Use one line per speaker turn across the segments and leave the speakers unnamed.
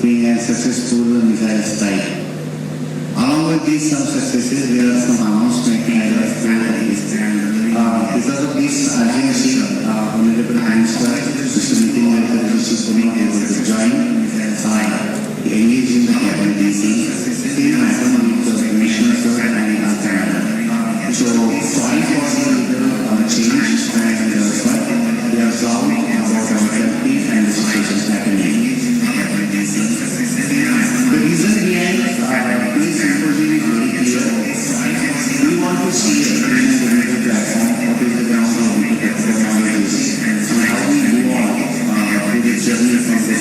being a successful missile strike. Along with these some successes, there are some announcements because of this urgency, Honorable Minister, Mr. Nitin Gadkari, could not able to join, engage in the cabinet meeting. Same happened with the Commissioner Sir and Canada. So, sorry for the change, and but we are proud about our country and the situations happening. The reason behind this symposium is very clear. We want to see a innovative platform, what is the ground of technologies, and how we go on with the journey from the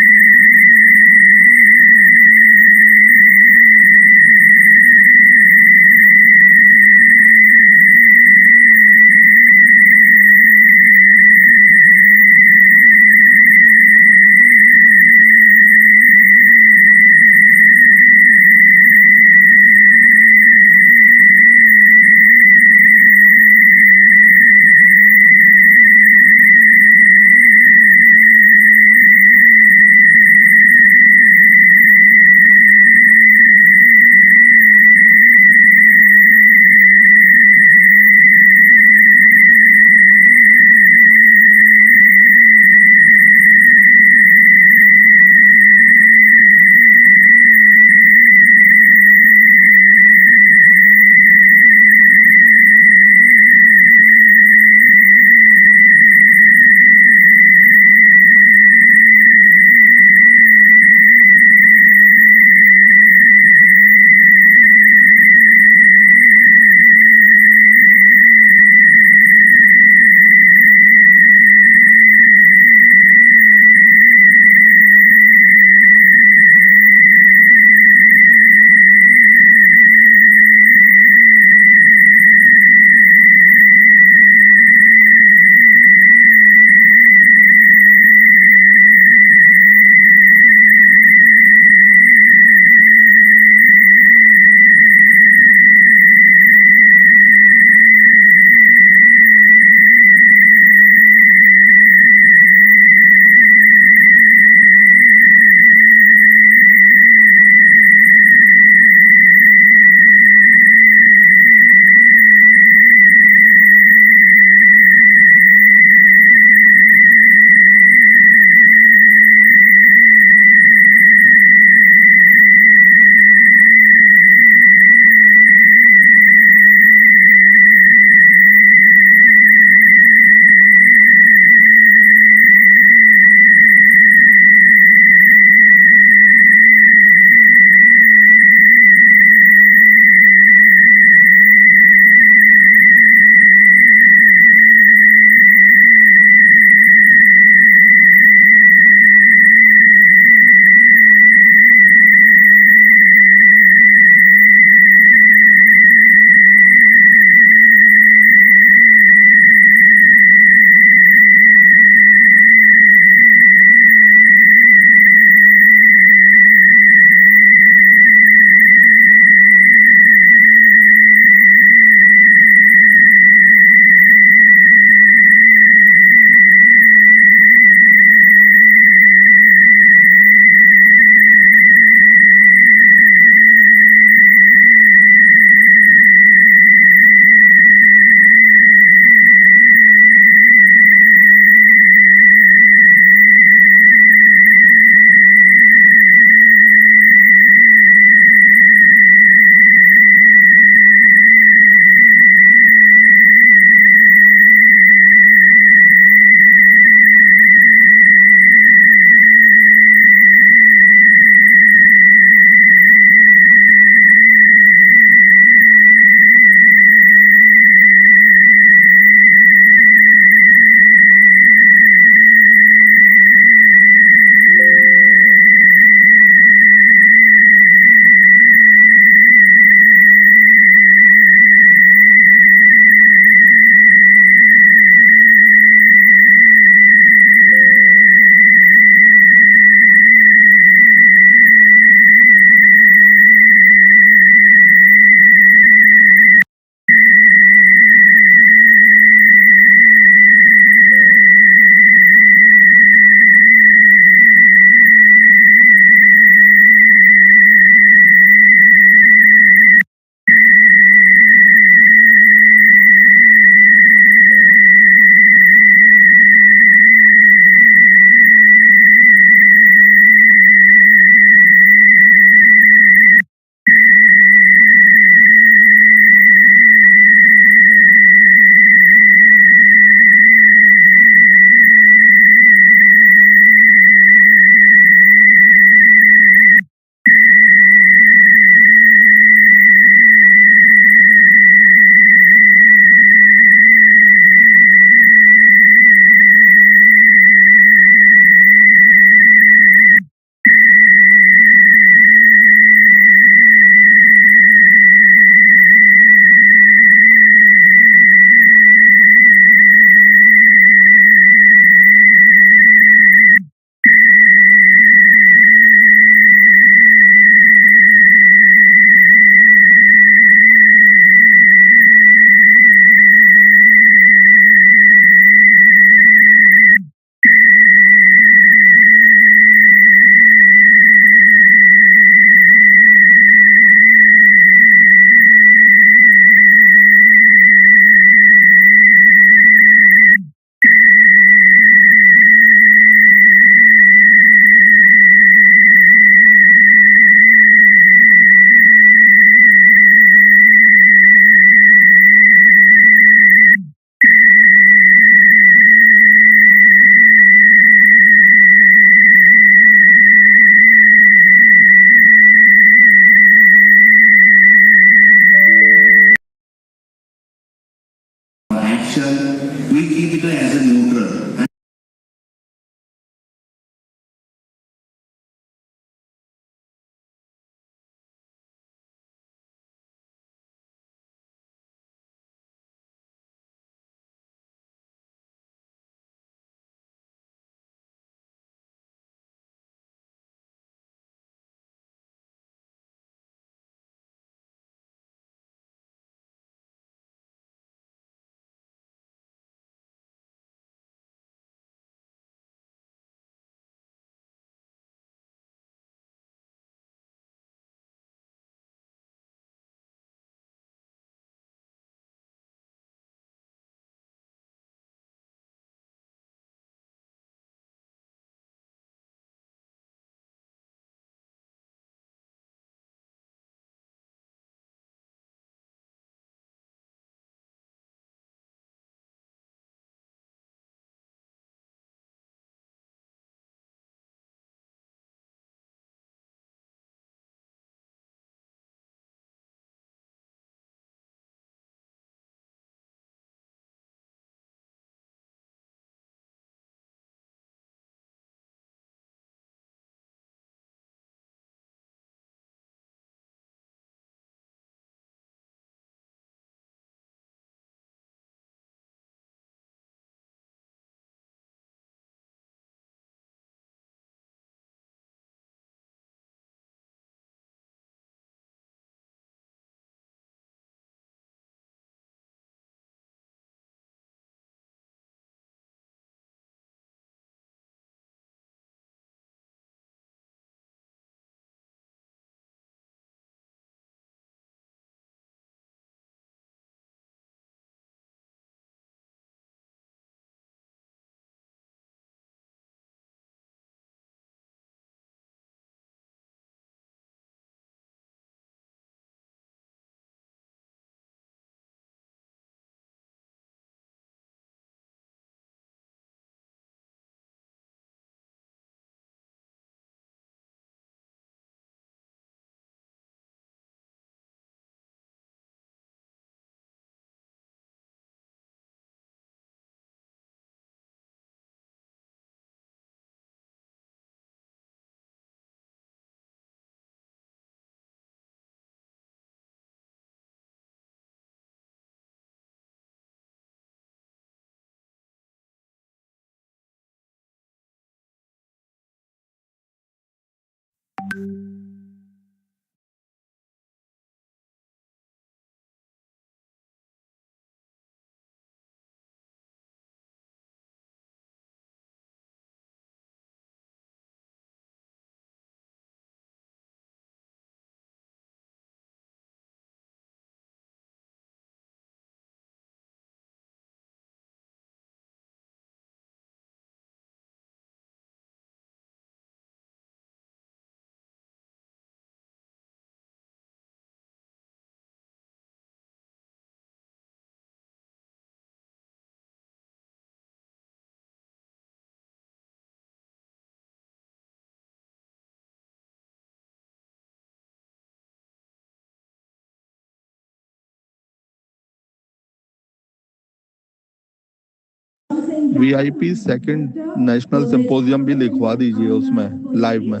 VIP second national symposium भी लिखवा दीजिए उसमें live में।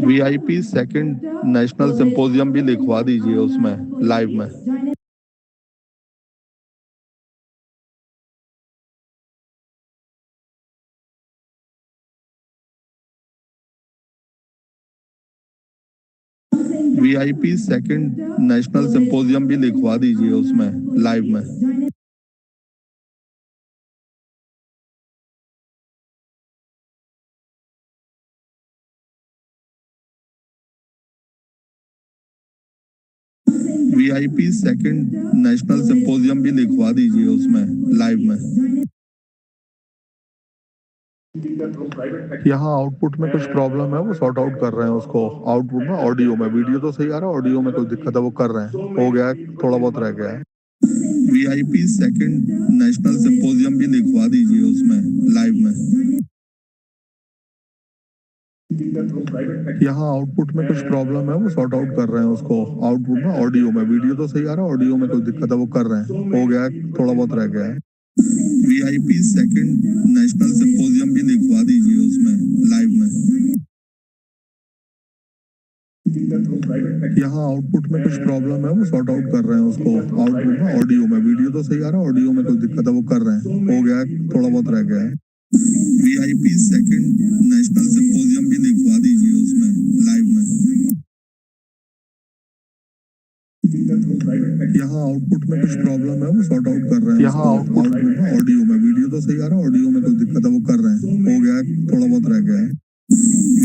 VIP second national symposium भी लिखवा दीजिए उसमें live में। VIP सेकंड नेशनल सिंपोजियम भी लिखवा दीजिए उसमें लाइव में। VIP सेकंड नेशनल सिंपोजियम भी लिखवा दीजिए उसमें लाइव में। यहाँ आउटपुट में कुछ प्रॉब्लम है, वो सॉर्ट आउट कर रहे हैं उसको। आउटपुट में ऑडियो में, वीडियो तो सही आ रहा है, ऑडियो में कुछ दिक्कत है, वो कर रहे हैं। हो गया है, थोड़ा बहुत रह गया है। VIP सेकंड नेशनल सिंपोजियम भी लिखवा दीजिए उसमें लाइव में। यहाँ आउटपुट में कुछ प्रॉब्लम है, वो सॉर्ट आउट कर रहे हैं उसको। आउटपुट में ऑडियो में, वीडियो तो सही आ रहा है, ऑडियो में कुछ दिक्कत है, वो कर रहे हैं। हो गया है, थोड़ा बहुत रह गया है। VIP सेकंड नेशनल सिंपोजियम भी लिखवा दीजिए उसमें लाइव में। यहाँ आउटपुट में कुछ प्रॉब्लम है, वो सॉर्ट आउट कर रहे हैं उसको। आउटपुट में ऑडियो में, वीडियो तो सही आ रहा है, ऑडियो में कुछ दिक्कत है, वो कर रहे हैं। हो गया है, थोड़ा बहुत रह गया है। VIP सेकंड नेशनल सिंपोजियम भी लिखवा दीजिए उसमें लाइव में। यहाँ आउटपुट में कुछ प्रॉब्लम है, वो सॉर्ट आउट कर रहे हैं। यहाँ आउटपुट में ऑडियो में, वीडियो तो सही आ रहा है, ऑडियो में कुछ दिक्कत है, वो कर रहे हैं। हो गया है, थोड़ा बहुत रह गया है।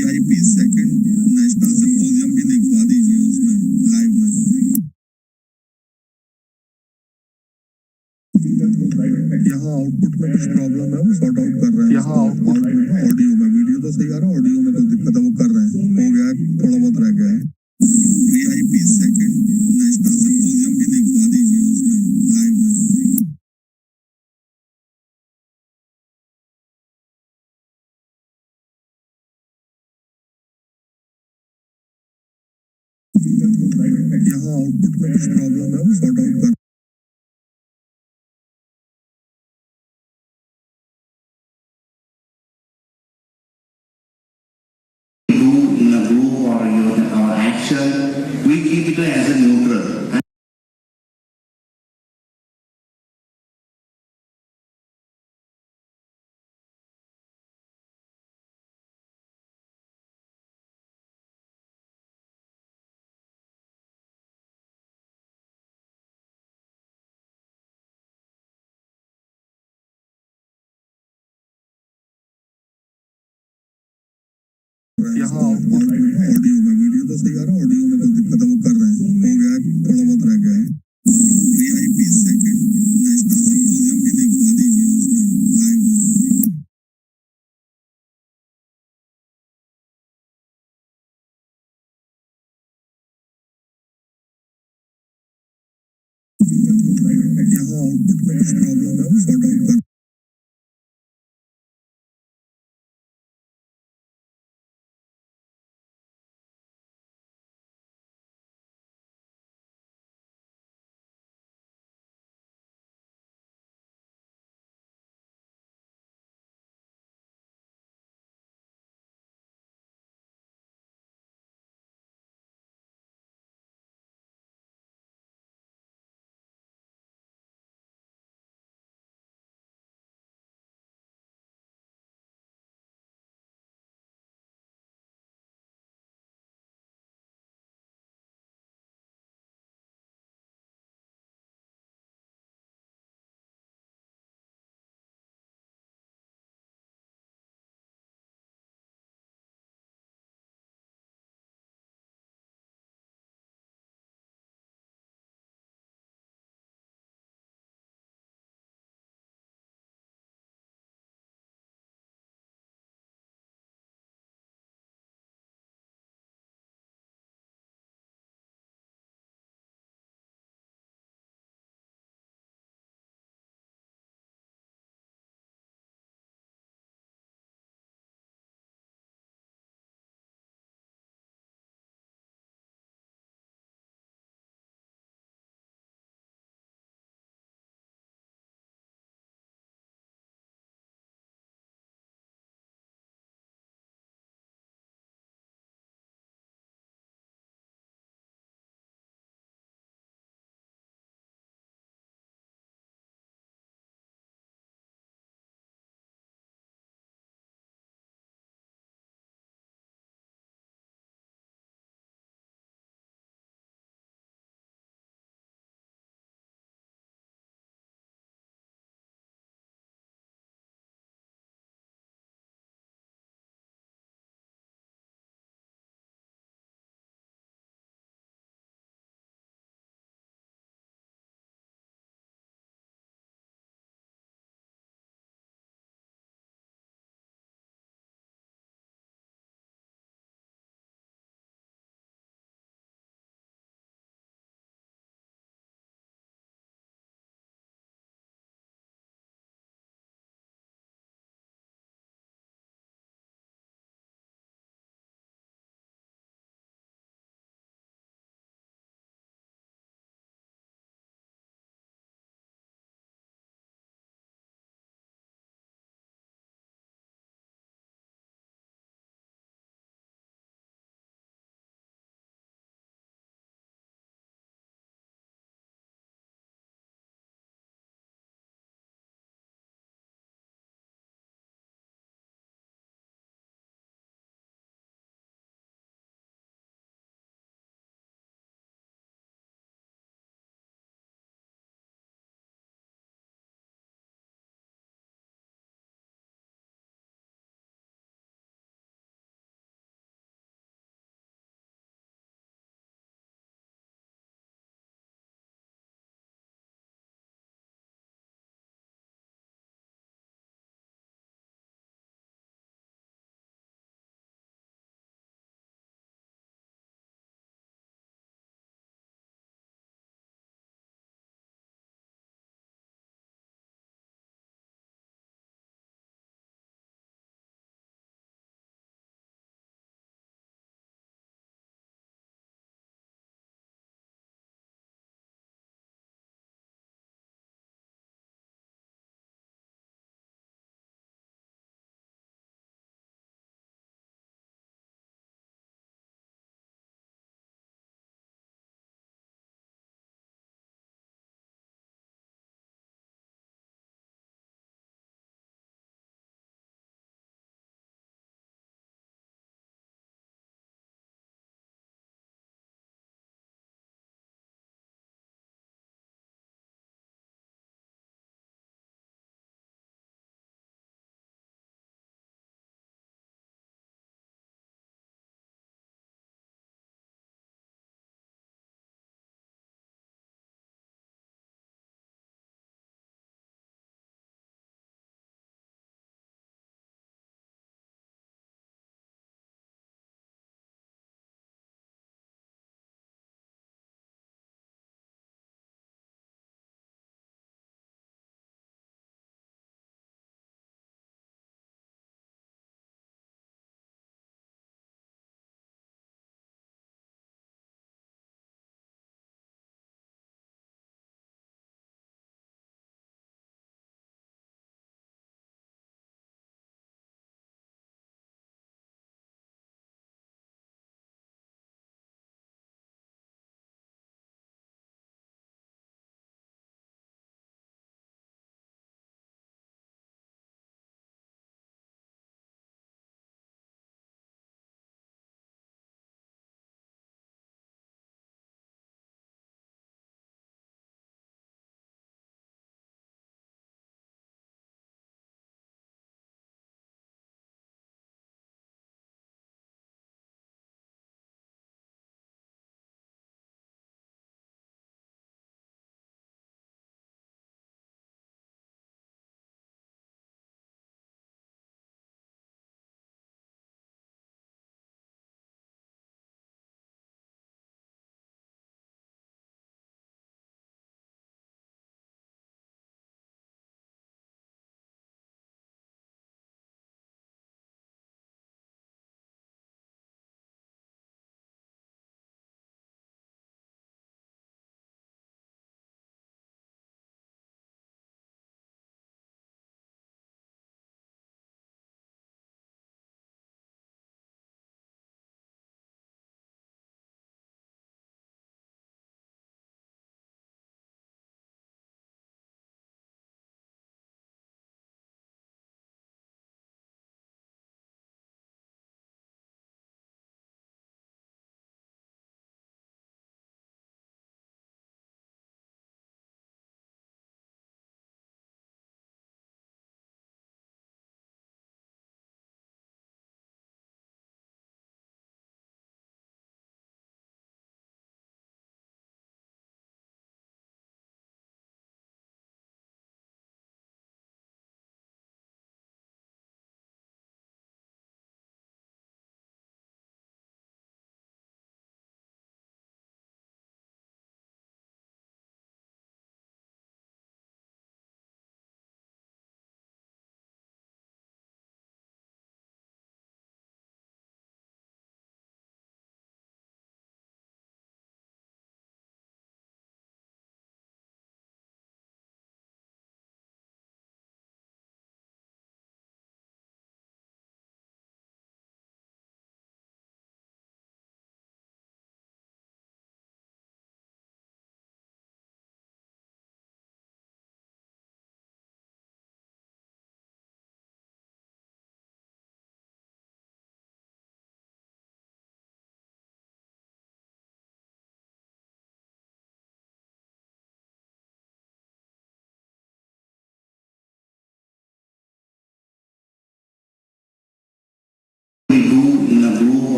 VIP सेकंड नेशनल सिंपोजियम भी लिखवा दीजिए उसमें लाइव में। यहाँ आउटपुट में कुछ प्रॉब्लम है, वो सॉर्ट आउट कर रहे हैं। यहाँ आउटपुट में ऑडियो में, वीडियो तो सही आ रहा है, ऑडियो में कुछ दिक्कत है, वो कर रहे हैं। हो गया है, थोड़ा बहुत रह गया है। VIP सेकंड नेशनल सिंपोजियम भी लिखवा दीजिए उसमें लाइव में। यहाँ आउटपुट में कुछ प्रॉब्लम है, वो सॉर्ट आउट कर
do in a group or your action, we keep it as a neutral.
यहाँ आउटपुट में ऑडियो में, वीडियो तो सही आ रहा है, ऑडियो में कुछ दिक्कत है, वो कर रहे हैं। हो गया है, थोड़ा बहुत रह गया है। VIP सेकंड नेशनल सिंपोजियम भी लिखवा दीजिए उसमें लाइव में। यहाँ आउटपुट में कुछ प्रॉब्लम है, वो सॉर्ट आउट कर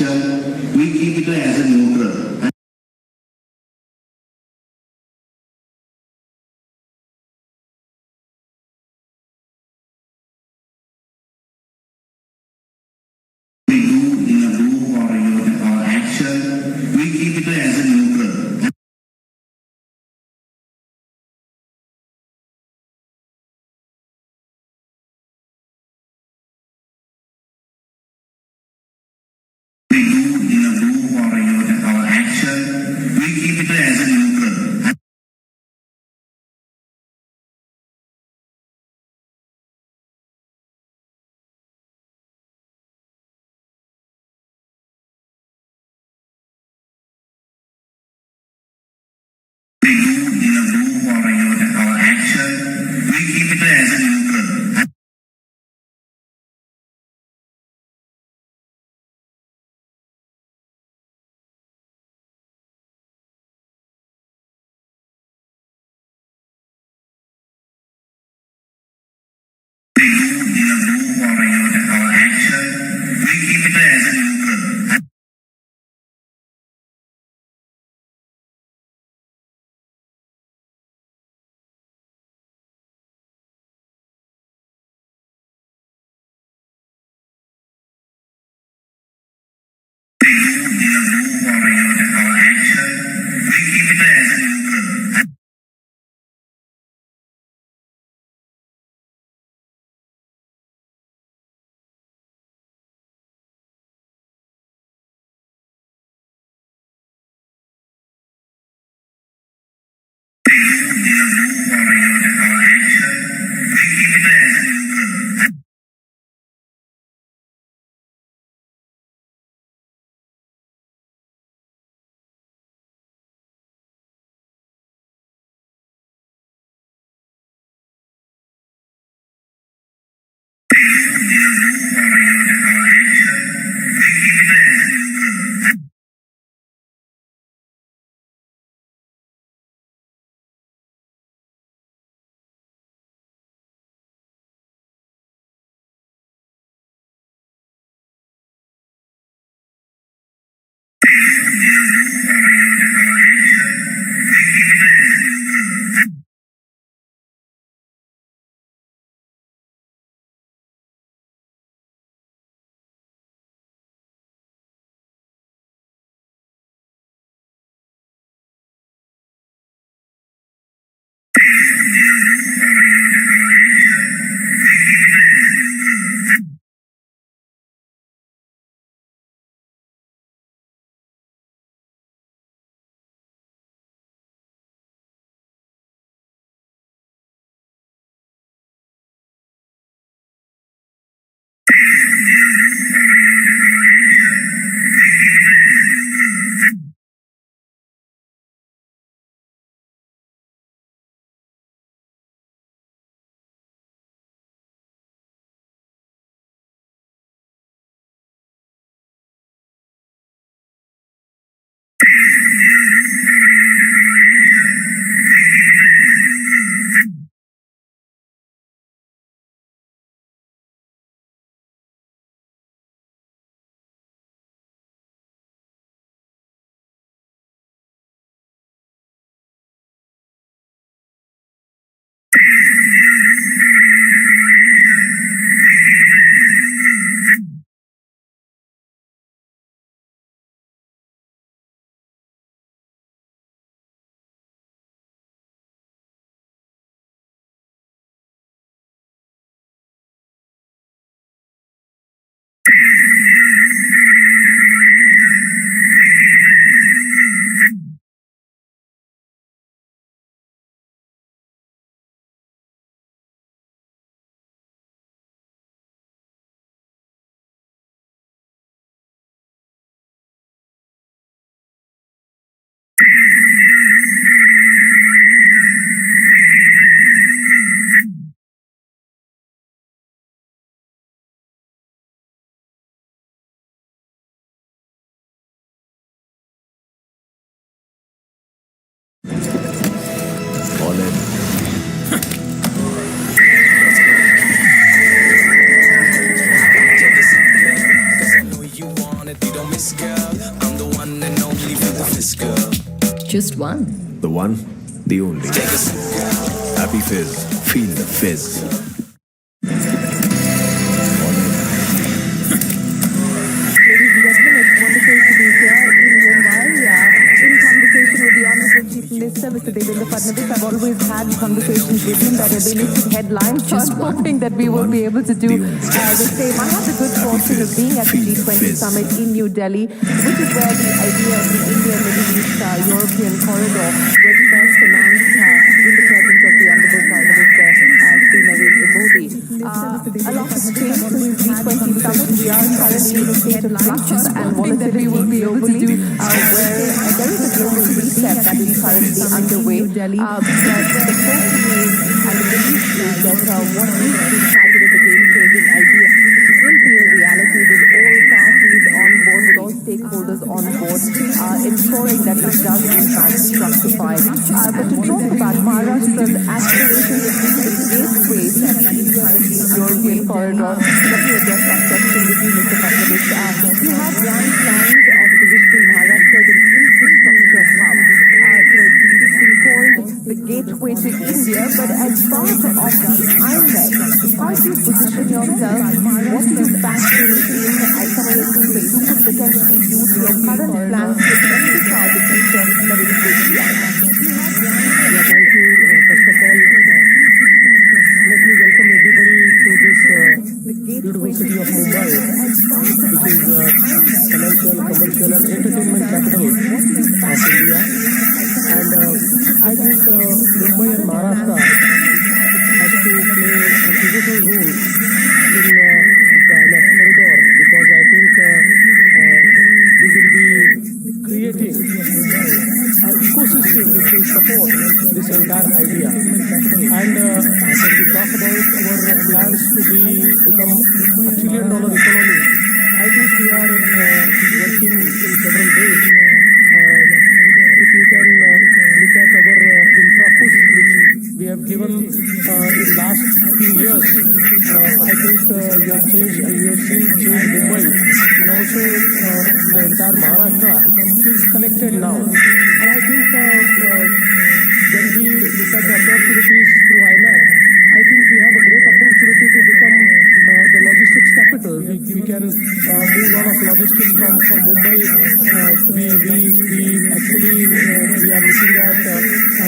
action, we keep it as a neutral. We do in a group or your action, we keep it as a neutral. We do in a group or your action, we keep it as a neutral. We do in a group or your action, we keep it as a neutral. We do in a group or your action, we keep it as a neutral. We do in a group or your action, we keep it as a neutral. We do in a group or your action, we keep it as a neutral. We do in a group or your action, we keep it as a neutral. We do in a group or your action, we keep it as a neutral. We do in a group or your action, we keep it as a neutral.
toughest girl.
Just one.
The one, the only. Take a sip, girl. Happy Fizz. Feel the fizz.
Mr. Devendra Fadnavis. I've always had conversations with him that are realistic headlines. So I'm hoping that we will be able to do the same. I had the good fortune of being at the G20 summit in New Delhi, which is where the idea of the India-Middle East-European corridor was first announced in the presence of the Honorable Prime Minister Shri Narendra Modi. A lot has changed since the G20 summit. We are currently in a state of flux and volatility globally, where there is a global reset that is currently underway. But the hope is and the belief is that what needs to be started as a game-changing idea will be a reality with all parties on board, with all stakeholders on board, ensuring that it does in fact fructify. But to talk about Maharashtra's aspirations of being the gateway to the India-European corridor, let me address that question with you, Mr. Fadnavis. You have grand plans of positioning Maharashtra as an infrastructure hub. It's been called the gateway to India, but as part of the IMEC, how do you position yourself? What do you factor in as some of the things that you could potentially do to your current plans to identify the future that is India?
Yeah, thank you. First of all, let me welcome everybody to this beautiful city of Mumbai, which is financial, commercial and entertainment capital of India. And I think Mumbai and Maharashtra has to play a pivotal role in the IMEC corridor, because I think we will be creating an ecosystem which will support this entire idea. And when we talk about our plans to become $1 trillion economy, I think we are working in several ways. If you can look at our infra push, which we have given in last few years, I think we have seen change Mumbai, and also the entire Maharashtra feels connected now. And I think when we look at the opportunities through IMEC, I think we have a great opportunity to become the logistics capital. We can move a lot of logistics from Mumbai. We are looking at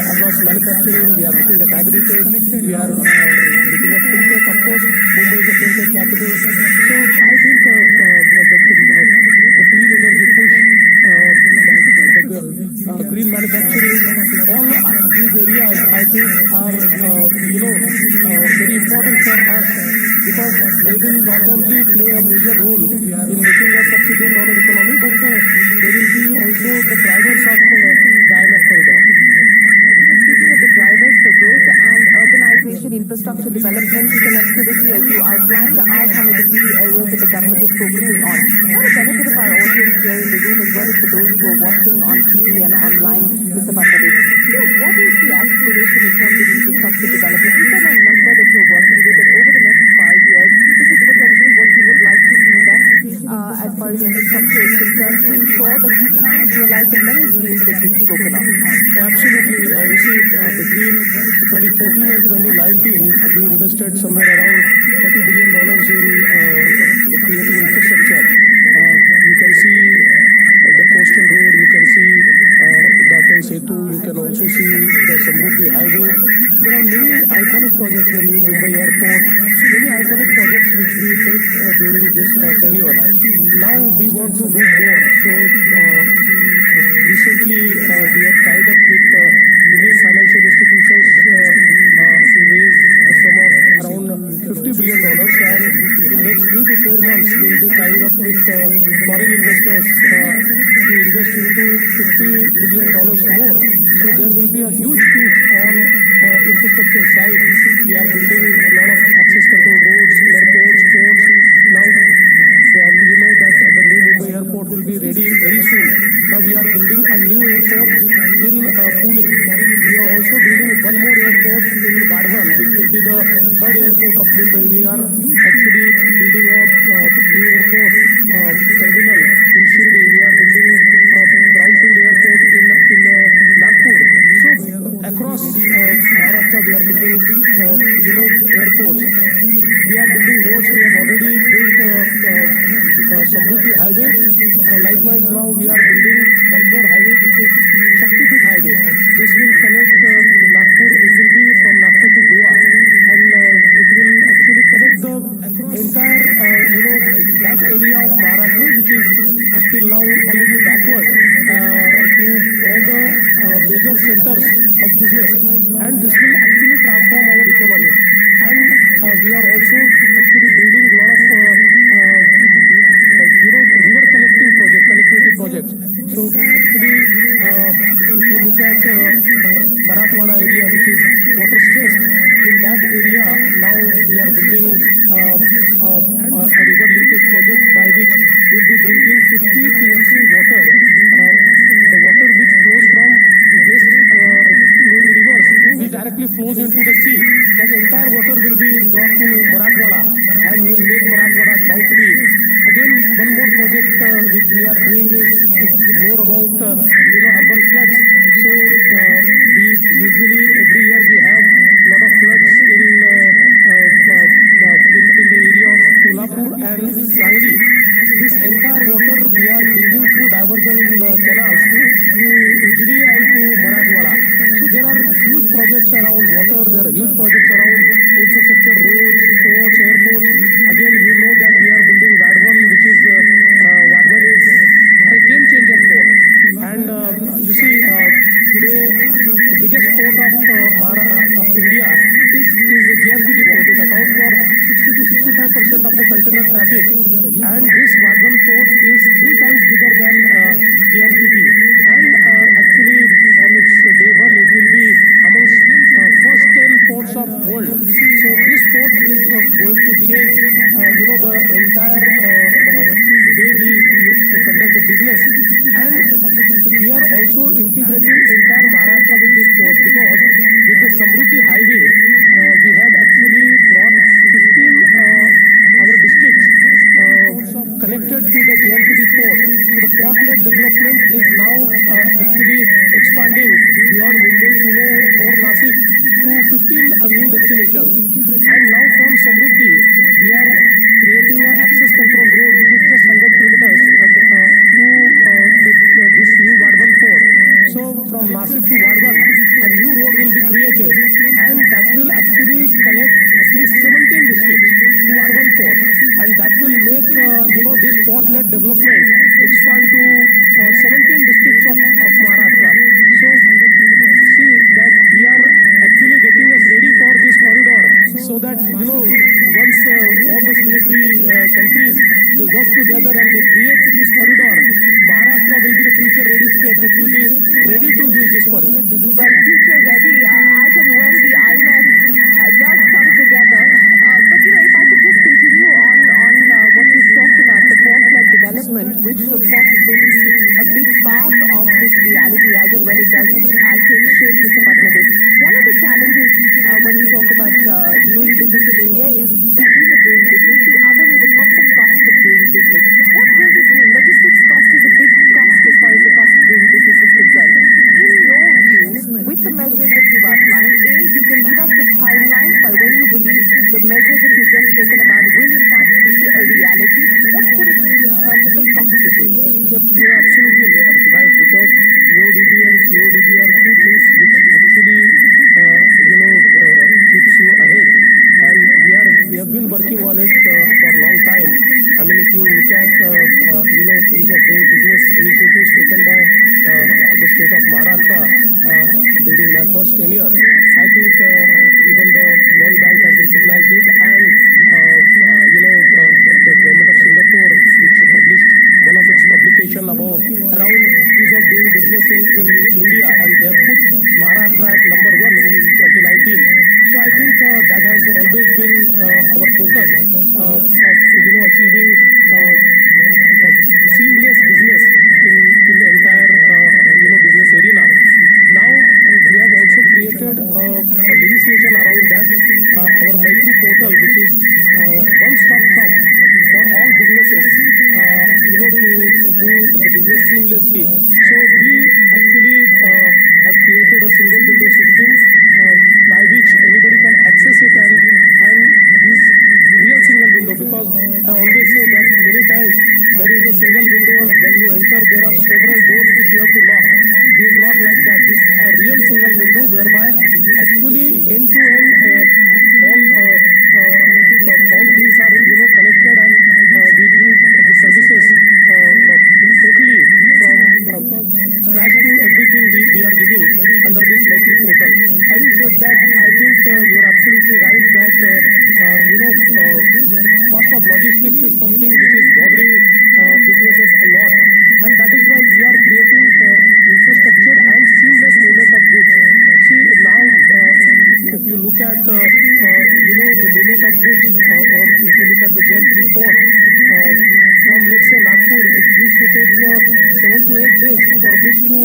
advanced manufacturing. We are looking at agri-tech. We are looking at fintech. Of course, Mumbai is a fintech capital. So I think the clean energy push, the green manufacturing, all these areas I think are very important for us, because they will not only play a major role in making us a $1 trillion economy, but they will be also the drivers of the IMEC corridor.
Speaking of the drivers for growth and urbanization, infrastructure development, connectivity, as you outlined, are some of the key areas that the government is focusing on. For the benefit of our audience here in the room, as well as for those who are watching on TV and online, Mr. Fadnavis, what is the aspiration in terms of infrastructure development? Is there a number that you're working with that over the next 5 years, this is potentially what you would like to invest as far as infrastructure is concerned, to ensure that you can realize the many dreams that you've spoken of?
Absolutely. You see, between 2014 and 2019, we invested somewhere around $30 billion in creating infrastructure. You can see the coastal road, you can see the Atal Setu, you can also see the Samruddhi Highway. There are many iconic projects, the new Mumbai Airport, many iconic projects which we built during this tenure. Now we want to do more. So recently we have tied up with Indian financial institutions to raise a sum of around $50 billion, and in the next 3 to 4 months we will be tying up with foreign investors to invest into $50 billion more. So there will be a huge push on infrastructure side. We are building a lot of access control roads, airports, ports. Now you know that the new Mumbai airport will be ready very soon. Now we are building a new airport in Pune. We are also building one more airport in Vadhavan, which will be the third airport of Mumbai. We are actually building a new airport terminal in Shirdi. We are building a brownfield airport building one more highway, which is Shaktipit Highway. This will connect Nagpur. It will be from Nagpur to Goa, and it will actually connect the entire, that area of Maharashtra, which is up till now a little backward, to all the major centers of business, and this will actually transform our economy. And we are also actually building a lot of river connecting projects, connectivity projects. So actually, if you look at Marathwada area, which is water stressed, in that area now we are building a river linkage project by which we will be bringing 50 TMC water, the water which flows from west flowing rivers, which directly flows into the sea. That entire water will be brought to Marathwada and will make Marathwada drought free. Again, one more project which we are doing is more about urban floods. So we usually every year we have a lot of floods in the area of Kolhapur and Sangli. This entire water we are bringing through diversion canals to Ujni and to Marathwada. So there are huge projects around water. There are huge projects around infrastructure, roads, ports, airports. Again, you know that we are building Vadvan, which is Vadvan is a game changer port. And you see today the biggest port of India is the JNPT port. It accounts for 60 to 65% of the container traffic. And this Vadvan port is 3 times bigger than JNPT. And actually on its day one it will be amongst first 10 ports of world. So this port is going to change the entire way we conduct the business. And we are also integrating entire Maharashtra with this port, because with the Samruddhi highway we have actually brought 15 our districts connected to the JNPT port. So the port-led development is now actually expanding beyond Mumbai, Pune or Nasik to 15 new destinations. And now from Samruddhi we are creating an access control road which is just 100 kilometers to this new Vadvan port. So from Nasik to Vadvan a new road will be created, and that will actually connect at least 17 districts to Vadvan port, and that will make this port-led development expand to 17 districts of Maharashtra. So see that we are actually getting us ready for this corridor, so that once all the signatory countries they work together and they create this corridor, Maharashtra will be the future ready state. It will be ready to use this corridor.
Well, future ready as and when the IMF does come together. But if I could just continue on what you've talked about, the port-led development, which of course is going to be a big part of this reality as and when it does take shape, Mr. Fadnavis. One of the challenges when we talk about doing business in India is the ease of doing business. The other is, of course, the cost of doing business. What will this mean? Logistics cost is a big cost as far as the cost of doing business is concerned. In your view, with the measures that you've outlined, you can leave us with timelines by when you believe the measures that you've just spoken about will in fact be a reality. What could it mean in terms of the cost of doing business?
Yep, you're absolutely right, because EODB and CODB are two things which actually keeps you ahead, and we have been working on it for a long time. I mean, if you look at ease of doing business initiatives taken by the state of Maharashtra during my first tenure, I think even the World Bank has recognized it, and the government of Singapore, which published one of its publication around ease of doing business in India, and they have put Maharashtra at number 1 in 2019. So I think that has always been our focus of achieving seamless business in the entire business arena. Now we have also created a legislation around that, our Maitri portal, which is one-stop shop for all businesses to do the business seamlessly. So we actually have created a single window system by which anybody can access it, and this real single window, because I always say that many times there is a single window when you enter, there are several doors which you have to knock. This is not like that. This is a real single window whereby actually end to end all things are connected, and we give the services totally from scratch to everything we are giving under this Maitri portal. Having said that, I think you are absolutely right that cost of logistics is something which is bothering businesses a lot, and that is why we are creating infrastructure and seamless movement of goods. See, now if you look at the movement of goods, or if you look at the JNPT port, from let's say Nagpur, it used to take 7 to 8 days for goods to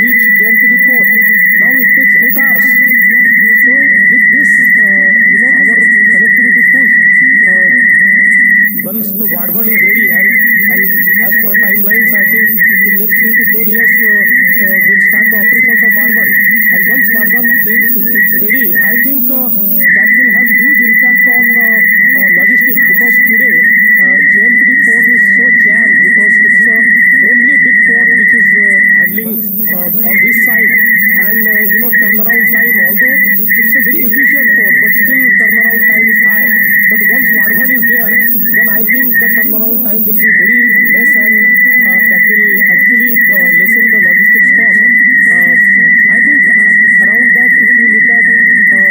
reach JNPT port. Now it takes 8 hours. So with this, our connectivity push, once the Vadhavan is ready, and as per timelines, I think in next 3 to 4 years we'll start the operations of Vadhavan. And once Vadhavan is ready, I think that will have huge impact on logistics, because today JNPT port is so jammed because it's the only big port which is handling on this side, and turnaround time, although it's a very efficient port, but still turnaround time is high. But once Vadhavan is there, then I think the turnaround time will be very less, and that will actually lessen the logistics cost. I think around that, if you look at the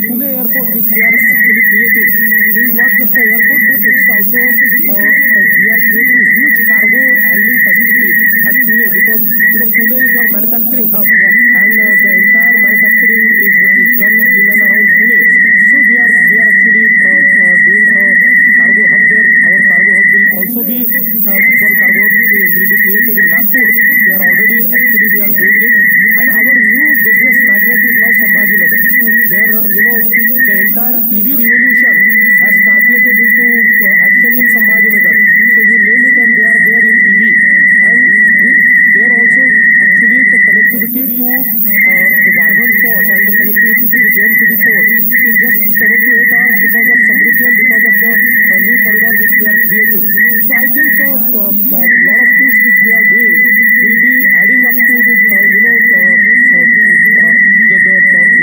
Pune airport which we are actually creating, this is not just an airport, but it's also we are creating a huge cargo handling facility at Pune, because Pune is our manufacturing hub, and the entire manufacturing is done in and around Pune. So we are actually doing a cargo hub there. Our cargo hub will also be one cargo hub will be created in Nagpur. We are already we are doing it, and our new business magnet is now Sambhajinagar, where the entire EV revolution has translated into action in Sambhajinagar. So you name it, and they are there in EV, and they are also actually the connectivity to the Vadhavan port and the connectivity to the JNPT port is just 7 to 8 hours because of Samruddhi and because of the new corridor which we are creating. So I think a lot of things which we are doing will be adding up to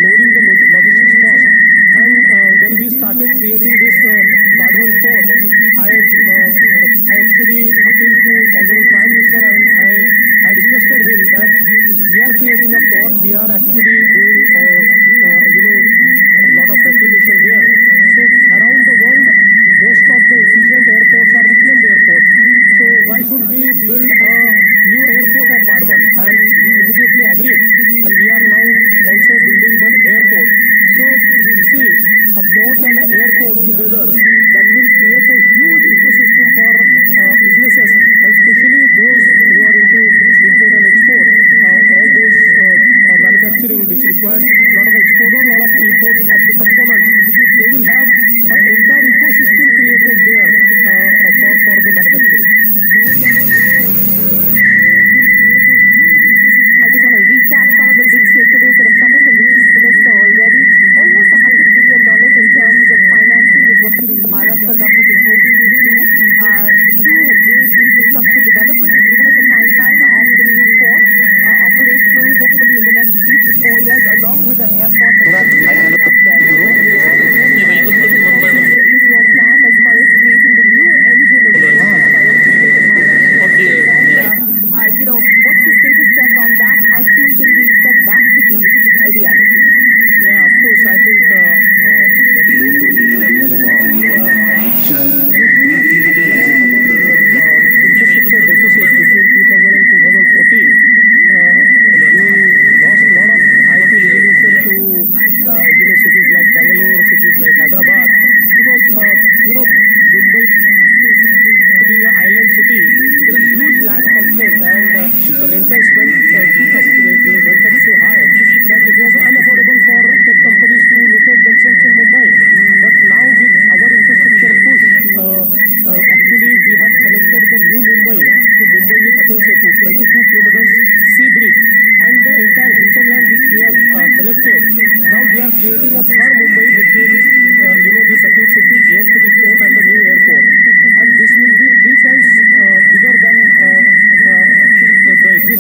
lowering the logistics cost. And when we started creating this Vadhavan port, I actually appealed to Honorable Prime Minister, and I requested him that we are creating a port, we are actually doing a lot of reclamation there. So around the world, most of the efficient airports are reclaimed airports. So why should we build a new airport at Vadhavan? And he immediately agreed, and we are now also building one airport. So you see, a port and an airport together, that will create a huge ecosystem for businesses, and especially those who are into import and export, all those manufacturing which require a lot of export or a lot of import of the components. They will have an entire ecosystem created there for the manufacturing.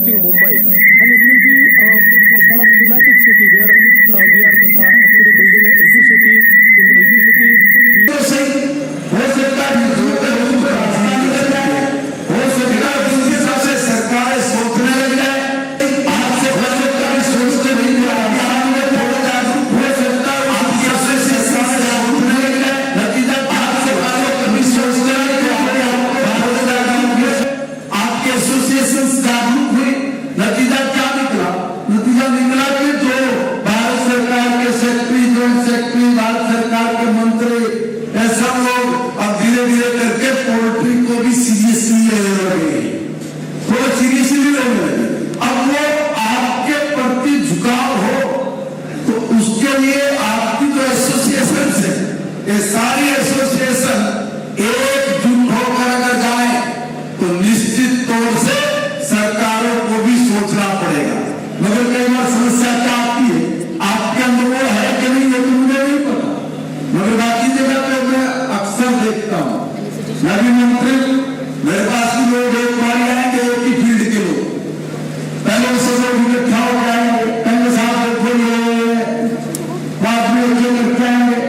investing Mumbai, and it will be a sort of thematic city where we are actually building a edu city. In the edu city,
सारी association एकजुट होकर अगर जाए तो निश्चित तौर से सरकारों को भी सोचना पड़ेगा। मगर कई बार समस्या क्या आती है, आपके अंदर वो है कि नहीं ये तो मुझे नहीं पता, मगर बाकी जगह पे मैं अक्सर देखता हूँ। मैं भी मंत्री, मेरे पास भी लोग एक बार आएंगे एक ही फील्ड के लोग, पहले उससे लोग इकट्ठा हो जाएंगे, पहले साथ बाद में करते आएंगे,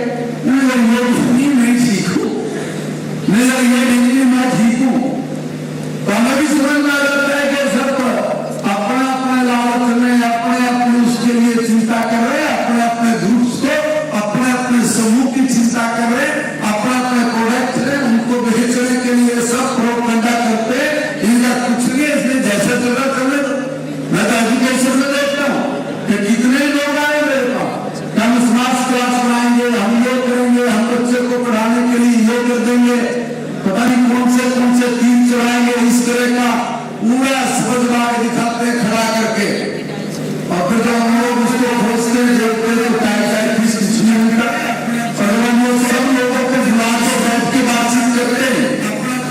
मैं ठीक हूँ, तो हमें भी समझ में आ जाता है कि सब अपना अपना लालच में अपने अपने उसके लिए चिंता कर रहे हैं, अपने अपने ग्रुप्स को अपने अपने समूह की चिंता कर रहे हैं, अपने अपने प्रोडक्ट है उनको बेचने के लिए सब प्रोपेगेंडा करते हैं। इनका कुछ नहीं है, इसलिए जैसे चला चले। मैं तो एजुकेशन में देखता हूँ कि कितने लोग आए मेरे पास, हम स्मार्ट क्लास बनाएंगे, हम ये करेंगे, हम बच्चे को पढ़ाने के लिए ये कर देंगे, पता नहीं कौन से तीर चढ़ाएंगे, इस तरह का पूरा समझ बाग दिखाते हैं खड़ा करके, और फिर जब हम लोग उसको खोजते हैं देखते हैं तो टाइट फीस कुछ नहीं मिलता। और हम लोग सब लोगों को बुला के बैठ के बातचीत करते हैं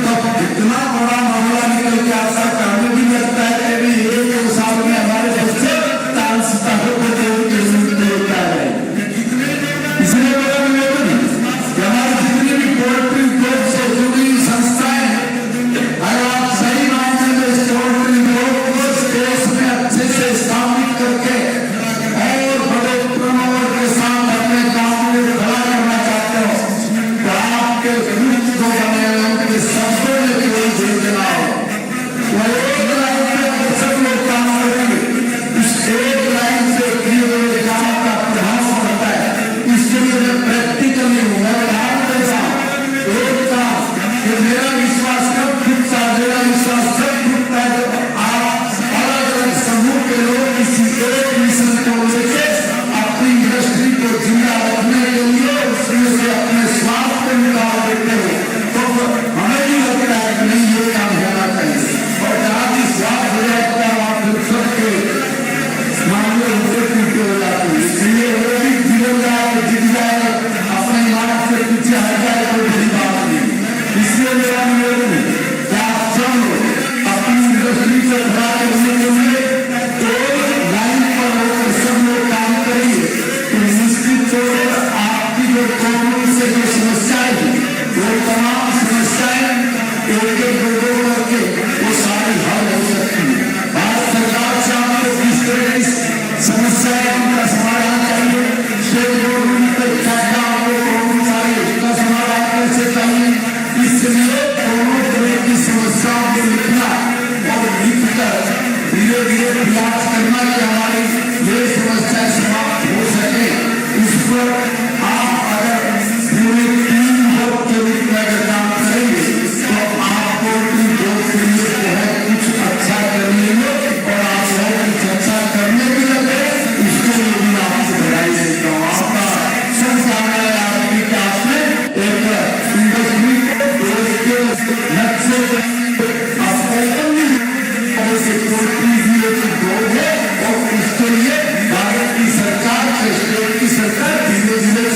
तब इतना बड़ा मामला निकल के आता है, हमें भी लगता है कि अभी 1-2 साल में हमारे बच्चे ताल सितारों को देख रहे हैं। इसलिए मेरा निवेदन है कि हमारी जितनी भी पोल्ट्री उद्योग से जुड़ी संस्थाएं हैं, अगर आप सही मायने में इस पोल्ट्री उद्योग को देश में अच्छे से स्थापित करके और बड़े टर्नओवर के साथ अपने काम में खड़ा करना चाहते हो तो आपके ग्रुप जो बने हैं उनके शब्दों में कोई योजना हो, वो एक लाइन में सब लोग काम करेंगे, इस एक लाइन से किए हुए काम का प्रभाव पड़ता है। इसके लिए मैं प्रैक्टिकली हूँ, मैं उदाहरण देता हूँ एक काम कि मेरा विश्वास कब टूटता है, मेरा विश्वास जब टूटता है जब आप अलग अलग समूह के लोग किसी एक मिशन को लेके अपनी इंडस्ट्री को जिंदा रखने के लिए उसमें से अपने स्वार्थ को निकाल देते हो तो हमें भी लगता है कि नहीं ये काम होना चाहिए। और जहाँ भी स्वार्थ हो जाता है वहाँ फिर सबके मामले होते टूटे हो जाते हैं। इसलिए वो भी जीवन जाए जीत जाए अपने इमारत से पीछे हट जाए कोई बड़ी बात नहीं। इसलिए मेरा निवेदन है कि आप सब लोग अपनी इंडस्ट्री से खड़ा करने के लिए एक लाइन पर होकर सब लोग काम करेंगे तो निश्चित तौर पर आपकी जो कॉलोनी से जो समस्याएं हैं वो तमाम समस्याएं एक दो करके वो सारी हल हो सकती है। भारत सरकार से आपको किस तरह की समस्याएं उनका समाधान चाहिए, स्टेट गवर्नमेंट पे क्या क्या आपको सारी उसका समाधान कैसे चाहिए, इसलिए दोनों तरह की समस्याओं को लिखना और लिखकर धीरे धीरे प्रयास करना कि हमारी ये समस्या समाप्त हो सके। इस पर आप अगर पूरे टीम वर्क के रूप में अगर काम करेंगे तो आपको उद्योग के लिए जो है कुछ अच्छा करने में और आप कुछ अच्छा करने भी लगे, उसके लिए भी आपको बधाई देता हूँ। आपका शुभकामनाएं आपकी क्लास में एक इंडस्ट्री को देश के नक्शे से पोल्ट्री भी एक उद्योग है और उसके लिए भारत की सरकार, स्टेट की सरकार धीरे धीरे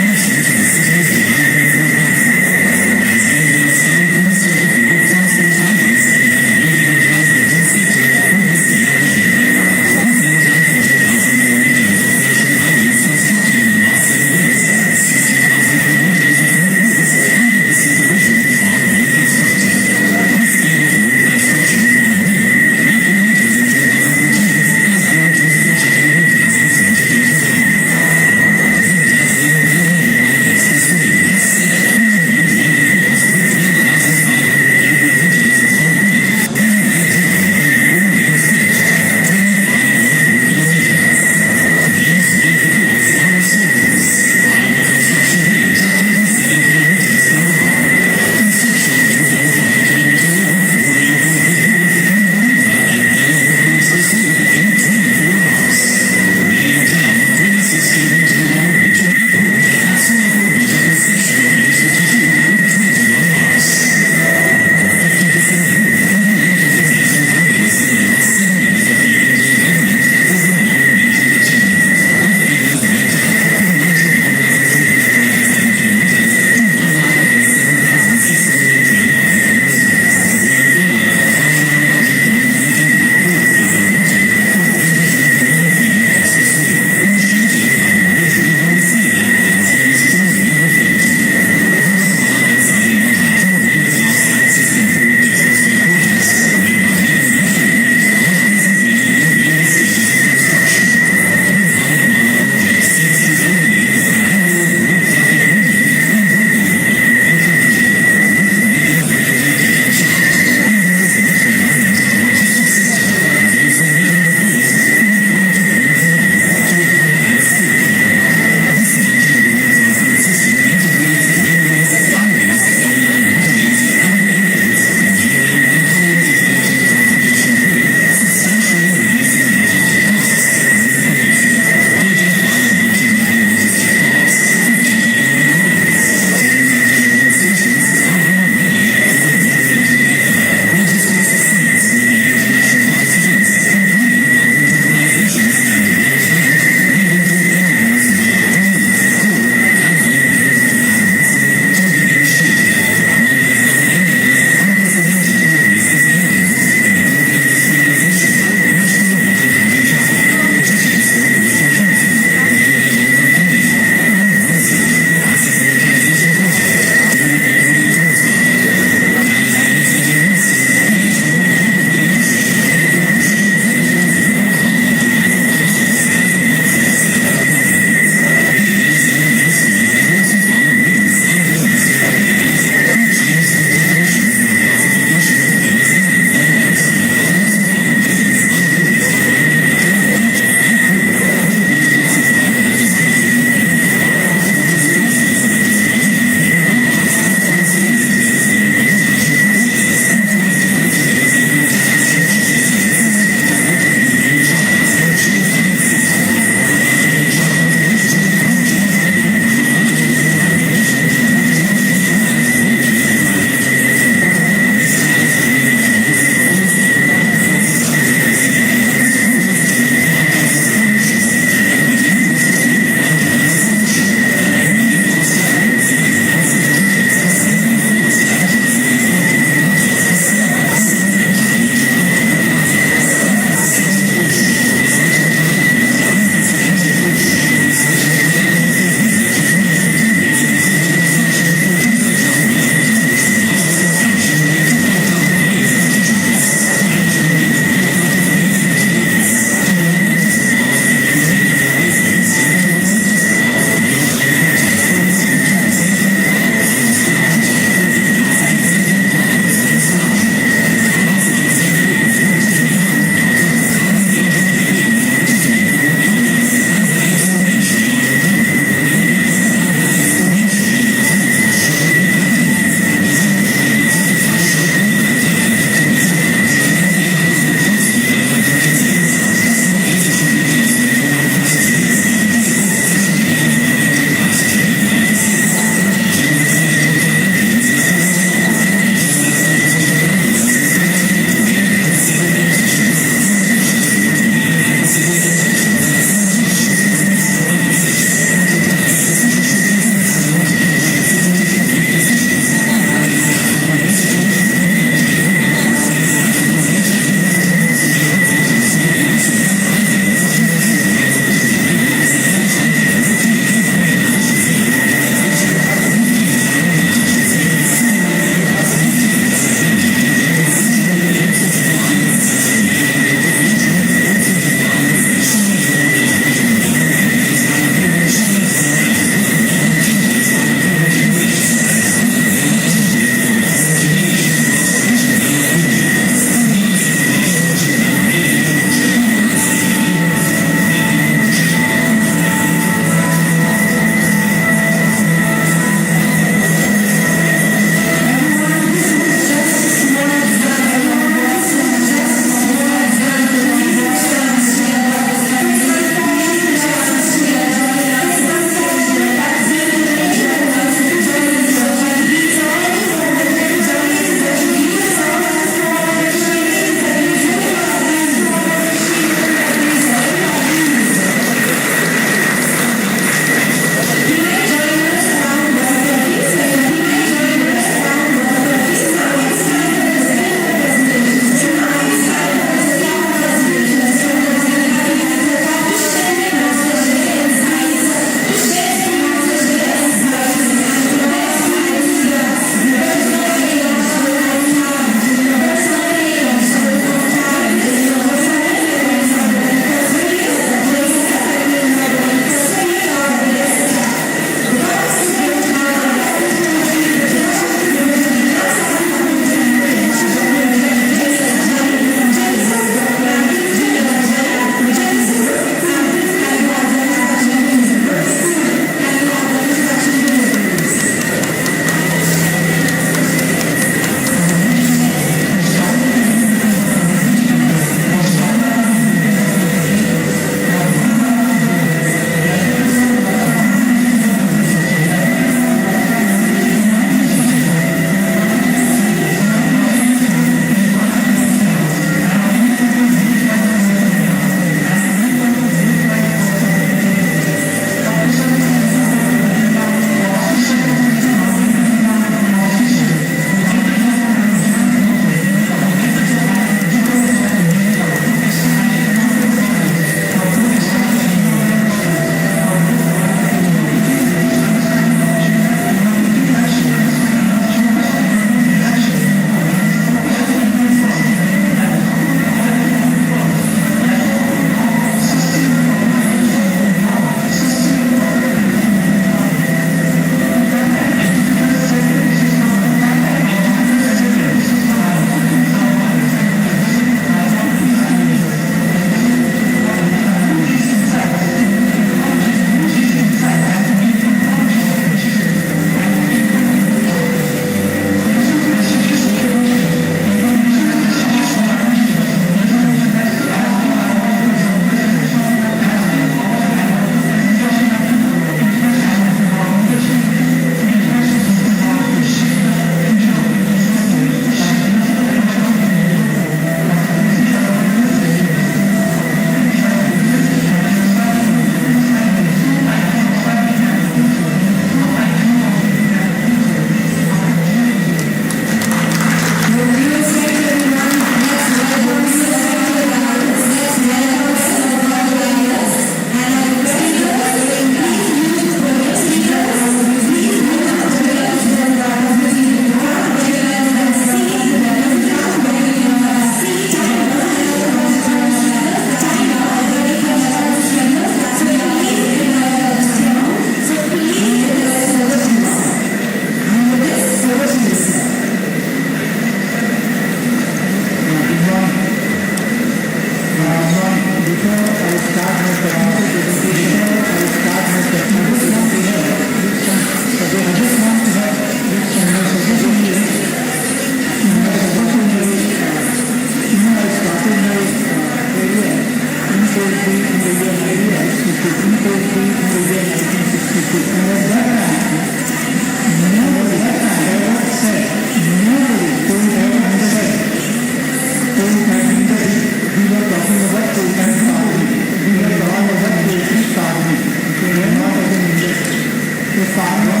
a farmer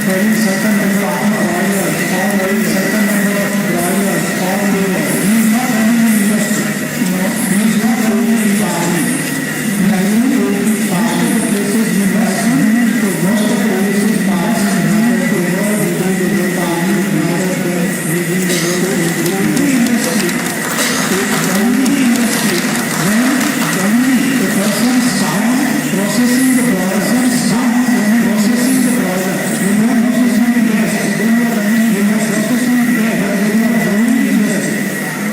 having certain number of broilers or having certain number of broilers or layers, he is not running an industry. No, he is not running a farming. He has been able to pass to the places he has been to most of the places pass in order to work within the world farming, in order to within the world industry. It's only industry when only the person starts processing the broiler, starts processing the broiler. You know, processing the gas, then you are running, you are processing the gas, then you are running industry.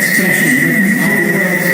expression, how it works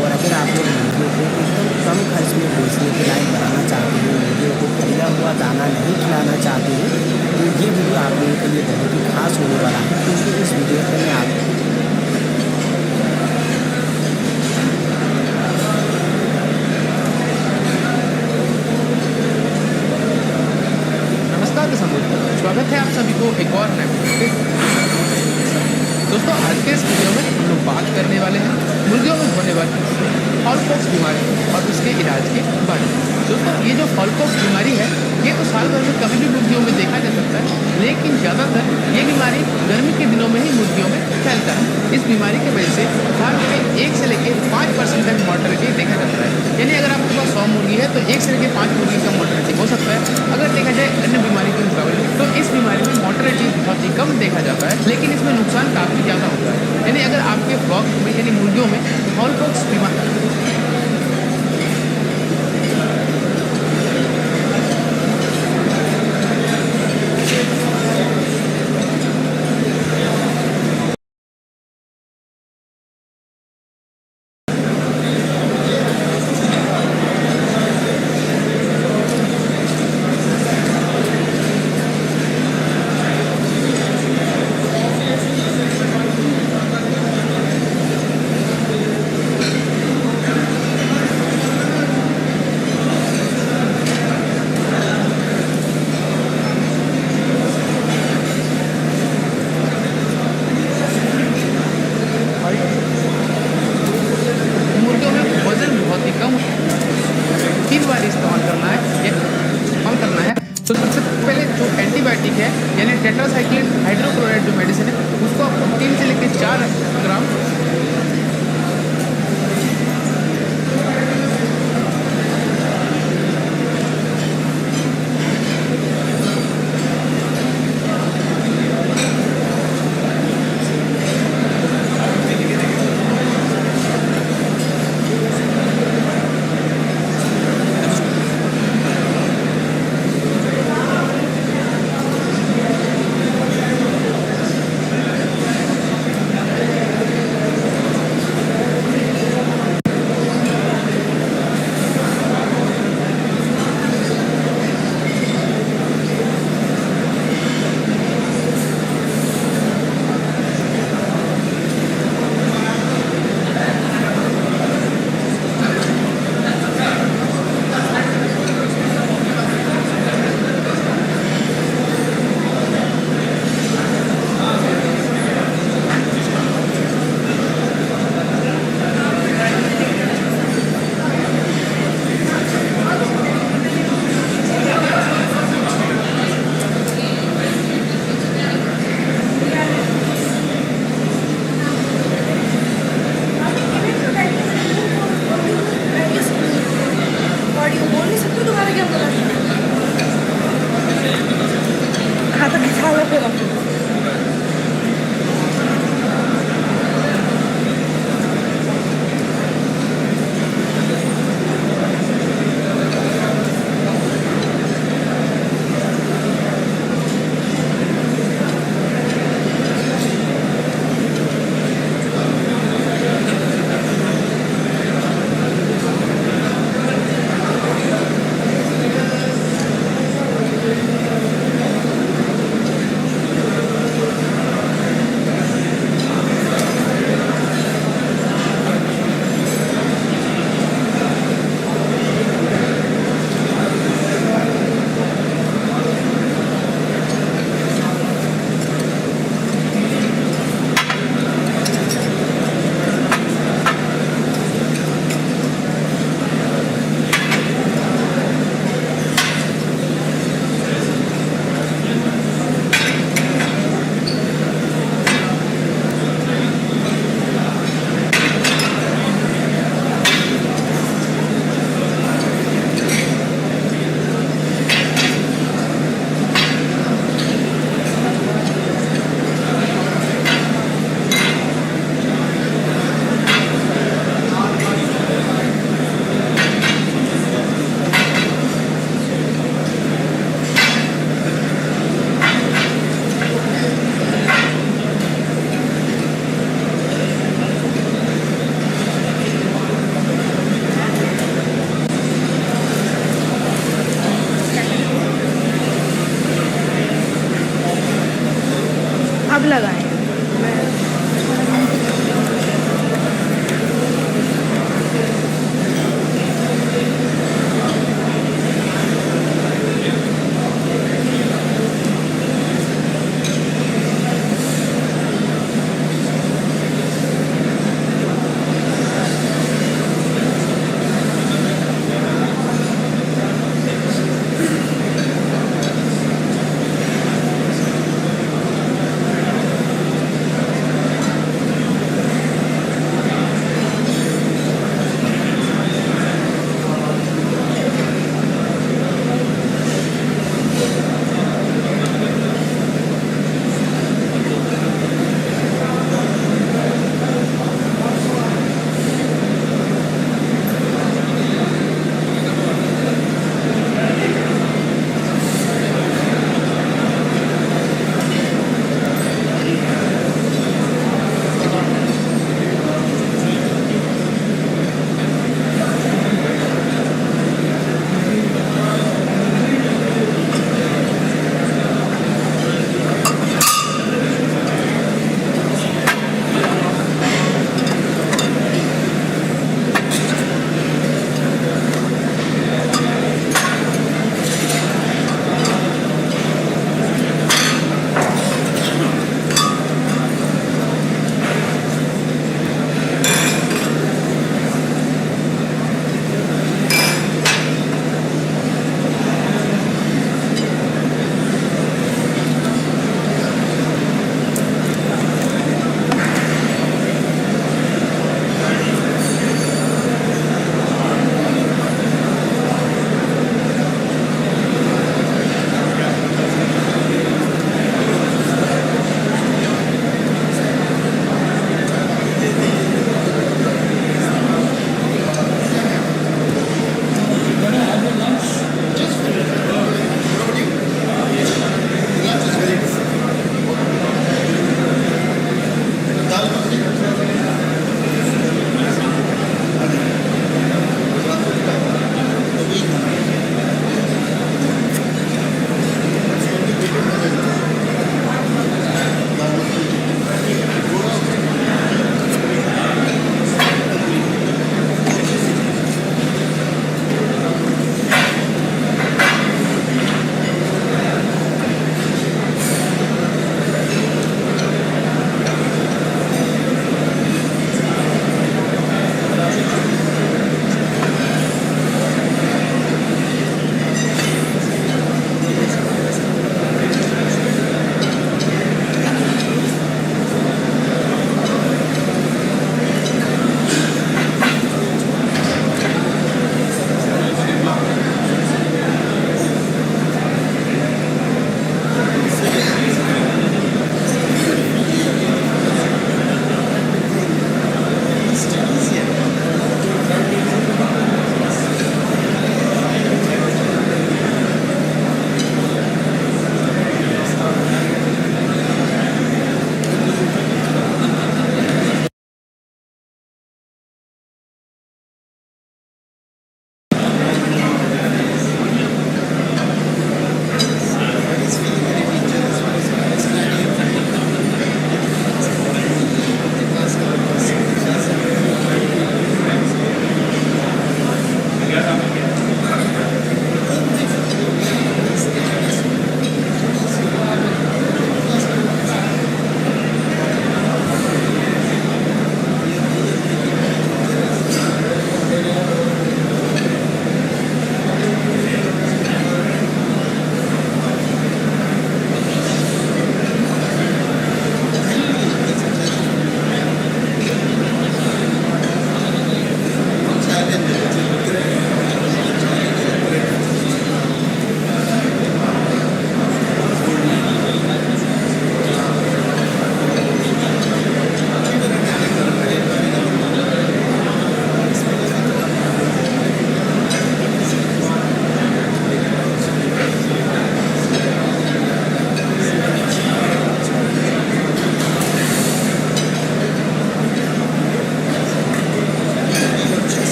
और अगर आप लोग मुर्गियों को एकदम कम खर्च में बेचने के लायक बनाना चाहते हैं, मुर्गियों को खरीदा हुआ दाना नहीं खिलाना चाहते हैं, तो ये वीडियो आप लोगों के लिए बहुत ही खास होने वाला है, क्योंकि इस वीडियो पर मैं आपको
स्वागत है आप सभी को एक और नए वीडियो पे। दोस्तों, आज के इस वीडियो में हम लोग बात करने वाले हैं मुर्गियों में होने वाली फॉलपॉक्स बीमारी और उसके इलाज के बारे में। दोस्तों, ये जो फॉलपॉक्स बीमारी है, ये तो साल भर में कभी भी मुर्गियों में देखा जा सकता है, लेकिन ज़्यादातर ये बीमारी गर्मी के दिनों में ही मुर्गियों में फैलता है। इस बीमारी की वजह से फार्म में 1 से लेकर 5% तक मॉर्टेलिटी देखा जाता है। यानी अगर आपके पास 100 मुर्गी है तो 1 से लेकर 5 मुर्गी का मॉर्टेलिटी हो सकता है। अगर देखा जाए अन्य बीमारी के मुकाबले तो इस बीमारी में मॉर्टेलिटी बहुत ही कम देखा जाता है, लेकिन इसमें नुकसान काफ़ी ज़्यादा होता है। यानी अगर आपके फ्लॉक में यानी मुर्गियों में फॉलपॉक्स बीमारी तो सबसे पहले जो एंटीबायोटिक है यानी टेट्रासाइक्लिन हाइड्रोक्लोराइड जो मेडिसिन है, उसको आपको 3 से लेकर 4 ग्राम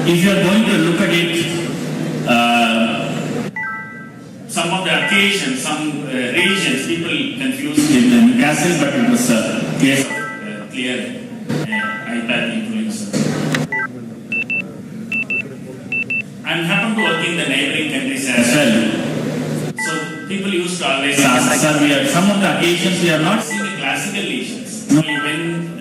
if you are going to look at it, some of the occasions, some regions, people confused with Newcastle, but it was a case of clear iPad influencer. I happen to work in the neighboring countries as well. So people used to always ask, sir, some of the occasions we are not seeing the classical lesions. No, when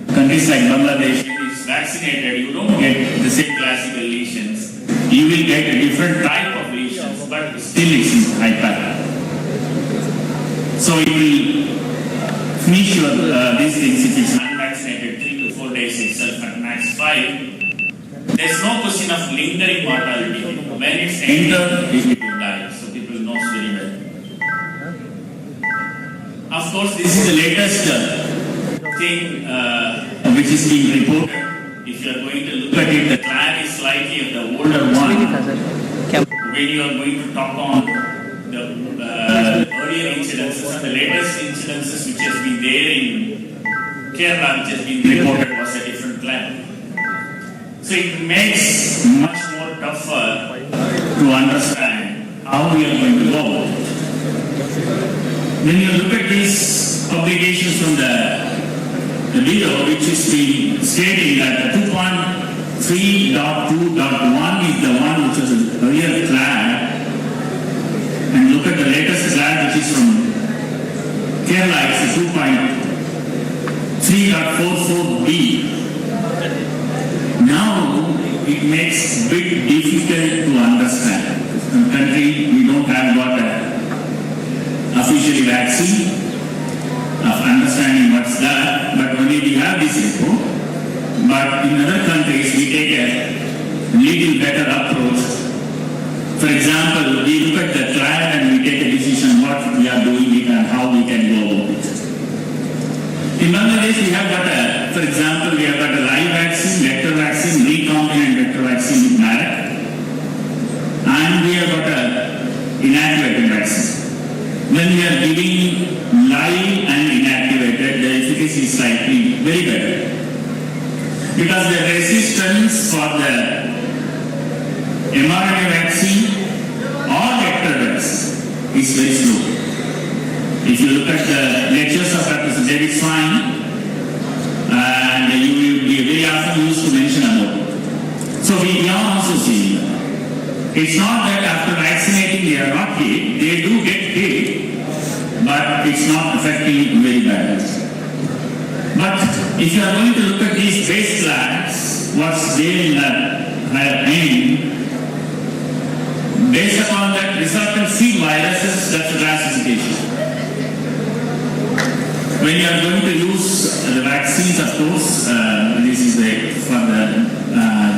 countries like Bangladesh is vaccinated, you don't get the same classical lesions. You will get a different type of lesions, but still it's in iPad. So it will finish your these things if it's unvaccinated 3 to 4 days itself at max 5. There's no question of lingering mortality. When it's entered, it will die. So people know very well. Of course, this is the latest thing which is being reported. If you are going to look at it, the clan is slightly of the older one. When you are going to talk on the earlier incidences and the latest incidences which has been there in Kerala, which has been reported, was a different clan. So it makes much more tougher to understand how we are going to go. When you look at these publications from the video, which is been stating that 2.3.2.1 is the one which was a real flag, and look at the latest flag which is from Kerala, it's a 2.3.44b. Now it makes a bit difficult to understand. In the country, we don't have got an official vaccine of understanding what's that, but only we have this report. But in other countries, we take a little better approach. For example, we look at the trial and we take a decision what we are doing it and how we can go about it. In Bangladesh, we have got for example, we have got a live vaccine, vector vaccine, recombinant vector vaccine with Merck, and we have got a inactivated vaccine. When we are giving live and inactivated, the efficacy is slightly very better. Because the resistance for the mRNA vaccine or vector vaccine is very slow. If you look at the lectures of Dr. David Swine, and you will be very often used to mention about it. So we are also seeing that. It's not that after vaccinating they are not hit, they do get hit, but it's not affecting very badly. But if you are going to look at these base flags, what's there in the end, based upon that resultant seed viruses, that's a classification. When you are going to use the vaccines, of course, this is for the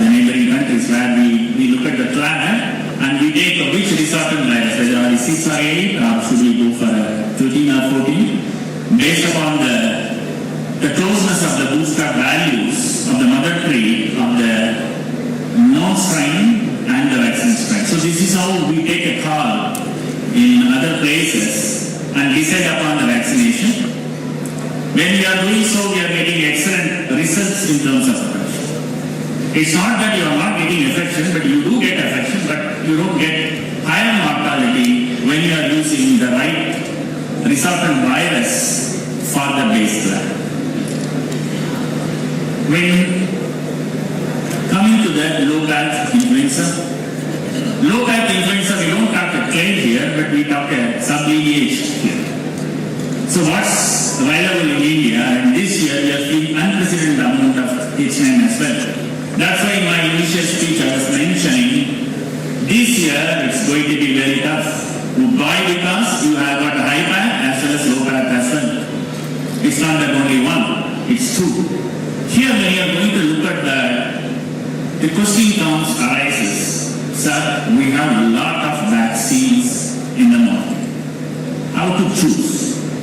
neighboring countries where we look at the clan and we take which resultant virus, whether it is 6 or 8 or should we go for 13 or 14, based upon the closeness of the booster values of the mother tree of the known strain and the vaccine strain. So this is how we take a call in other places and decide upon the vaccination. When we are doing so, we are getting excellent results in terms of protection. It's not that you are not getting infection, but you do get infection, but you don't get higher mortality when you are using the right resultant virus for the base plan. When coming to the low-path influenza, low-path influenza, we don't talk a clade here, but we talk a sublineage here. So what's available in India, and this year we have seen unprecedented amount of H9 as well. That's why in my initial speech I was mentioning, this year it's going to be very tough. Why? Because you have got a high path as well as low path as well. It's not that only one, it's two. Here when you are going to look at the question arises, sir, we have a lot of vaccines in the market. How to choose?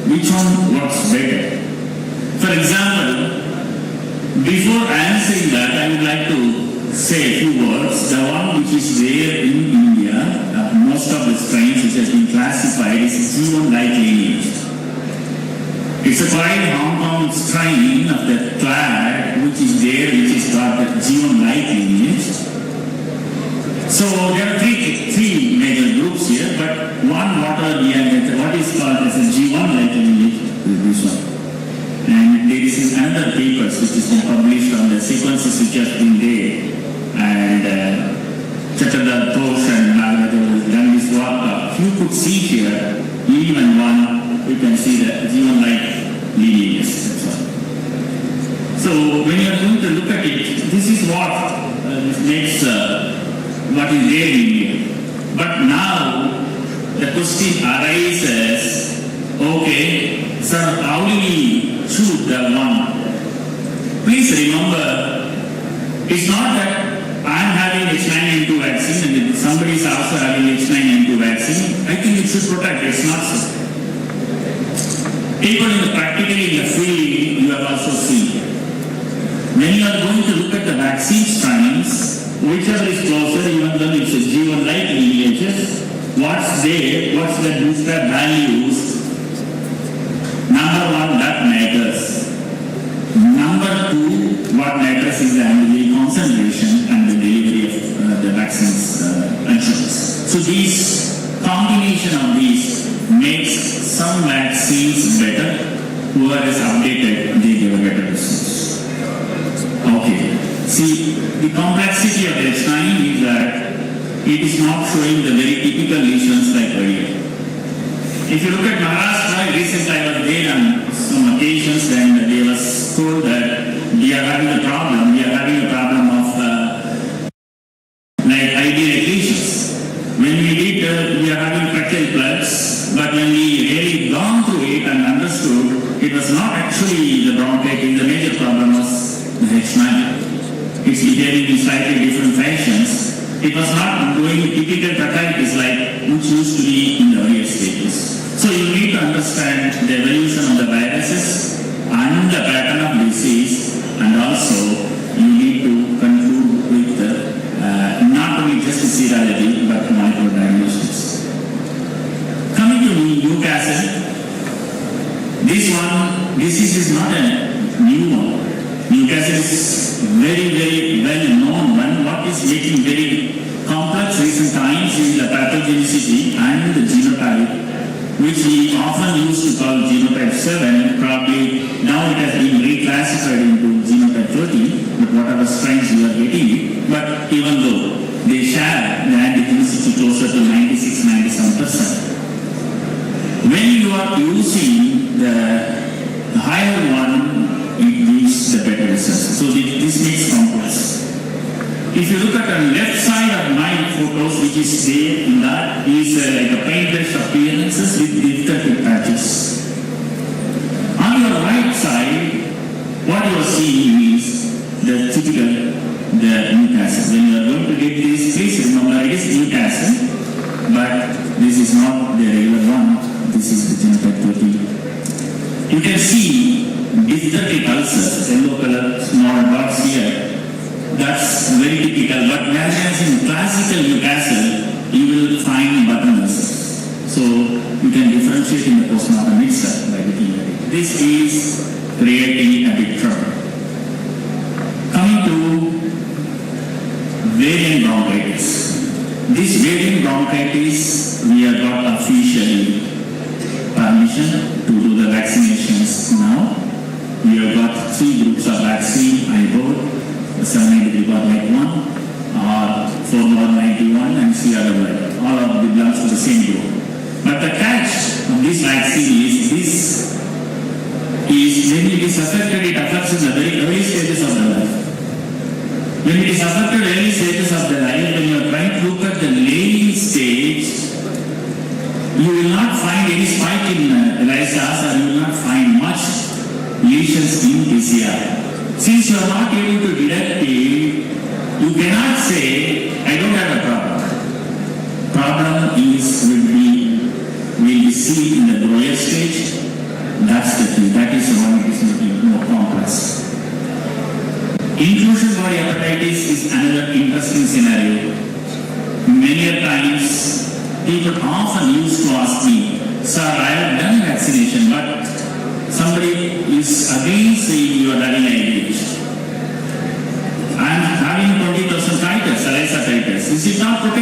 Which one works better? For example, before answering that, I would like to say a few words. The one which is there in India, most of the strains which has been classified is G1-like lineage. It's a quite Hong Kong strain of the clade which is there, which is got the G1-like lineage. So there are three major groups here, but one what is called as a G1 like this one. And there is another papers which is been published on the sequences which have been there. And Chaturda Tosh and Nagaraja done this work. You could see here, even one, you can see the G1 like lineages. So when you are going to look at it, this is what makes what is there in here. But now the question arises, okay, sir, how do we choose the one? Please remember, it's not that I am having H9N2 vaccine and somebody is also having H9N2 vaccine. I think it should protect. It's not so. People practically in the field, you have also seen. When you are going to look at the vaccine strains, whichever is closer, even though it's a G1 like lineages, what's there, what's the booster values, number one, that matters. Number two, what matters is the antibody concentration and the delivery of the vaccines insurance. So these combination of these makes some vaccines better. Whoever is updated, they give a better results. Okay. See, the complexity of H9 is that it is not showing the very typical lesions like earlier. If you look at Maharashtra, recently I was there on some occasions, then they was told that we are having a problem. We are having a problem of like ideal lesions. When we did, we are having fractal plugs, but when we really gone through it and understood, it was not actually the bronchitis. The major problem was the H9. It's behaving in slightly different fashions. It was not doing typical tracheitis like which used to be in the earlier stages. So you need to understand the evolution of the viruses and the pattern of disease, and also you need to conclude with not only just serology but microdiagnostics. Coming to Newcastle, this is not a new one. Newcastle is very, very well known one. What is making very complex recent times is the pathogenicity and the genotype, which we often used to call genotype 7. Probably now it has been reclassified into genotype 13, but whatever strains you are getting. But even though they share the antigenicity closer to 96-97%. When you are using the higher one, it gives the better results. So this makes complex. If you look at the left side of my photos, which is there in that, is like a paintbrush appearances with different patches. On your right side, what you are seeing is the typical Newcastle. When you are going to get this, please remember it is Newcastle, but this is not the regular one. This is the genotype 13. You can see diphthetic ulcers, yellow color, small dots here. That's very typical. But whereas in classical Newcastle, you will find button ulcers. So you can differentiate in the postmortem itself by looking at it. This is creating a big trouble. Coming to variant bronchitis. This variant bronchitis, we have got officially permission to do the vaccinations now. We have got 3 groups of vaccine, I bought, 793.1 or 4191 and CRW. All of them belongs to the same group. But the catch of this vaccine is when it is affected, it affects in the very early stages of the life. When it is affected early stages of the life, when you are trying to look at the late stage, you will not find any spike in ELISAs, or you will not find much lesions in PCR. Since you are not able to detect it, you cannot say, I don't have a problem. Problem will be seen in the broader stage. That's the key. That is the one that is making more complex. Inclusion body hepatitis is another interesting scenario. Many times, people often used to ask me, sir, I have done vaccination, but somebody is again saying you are having IDH. I am having 20,000 titers, ELISA titers. Is it not protected?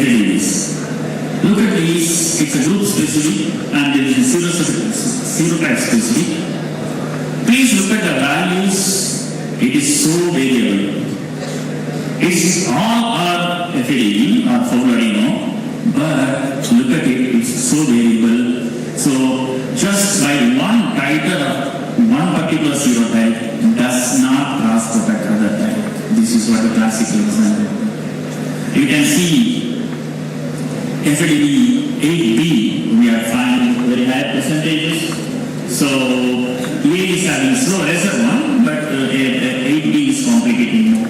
FADs. Look at these, it's a group specific and there is a serotype specific. Please look at the values, it is so variable. It's all are FAD or Fowlerino, but look at it, it's so variable. So just by one titer of one particular serotype does not cross protect other type. This is what the classical example. You can see FAD 8B, we are finding very high percentages. So A is having slow lesser one, but 8B is complicating more.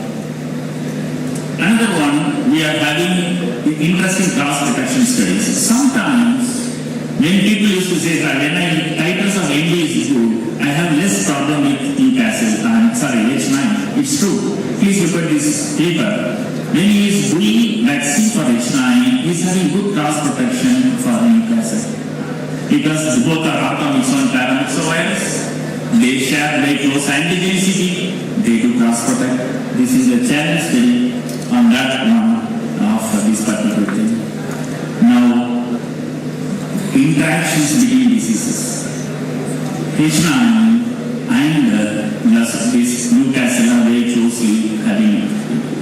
Another one, we are having interesting cross protection studies. Sometimes when people used to say, when titers of ND is good, I have less problem with H9. It's true. Please look at this paper. When he is doing vaccine for H9, he is having good cross protection for nucleic acid. Because both are atomics on paramyxovirus, they share very close antigenicity, they do cross protect. This is a challenge study on that one of this particular thing. Now, interactions between diseases. H9 and this nucleic acid are very closely having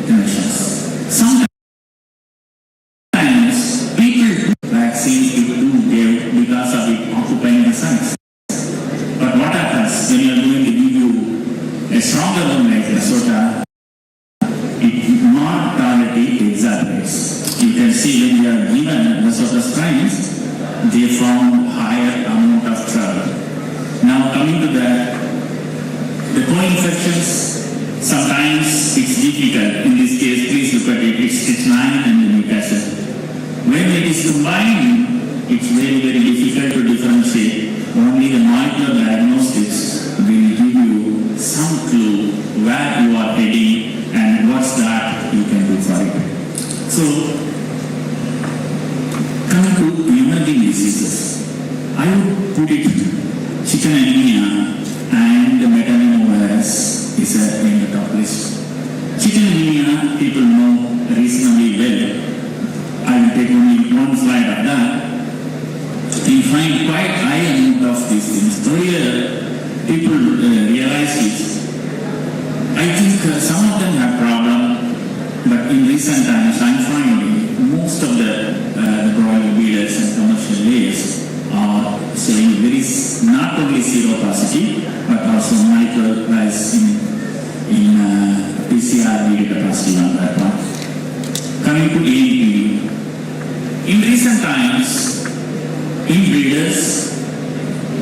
connections. Sometimes people do vaccines because of it occupying the sites. But what happens when you are going to give you a stronger one like Lesotho? Mortality exacerbates. You can see when we are given Lesotho strains, they form higher amount of trouble. Now coming to the co-infections, sometimes it's difficult. In this case, please look at it. It's H9 and the nucleic acid. When it is combined, it's very, very difficult to differentiate. Only the molecular diagnostics will give you some clue where you are heading and what's that you can do for it. So, coming to emerging diseases, I would put it chicken anemia and the metapneumovirus is in the top list. Chicken anemia, people know reasonably well. I will take only one slide of that. You find quite high amount of these things. Earlier, people realize it. I think some of them have problem, but in recent times, I'm finding most of the broiler breeders and commercial layers are showing very not only seropositivity, but also molecular rise in PCR read capacity on that one. Coming to ANPD. In recent times, in breeders,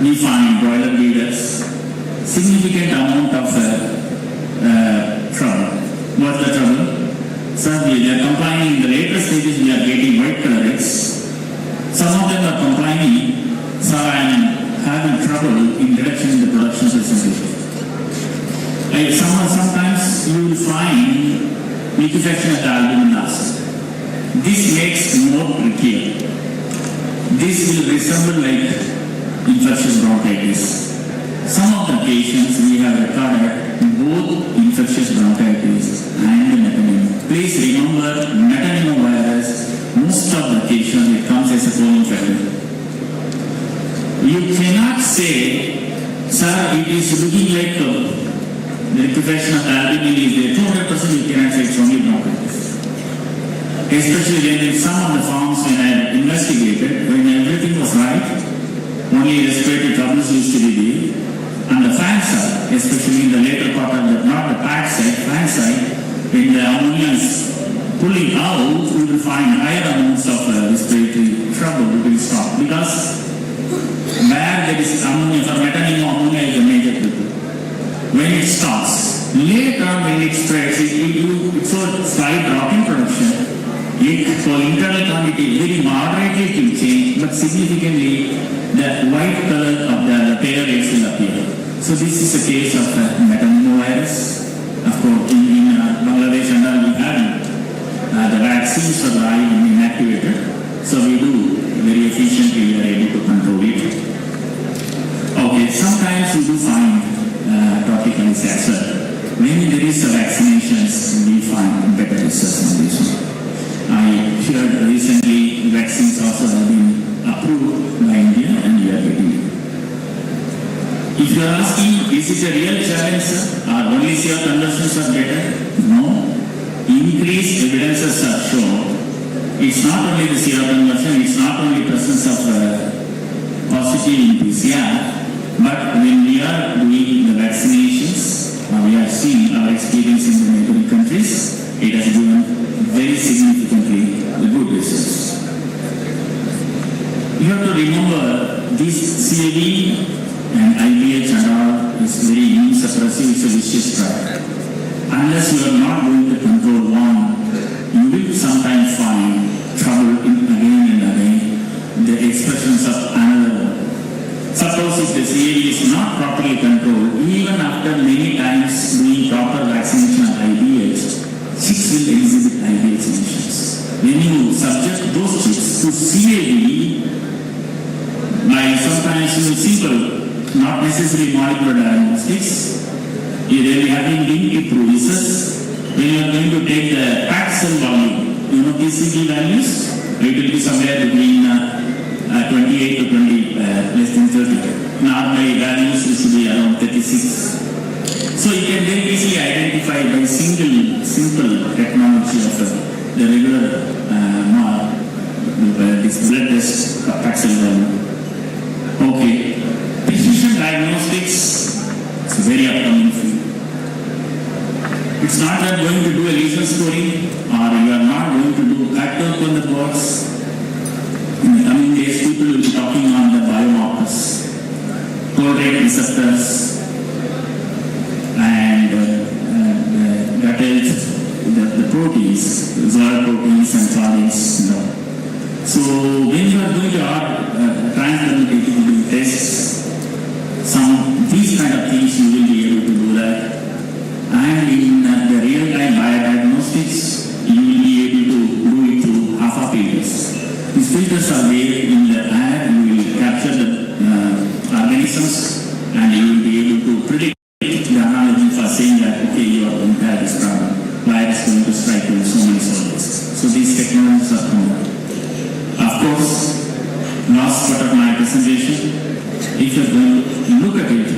we find broiler breeders significant amount of trouble. What's the trouble? Certainly, they are complaining in the later stages. We are getting white color eggs. Some of them are complaining, so I am having trouble in reduction in the production percentage. Sometimes you will find liquefaction at the albumin loss. This makes more trickier. This will resemble like infectious bronchitis. Some of the patients we have recorded both infectious bronchitis and metapneumovirus. Please remember, metapneumovirus, most of the patients it comes as a co-infected. You cannot say, sir, it is looking like the liquefaction of the albumin is there. 200% you cannot say it's only bronchitis. Especially when in some of the forms when I investigated, when everything was right, only respiratory troubles used to be there. And the fan side, especially in the later part of the, not the pad side, fan side, when the ammonia is pulling out, we will find higher amounts of respiratory trouble will stop. Because where there is ammonia, for metapneumovirus, ammonia is a major critical. When it stops, later when it spreads, it shows slight drop in production. For internal quantity, very moderately it will change, but significantly the white color of the pair eggs will appear. So this is a case of metapneumovirus. Of course, in Bangladesh and all we have the vaccines for the eye inactivated. So we do very efficiently, we are able to control it. Okay, sometimes we do find topical as well. When there is a vaccinations, we find better research on this one. I shared recently also have been approved by India and we are getting it. If you are asking, is it a real challenge, sir? Are only CR conversions are better? No. Increased evidences are shown. It's not only the CR conversion, it's not only presence of positive in PCR, but when we are doing the vaccinations, we are seeing our experience in the neighboring countries, it has given very significantly the good results. You have to remember this CAV and IPH and all is very immunosuppressive, it's a vicious trap. Unless you are not going to control one, you will sometimes find trouble in again and again the expressions of another one. Suppose if the CAV is not properly controlled, even after many times doing proper vaccination of IPH, chicks will exhibit IPH lesions. When you subject those chicks to CAV by sometimes simple, not necessarily molecular diagnostics, they will having linked processes. When you are going to take the packed cell volume, you know PCB values, it will be somewhere between 28 to 20, less than 30. Normally values should be around 36. So you can very easily identify by simple technology of the regular this blood test packed cell volume. Okay. Precision diagnostics, it's a very upcoming field. It's not that going to do a lesion scoring or you are not going to do cut work on the box. In the coming days, people will be talking on the biomarkers, cold-rate receptors, and gut health, the proteins, Zoll proteins and proteins. So when you are going to transdermal tests, these kind of things you will be able to do that. And in the real-time biodiagnostics, you will be able to do it through HAFA filters. These filters are there in the air, you will capture the organisms and you will be able to predict the analogy for saying that, okay, you are going to have this problem. Virus going to strike you in so many soldiers. So these technologies are coming. Of course, last part of my presentation, if you are going to look at it,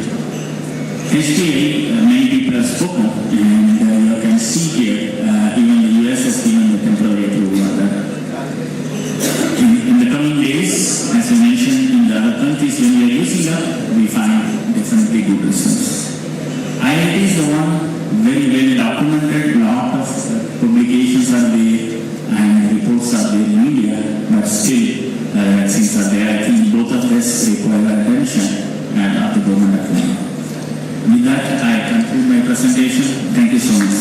HTA, many people have spoken, and you can see here, even the US has given the temporary approval of that. In the coming days, as I mentioned, in the other countries, when we are using that, we find definitely good results. IIT is the one very well documented, lot of publications are there, and reports are there in India, but still, vaccines are there. I think both of this require attention of the government of India. With that, I conclude my presentation. Thank you so much.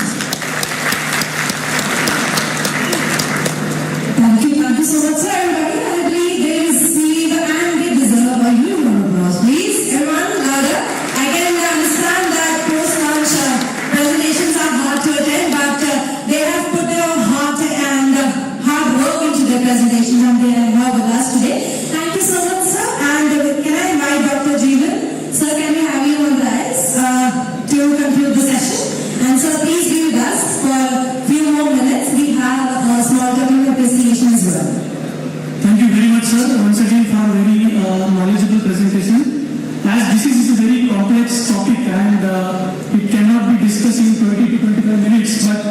Thank you so much, sir. Everybody, I believe they receive and they deserve a huge round of applause. Please, everyone, louder. I can understand that post-launch presentations are hard to attend, but they have put their heart and hard work into their presentations, and they are here with us today. Thank you so much, sir. And can I invite Dr. Jeevan? Sir, can we have you on the dais to conclude the session? And sir, please be with us for a few more minutes. We have a small token appreciation as well.
Thank you very much, sir, once again for a very knowledgeable presentation. As disease is a very complex topic and it cannot be discussed in 20 to 25 minutes, but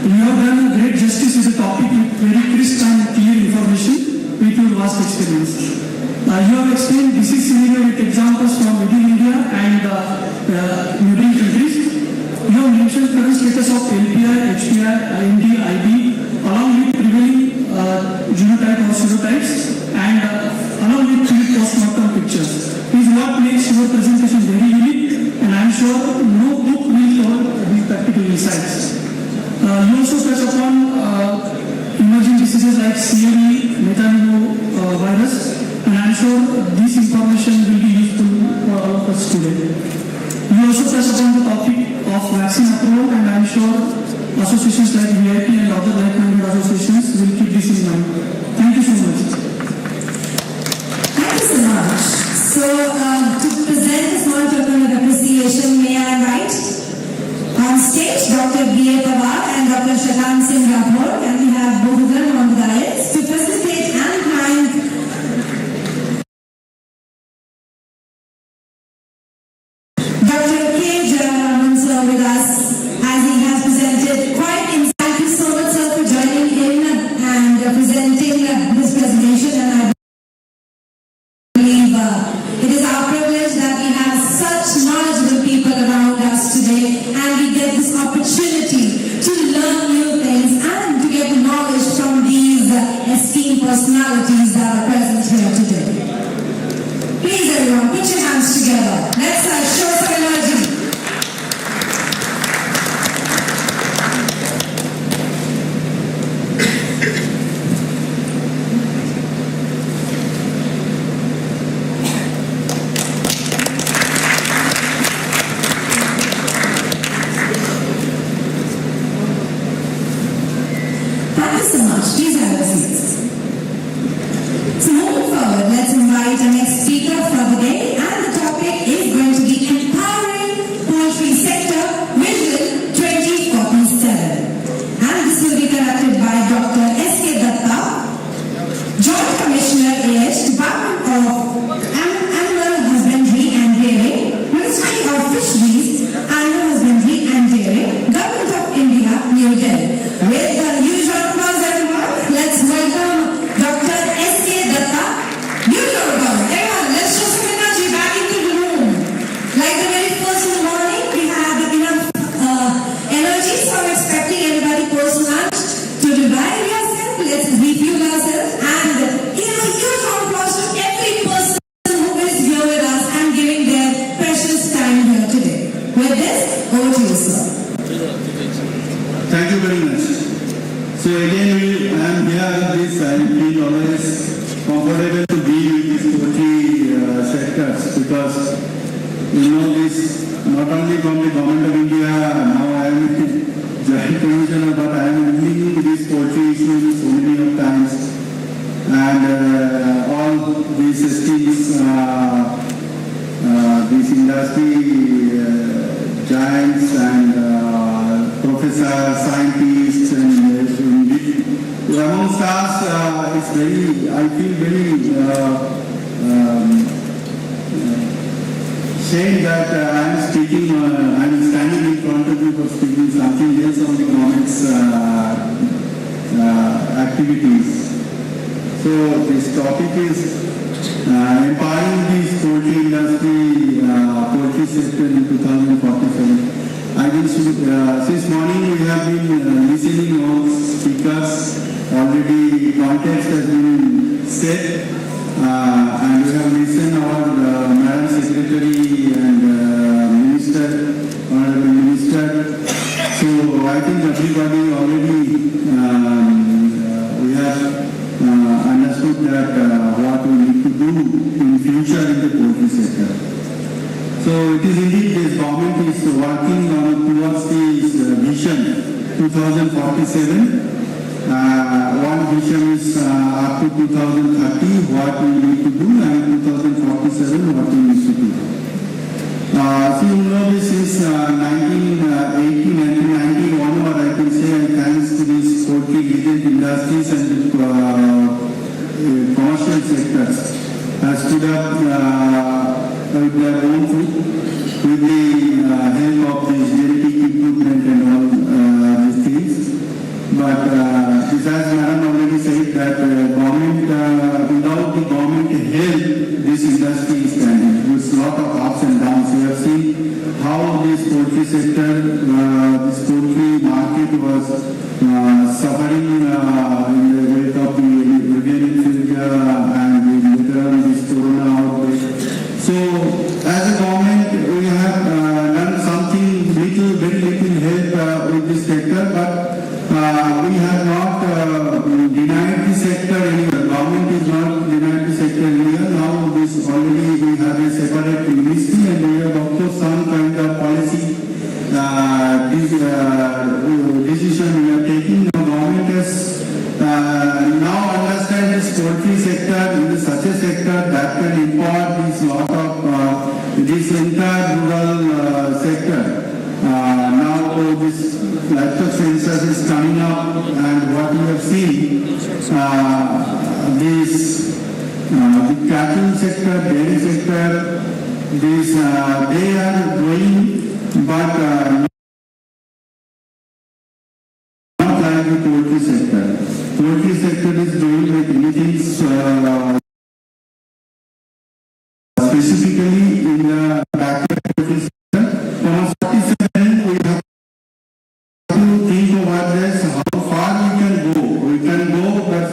you have done a great justice to the topic with very crisp and clear information with your vast experience. You have explained disease scenario with examples from within India and neighboring countries. You have mentioned current status of LPI, HPI, IND, IB, along with prevailing genotype or serotypes, and along with three post-mortem pictures. Is what makes your presentation very unique, and I am sure no book will cover these practical insights. You also touch upon emerging diseases like CAV, metanovirus, and I am sure this information will be useful for all of us today. You also touch upon the topic of vaccine approval, and I am sure associations like VIP and other like-minded associations will keep this in mind. Thank you so much.
Thank you so much. So, to present a small token of appreciation, may I invite on stage Dr. B.A. Pawar and Dr. Shatan Singh Rathore, and we have both of them on the dais to present personalities that are present here today. Please everyone, put your hands together. Let's show some energy. Thank you so much. Please have a seat. So moving forward, let's invite our next speaker for the day, and the topic is going to be Empowering Poultry Sector Vision 2047. And this will be conducted by Dr. S.K. Datta, Joint Commissioner AH, Department of Animal Husbandry and Dairy, Ministry of Fisheries, Animal Husbandry and Dairy, Government of India, New Delhi. With the usual applause, everyone, let's welcome Dr. S.K. Datta. Usual applause. Everyone, let's show some energy back into the room. Like the very first in the morning, we have enough energy, so I'm expecting everybody post-lunch to revive yourself. Let's refuel ourselves, and give a huge applause to every person who is here with us and giving their precious time here today. With this, over to you, sir.
Thank you very much. So again, I am here with this. I feel always comfortable to be with these poultry sectors, because you know this not only from the government of India. Now I am with the Joint Commissioner, but I am dealing with this poultry issue so many of times, and all these esteems, these industry giants and professors, scientists, and amongst us, it's very, I feel very shame that I am speaking, I am standing in front of you for speaking something else on the government's activities. So this topic is empowering this poultry industry, poultry sector in 2047. I think since morning we have been listening all speakers. Already context has been set, and we have listened our Madam Secretary and Minister, Honorable Minister. So I think everybody already we have understood that what we need to do in future in the poultry sector. So it is indeed this government is working towards this vision 2047. One vision is up to 2030 what we need to do, and 2047 what we need to do. So you know this is 1990 onward, I can say, thanks to these poultry legend industries and commercial sectors has stood up with their own food, with the help of this genetic improvement and all these things. But this, as Madam already said, that government, without the government help, this industry is standing. There's a lot of ups and downs. We have seen how this poultry sector, this poultry market was suffering in the wake of the avian influenza and later on this corona outbreak. So, as a government, we have done something little, very little help with this sector, but we have not denied the sector anywhere. Government is not denied the sector anywhere. Now this already we have a separate ministry, and we have also some kind of policy decision we are taking. The government has now understand this poultry sector is such a sector that can import this lot of this entire rural sector. Now this livestock census is coming up, and what we have seen, this the cattle sector, dairy sector, this they are growing, but not like the poultry sector. Poultry sector is growing like anything, specifically in the backyard poultry sector. From 47, we have to think about this, how far we can go. We can go, but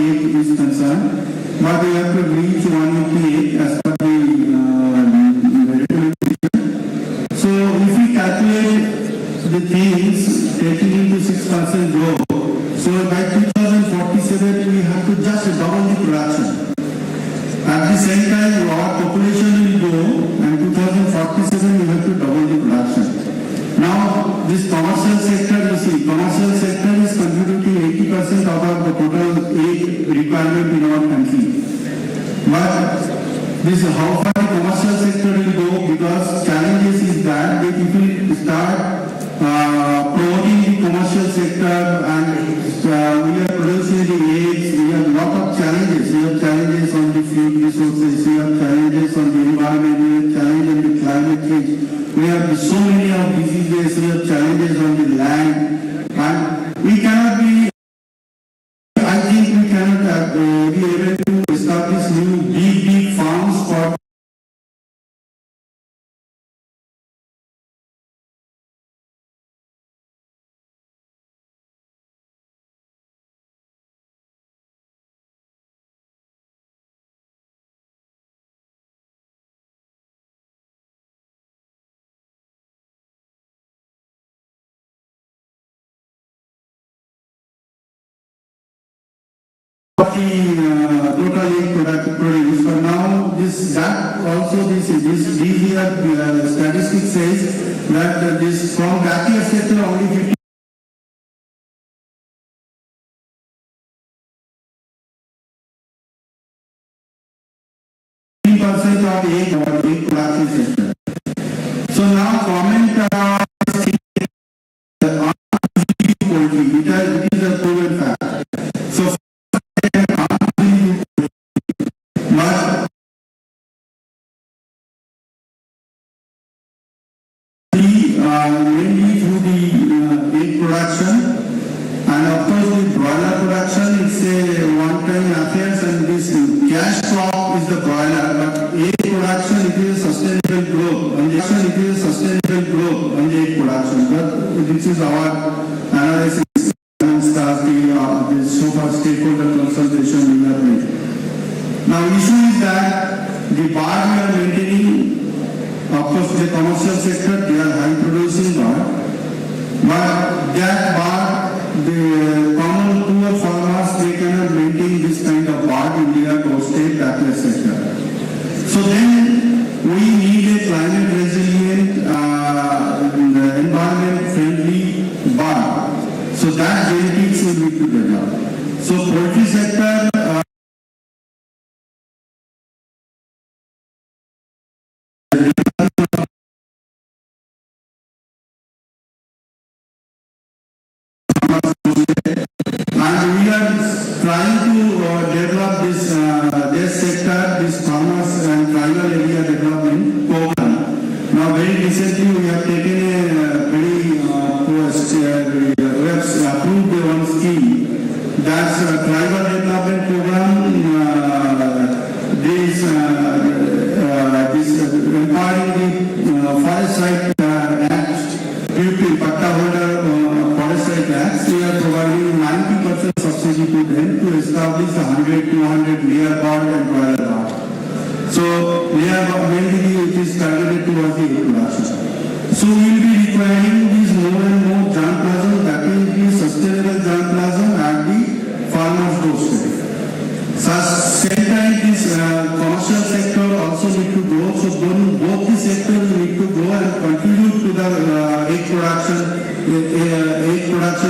188 is concerned, but we have to reach 188 as per the recommendation. So if we calculate the things taking into 6% growth, so by 2047 we have to just double the production. At the same time, our population will grow, and 2047 we have to double the production. Now, this commercial sector, you see, commercial sector is contributing 80% of the total aid requirement in our country. But this how far the commercial sector will go, because challenges is that if we start promoting the commercial sector and we are producing the aids, we have a lot of challenges. We have challenges on the food resources, we have challenges on the environment, we have challenges on the climate change. We have so many of diseases, we have challenges on the land, and we cannot be, I think we cannot be able to establish new big farms for total egg product produced. But now these year statistics says that this from backyard sector only 50% of the egg production sector. So now comment on poultry, it is a proven fact. So mainly through the egg production, and of course the broiler production is a one-time affair, and this cash crop is the broiler, but egg production it is a sustainable growth. On the egg production, but this is our analysis and start the so far stakeholder consultation we have made. Now issue is that the bar we are maintaining. Of course, the commercial sector, they are high producing bar, but that bar, the common poor farmers, they cannot maintain this kind of bar in their state backward sector. So then we need a climate resilient, environment friendly bar. So that benefits will be to develop. So poultry sector. And we are trying to develop this sector, this farmers and tribal area development program. Now, very recently we have taken a very we have approved one scheme. That's a tribal development program. This empowering the forest right act, people, patta holder forest right acts. We are providing 90% subsidy to them to establish 100-200 layer barn and broiler barn. So layer barn mainly it is targeted towards the egg production. So we will be requiring these more and more germplasm, that will be sustainable germplasm at the farmer's doorstep. Same time this commercial sector also need to grow. So both the sectors need to grow and contribute to the egg production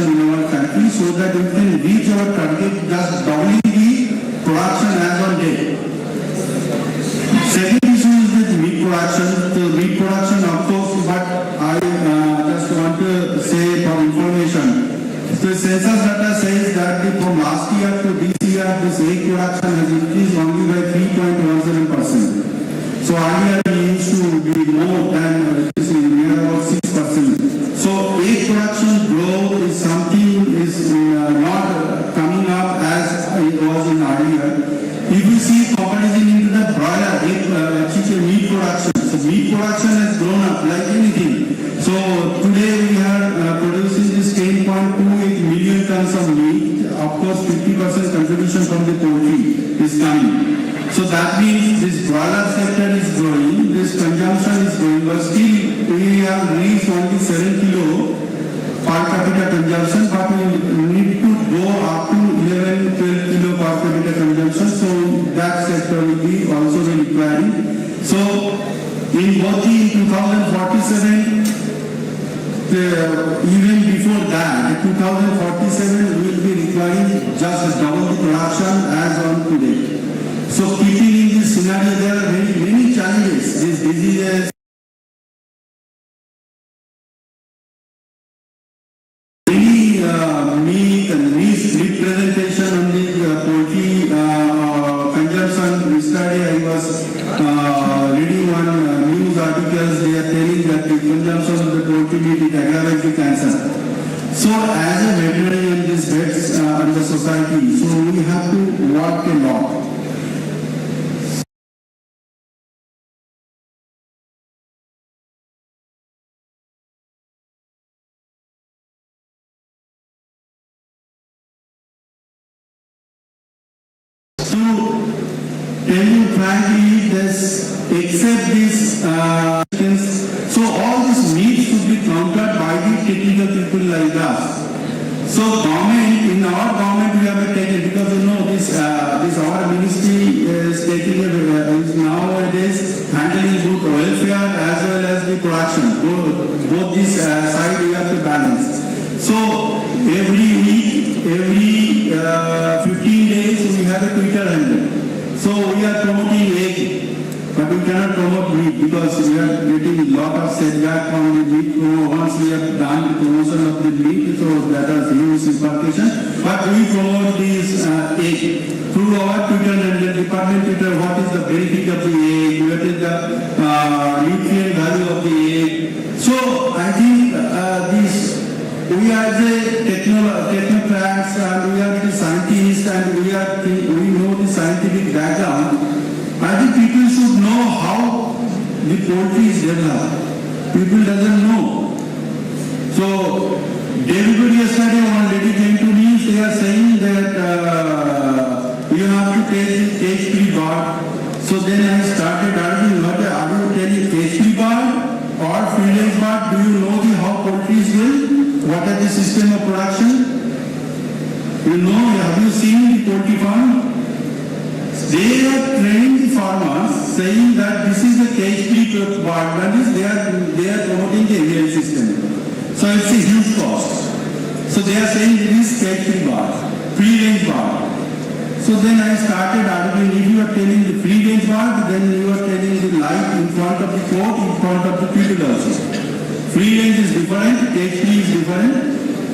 in our country, so that we can reach our target just doubling the production as on date. Second issue is with meat production. The meat production, of course, but I just want to say for information. So census data says that from last year to this year, this egg production has increased only by 3.17%. So earlier we used to be more than near about 6%. So egg production growth is something is not coming up as it was in earlier. If you see comparison into the broiler chicken meat production, so meat production has grown up like anything. So today we are producing this 10.28 million tons of meat. Of course, 50% contribution from the that means this broiler sector is growing, this consumption is growing, but still we have reached only 7 kilo per capita consumption, but we need to go up to 11, 12 kilo per capita consumption, so that sector will be also requiring. So in both in 2047, even before that, 2047 will be requiring just double the production as on today. So keeping in this scenario, there are many challenges. These diseases, many meat and representation on the poultry consumption. Yesterday I was reading one news articles. They are telling that the consumption of the poultry meat it aggravates the cancer. So as a veterinarian, these vets in the society, so we have to work a lot. Tell you frankly, except this, so all this needs to be countered by the technical people like us. So government, in our government we have taken, because you know this our ministry is taking is nowadays handling both welfare as well as the production. Both this side we have to balance. So every week, every 15 days we have a Twitter handle. So we are promoting egg, but we cannot promote meat because we are getting a lot of setback from the meat. Once we have done the promotion of the meat, so that is huge implication. But we promote this egg through our Twitter handle, department Twitter. What is the benefit of the egg? What is the nutrient value of the egg? So I think we are the technocrats and we are the scientists and we know the scientific background. I think people should know how the poultry is developed. People doesn't know. So David yesterday one lady came to me, they are saying that you have to take cage-free bird. So then I started asking, are you telling cage-free bird or free-range bird? Do you know how poultry is built? What is the system of production? You know, have you seen the poultry farm? They have trained the farmers saying that this is the cage-free bird, that is they are promoting the avian system. So it's a huge cost. So they are saying it is cage-free bird, free-range bird. So then I started arguing, if you are telling the free-range bird, then you are telling the light in front of the court, in front of the people also. Free range is different, cage-free is different.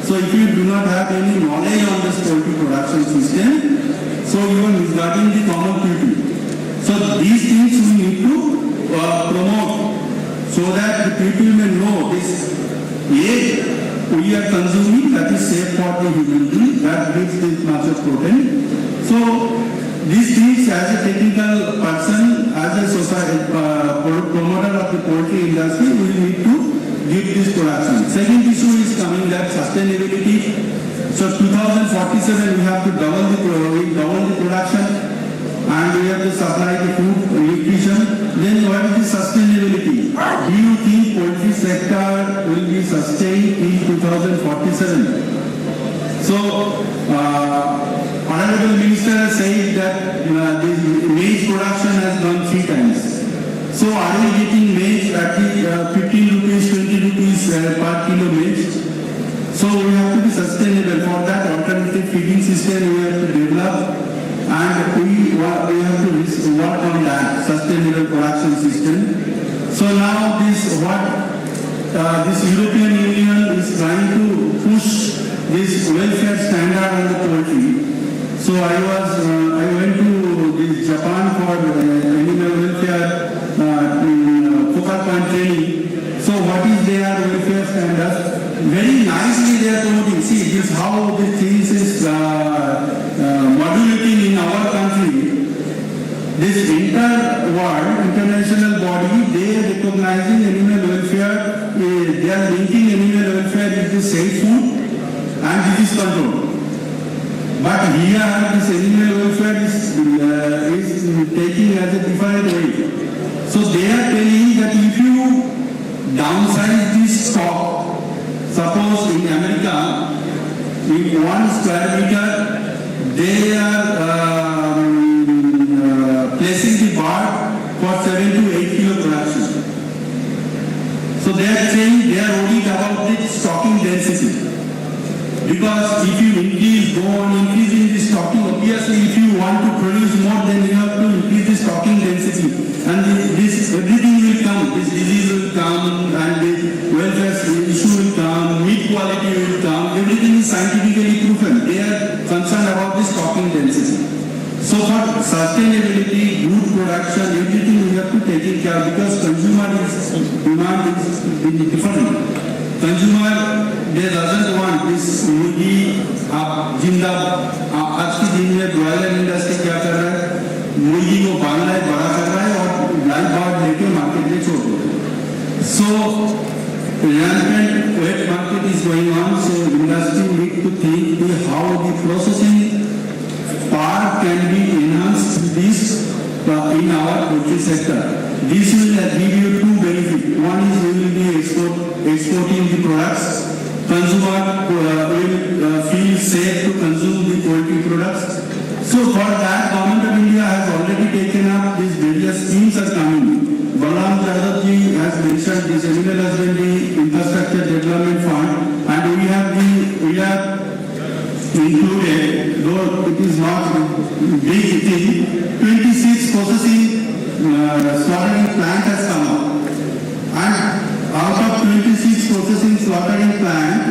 So if you do not have any knowledge on this poultry production system, so you are misguiding the common people. So these things we need to promote so that the people may know this egg we are consuming that is safe for the human being, that gives this much of protein. So these things as a technical person, as a society, promoter of the poultry industry, we need to give this production. Second issue is coming, that sustainability. So 2047 we have to double the production and we have to supply the food, nutrition. Then what is the sustainability? Do you think poultry sector will be sustained in 2047? So Honorable Minister said that the maize production has gone 3 times. So are we getting maize at the 15 rupees, 20 rupees per kilo maize? So we have to be sustainable. For that alternative feeding system we have to develop and we have to work on that sustainable production system. So now this European Union is trying to push this welfare standard on the poultry. So I went to this Japan for animal welfare focal point training. So what is their welfare standards? Very nicely they are promoting. See, this is how the things is modulating in our country. This international body, they are recognizing animal welfare. They are linking animal welfare with the safe food and disease control. But here, this animal welfare is taking as a different way. So they are telling that if you downsize this stock, suppose in America, in 1 square meter, they are placing the bar for 7 to 8 kilo production. So they are saying they are worried about the stocking density. Because if you go on increasing the stocking, obviously if you want to produce more, then you have to increase the stocking density. And everything will come, this disease will come, and the welfare issue will come, meat quality will come, everything is scientifically proven. They are concerned about the stocking density. So for sustainability, good production, everything we have to take care because consumer demand is different. Consumer, they doesn't want this मुर्गी जिंदा आज की दिन में broiler industry क्या कर रहा है, मुर्गी को पाल रहा है, बड़ा कर रहा है और लाइव बर्ड लेके मार्केट में छोड़ दो. So rampant wet market is going on. So industry need to think how the processing part can be enhanced this in our poultry sector. This will give you 2 benefits. One is we will be exporting the products. Consumer will feel safe to consume the poultry products. So for that, Government of India has already taken up these various schemes are coming. Balram Jadhav ji has mentioned this Animal Husbandry Infrastructure Development Fund, and we have included, though it is not big thing, 26 processing slaughtering plant has come up. And out of 26 processing slaughtering plant,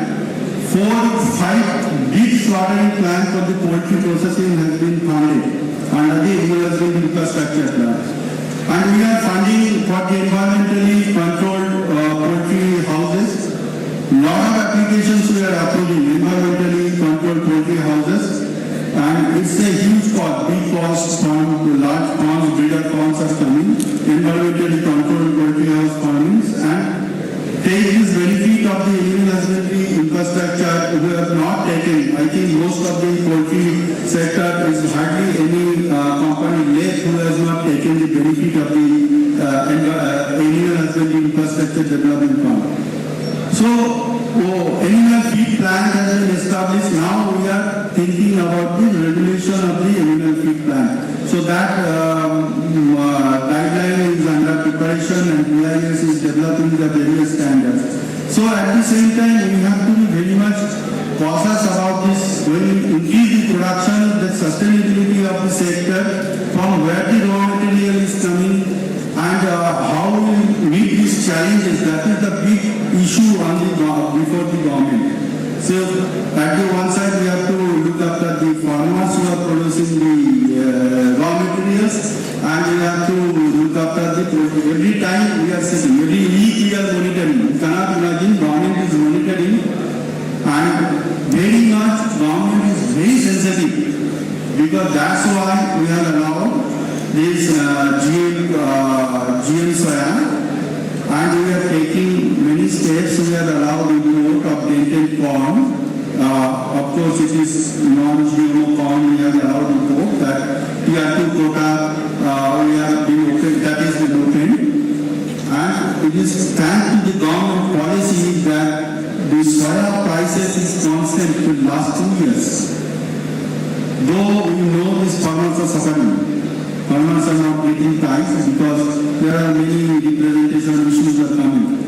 4-5 big slaughtering plants for the poultry processing has been funded under the Animal Husbandry Infrastructure Plan. And we are funding for the environmentally controlled poultry houses. Lot of applications we are approving, environmentally controlled poultry houses. And it's a huge cost, big cost from large ponds, breeder ponds are coming, environmentally controlled poultry house farmings, and take this benefit of the animal husbandry infrastructure who have not taken. I think most of the poultry sector is hardly any company left who has not taken the benefit of the animal husbandry infrastructure development fund. So, animal feed plant has been established. Now we are thinking about the regulation of the animal feed plant. So that guideline is under preparation and BIS is developing the various standards. So at the same time, we have to be very much cautious about this. When we increase the production, the sustainability of the sector, from where the raw material is coming, and how we meet these challenges. That is the big issue on the before the government. So at the one side we have to look after the farmers who are producing the raw materials, and we have to look after the poultry. Every time we are sitting, every week we are monitoring. You cannot imagine government is monitoring, and very much government is very sensitive, because that's why we have allowed this GM soya, and we are taking many steps. We are allowed import of dented corn. Of course, it is non-GMO corn. We have allowed import that Tier 2 quota. We have been open. That is been open, and it is thanks to the government policy that the soya prices is constant for the last 2 years. Though we know these farmers are suffering. Farmers are not getting price because there are many representation issues are coming.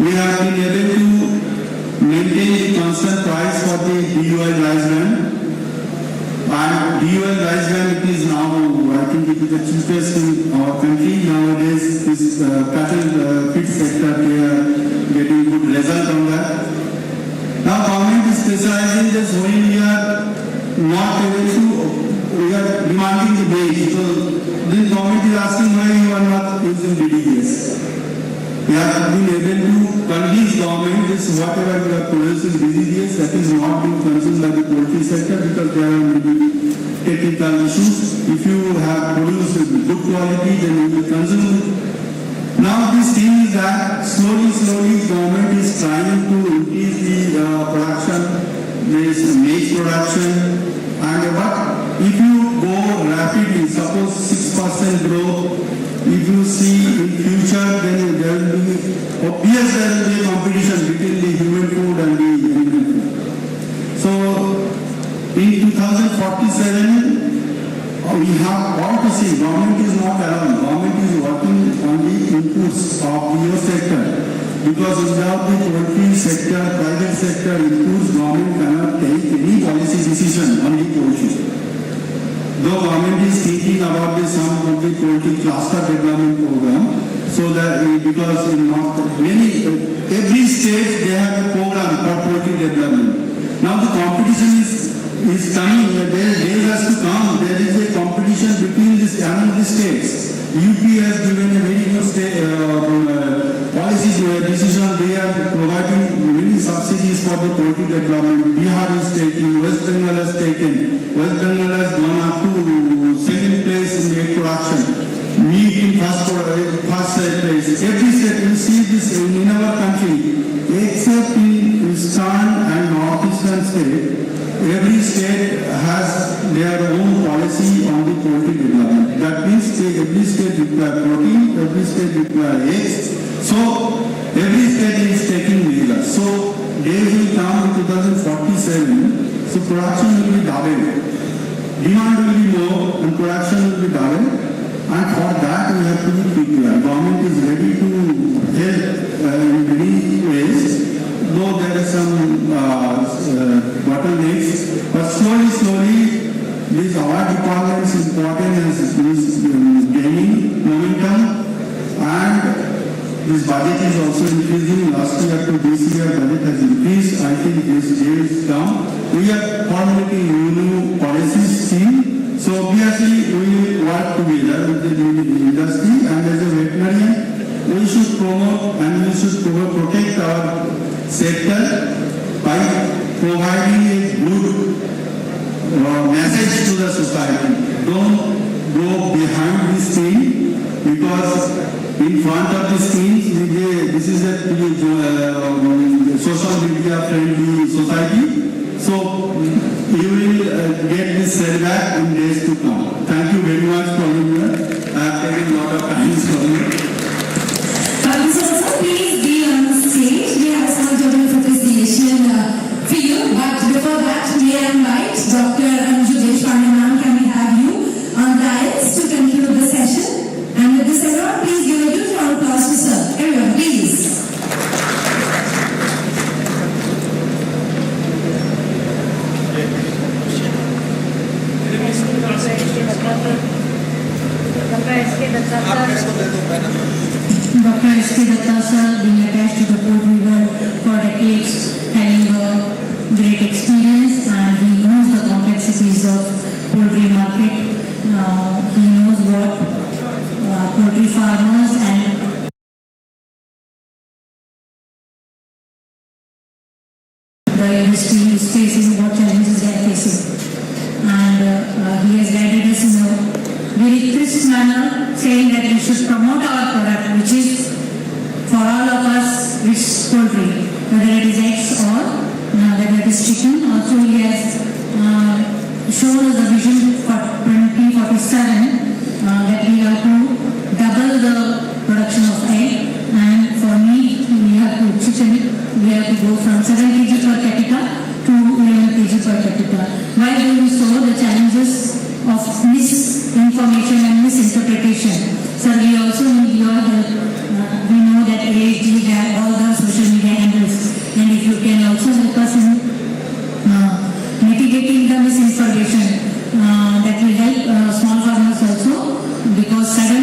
We have been able to maintain the constant price for the DUI rice bran. And DUI rice bran, it is now, I think it is the cheapest in our country nowadays. This cattle feed sector, they are getting good result on that. Now government is specializing this when we are not able to, we are demanding the wage. So this government is asking why you are not using DDGS. We have been able to convince government this whatever we are producing DDGS, that is not being consumed by the poultry sector because there are maybe technical issues. If you have produced good quality, then you will consume it. Now this thing is that slowly government is trying to increase the production. There is maize production, And but if you go rapidly, suppose 6% growth, if you see in future, then there will be obvious there will be a competition between the human food and the animal food. So in 2047, we have all to see. Government is not alone. Government is working on the inputs of your sector. Because without the poultry sector, private sector inputs, government cannot take any policy decision on the poultry. Though government is thinking about the some of the poultry cluster development program, so that because in every state they have a program for poultry development. Now the competition is coming. There has to come. There is a competition between among the states. UP has given a very good policy decision. They are providing many subsidies for the poultry development. Bihar is taking, West Bengal has taken. West Bengal has gone up to second place in egg production. Meat in first place. Every state, you see this in our country, except in eastern and northeastern state. Every state has their own policy on the poultry development. That means every state requires protein, every state requires eggs. So every state is taking measures. So days will come in 2047. So production will be doubled. Demand will be more and production will be doubled. And for that we have to be prepared. Government is ready to help in many ways. Though there are some bottlenecks, but slowly, this our department is important and is gaining momentum, and this budget is also increasing. Last year to this year, budget has increased. I think this year is down. We are formulating new policies scheme. So obviously, we will work together with the industry, and as a veterinarian, we should promote and we should protect our sector by providing a good message to the society. Don't go behind this screen, because in front of the screen, this is a social media friendly society. So you will get this setback in days to come. Thank you very much for being here. I have taken a lot of time for you.
Please be on the stage. We have some total appreciation for you. But before that, we invite Dr. Can we have you on the dais to conclude the session? And with this, everyone, please give a huge round of applause to sir. Everyone, please. Dr. S.K. Datta sir, being attached to the poultry world for decades, having a great experience, and he knows the complexities of poultry market. He knows what poultry farmers and the industry is facing, what challenges they are facing. And he has guided us in a very crisp manner, saying that we should promote our product, which is for all of us, which is poultry, whether it is eggs or whether it is chicken. Also, he has shown us the vision for 2047 that we have to double the production of egg, and for meat, we have to chicken, we have to go from 7 kg per capita to 11 kg per capita. While doing so, the challenges of misinformation and misinterpretation. So we also need your help. We know that AHG have all the social media handles, and if you can also help us in mitigating the misinformation, that will help small farmers also, because suddenly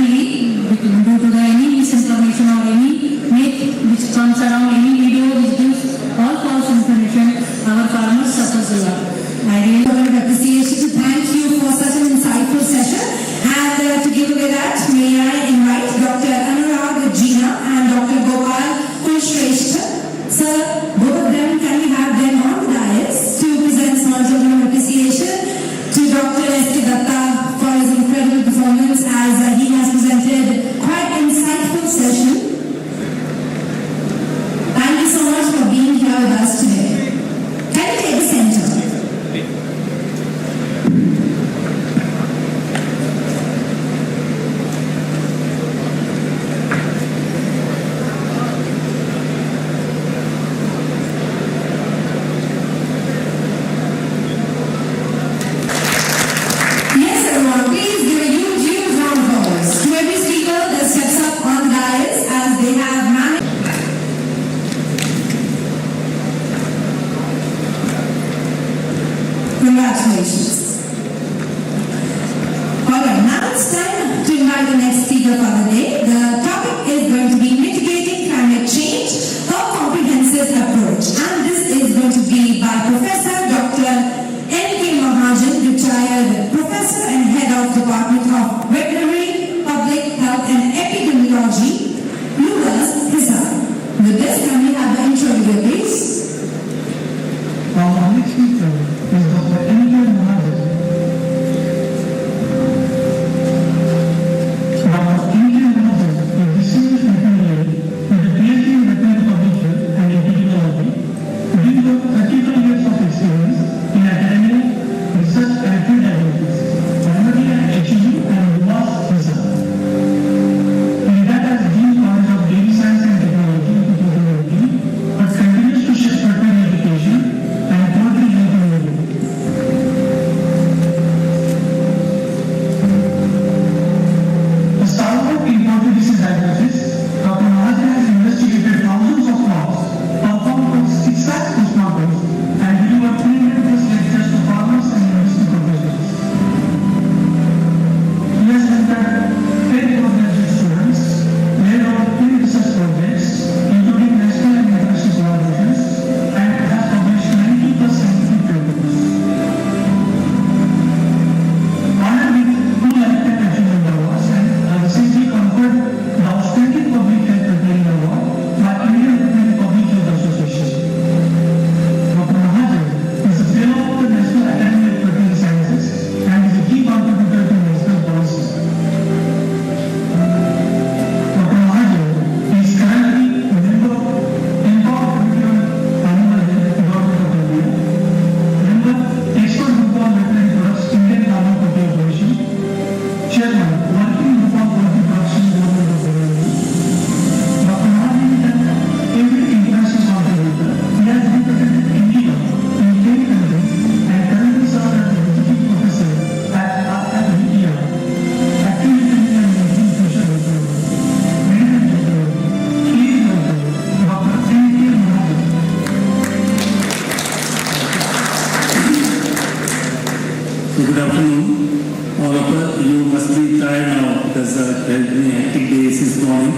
Good afternoon, all of us. You must be tired now because it has been a hectic day since morning.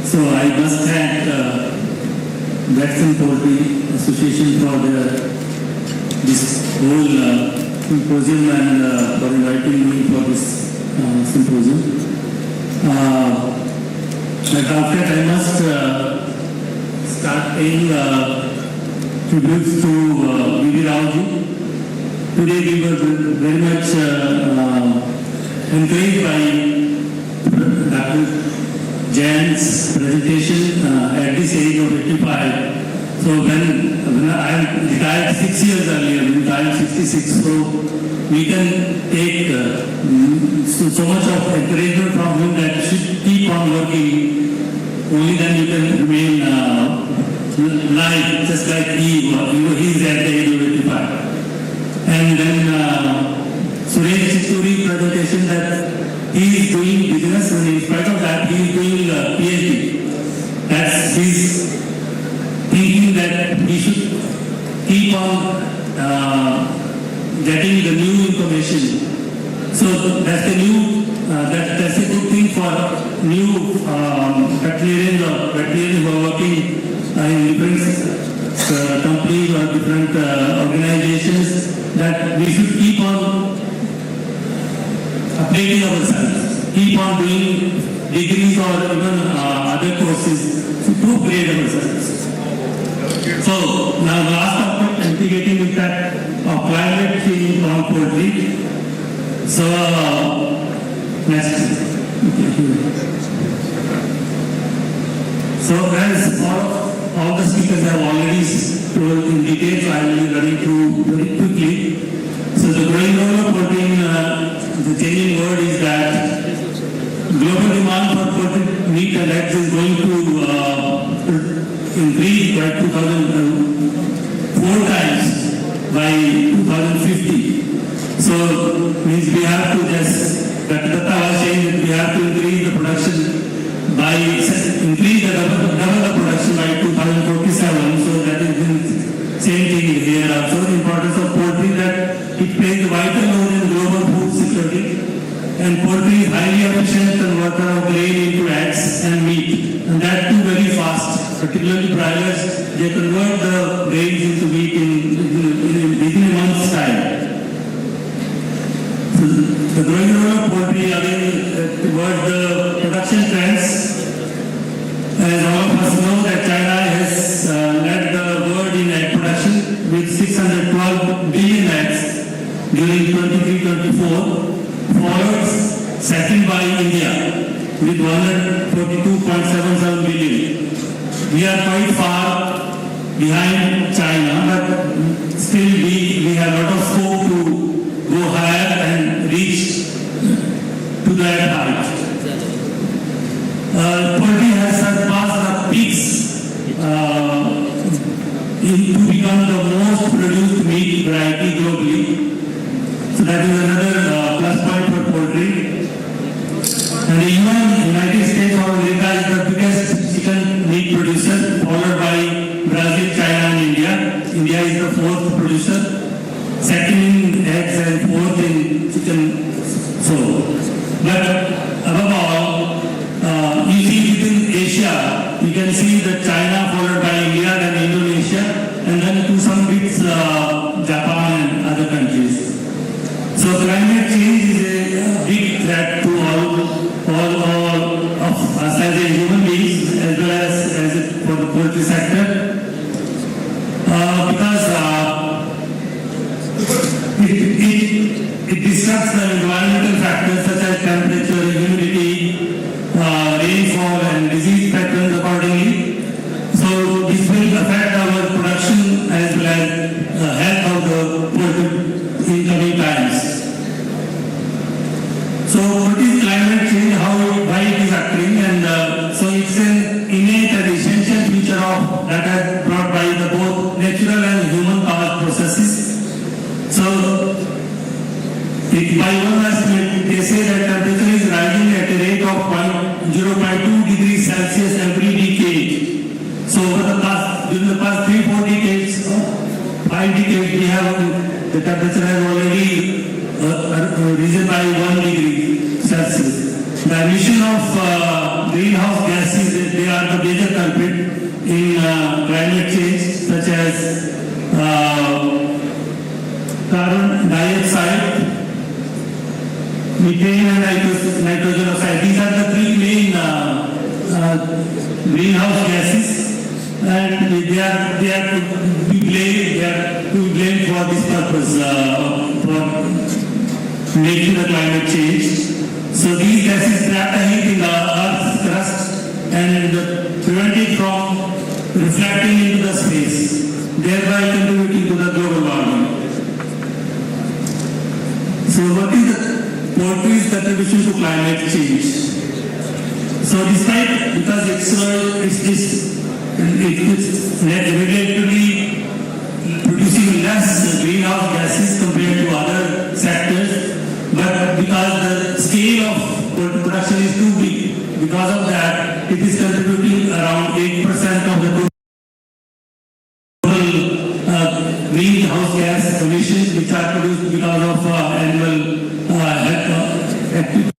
So I must thank Gडकर Poultry Association for this whole symposium and for inviting me for this symposium. At the outset, I must start paying tributes to V.V. Raoji. Today we were very much encouraged by Dr. Jain's presentation at this age of 85. So when I retired 6 years earlier, when I am 66, so we can take so much of encouragement from him that should keep on working. Only then you can remain live, just like he is at the age of 85. And then Suresh Chituri's presentation that he is doing business, and in spite of that he is doing PhD. That's his thinking that he should keep on getting the new information. So that's that's a good thing for new veterinarians or veterinarians who are working in different companies or different organizations, that we should keep on updating ourselves, keep on doing degrees or even other courses to upgrade ourselves. So now the last topic, mitigating impact of climate change on poultry. So next. So as all the speakers have already told in detail, so I will be running through very quickly. So the growing role of poultry, the changing word is that global demand for poultry meat and eggs is going to increase by 4 times by 2050. So means we have to just, Dr. was saying that we have to increase the production by double the production by 2047. So that is the same thing here. Also the importance of poultry, that it plays a vital role in global food security, and poultry is highly efficient converter of grain into eggs and meat, and that too very fast. Particularly broilers, they convert the grains into meat within a month's time. So the growing role of poultry again towards the production trends. As all of us know that China has led the world in egg production with 612 billion eggs during 23-24, followed second by India with 142.77 billion. We are quite far behind China, but still we have a lot of scope to go higher and reach to that height. Poultry has surpassed the peaks to become the most produced meat variety globally. So that is another plus point for poultry. And the United States of America is the biggest chicken meat producer, followed by Brazil, China and India. India is the 4th producer, second in eggs and 4th in chicken. But above all, you see within Asia, you can see that China followed by India and Indonesia, and then to some bits Japan and other countries. So climate change is a big threat to all of us as a human beings, as well as for the poultry sector, because it disrupts the environmental factors such as temperature, humidity, rainfall and disease patterns accordingly. So this will affect our production as well as health of the poultry in coming times. So what is climate change, why it is occurring, and so it's an innate and essential feature of that is brought by the both natural and human caused processes. So by one estimate, they say that temperature is rising at a rate of 0.2 degrees Celsius every decade. So during the past 3-4 decades, 5 decades, we have the temperature has already risen by 1 degree Celsius. The emission of greenhouse gases, they are the major culprit in climate change, such as carbon dioxide, methane and nitrogen oxide. These are the three main greenhouse gases, and they are to be blamed for this purpose, for making the climate change. So these gases trap the heat in the Earth's crust and prevent it from reflecting into the space, thereby contributing to the global warming. So what is the poultry's contribution to climate change? So despite, because it's relatively producing less greenhouse gases compared to other sectors, but because the scale of poultry production is too big, because of that, it is contributing around 8% of the total greenhouse gas emissions which are produced because of animal activity.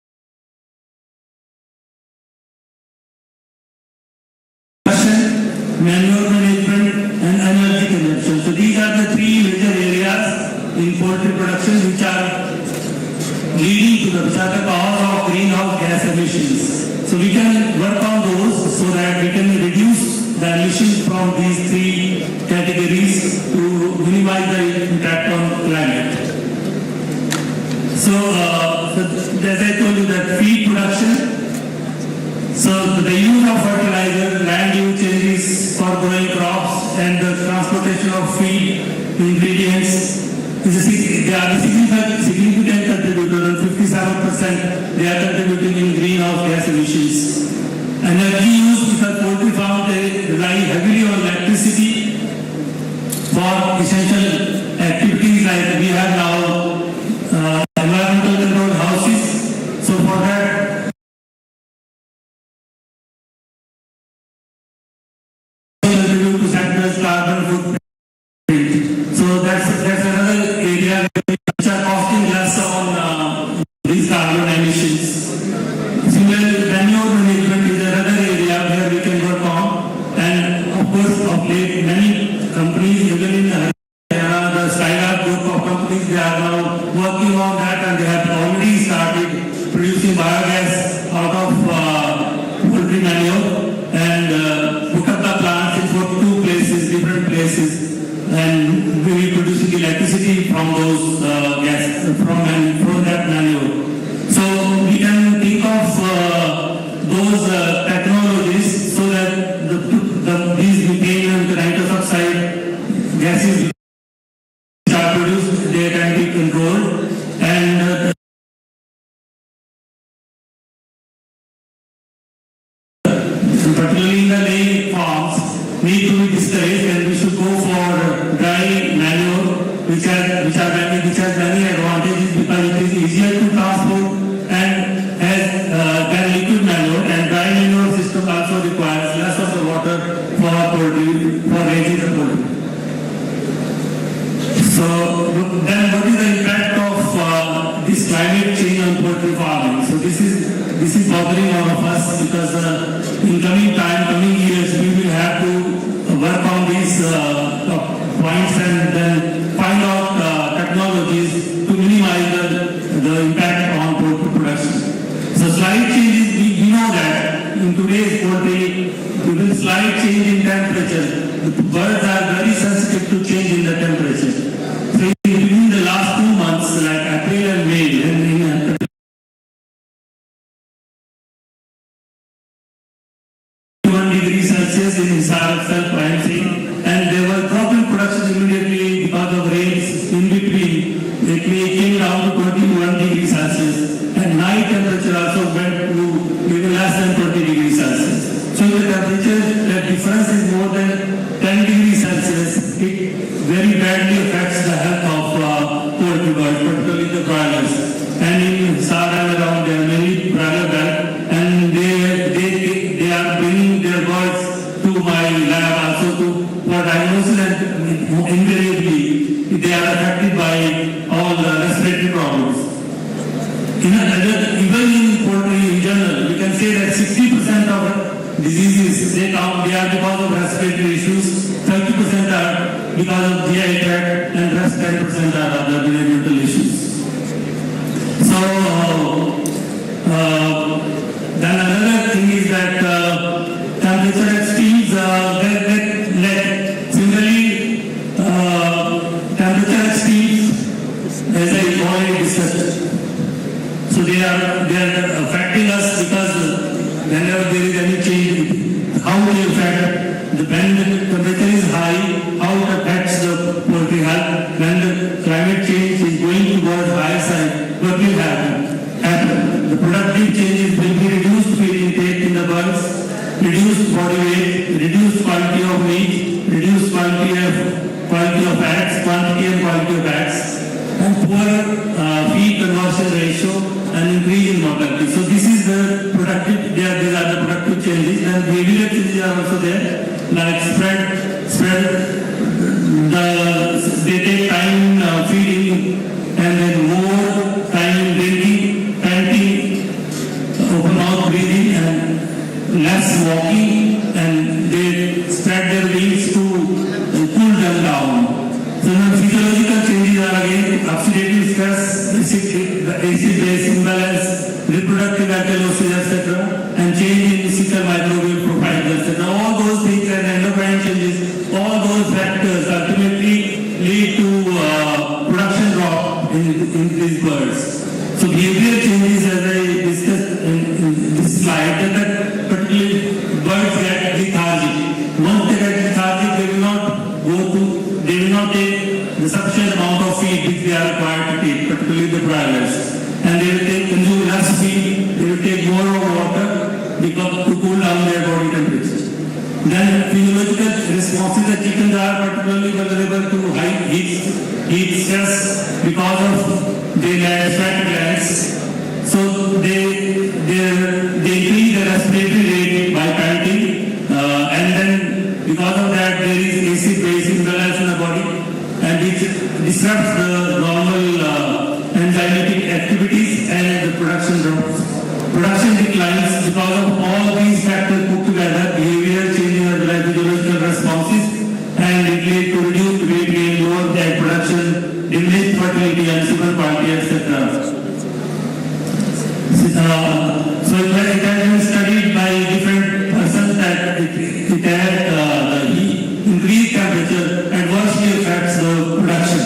Manure management and energy consumption. So these are the three major areas in poultry production which are leading to the cause of greenhouse gas emissions. So we can work on those so that we can reduce the emissions from these three categories to minimize the impact on climate. So as I told you, that feed production. So the use of fertilizer, land use changes for growing crops, and the transportation of feed ingredients they are a significant contributor, and 57% they are contributing in greenhouse gas emissions. Energy use, because poultry farms rely heavily on electricity for essential activities, like we have now environmental controlled houses. So for that, carbon footprint. So that's another area which are costing less on these carbon emissions. Similarly, manure management is another area where we can work on, and of course, of late, many companies, even in the Skylab group of companies, they are now working on that, and they have already started producing biogas out of poultry manure, and put up the plants in 42 places, different places, and we will be producing electricity from those from that manure. So we can think of those technologies so that these methane and nitrous oxide gases which are produced, they can be controlled, and particularly in the laying farms, need to be discouraged, and we should go for dry manure, which has many advantages because it is easier to transport and than liquid manure, and dry manure system also requires less of the water for raising the poultry. So then what is the impact of this climate change on poultry farming? So this is bothering all of us, because in coming years, we will have to work on these points and then find out technologies to minimize the impact on poultry production. So slight changes, we know that in today's poultry, even slight change in temperature, the birds are very sensitive to change in the temperature. So in the last 2 months, like April and May, in 1 degree Celsius in Hisar itself, I am saying, and there was
are because of GI tract, and rest 10% are other developmental issues. So then another thing is that temperature extremes similarly temperature extremes, as I already discussed. So they are affecting us because whenever there is any change, how they affect, when the temperature is high, how it affects the poultry health. When the climate change is going towards higher side, what will happen? The productive changes will be reduced feed intake in the birds, reduced body weight, reduced quality of meat, reduced quality of fats, quantity and quality of fats, and poor feed conversion ratio and increase in mortality. So this is the productive, these are the productive changes, and behavioral changes are also there, like they take time feeding and then more time drinking, panting, open mouth breathing, and less walking, and they spread their wings to cool them down. So the physiological changes are again oxidative stress, acid-base imbalance, reproductive alkalosis, etc., and change in fecal microbial profiles, etc. All those things and endocrine changes, all those factors ultimately lead to production drop in these birds. So behavioral changes, as I discussed in this slide, that particularly birds get lethargic. Once they get lethargic, they will not take the sufficient amount of feed which they are required to take, particularly the broilers. And they will consume less feed, they will take more water to cool down their body temperature. Then physiological responses, the chickens are particularly vulnerable to high heat stress because of their sweat glands. So they increase the respiratory rate by panting, and then because of that there is acid-base imbalance in the body, and which disrupts the normal enzymatic activities, and the production drops. Production declines because of all these factors put together, behavioral changes as well as physiological responses, and it leads to reduced weight gain, lower egg production, diminished fertility and semen quality, etc. So it has been studied by different persons that it had increased temperature adversely affects the production.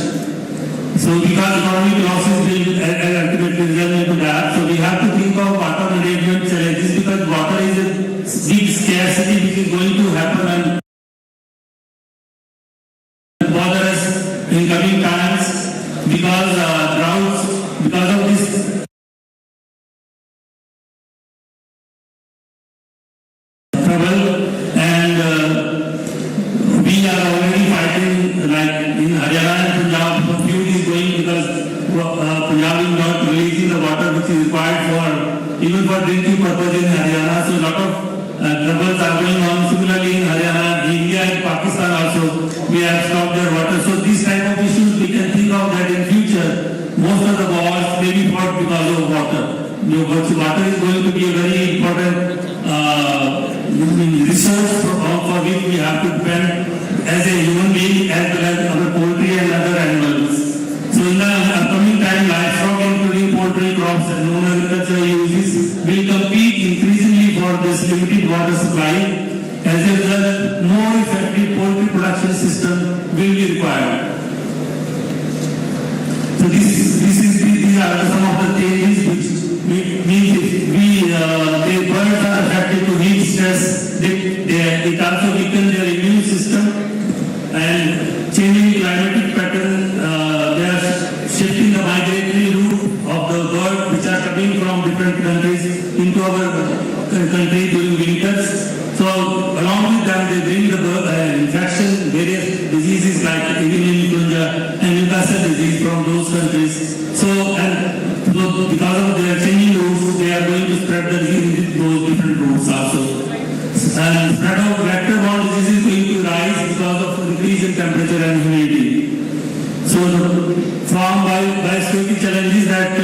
So because economic losses will ultimately result into that, so we have to think of water management challenges, because water is a big scarcity which is going to happen and bother us in coming times, because droughts, because of this trouble, and we are already fighting, like in Haryana and Punjab, feud is going because Punjab is not releasing the water which is required for even for drinking purpose in Haryana. So a lot of troubles are going on. Similarly in Haryana, India and Pakistan also, we have stopped their water. So these type of issues we can think of that in future. Most of the wars may be fought because of water. Water is going to be a very important resource for which we have to depend as a human being, as well as our poultry and other animals. So in the upcoming time, livestock including poultry, crops and non-agricultural uses will compete increasingly for this limited water supply. As a result, more effective poultry production system will be required. So these are some of the changes which means the birds are affected to heat stress. It also weakens their immune system, and changing climatic pattern. They are shifting the migratory route of the birds which are coming from different countries into our country during winters. So along with that, they bring the infection, various diseases like avian influenza and Newcastle disease from those countries. So because of their changing routes, they are going to spread the disease in those different routes also. And spread of vector-borne disease is going to rise because of increase in temperature and humidity. So from biosecurity challenges that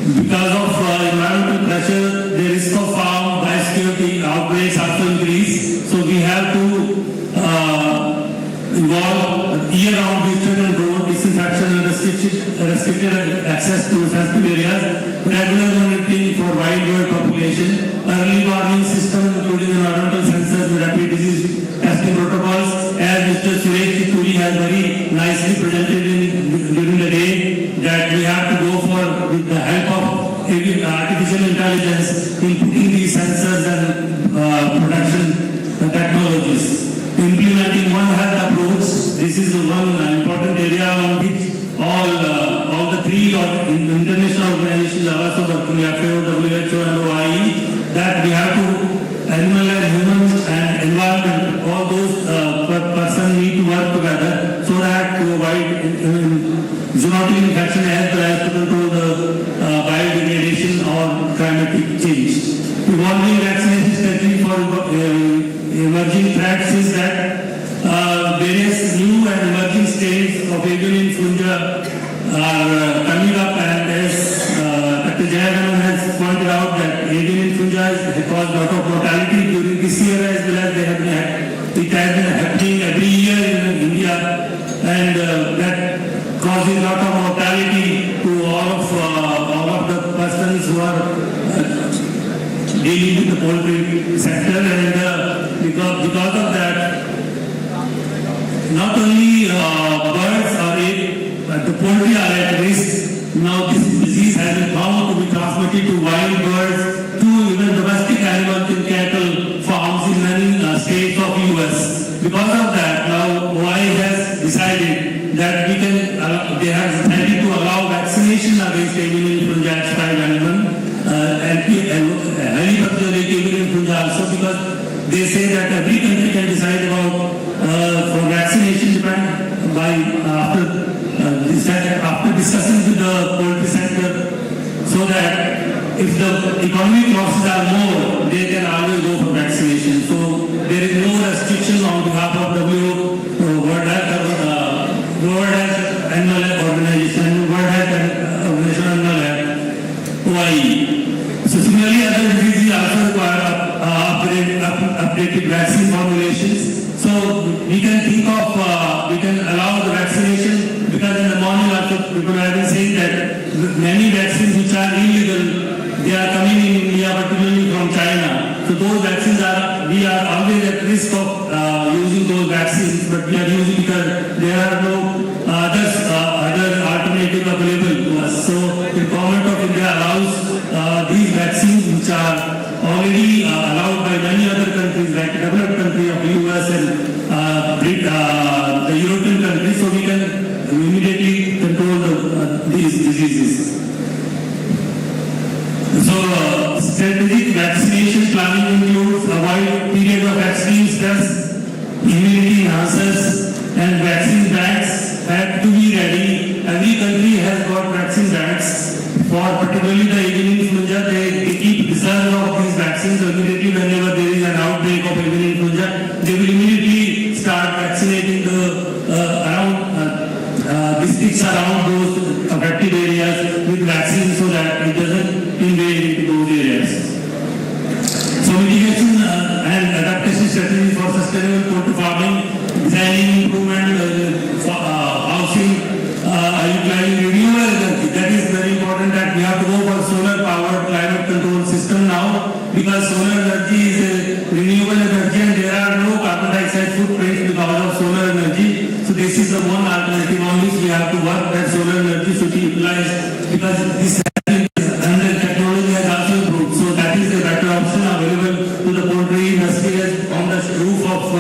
because of environmental pressure, the risk of farm biosecurity outbreaks also increase. So we have to involve year-round visitor control, disinfection and restricted access to sensitive areas, regular monitoring for wildlife population, early warning system including environmental sensors and rapid disease testing protocols, as Mr. Suresh Chituri has very nicely presented during the day, that we have to go for with the help of artificial intelligence in putting these sensors and production technologies. Implementing One Health approach, this is the one important area on which all the three international organizations are also working, FAO, WHO and OIE, that we have to animal and human and environment, all those persons need to work together so that to avoid zoonotic infection as well as to control the biodegradation or climatic change. Evolving vaccination strategy for emerging threats is that various new and emerging strains of avian influenza are coming up, and as Dr. Jayagan has pointed out that avian influenza has caused a lot of mortality during this year as well as it has been happening every year in India, and that causing a lot of mortality to all of the persons who are dealing with the poultry sector, and because of that, not only birds are the poultry are at risk. Now this disease has been found to be transmitted to wild birds, to even domestic animals in cattle farms in many states of US. Because of that, now OIE has decided that they have decided to allow vaccination against avian influenza H5N1 and helicobacter avian influenza also, because they say that every country can decide about for vaccination depend by after discussing with the poultry sector, so that if the economic losses are more, they can always go for vaccination. So there is no restriction on behalf of World Health Animal Organization, World Health Organization Animal Health, OIE. So similarly, other diseases also require updated vaccine formulations. So we can think of, we can allow the vaccination, because in the morning also people have been saying that many vaccines which are illegal, they are coming in India, particularly from China. So those vaccines we are always at risk of using those vaccines, but we are using because there are no other alternative available to us. So the government of India allows these vaccines which are already allowed by many other countries like developed countries of US and the European countries, so we can immediately control these diseases. So strategic vaccination planning includes a wide period of extreme stress, immunity enhancers, and vaccine banks have to be ready. Every country has got vaccine banks for particularly the avian influenza. They keep reserve of these vaccines. Immediately whenever there is an outbreak of avian influenza, they will immediately start vaccinating the districts around those affected areas with vaccines, so that it doesn't invade into those areas. So mitigation and adaptation strategies for sustainable poultry farming, designing improvement, housing, utilizing renewable energy. That is very important, that we have to go for solar powered climate control system now, because solar energy is a renewable energy and there are no carbon dioxide footprints because of solar energy. So this is the one alternative on which we have to work, that solar energy should be utilized, because this technology has also improved. So that is a better option available to the poultry industry. On the roof of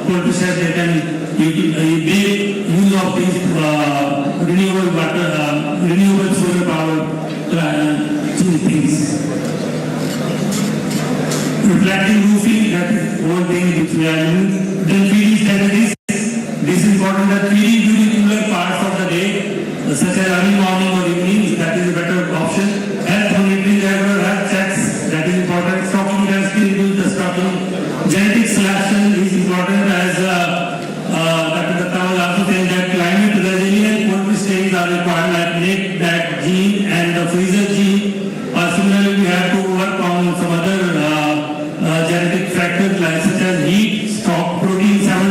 poultry shed, they can make use of these renewable solar power things. Reflecting roofing, that is one thing which we are doing. Then feeding strategies. This is important, that feeding during cooler parts of the day, such as early morning or evening, that is a better option. Health monitoring, regular health checks, that is important. Stocking density, reduce the stocking. Genetic selection is important, as Dr. Datta was also saying that climate resilient poultry strains are required, like NAC gene and the freezer gene. Similarly, we have to work on some other genetic factors like such as heat, stock, protein 7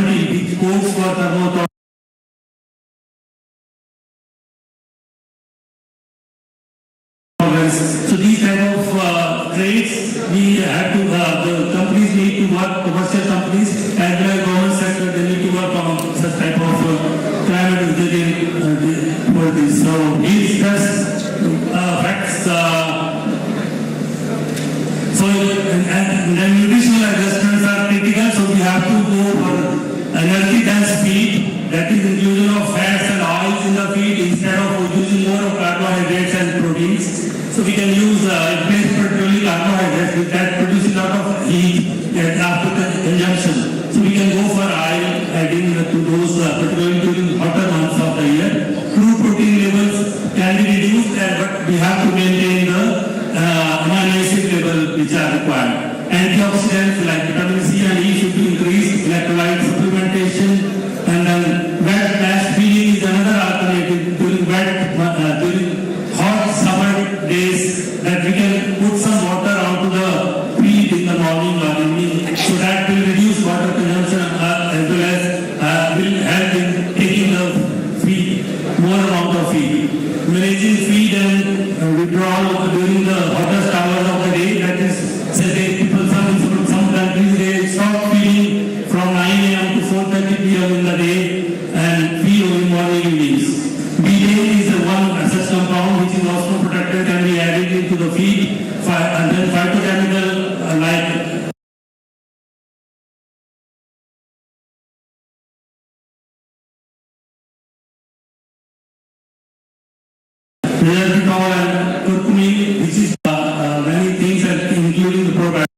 balanced feed, that is inclusion of fats and oils in the feed instead of using more of carbohydrates and proteins. So we can use replace particularly carbohydrates that produce a lot of heat after consumption. So we can go for oil adding to those particularly during hotter months of the year. Crude protein levels can be reduced, but we have to maintain the amino acid level which are required. Antioxidants like vitamin C and E should be increased. Electrolyte supplementation, and then wet blast feeding is another alternative during hot summer days, that we can put some water onto the feed in the morning or evening, so that will reduce water consumption as well as will help in taking the feed, more amount of feed. Managing feed and withdrawal during the hottest hours of the day, that is, say people, some countries they stop feeding from 9 a.m. to 4:30 p.m. in the day and feed only morning evenings. Betaine is one such compound which is also protected, can be added into the feed, and then phytochemical like resveratrol and curcumin, which is many things including the probiotics.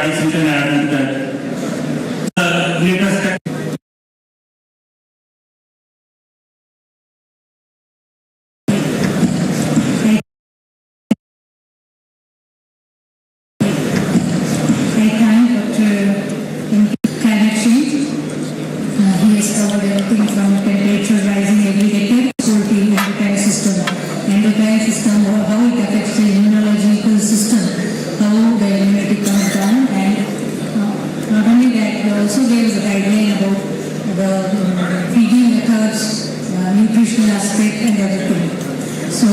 You can add into that. The latest
climate change. He has covered everything from temperature rising every decade, poultry, endocrine system, how it affects the immunological system, how the immunity comes down, and not only that, he also gave a guideline about the feeding methods, nutritional aspect, and everything. So, a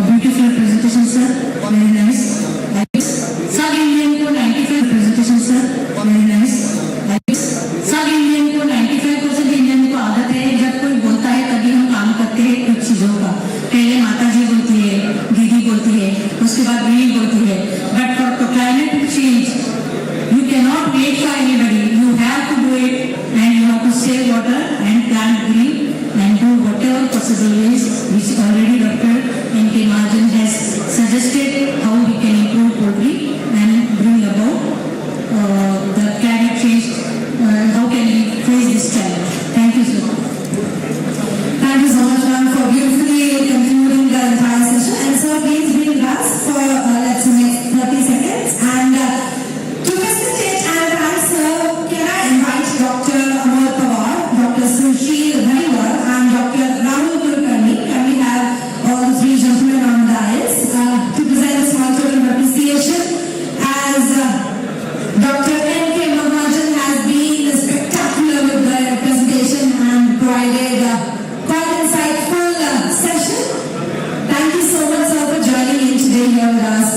beautiful presentation, sir. Very nice. सब Indian को 95 presentation, sir. Very nice. सब Indian को 95% Indian को आदत है, जब कोई बोलता है तभी हम काम करते हैं कुछ चीजों का. पहले माता जी बोलती है, दीदी बोलती है, उसके बाद बहन बोलती है. But for climate change, you cannot wait for anybody. You have to do it, and you have to save water and plant green and do whatever possible ways, which already Dr. N.K. Mahajan has suggested how we can improve poultry and bring about the climate change. How can we face this challenge? Thank you, sir. Thank you so much, ma'am, for beautifully concluding the entire session. And sir, please be with us for let's say 30 seconds. And to facilitate and answer, can I invite Dr. Amar Pawar, Dr. Sushil Dhaliwal, and Dr. Rahul Kulkarni? Can we have all the three gentlemen on the dais to present a small token of appreciation as Dr. N.K. Mahajan has been spectacular with their presentation and provided quite insightful session. Thank you so much, sir, for joining in today here with us.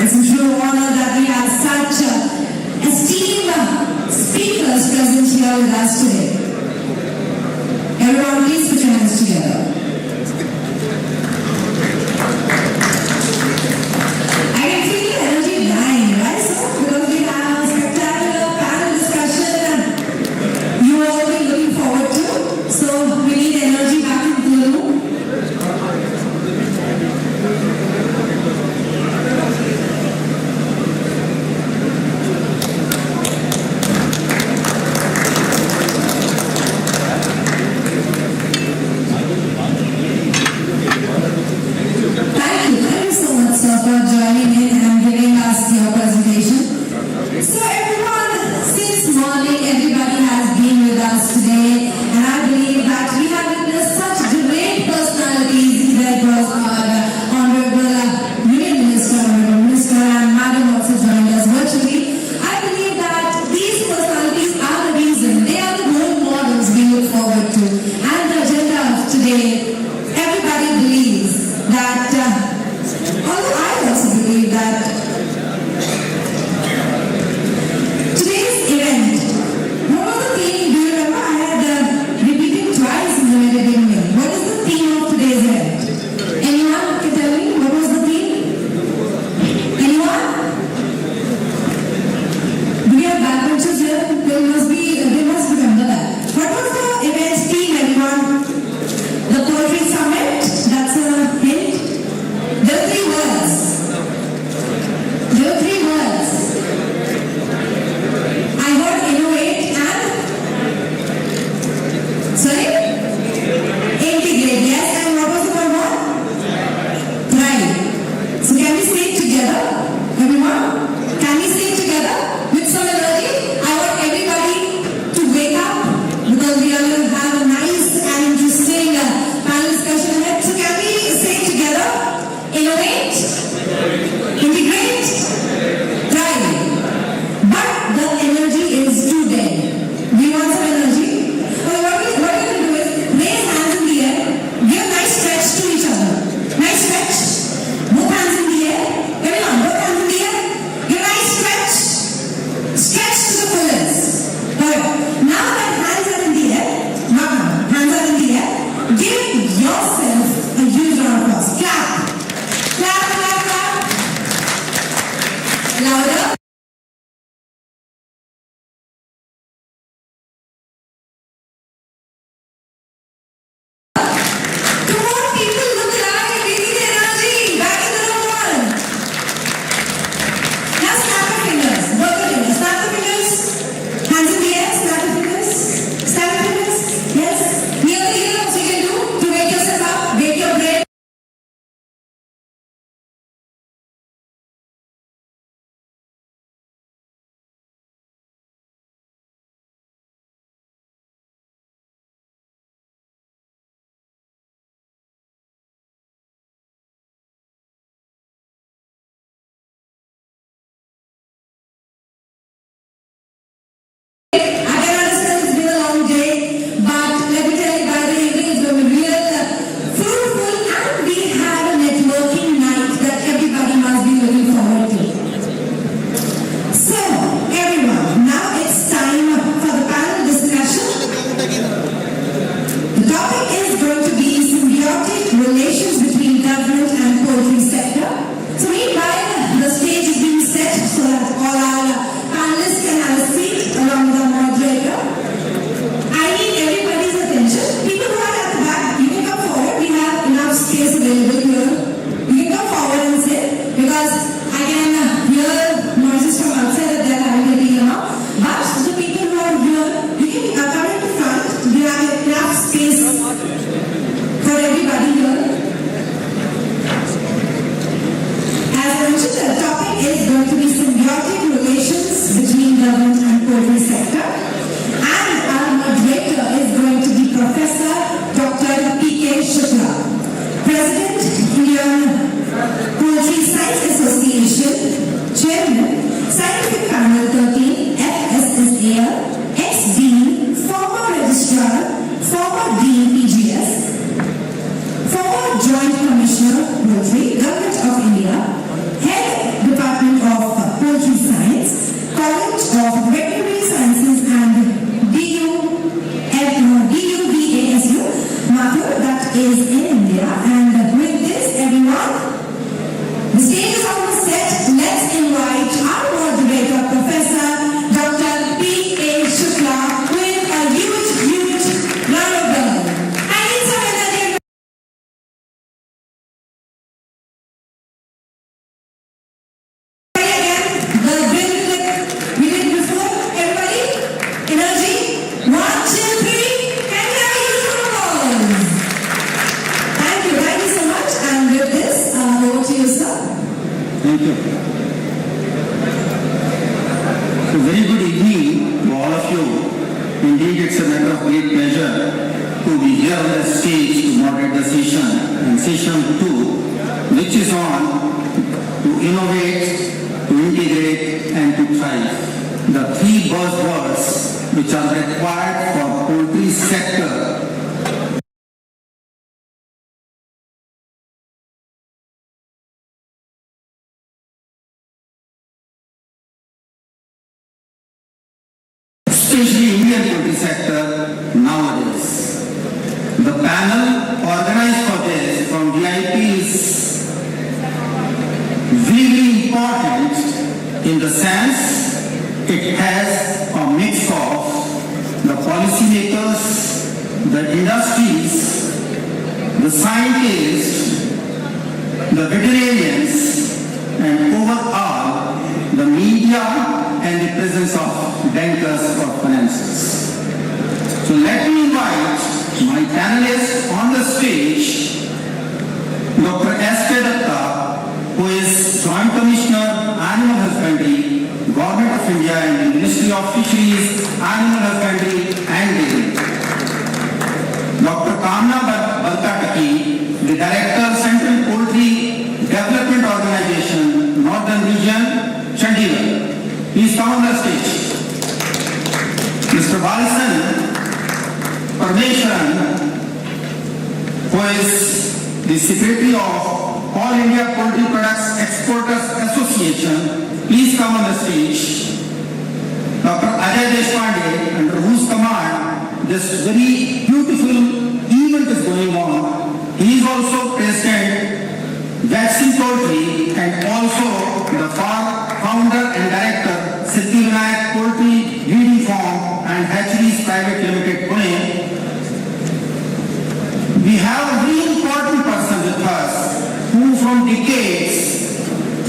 It's a true honor that we have such esteemed speakers present here with us today. Everyone, please put your hands together. I can feel the energy dying, right? So, because we have a spectacular panel discussion you all will be looking forward to. So, we need energy back into the room. that today's event, what was the theme? Do you remember? I had repeated twice in the very beginning. What is the theme of today's event? Anyone can tell me what was the theme? Anyone? Do we have backbenchers here? They must remember that. What was the event theme, everyone? The Poultry Summit? That's a hint. There were 3 words. I heard innovate and sorry? Integrate, yes. And what was the third one? Thrive. So can we say it together? Everyone? Can we say it together? With some energy? I want everybody to wake up because we are going to have a nice and interesting panel discussion ahead. So can we say it together? Innovate, integrate, thrive. But the energy is too dead. We want some energy. So what we're going to do is raise hands in the air, give a nice stretch to each other. Nice stretch. Both hands in the air. Everyone, both hands in the air. Give a nice stretch. Stretch to the fullest. Alright. Now that hands are in the air, hands are in the air, give yourself a huge round of applause. Clap. Clap, clap, clap. Louder. Come on, people, look alive. We need the energy. Back in the room one. Now snap your fingers. Both the fingers. Snap the fingers. Hands in the air. Snap the fingers. Snap the fingers. Yes. Near the ear, what you can do to wake yourself up, wake your brain. I can understand it's been a long day, but let me tell you, by the evening it's going to be real fruitful, and we have a networking night that everybody must be looking forward to. So, everyone, now it's time for the panel discussion. The topic is going to be symbiotic relations between government and poultry sector. So, meanwhile, the stage is being set so that all our panelists can have a seat along with the moderator. I need everybody's attention. People who are at the back, you can come forward. We have enough space available here. You can come forward and sit because I can hear noises from outside that they are having a deal now. But the people who are here, you can come in the front. We have enough space for everybody here. As I mentioned, the topic is going to be symbiotic relations between government and poultry sector. And our moderator is going to be Professor Dr. P.K. Shukla, President, Indian Poultry Science Association, Chairman, Scientific Panel 13, FSSAL, ex-Dean, former Registrar, former Dean PGS, former Joint Commissioner, Poultry, Government of India, Head Department of Poultry Science, College of Veterinary Sciences and DUVASU, Mathur, that is in India. And with this, everyone, the stage is almost set. Let's invite our moderator, Professor Dr. P.A. Shukla, with a huge round of applause. I need some energy. Again, the drill we did before. Everybody, energy. 1, 2, 3. Can you have a huge round of applause? Thank you so much. And with this, over to you, sir.
Thank you. So very good evening to all of you. Indeed, it's a matter of great pleasure to be here on the stage to moderate the session, and session 2, which is on to innovate, to integrate, and to thrive. The 3 buzzwords which are required for poultry sector especially Indian poultry sector nowadays. The panel organized for this from VIP is really important in the sense it has a mix of the policymakers, the industries, the scientists, the veterinarians, and overall the media and the presence of bankers or financiers. So let me invite my panelists on the stage, Dr. S.K. Datta, who is Joint Commissioner, Animal Husbandry, Government of India and the Ministry of Fisheries, Animal Husbandry and Dairy. Dr. Kamna Balkataki, the Director, Central Poultry Development Organization, Northern Region, Chandigarh. Please come on the stage. Mr. Balisan Parmeshwaran, who is the Secretary of All India Poultry Products Exporters Association, please come on the stage. Dr. Ajay Deshpande, under whose command this very beautiful event is going on. He is also President, Vaccine Poultry, and also the founder and director, Siddhi Vinayak Poultry Breeding Farm and Hatcheries Private Limited, Pune. We have a very important person with us who from decades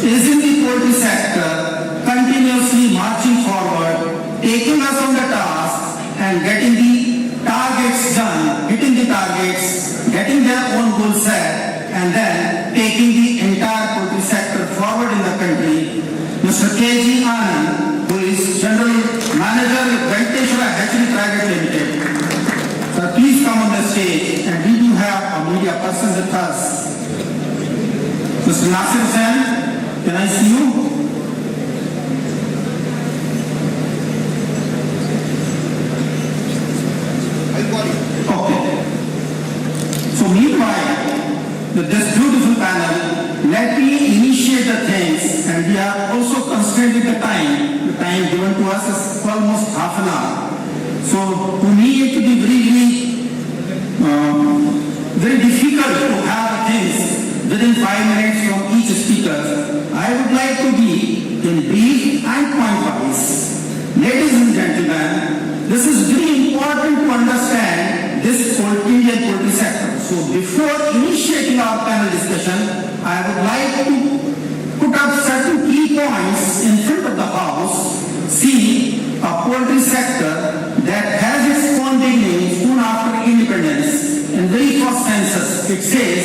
is in the poultry sector, continuously marching forward, taking us on the task and getting the targets done, hitting the targets, getting their own goals set, and then taking the entire poultry sector forward in the country. Mr. K.G. Anand, who is General Manager with Venkateshwara Hatchery Private Limited. Sir, please come on the stage, and we do have a media person with us. Mr. Nasir Hussain, can I see you? Okay. So meanwhile, with this beautiful panel, let me initiate the things, and we are also constrained with the time. The time given to us is almost half an hour. So to me it would be very difficult to have things within 5 minutes from each speaker. I would like to be in brief and point-wise. Ladies and gentlemen, this is very important to understand this Indian poultry sector. So before initiating our panel discussion, I would like to put up certain key points in front of the House. See, a poultry sector that has its own beginning soon after independence. In very first census, it says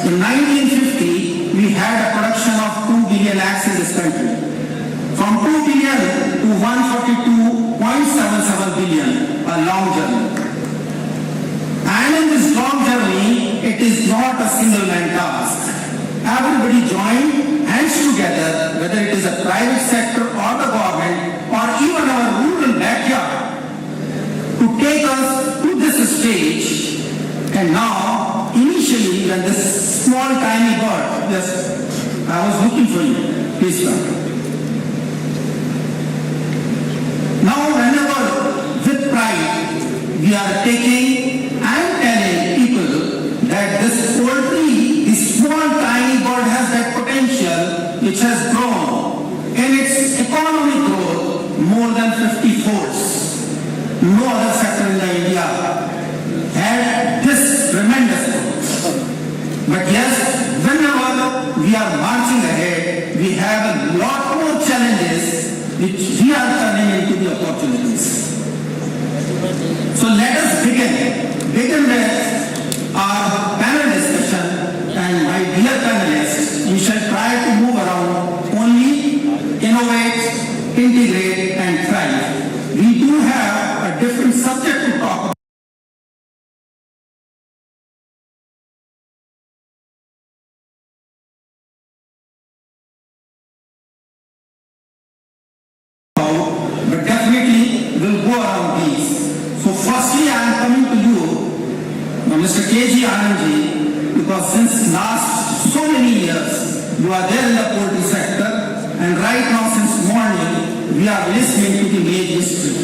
in 1950 we had a production of 2 billion eggs in this country. From 2 billion to 142.77 billion, a long journey. And in this long journey, it is not a single man task. Everybody joined hands together, whether it is a private sector or the government or even our rural backyard, to take us to this stage. And now, initially, when this small tiny bird, yes, I was looking for you, please come. Now, whenever with pride we are taking and telling people that this poultry, this small tiny bird has that potential which has grown in its economic growth more than 50 folds. No other sector in the India had this tremendous growth. But yes, whenever we are marching ahead, we have a lot more challenges which we are turning into the opportunities. So let us begin with our panel discussion, and my dear panelists, we shall try to move around only innovate, integrate and thrive. We do have a different subject to talk about. But definitely we'll go around these. So firstly, I am coming to you, Mr. K.G. Anandji, because since last so many years, you are there in the poultry sector, and right now since morning, we are listening to the made history.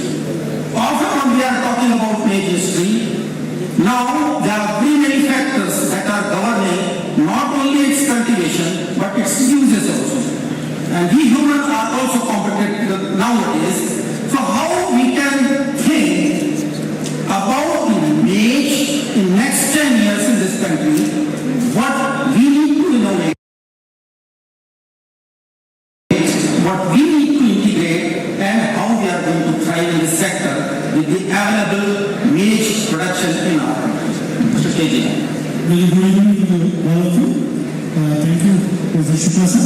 Now, there are very many factors that are governing not only its cultivation, but its uses also. And we humans are also competent nowadays. So how we can think about the maize in next 10 years in this country, what we need to innovate, what we need to integrate, and how we are going to thrive in this sector with the available maize production in our country. Mr. KJ.
Very good evening to all of you. Thank you, Professor Shukla sir.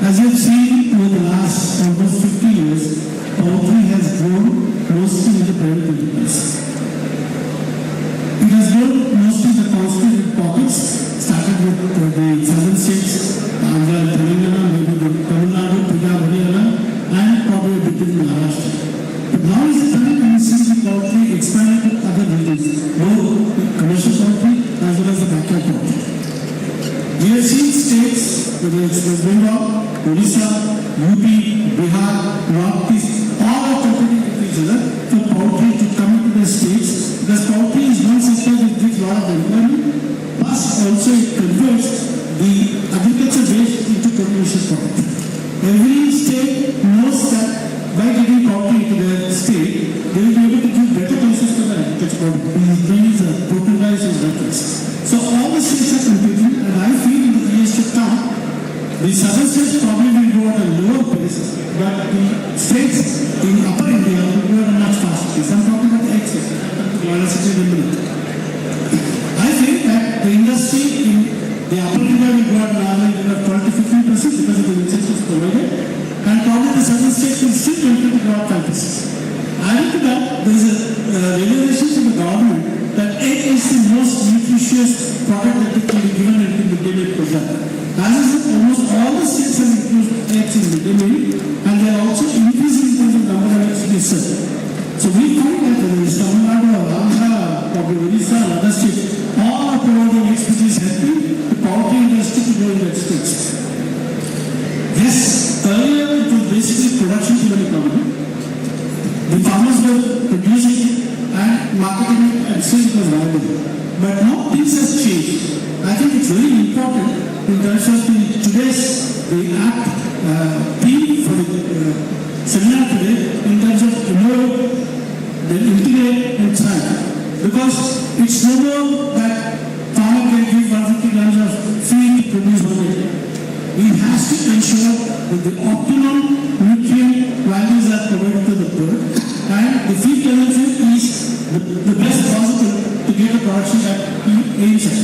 As you have seen over the last almost 50 years, poultry has grown mostly in the private enterprise. It has grown mostly in the concentrated pockets, started with the southern states, Andhra and Telangana, maybe the Tamil Nadu, Punjab, Haryana, and probably a bit in Maharashtra. But now is the time when we see the poultry expanding to other regions, both commercial poultry as well as the backyard poultry. We have seen states, whether it's West Bengal, Odisha, UP, Bihar, Northeast, all are competing with each other for poultry to come into the states, because poultry is one sector that gives a lot of employment, plus also it converts the agriculture waste into nutritious product. Every state knows that by getting poultry into their state, they will be able to give better prices for the agriculture product. These protein rice is reference. So all the states are competing, and I feel in the years to come, the southern states probably will go at a lower pace, but the states in upper India will go at a much faster pace. I'm talking about the excess. I think that the industry in the upper India will go at normally 12 to 15% because of the incentives provided, and probably the southern states will still continue to go at 5%. Added to that, there is a regulation from the government that egg is the most nutritious product that can be given in the midday meal program. As I said, almost all the states have included eggs in midday meal, and they are also increasing in terms of number of eggs being served. So we find that whether it's Tamil Nadu or Andhra, probably Odisha or other states, all are providing eggs which is helping the poultry industry to grow in that states. Yes, earlier it was basically production-driven economy. The farmers were producing and marketing it and still it was viable. But now things have changed. I think it's very important in terms of the act theme for the seminar today in terms of innovate, then integrate and thrive. Because it's no more that farmer can give 150 grams of feed to produce 1 acre. He has to ensure that the optimum nutrient values are provided to the bird, and the feed consumption is the best possible to get the production that he aims at.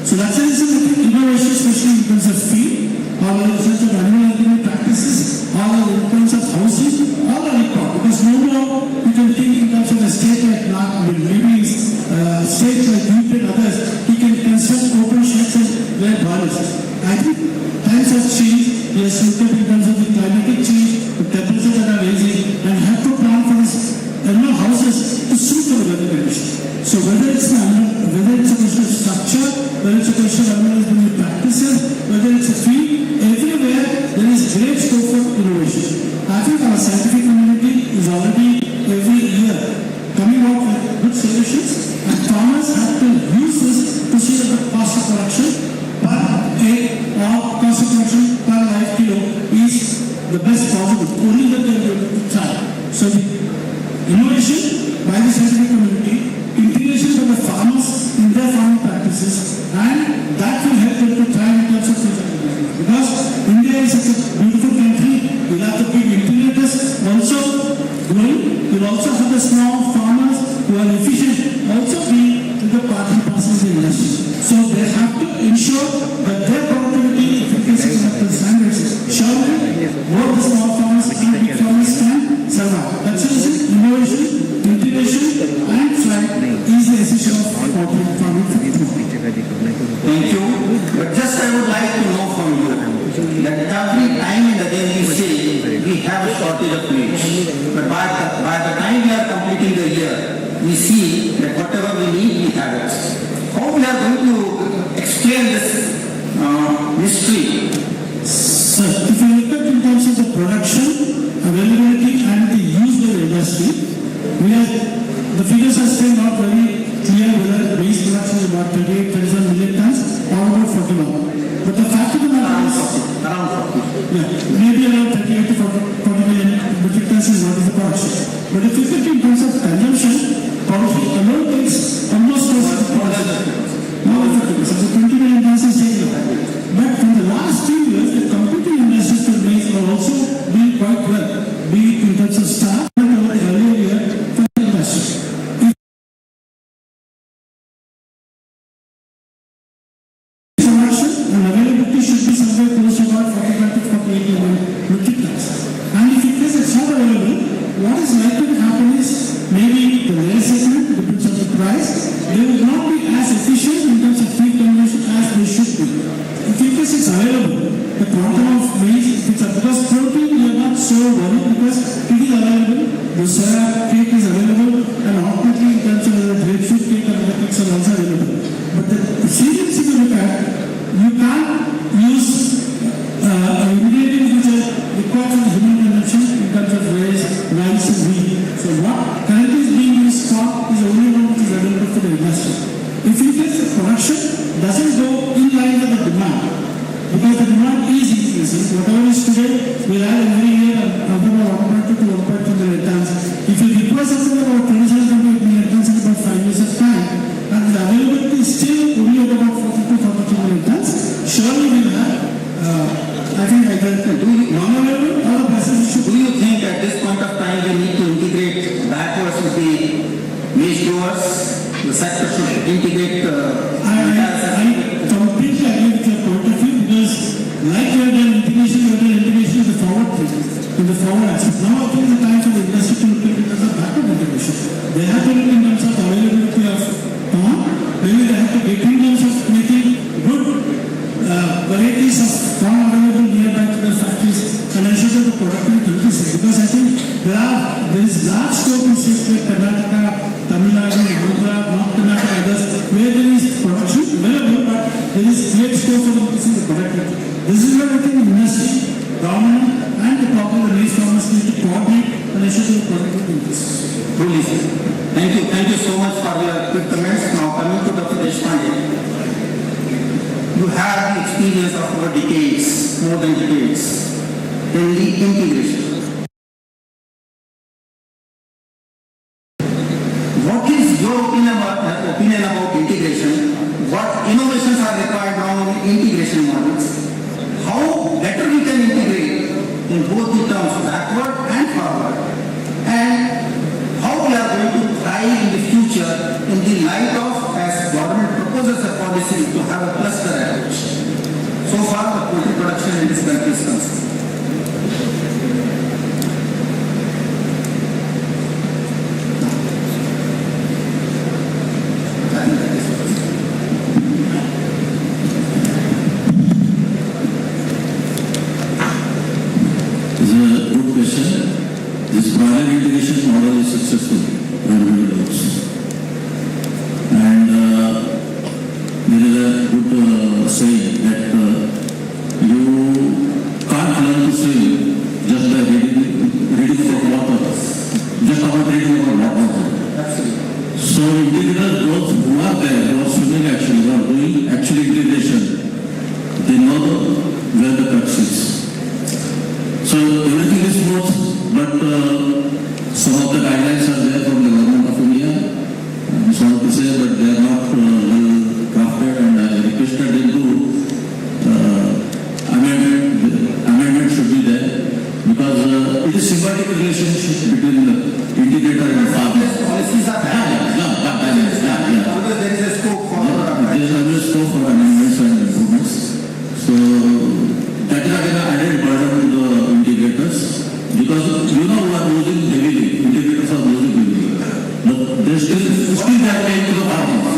So that's the reason I think innovation, especially in terms of feed, or in terms of animal husbandry practices, or in terms of housing, all are important. Because no more you can think in terms of a state like maybe states like UP and others, he can construct open sheds and wear borders. I think times have changed. We have looked at in terms of the climatic change, the temperatures that are rising, and have to plan for this houses to suit the weather conditions. So whether it's a question of structure, whether it's a question of animal practices, whether it's a field, everywhere there is great scope for innovation. I think our scientific community is already every year coming out with good solutions, and farmers have to use this to see that the cost of production per egg or cost of production per live kilo is the best possible. Only that they will be able to try. So the innovation by the scientific community, integration for the farmers in their farming practices, and that will help them to try in terms of future business. Because India is such a beautiful country, we'll have the big integrators also growing. We'll also have the small farmers who are efficient also be in the part and parcel of the industry. So they have to ensure that their productivity, efficacy, and standards surely both the small farmers and big farmers can survive. That's why innovation, integration, and flight is the essential of farming.
Thank you. But just I would like to know from you that every time and again we say we have a shortage of meat. But by the time we are completing the year, we see that whatever we need, we have it. How we are going to explain this mystery?
So if you look at in terms of the production, availability, and the use of the industry, the figures are still not very maybe around 38 to 40 million metric tons is what is the production. But if you look in terms of consumption, poultry alone takes almost close to the production. Now it's 50%. So 20 million tons is taken up. But in the last 2 years, the competing industries to maize are also doing quite well, be it in terms of staff and over the earlier year for the industry. Production and availability should be somewhere close to about 45 to 48 million metric tons. And if it is not available, what is likely to happen is maybe the layer segment, depends on the price, they will not be as efficient in terms of feed conversion as they should be. If it is available, the quantum of maize, if it's because protein, we are not so worried because it is available, the soya cake is available, and ultimately in terms of the grapefruit cake and other cakes are also available. But the cereals, if you look at, you can't use ingredients which are required for human consumption in terms of rice and wheat. So what currently is being used for is the only one which is available for the industry. If you get the production doesn't go in line with the demand, because the demand is increasing. Whatever is today, we have every year about 1.2 to 1.2 million tons. If you require something about 27.8 million tons in about 5 years of time, and the availability is still only about 40 to 42 million tons, surely we will have, I think, non-available or the prices should.
Do you think at this point of time we need to integrate backwards with the maize growers? The sector should integrate.
I completely agree with your point of view because, like you have done integration is the forward thing, in the forward aspect. Now I think the time for the industry to look at it as a backward integration. They have to look in terms of availability of corn. Maybe they have to get in terms of making good varieties of corn available nearby to the factories and ensure that the productivity increases. Because I think there is large scope in states like Karnataka, Tamil Nadu, Andhra, North Karnataka, others, where there is production available, but there is great scope for increasing the productivity. This is where I think industry, government, and the popular maize farmers need to coordinate and ensure that the productivity increases.
Truly, sir. Thank you so much for your quick comments. Now coming to Dr. Deshpande, you have the experience of over decades, more than decades, in the integration. What is your opinion about integration? What innovations are required now in integration models? How better we can integrate in both the terms backward and forward? And how we are going to thrive in the future in the light of, as government proposes a policy to have a cluster approach. So far the poultry production in this country is concerned.
This broader integration model is successful, everybody knows. And there is a good saying that you can't learn to swim just by reading about water, just about reading about water. So integrators, those who are there, who are swimming actually, who are doing actual integration, they know where the crux is. So everything is smooth, but some of the guidelines are there from the government of India. I'm sorry to say, but they are not well crafted, and I requested them to amendment should be there because it is symbiotic relationship between the integrator and the farmer.
Policies are there. Always there is a scope for.
There is always scope for amendments and improvements. So that is again an added burden to the integrators. Because you know who are losing heavily, integrators are losing heavily. But they still they are paying to the farmers.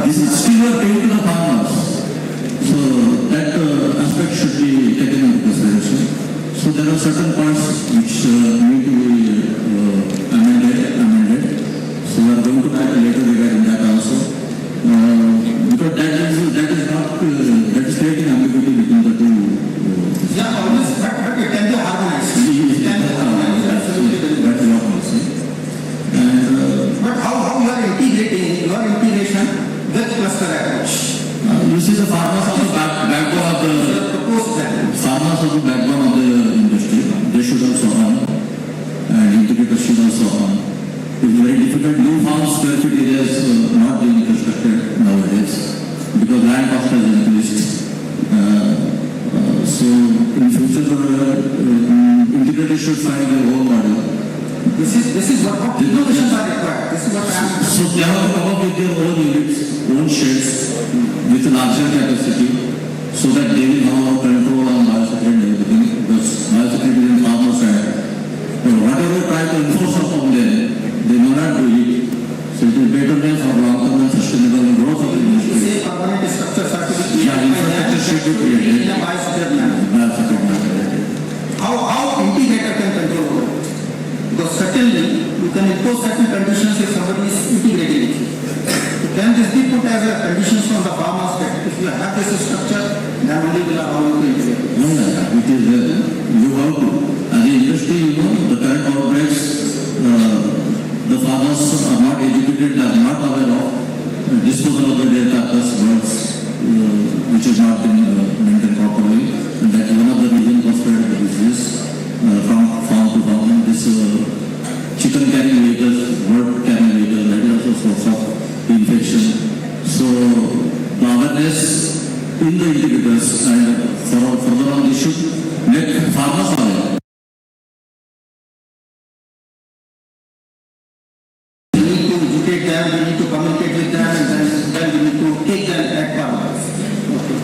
This is still paying to the farmers. So that aspect should be taken into consideration. So there are certain points which need to be amended. So we are going to talk later regarding that also. Because that is creating ambiguity
This is what innovations are required. This is what I am.
So they have to come up with their own units, own sheds with larger capacity, so that they will have control on biosecurity and everything. Because biosecurity is farmers' side. Whatever try to enforce upon them, they may not do it. So it is better than for long-term and sustainable growth of the industry.
You say permanent structures are to be created.
Yeah, infrastructure should be created.
In a biosecurity manner.
Biosecurity manner.
How integrator can control over it? Because certainly you can impose certain conditions if somebody is integrating it. So can this be put as a conditions from the farm aspect? If you have this structure, then only will allow you to integrate.
No, it is you have to. As an industry, the current outbreaks, the farmers are not educated, are not aware of disposal of the data plus birds, which has not been maintained properly. And that is one of the reasons for spread of the disease from farm to farm. This chicken carrying vehicles, bird carrying vehicles, that is also source of infection. So the awareness in the integrators and further on they should make farmers aware.
We need to educate them, we need to communicate with them, and then we need to take them at farmers. Okay.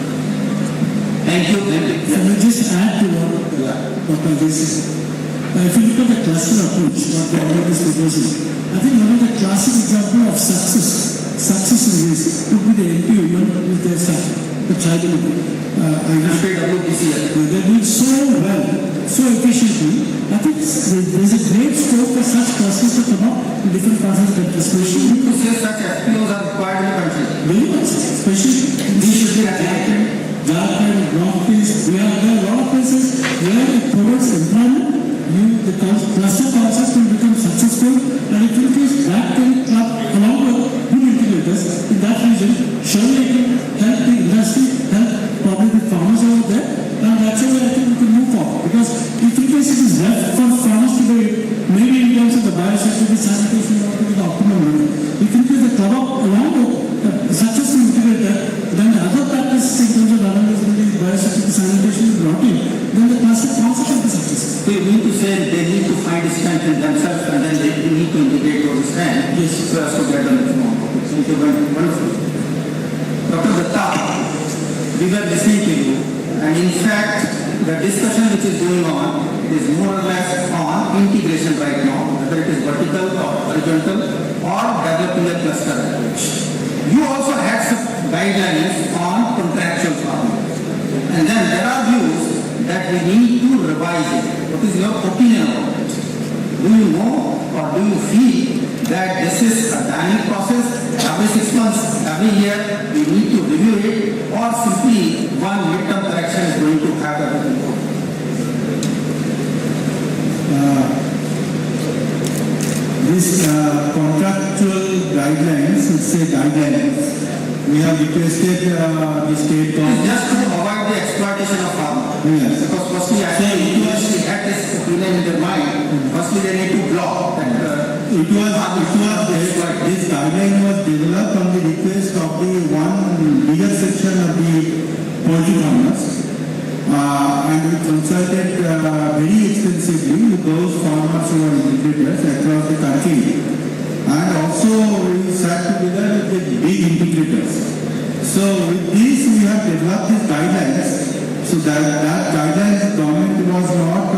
Thank you.
Can I just add to what Dr. This is? If you look at the cluster approach, what the government is proposing, I think one of the classic example of success in this could be the NPO, even with their staff, the child they're doing so well, so efficiently. I think there's a great scope for such clusters to come up in different parts of the country, especially
because such FPOs are required in the country.
Very much, especially
these should be attracted.
Jharkhand, Northeast, there are a lot of places where it promotes employment. The cluster concept will become successful, and if in case that can club along with good integrators in that region, surely it can help the industry, help probably the farmers over there, and that's how I think we can move forward. Because if in case it is left for farmers to do it, maybe in terms of the biosecurity, sanitation, not to be the optimum level. If in case they club up along with a successful integrator, then the other practices in terms of availability, biosecurity, sanitation is brought in, then the classic concept of the success.
So you mean to say they need to find strength in themselves and then they need to integrate those strengths so as to get them more. Thank you very wonderful. Dr. Datta, we were listening to you, and in fact the discussion which is going on is more or less on integration right now, whether it is vertical or horizontal or developing a cluster approach. You also had some guidelines on contractual farming, and then there are views that we need to revise it. What is your opinion about it? Do you know or do you feel that this is a dynamic process? Every 6 months, every year, we need to review it, or simply one midterm correction is going to have everything go?
This contractual guidelines, it's a guidelines. We have requested the state government.
Just to avoid the exploitation of farmers.
Yes.
Because firstly, I think university had this opinion in their mind. Firstly, they need to block that.
This guideline was developed on the request of the one bigger section of the poultry farmers. And we consulted very extensively with those farmers who are integrators across the country. And also we sat together with the big integrators. So with this we have developed these guidelines. So that guidelines, the government was not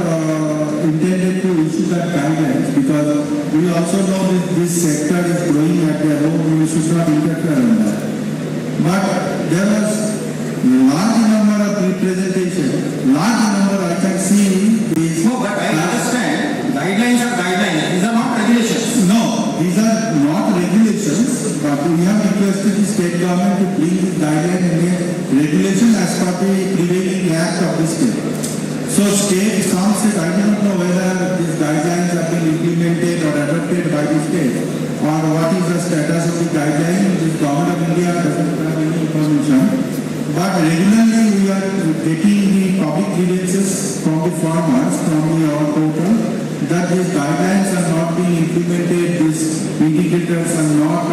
intended to issue that guidelines, because we also know that this sector is growing at their own, we should not interfere in that. But there was large number of representation, large number I can see is...
No, but I understand, guidelines are guidelines, these are not regulations.
No, these are not regulations, but we have requested the state government to bring this guideline in a regulation as per the prevailing act of the state. So some state, I do not know whether these guidelines have been implemented or adopted by the state, or what is the status of the guideline. The government of India doesn't have any information. But regularly we are getting the public grievances from the farmers, from our portal, that these guidelines are not being implemented, these indicators are not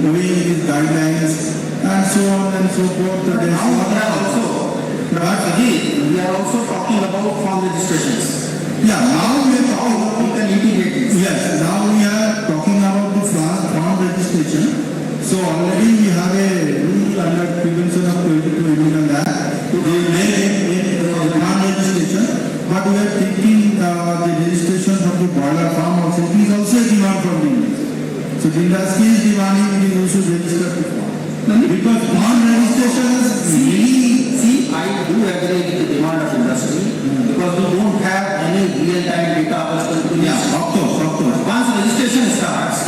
doing these guidelines, and so on and so forth.
But again, we are also talking about farm registrations.
Yeah, now we can integrate it. Yes, now we are talking about the farm registration. So already we have a rule under prevention of 22 animal act. They made a farm registration, but we are thinking the registration of the broiler farm also. It is also a demand from the industry. So the industry is demanding we should register the farm. Because farm registration is
See, I do agree with the demand of industry because we don't have any real-time data available to us.
Yeah, of course.
Once registration starts,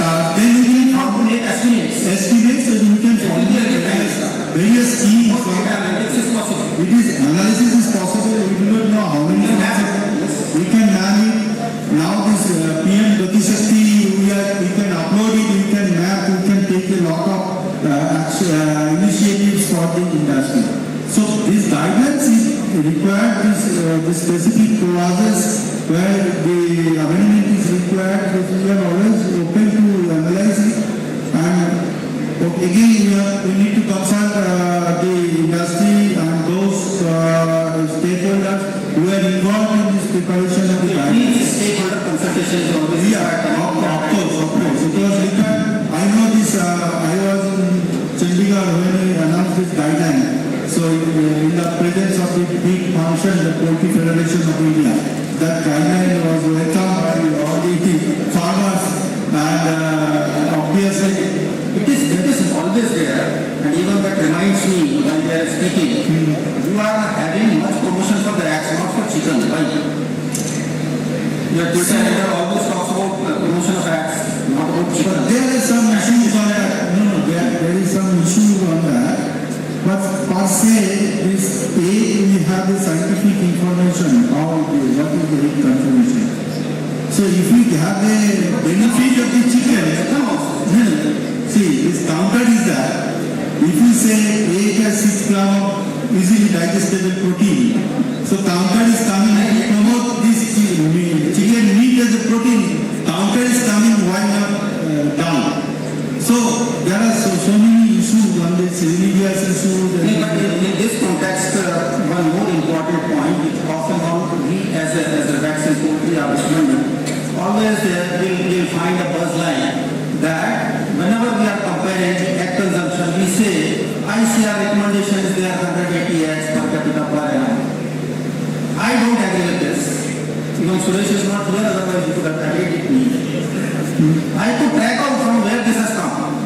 Then we can
calculate estimates.
Estimates and we can formulate various schemes.
Analysis is possible.
Analysis is possible. We do not know how many we can map it. Now this PM Gati Shakti, we can upload it, we can map, we can take a lot of initiatives for the industry. So these guidelines is required, this specific clauses where the amendment is required, but we are always open to analyze it. And again, we need to consult the industry and those stakeholders who are involved in this preparation of the guidelines.
Stakeholder consultation is always
Of course. Because I know this, I was in Chandigarh when we announced this guideline. So in the presence of the big function, the Poultry Federation of India, that guideline was welcomed by all the farmers and obviously
it is always there, and even that reminds me when they are speaking, you are having much promotion for the eggs, not for chicken. Why? Your Twitter handle always talks about promotion of eggs, not about chicken.
There is some issues on that. No, there is some issues on that. But per se, we have the scientific information how what is the egg consumption. So if we have the benefit of the chicken, see, this counter is that if you say egg has 6 grams of easily digestible protein, so counter is coming and promote this chicken meat as a protein. Counter is coming down. So there are so many issues on this religious issues.
But in this context, one more important point which often we as a vaccine poultry are always we'll find a buzz line that whenever we are comparing egg consumption, we say ICR recommendation is there 180 eggs per capita per annum. I don't agree with this. Even Suresh is not here, otherwise you could have agreed with me. I could track out from where this has come.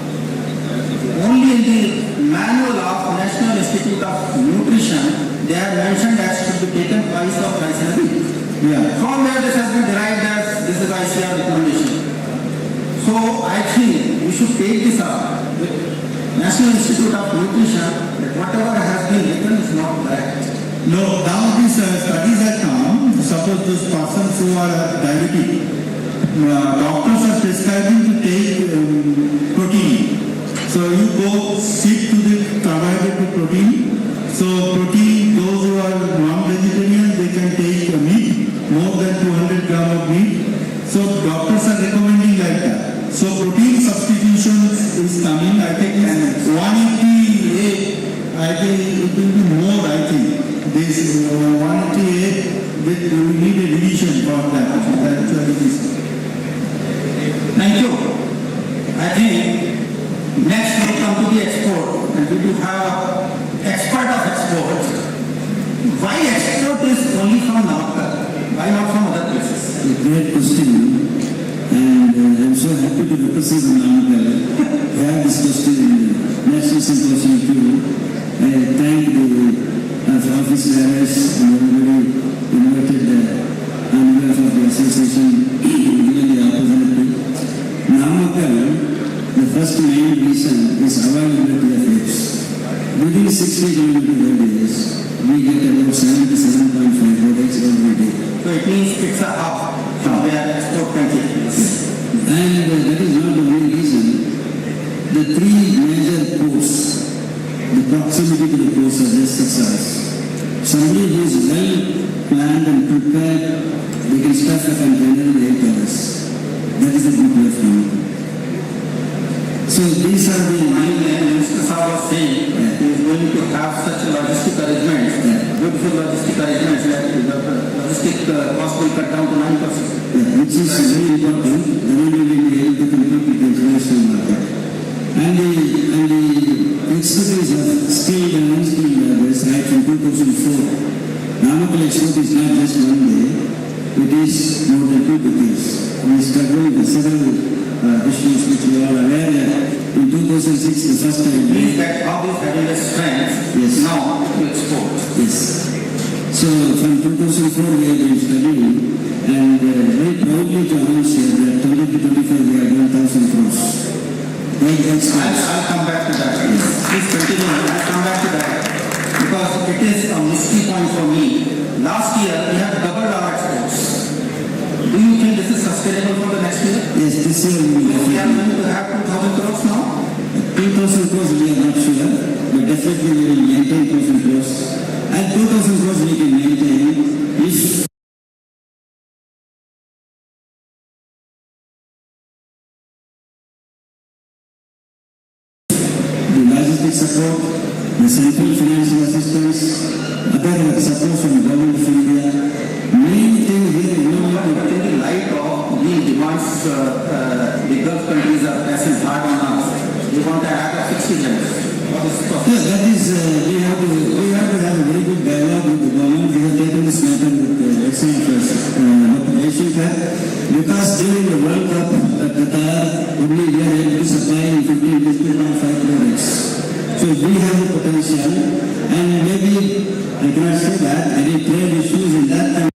Only in the manual of National Institute of Nutrition, they have mentioned that should be taken twice or thrice in a week.
Yeah.
From where this has been derived as this is ICR recommendation. So I think we should take this up with National Institute of Nutrition that whatever has been written is not correct.
No, now these studies have come. Suppose those persons who are diabetic, doctors are prescribing to take protein. So you go sit to the carbohydrate protein. So protein, those who are non-vegetarian, they can take meat, more than 200 grams of meat. So doctors are recommending like that. So protein substitution is coming. I think 188. I think it will be more. I think this 188. We need a revision for that.
Thank you. I think next we come to the export, and we do have expert of export. Why export is only from Namakkal? Why not from other places?
A great question, and I'm so happy to represent Namakkal. Have this question in the National Symposium too. I thank the office bearers and everybody invited on behalf of the association given the opportunity. Namakkal, the first main reason is availability of eggs. Within 60 kilometer radius, we get about 77.5 eggs every day.
So it means it's a hub from where export can take place.
And that is not the only reason. The three major ports, the proximity to the ports are just 6 hours. Somebody who is well planned and prepared, they can stuff a container in 8 hours. That is the beauty of Namakkal. So these are the
Minister Saab was saying he is going to have such logistic arrangements, beautiful logistic arrangements like logistic cost will cut down to 9%.
Which is very important. Then we will be able to compete with the international market. And the expertise of skilled and unskilled laborers right from 2004. Namakkal export is not just one day, it is more than 2 decades. We struggled with several issues which we are aware that in 2006 the first time.
Means that how is having a strength now to export.
Yes. So from 2004 we have been studying and very proudly to announce here that 2025 we have 1,000 crores.
I'll come back to that. Please continue. I'll come back to that because it is a mystery point for me. Last year we have doubled our exports. Do you think this is sustainable for the next year?
Yes, this year we
are going to have 2,000 crores now.
2,000 crores we are not sure, but definitely we will maintain 2,000 crores. And 2,000 crores we can maintain if the logistics support, the central financial assistance, other support from the government of India. Main thing here,
but in the light of the demands the Gulf countries are pressing hard on us, we want to have 60 years.
Yeah, that is, we have to have a very good dialogue with the government. We have taken this matter with excellent because during the World Cup at Qatar, only we are able to supply in 15-15.5 products. So we have the potential, and maybe I cannot say that any trade issues in that time.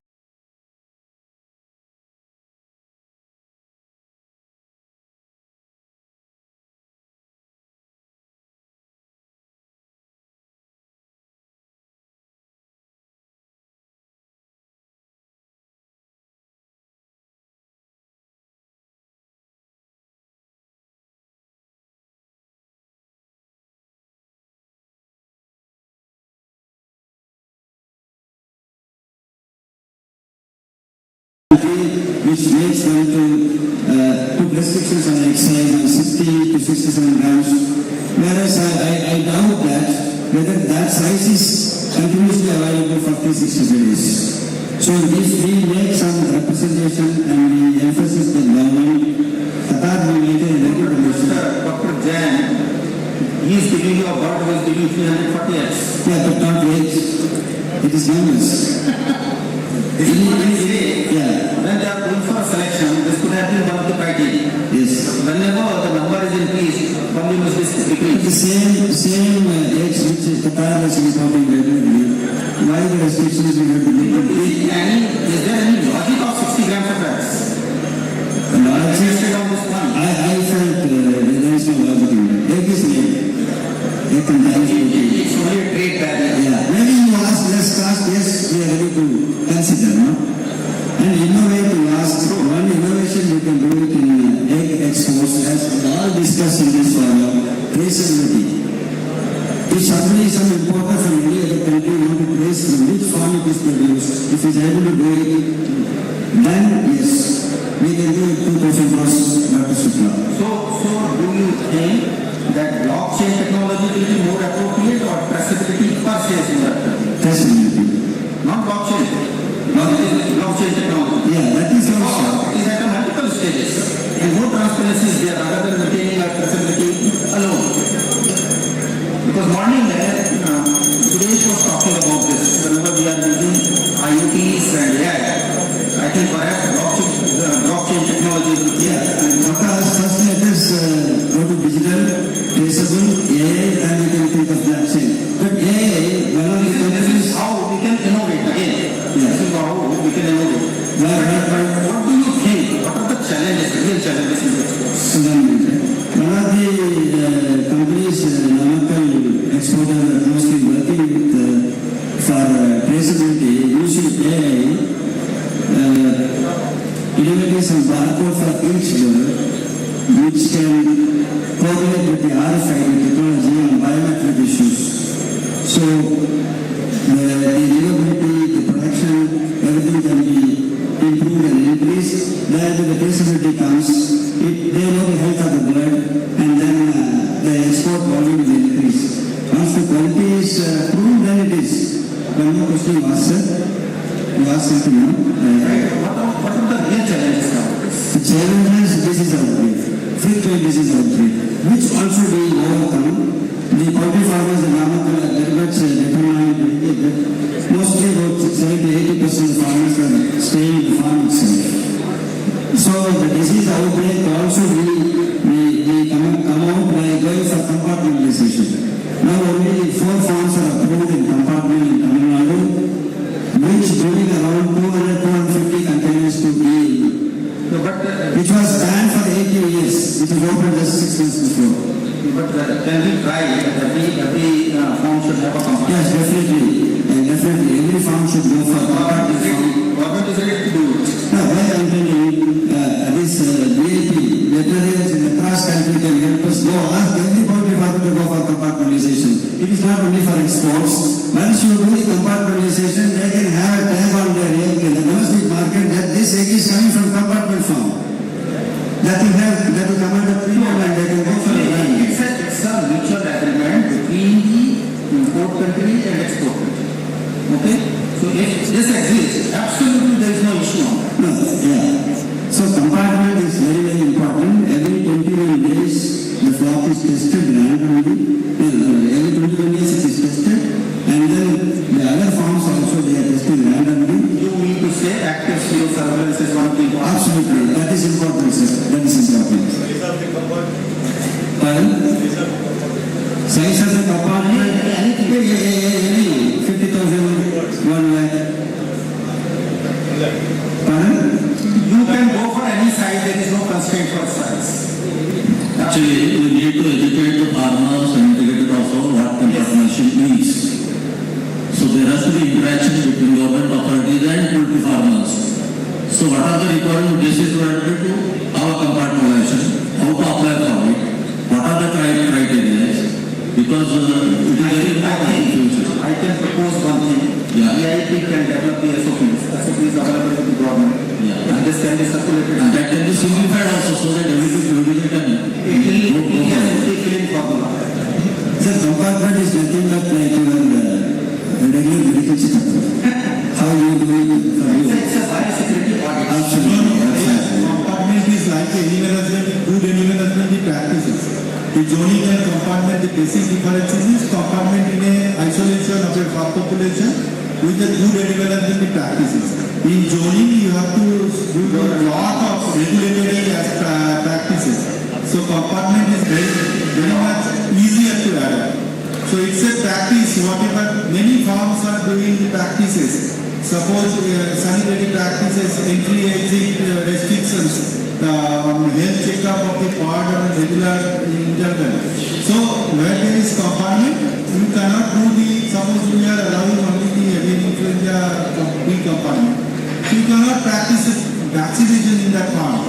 Which makes them to put restrictions on excise on 60 to 67 grams, whereas I doubt that whether that size is continuously available for 50-60 days. So if we make some representation and we emphasize the government, Qatar will maintain a regulation.
Dr. Jain, he is giving you a bird who is giving 340 eggs.
Yeah, but not weight. It is numbers.
Yeah. When they are going for a selection, this could have been one of the criteria.
Yes.
Whenever the number is increased, volume is decreased.
The same eggs which Qatar is importing regularly, why the restrictions we have to make?
Is there any logic of 60 grams of eggs?
I felt there is no logic in that. Egg is egg. Egg contains protein.
It's only a trade barrier.
Yeah. Maybe you ask less cost, yes, we are ready to consider, no? And innovate to ask, one innovation you can do it in egg exports, as we all discussed in this forum, traceability. It certainly is some important for any other country want to trace from which farm it is produced. If it is able to do it, then yes, we can do it 2,000 crores Dr. Shukla.
So do you think that blockchain technology will be more appropriate or traceability per se is more appropriate?
Traceability.
Not blockchain. Blockchain technology.
Yeah, that is also.
It is at multiple stages. And more transparency is there rather than maintaining our traceability alone. Because morning there, today was talking about this. Whenever we are using IoTs and AI, I think perhaps blockchain technology will be here.
And because first let us go to digital, traceable, AI, and we can think of blockchain. But AI, one of the
this is how we can innovate again.
Yeah.
This is how we can innovate. What do you think? What are the challenges, real challenges in this course?
One of the companies, Namakkal exporter, mostly working with for traceability, using AI, innovating some barcode for each bird, which can correlate with the RFID technology on biometric issues. So the durability, the production, everything can be improved and increased. There the traceability comes, they know the health of the bird, and then the export volume will increase. Once the quality is proved, then it is. One more question was, sir. You asked something, you know.
What are the real challenges now?
The challenges, disease outbreak, frequent disease outbreak, which also being overcome. The poultry farmers and very much determined, mostly about 70-80% of farmers are staying in the farm itself. So the disease outbreak also we come out by going for compartmentalization. Now only 4 farms are approved in compartment in Tamil Nadu, which bring around 200-250 containers to be, which was banned for 80 years, which was opened just 6 months before.
But can we try that every farm should have a compartment?
Yes, definitely. Definitely. Every farm should go for compartment.
Government is ready to do it.
Now, why I'm telling you, this VAT, veterinarians in the cross country can help us go. Ask every poultry farmer to go for compartmentalization. It is not only for exports. Once you do the compartmentalization, they can have a tag on their egg in the domestic market that this egg is coming from compartment farm. That will come under premium and they can go for a land.
It's a mutual agreement between the import country and export country. Okay? So if this exists, absolutely there is no issue on that.
No, yeah. So compartment is very, very important. Every 21 days the flock is tested randomly. Every 21 days it is tested. And then the other farms also they are tested randomly.
You mean to say active seal surveillance is one of the important?
Absolutely. That is important, sir. That is important. Pardon? Size of the compartment? Any 50,000, 1 lakh. Pardon?
You can go for any size, there is no constraint for size.
Actually, we need to educate the farmers and integrate also what compartmentation means. So there has to be interaction between government authorities and poultry farmers. So what are the requirement basis related to our compartmentalization? How to apply for it? What are the criteria? Because it is very important in future.
I can propose one thing.
Yeah.
VIP can develop the SOPs. SOPs available to the government.
Yeah.
And this can be circulated.
And that can be simplified also so that everything can
formula.
Sir, compartment is nothing but like your regular medical checkup. How you do it for you?
It's a biosecurity audit.
Absolutely.
Compartment is like any management, good any management practices. The zoning and compartment, the basic difference is compartment in a isolation of a crop population with the good animal management practices. In zoning, you have to do a lot of regulatory practices. So compartment is very much easier to adapt. So it's a practice, whatever many farms are doing the practices. Suppose sanitary practices, entry, exit restrictions, health checkup of the pod on a regular interval. So where there is compartment, you cannot do the, suppose we are allowing only the avian influenza big compartment. So you cannot practice vaccination in that farm.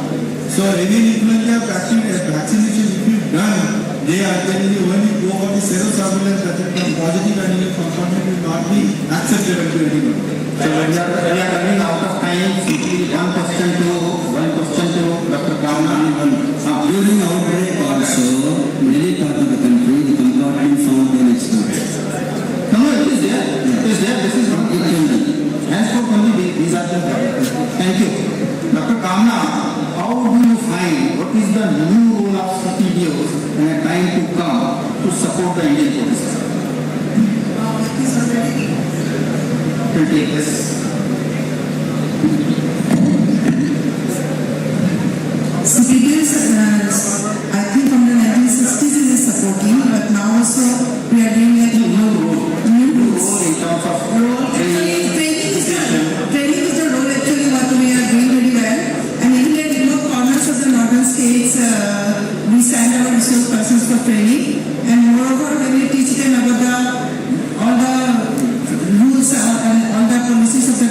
So avian influenza vaccination, if you done, they are generally when you go for the serosurveillance, that the positive animal compartment will not be acceptable to anyone.
So we are running out of time. Simply one question to Dr. Kamna.
During outbreak also, many parts of the country, the compartment found in export.
No, it is there. It is there. This is not it can be. Henceforth only these are the. Thank you. Dr. Kamna, how do you find what is the new role of CPDOs in a time to come to support the Indian police? To take this.
CPDs, I think from the 1960s it is supporting, but now also we are doing a new rules. Training is the role actually what we are doing very well. And in the remote corners of the northern states, we send our resource persons for training. And moreover, when we teach them about all the rules and all the policies of the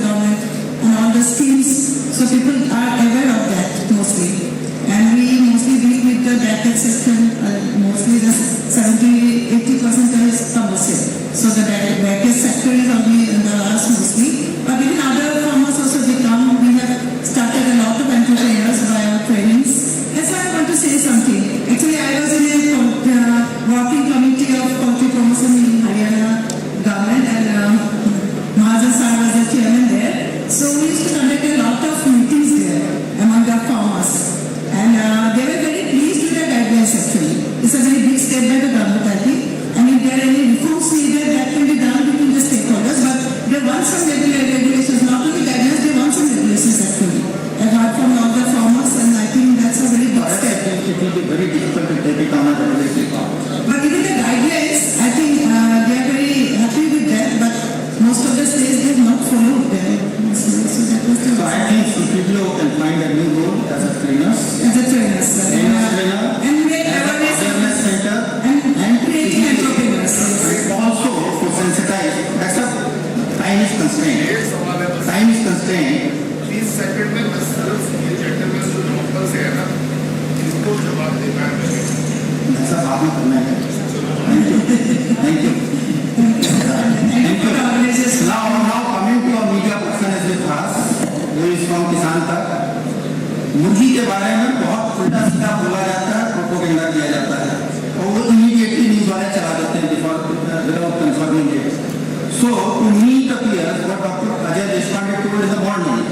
want some regulations, not only guidelines, they want some regulations actually. Apart from all the farmers, and I think that's a very big step.
It will be very difficult to take it on a regulatory path.
But even the guidelines, I think they are very happy with that, but most of the states they have not followed that.
So I think CPDO can find a new role as a trainer.
As a trainer, sir. And make awareness
center
and creating entrepreneurs.
Also to sensitize. That's a time is constrained. Time is constrained.
30 second में बस ये gentleman जो ऊपर से है ना इसको जवाब देना है
ऐसा बात करना है thank you now coming to a media person is with us who is from किसान तक मुर्गी के बारे में बहुत उल्टा सीधा बोला जाता है प्रोपेगेंडा किया जाता है और वो इमीडिएटली न्यूज वाले चला देते हैं without confirming it so to me it appears what doctor Ajay Deshpande told is a warning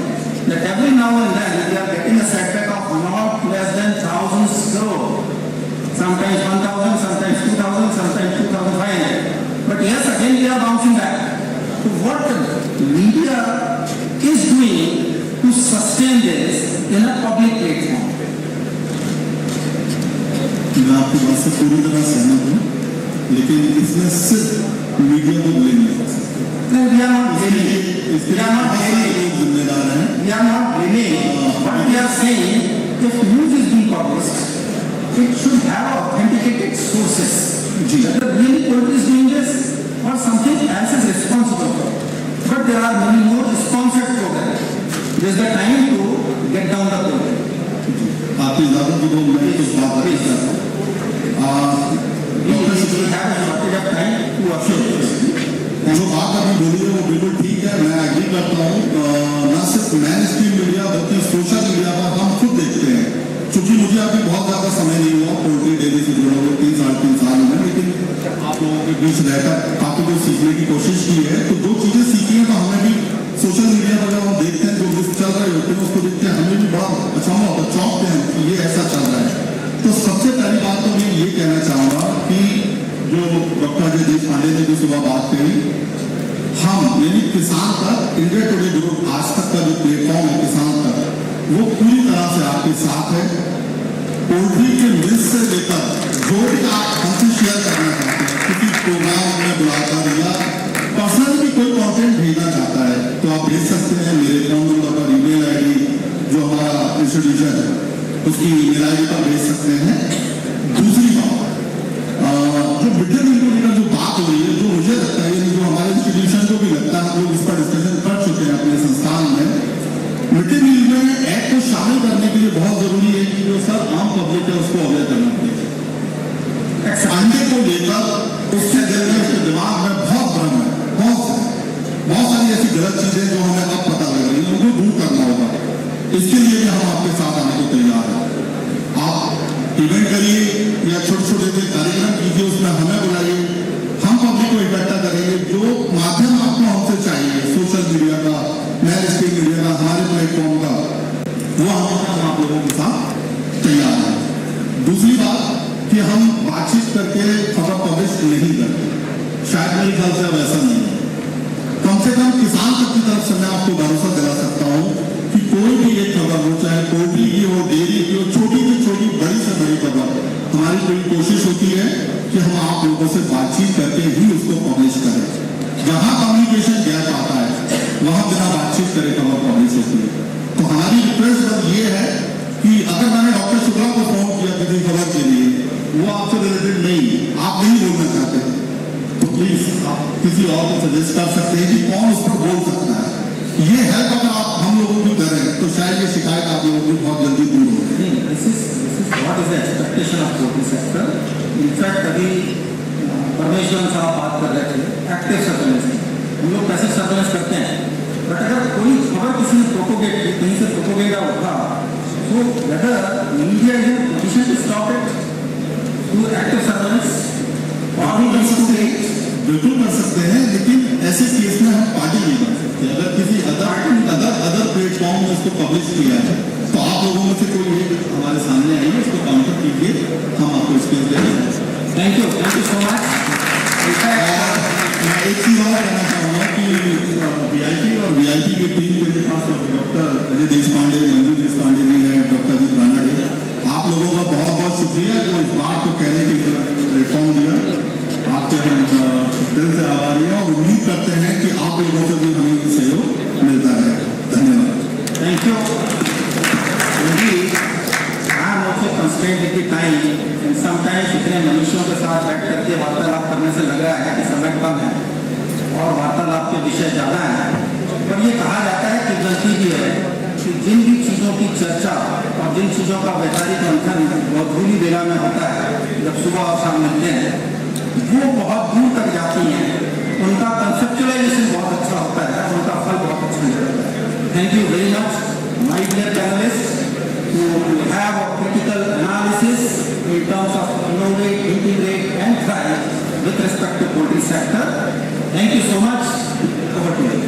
that every now and then we are getting a setback of not less than thousands crore. Sometimes 1,000, sometimes 2,000, sometimes 2,500. But yes, again we are bouncing back. So what the media is doing to sustain this in a public platform?
मैं आपकी बात से पूरी तरह सहमत हूँ, लेकिन इसमें सिर्फ मीडिया को ब्लेम नहीं कर सकते।
We are not blaming. We are not blaming.
जिम्मेदार हैं।
We are not blaming. But we are saying if news is being published, it should have authenticated sources. Whether really Poultry is doing this or something else is responsible for it. But there are many more sponsored programs. There is the time to get down the program.
आपकी इजाजत की तो मैं कुछ बात कर सकता हूँ।
We have a shortage of time to assure this.
जो बात आपने बोली है वो बिल्कुल ठीक है, मैं एग्री करता हूँ। न सिर्फ मेन स्ट्रीम मीडिया बल्कि सोशल मीडिया पर हम खुद देखते हैं, क्योंकि मुझे अभी बहुत ज़्यादा समय नहीं हुआ पोल्ट्री डेयरी से जुड़ा हुआ 3-3.5 साल में, लेकिन आप लोगों के बीच रहकर काफ़ी कुछ सीखने की कोशिश की है। तो जो चीज़ें सीखी हैं तो हमें भी सोशल मीडिया पर जब हम देखते हैं जो लिस्ट चल रहे होते हैं उसको देखते हैं हमें भी बड़ा अचंभा होता है, चौंकते हैं कि ये ऐसा चल रहा है। तो सबसे पहली बात तो मैं ये कहना चाहूँगा कि जो डॉक्टर अजय देशपांडे ने जो सुबह बात कही, हम यानी किसान तक इंडिया टुडे जो आज तक का जो प्लेटफॉर्म है किसान तक, वो पूरी तरह से आपके साथ है। पोल्ट्री के मिल्क से लेकर जो भी आप हमसे शेयर करना चाहते हैं, किसी प्रोग्राम में बुलाकर या पर्सनल भी कोई कंटेंट भेजना चाहता है तो आप भेज सकते हैं मेरे फोन नंबर पर, ईमेल आईडी जो हमारा इंस्टीट्यूशन है उसकी ईमेल आईडी पर भेज सकते हैं। दूसरी बात, जो मिड डे मील को लेकर जो बात हो रही है, जो मुझे लगता है जो हमारे इंस्टीट्यूशन को भी लगता है, हम लोग इस पर डिस्कशन कर चुके हैं अपने संस्थान में, मिड डे मील में एक्ट को शामिल करने के लिए बहुत जरूरी है कि जो सर आम पब्लिक है उसको अवेयर करना पड़ेगा। अंडे को लेकर उसके दिल में उसके दिमाग में बहुत भ्रम है, बहुत सारी ऐसी गलत चीजें जो हमें अब पता लग रही है, उनको दूर करना होगा। इसके लिए भी हम आपके साथ आने को तैयार हैं। आप इवेंट करिए या छोटे छोटे कार्यक्रम कीजिए, उसमें हमें बुलाइए, हम पब्लिक को इकट्ठा करेंगे। जो माध्यम आपको हमसे चाहिए, सोशल मीडिया का, मेन स्ट्रीम मीडिया का, हमारे प्लेटफॉर्म का, वो हमेशा हम आप लोगों के साथ तैयार हैं। दूसरी बात कि हम बातचीत करके खबर पब्लिश नहीं करते, शायद मेरे ख्याल से अब ऐसा नहीं है। कम से कम किसान तक की तरफ से मैं आपको भरोसा दिला सकता हूँ कि कोई भी एक खबर हो, चाहे पोल्ट्री की हो, डेयरी की हो, छोटी से छोटी, बड़ी से बड़ी खबर, हमारी पूरी कोशिश होती है कि हम आप लोगों से बातचीत करके ही उसको पब्लिश करें। जहाँ कम्युनिकेशन गैप आता है वहाँ बिना बातचीत करे खबर पब्लिश होती है। तो हमारी रिक्वेस्ट बस ये है कि अगर मैंने डॉक्टर शुक्ला को फोन किया किसी खबर के लिए, वो आपसे रिलेटेड नहीं, आप नहीं बोलना चाहते, तो प्लीज आप किसी और को सजेस्ट कर सकते हैं कि कौन उस पर बोल सकता है। ये हेल्प अगर आप हम लोगों को करें तो शायद ये शिकायत आप लोगों की बहुत जल्दी दूर हो।
This is what is the expectation of poultry sector. In fact, अभी परमेश्वर साहब बात कर रहे थे एक्टिव सर्वेलेंस, हम लोग कैसे सर्वेलेंस करते हैं, बट अगर कोई खबर किसी ने प्रोपोगेट की, कहीं से प्रोपोगेंडा होता, तो whether media is in position to stop it through active surveillance और भी
बिल्कुल कर सकते हैं, लेकिन ऐसे केस में हम पार्टी नहीं कर सकते। अगर किसी अदर प्लेटफॉर्म में उसको पब्लिश किया है तो आप लोगों में से कोई एक हमारे सामने आइए, उसको काउंटर कीजिए, हम आपको स्पेस देंगे।
Thank you so much.
मैं एक चीज और कहना चाहूँगा कि लोगों से भी हमें सहयोग मिलता है। धन्यवाद।
Thank you. Indeed, I am also constrained with the time, and sometimes इतने मनुष्यों के साथ बैठ करके वार्तालाप करने से लग रहा है कि समय कम है और वार्तालाप के विषय ज़्यादा है। पर ये कहा जाता है कि गलती भी है कि जिन भी चीज़ों की चर्चा और जिन चीज़ों का वैचारिक मंथन मधुली बेला में होता है, जब सुबह और शाम मिलते हैं, वो बहुत दूर तक जाती हैं। उनका कंसेप्चुलाइजेशन बहुत अच्छा होता है, उनका फल बहुत अच्छा निकलता है। Thank you very much, my dear panelists, to have a critical analysis in terms of innovate, integrate, and thrive with respect to poultry sector. Thank you so much. Over to you.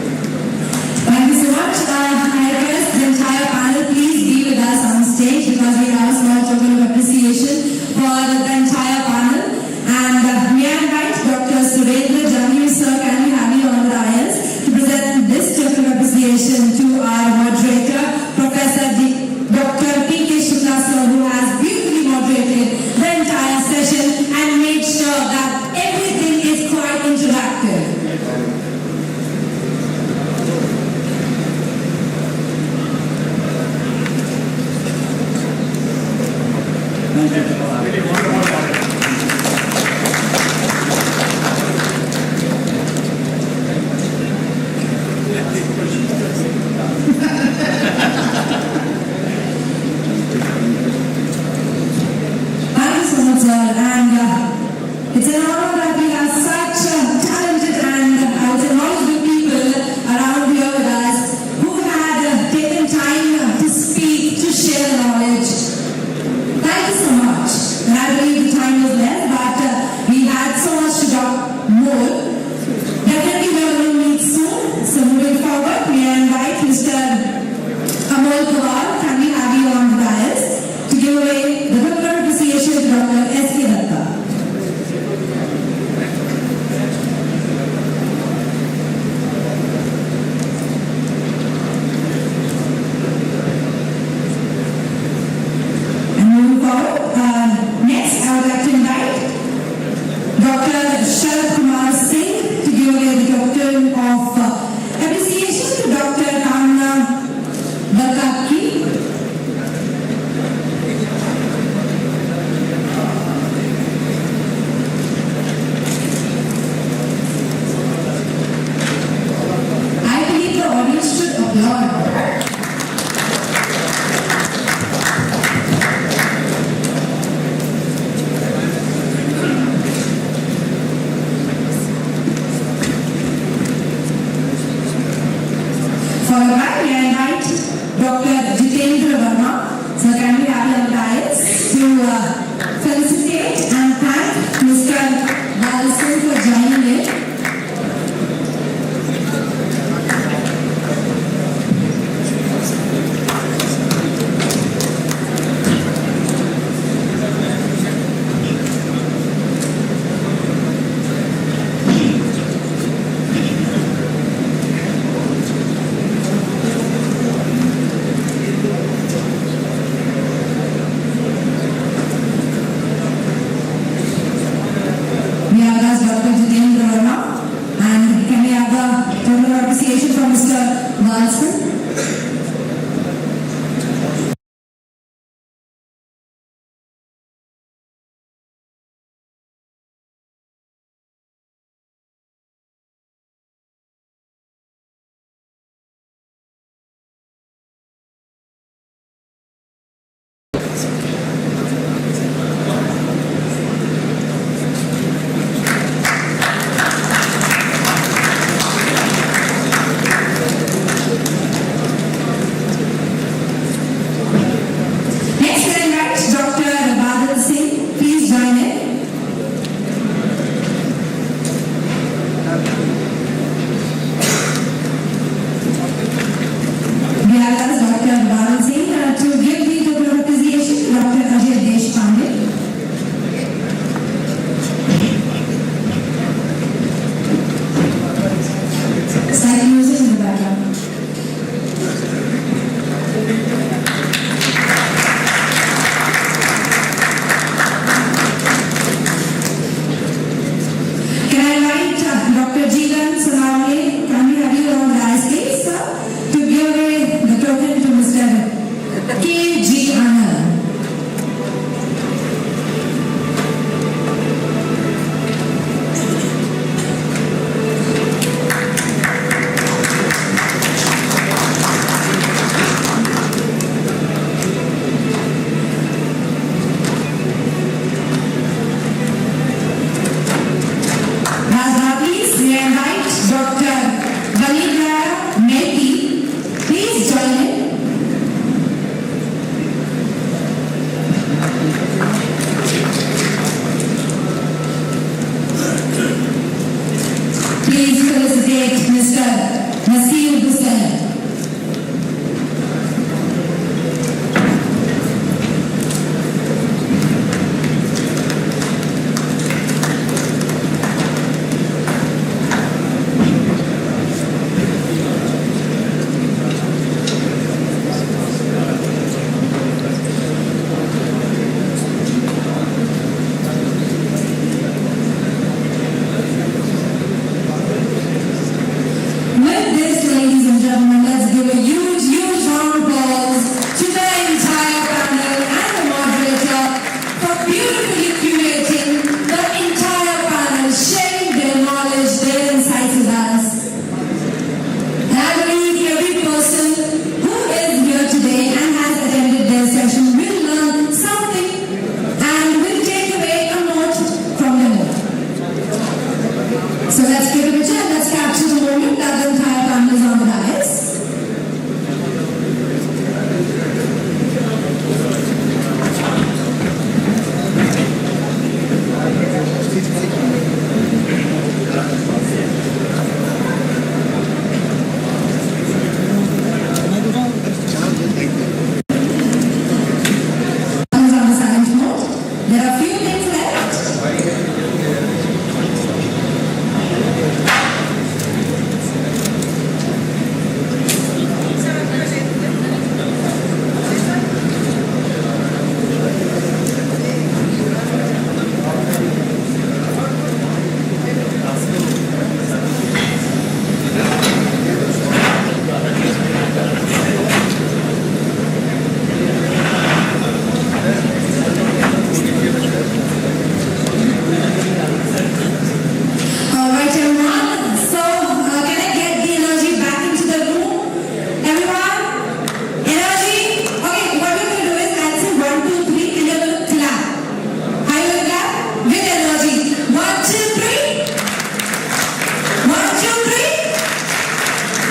Thank you so much. I request the entire panel please be with us on stage because we have a small token of appreciation for the entire panel. And may I invite Dr. Surendra Jamir sir, can we have you on the dais to present this token of appreciation to our moderator, Professor Dr. P.K. Shukla sir, who has beautifully moderated the entire session and made sure that everything is quite interactive. It's an honor that we have such talented and knowledgeable people around here with us who had taken time to speak, to share knowledge. Thank you so much.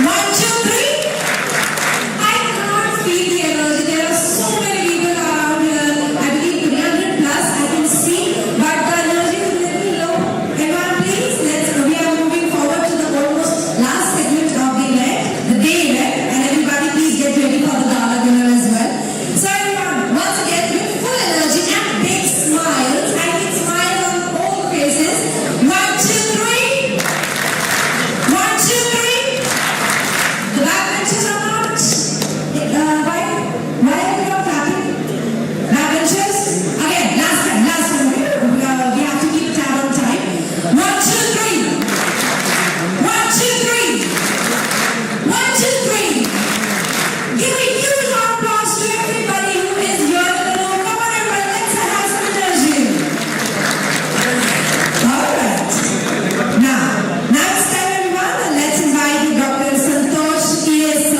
1, 2, 3. I can't feel the energy. There are so many people around here. I believe 300 plus I can see, but the energy is a little low. Everyone, please, we are moving forward to the almost last segment of the event, the day event, and everybody please get ready for the gala dinner as well. So everyone, once again, with full energy and big smiles, I need smiles on all faces. 1, 2, 3. 1, 2, 3. The backbenchers are not. Why are you not clapping? Backbenchers? Again, last time. We have to keep tab on time. 1, 2, 3. 1, 2, 3. 1, 2, 3. Give a huge round of applause to everybody who is here in the room. Come on, everybody, let's have some energy. All right. Now it's time, everyone. Let's invite Dr. Santosh ES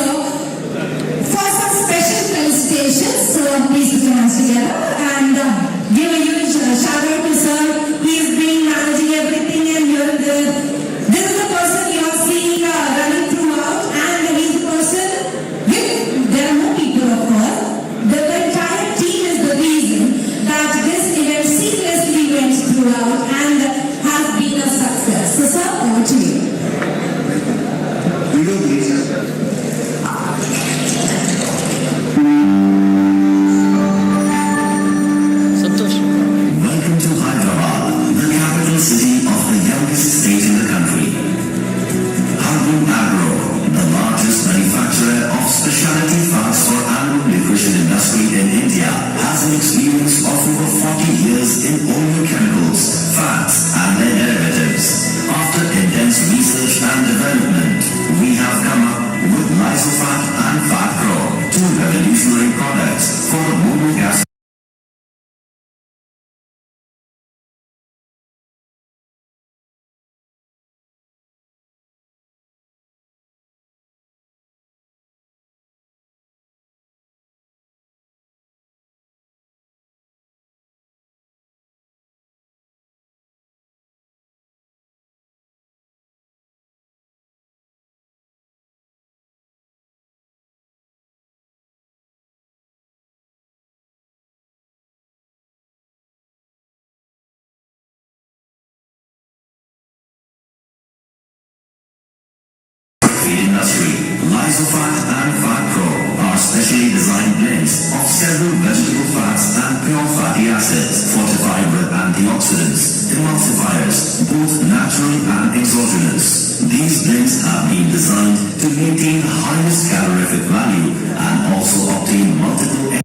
for some special felicitations. So please put your hands together and give a huge shout out to sir. He's been managing everything and here and there. This is the person you are seeing running throughout, and he's the person there are more people, of course. The entire team is the reason that this event seamlessly went throughout and has been a success. So sir, over to you.
Video, please.
Welcome to Hyderabad, the capital city of the youngest state in the country. Harbour Agro, the largest manufacturer of specialty fats for animal nutrition industry in India, has an experience of over 40 years in oleochemicals, fats and their derivatives. After intense research and development, we have come up with Lysofat and Fat Grow, two revolutionary products for the monogas. Industry, Lysofat and Fat Pro are specially designed blends of several vegetable fats and pure fatty acids fortified with antioxidants, emulsifiers, both natural and exogenous. These blends have been designed to maintain the highest calorific value and also obtain multiple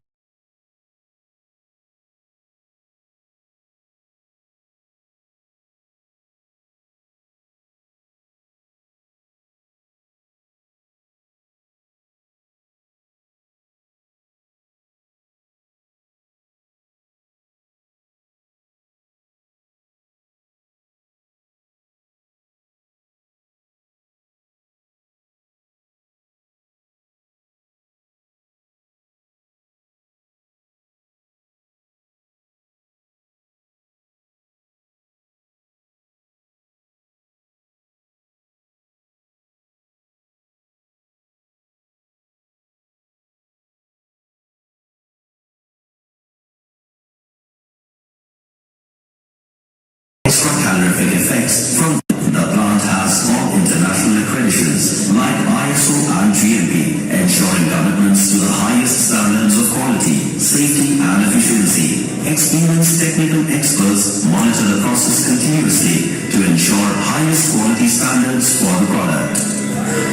calorific effects from the plant has all international accreditations like ISO and GMP, ensuring commitments to the highest standards of quality, safety and efficiency. Experienced technical experts monitor the process continuously to ensure highest quality standards for the product.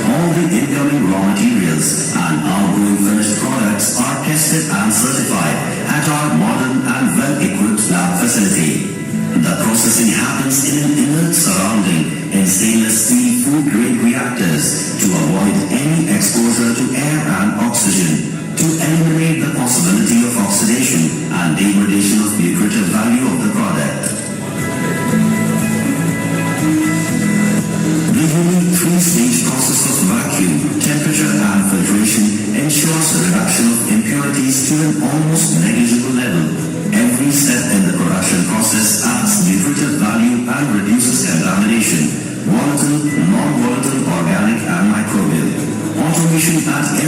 All the incoming raw materials and outgoing finished products are tested and certified at our modern and well-equipped lab facility. The processing happens in an inert surrounding in stainless steel food-grade reactors to avoid any exposure to air and oxygen, to eliminate the possibility of oxidation and degradation of nutritive value of the product. The unique three-stage process of vacuum, temperature and filtration ensures the reduction of impurities to an almost negligible level. Every step in the production process adds nutritive value and reduces contamination.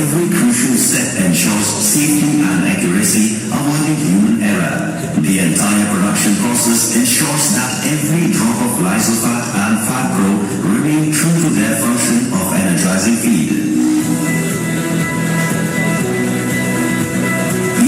every crucial step ensures safety and accuracy, avoiding human error. The entire production process ensures that every drop of lysofat and fat pro remain true to their function of energizing feed.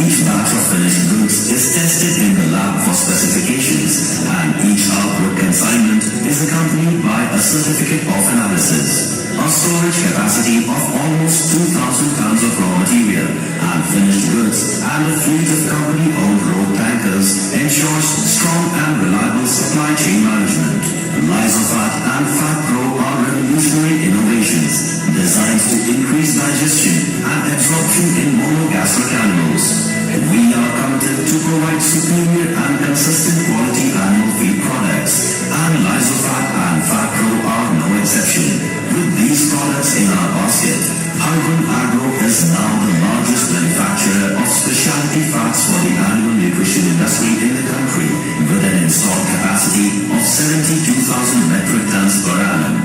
Each batch of finished goods is tested in the lab for specifications, and each output consignment is accompanied by a certificate of analysis. A storage capacity of almost 2,000 tons of raw material and finished goods and a fleet of company-owned road tankers ensures strong and reliable supply chain management. Lysofat and Fat Pro are revolutionary innovations designed to increase digestion and absorption in monogastric animals. We are committed to provide superior and consistent quality animal feed products, and Lysofat and Fat Pro are no exception. With these products in our basket, Hybrid Agro is now the largest manufacturer of specialty fats for the animal nutrition industry in the country, with an installed capacity of 72,000 metric tons per annum.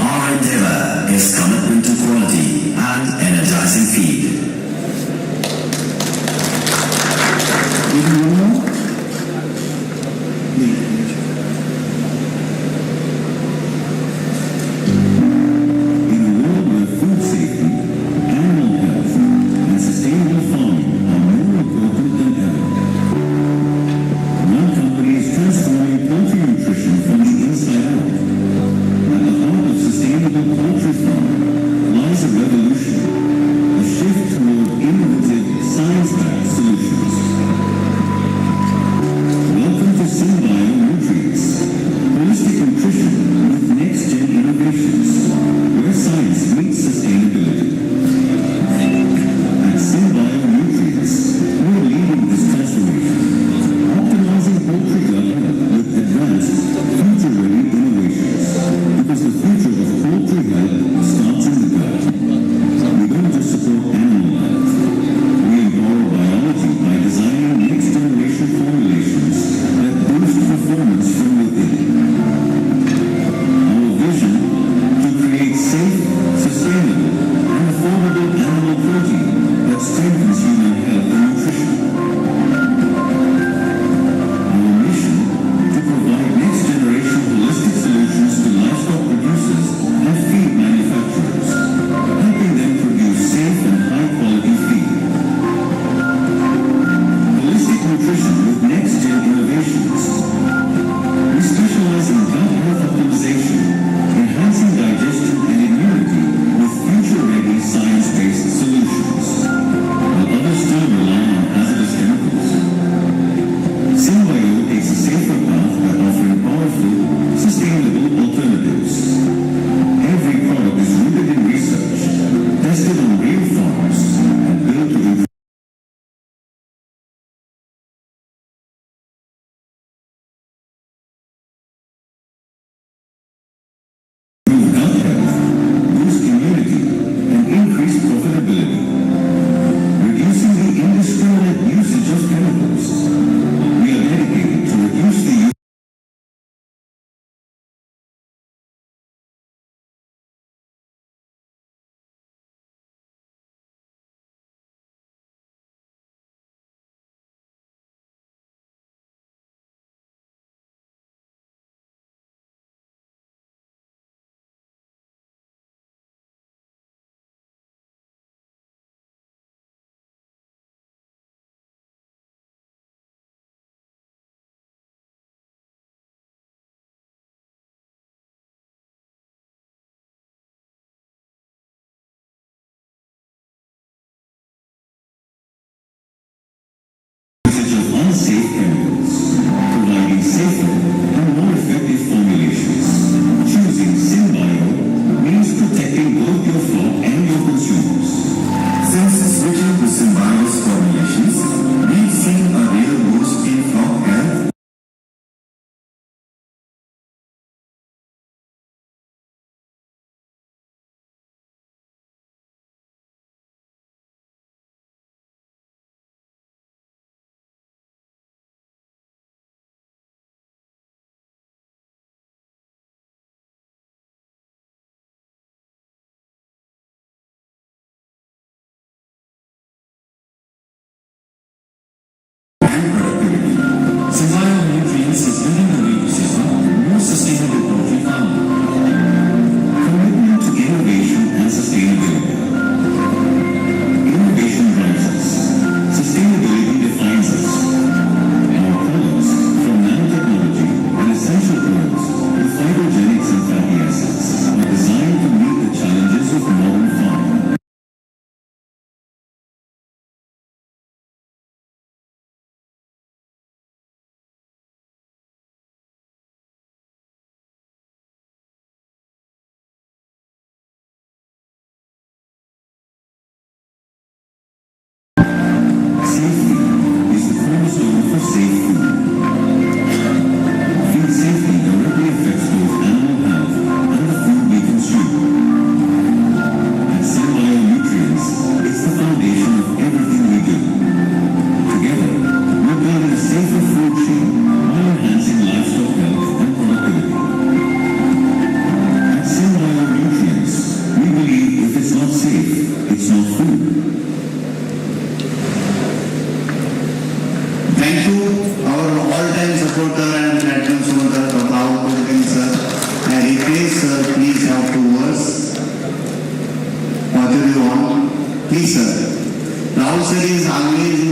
Our endeavor is commitment to quality and energizing feed.
Manufacturers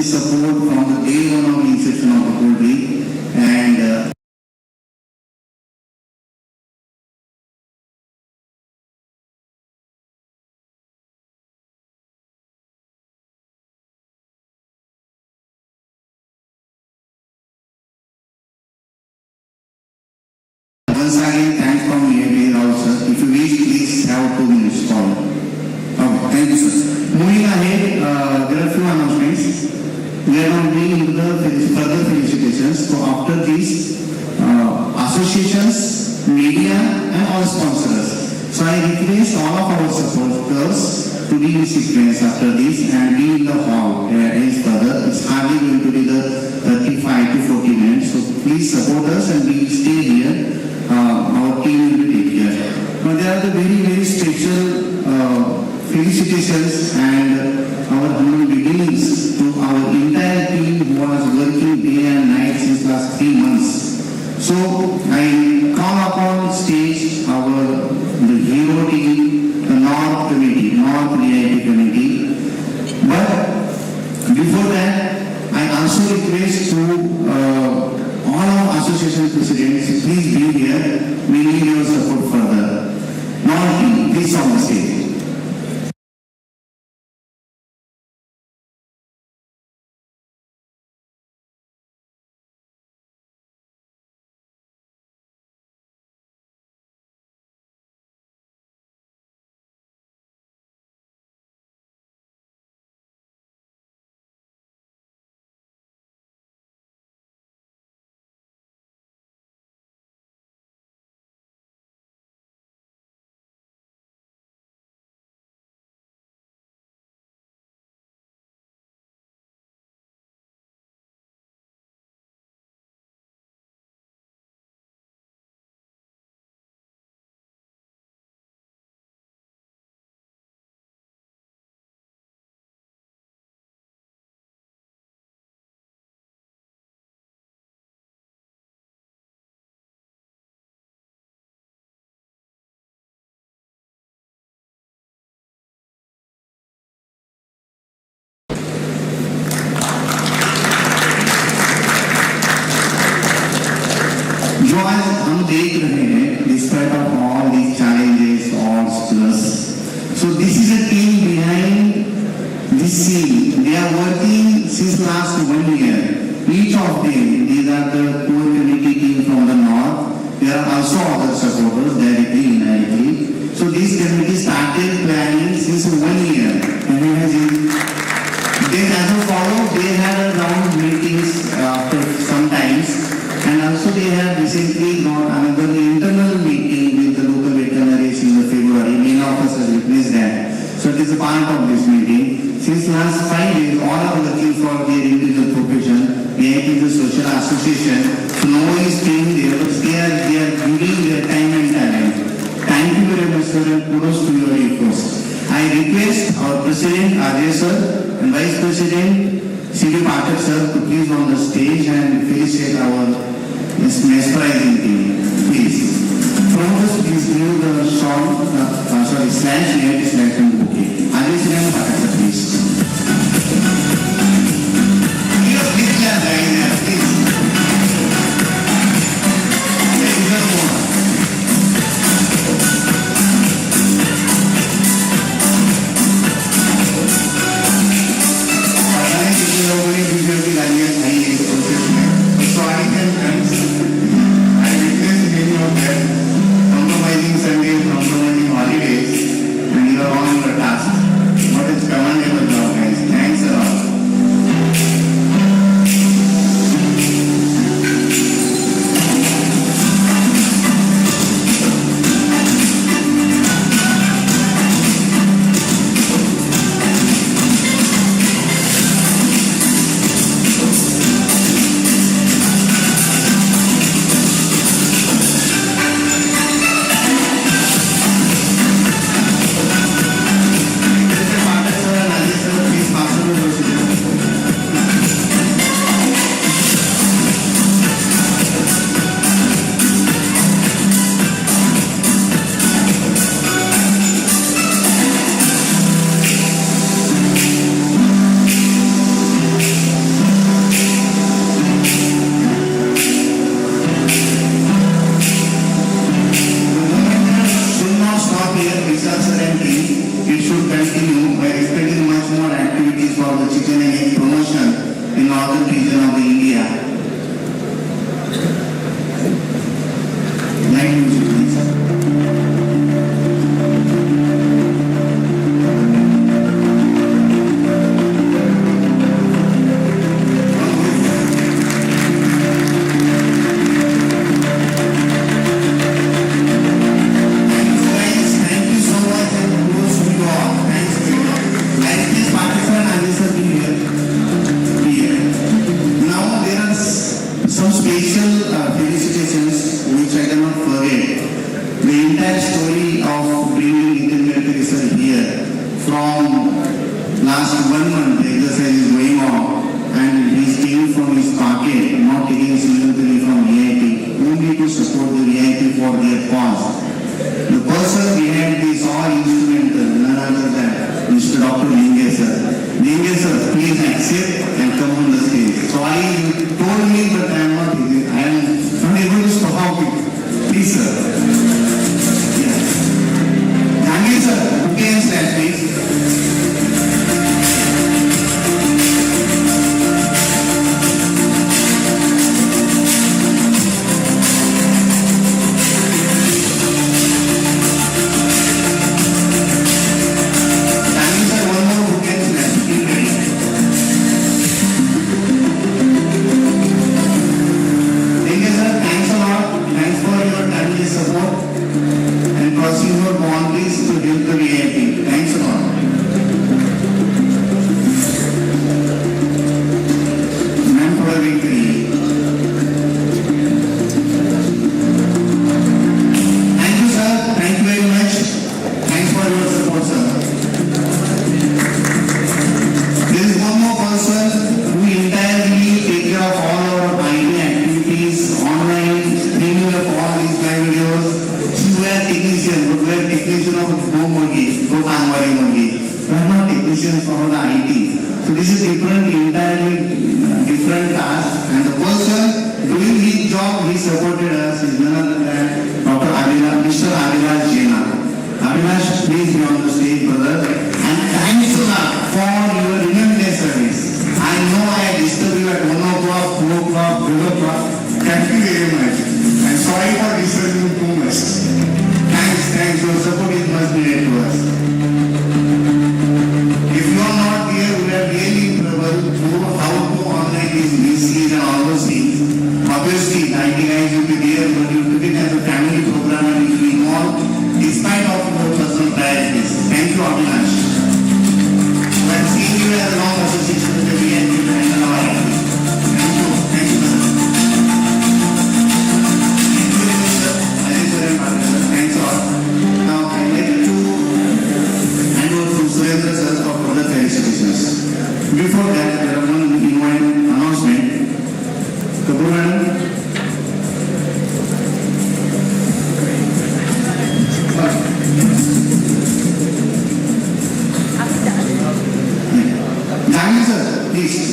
his support from the day one of the inception of the Poultry, and once again, thanks from Innovate also. If you wish, please have 2 minutes call. Okay, thank you, sir. Moving ahead, there are few announcements. We are now going into the further felicitations. So after these, associations, media, and all sponsors. So I request all of our supporters to be in sequence after this and be in the hall as further. It's hardly going to be the 35 to 40 minutes. So please support us and we stay here. Our team will be take care. Now there are the very, very special felicitations and our humble beginnings to our entire team who was working day and night since last 3 months. So I call upon stage the hero team, the North Committee, North VIP Committee. But before that, I also request to all our association presidents, please be here. We need your support further. North team, please on the stage. जो आज हम देख रहे हैं, despite of all these challenges, odds plus, so this is a team behind this scene. They are working since last 1 year. Each of them, these are the core committee team from the north. There are also other supporters directly, indirectly. So this committee started planning since 1 year. And then as a follow, they had a round meetings after some times. And also they have recently got another internal meeting with the local veterinaries in the February. Many of us have witnessed that. So it is a part of this meeting. Since last 5 days, all are working for their individual profession. They are in the social association. So no one is staying there, but they are giving their time and talent. Thank you very much, sir, and kudos to your efforts. I request our President, Ajay sir, and Vice President, C.D. Pathak sir, to please on the stage and felicitate our mesmerizing team. Please. From us, please give the song, slash and bouquet. Ajay sir and Pathak sir, please. Compromising Sundays, compromising holidays, and you are all country, it should continue by expecting much more activities for the chicken and egg promotion in northern region of the India. Thank you, please. Some special felicitations which I cannot forget. The entire story of bringing Indian military research here from last 1 month the exercise is going on and he's taking from his pocket, not taking his military from VIP, only to support the VIP for their cause. The person behind this all instrumental, none other than Mr. Dr. Linge sir. Linge sir, please accept and come on the stage. Sorry, you told me, but I am not able to stop it. Please, sir. Yeah. Thank you, sir. Okay, and stand, please. So this is entirely different task, and the person doing his job, he supported us, is none other than Dr. Mr. Avilash Jena. Avilash, please be on the stage, brother. And thanks a lot for your relentless service. I know I disturbed you at 1 o'clock, 2 o'clock, 3 o'clock. Thank you very much. I'm sorry for disturbing you too much. Thanks. Your support is much needed to us. If you are not here, we are really in trouble to how to organize these VCs and all those things. Obviously, 90 guys will be there, but you took it as a family program and it will be more despite of your personal priorities. Thank you, Abhilash. We are seeing you as a long association with the VNP and the lawyer. Thank you, sir. Thanks all. Now I'd like to hand over to Surendra sir for further felicitations. Before that, there are one announcement. Kapoor madam. Thank you, sir. Please.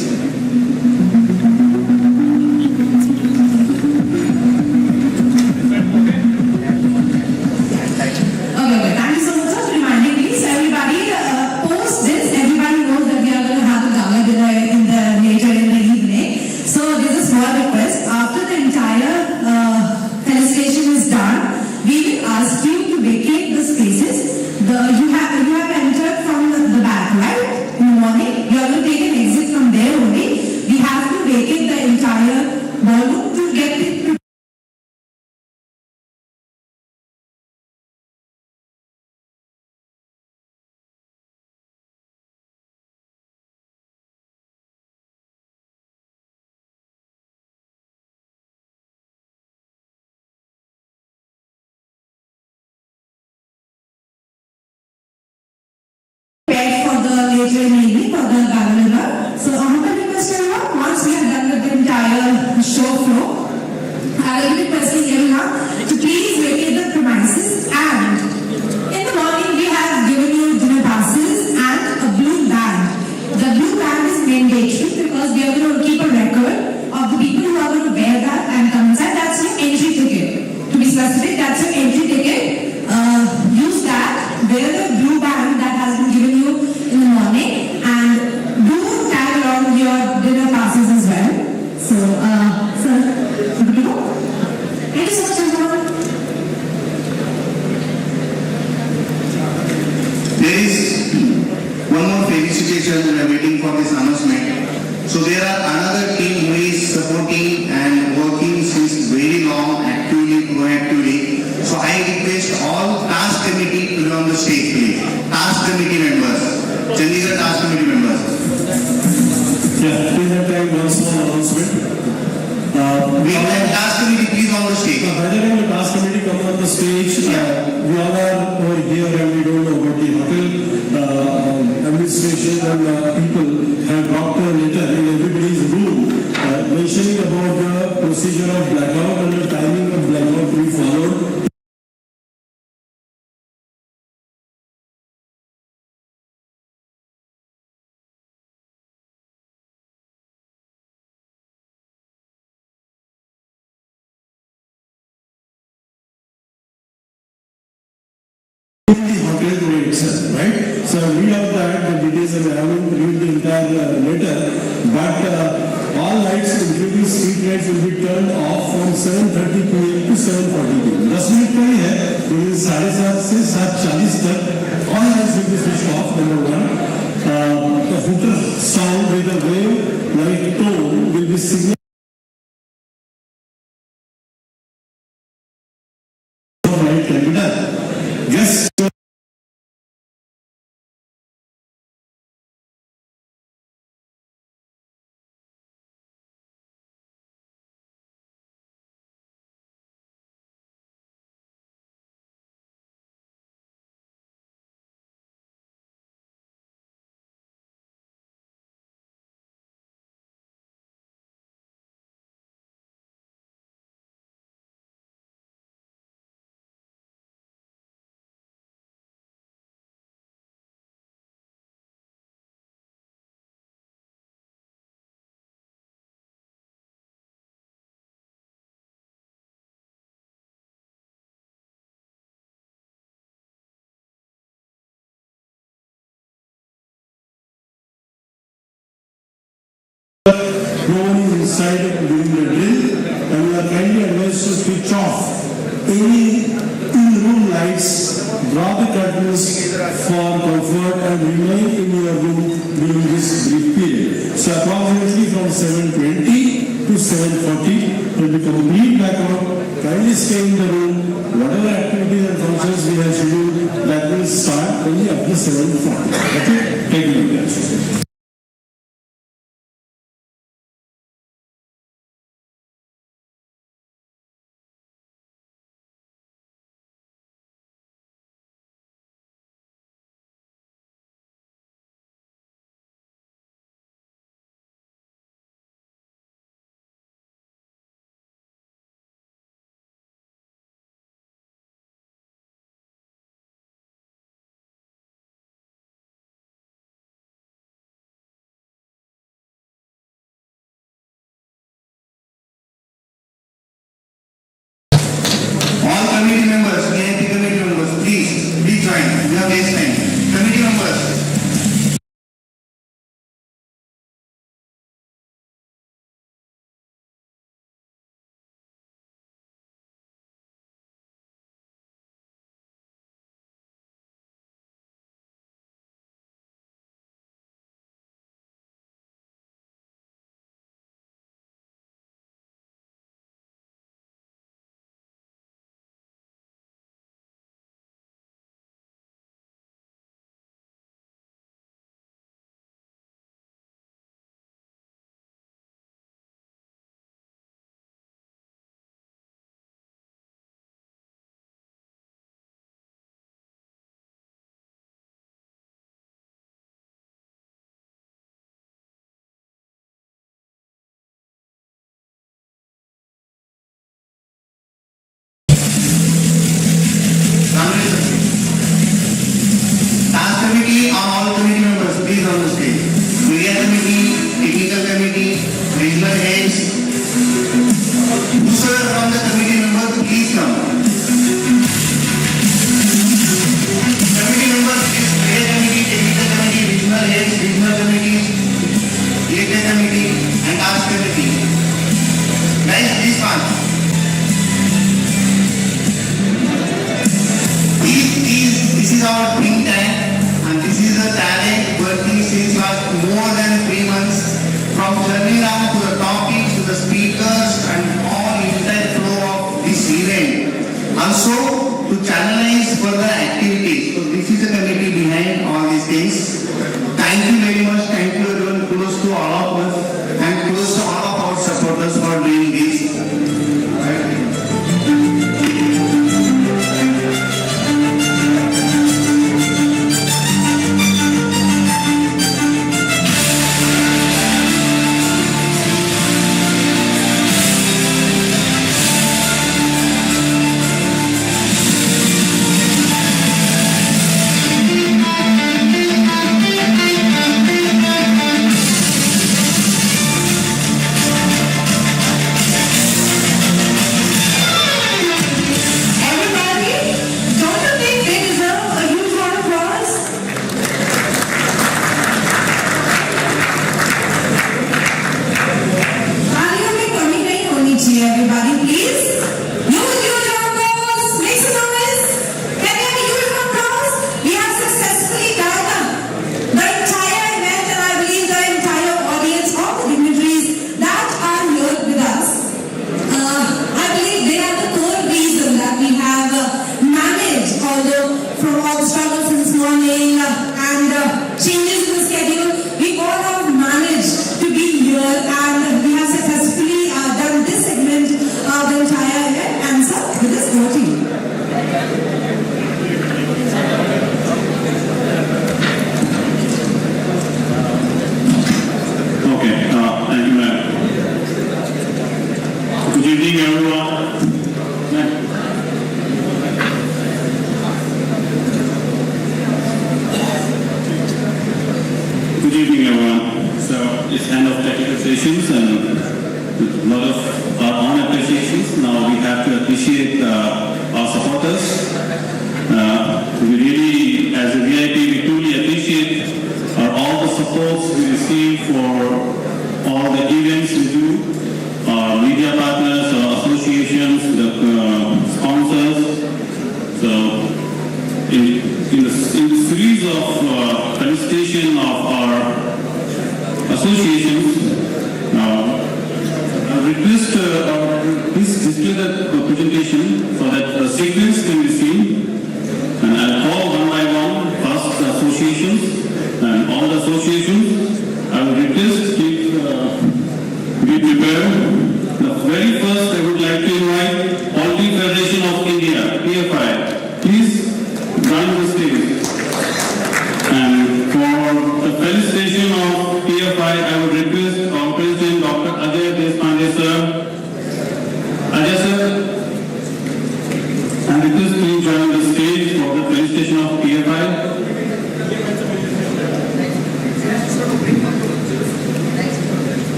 So I'm going to request everyone, once we have done with the entire show flow, I will be requesting everyone to please vacate the premises, and in the morning we have given you dinner passes and a blue band. The blue band is mandatory because we are going to keep a record of the people who are going to wear that and come inside. That's your entry ticket. To be specific, that's your entry ticket. Use that, wear the blue band
registration. We are waiting for this announcement. So there are another team who is supporting and working since very long, actively, proactively. So I request all task committee to be on the stage, please. Task committee members, Chandigarh task committee members.
Yeah, please have time one small announcement.
We have task committee, please on the stage.
By the time the task committee comes on the stage, we all are over here and we don't know about the hotel administration and people have dropped a letter in everybody's room mentioning about the procedure of blackout and the timing of blackout to be followed. Right? So read out that the details and I haven't read the entire letter, but all lights including street lights will be turned off from 7:30 p.m. to 7:40 p.m. 10 minute का ही है, क्योंकि 7:30 से 7:40 तक all lights will be switched off. Number one, the hooter sound with a wave like tone will be signaled. Light can be done. Yes. No one is inside during the drill, and we are kindly advised to switch off any in-room lights, draw the curtains for comfort and remain in your room during this brief period. So approximately from 7:20 to 7:40 will be complete blackout. Kindly stay in the room. Whatever activities and functions we have scheduled, that will start only after 7:40. Okay? Thank you very much.
All committee members, VIP committee members, please join. We have waste time. Committee members. This is our think tank, and this is the talent working since last
us more than 3 months, from turning around to the topics, to the speakers and all entire flow of this event. Also to channelize further activities. So this is the committee behind all these things. Thank you very much. Thank you everyone. Close to all of us and close to all of our supporters for doing this.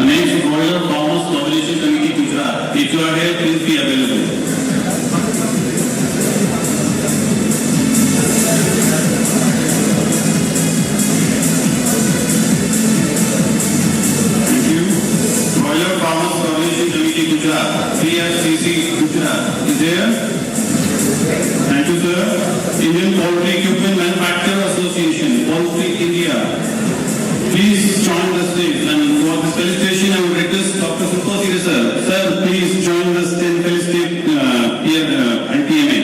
The next Broiler Farmers Coalition Committee Gujarat. If you are here, please be available. Thank you. Broiler Farmers Coalition Committee Gujarat. PFCC Gujarat. Is there? Thank you, sir. Indian Poultry Equipment Manufacturer Association, Poultry India. Please join the stage. And for this felicitation, I would request Dr. Symposium, sir. Sir, please join the stage felicitate here at TMA.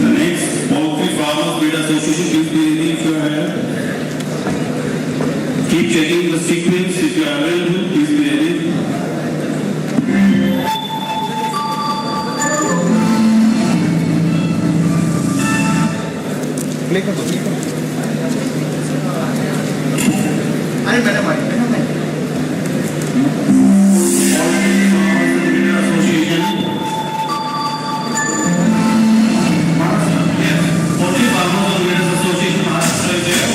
The next Poultry Farmers Breed Association, please be ready if you are here. Keep checking the sequence. If you are available, please be ready.
Click on the
Association. Poultry Farmers and Breeders Association, Maharashtra is there.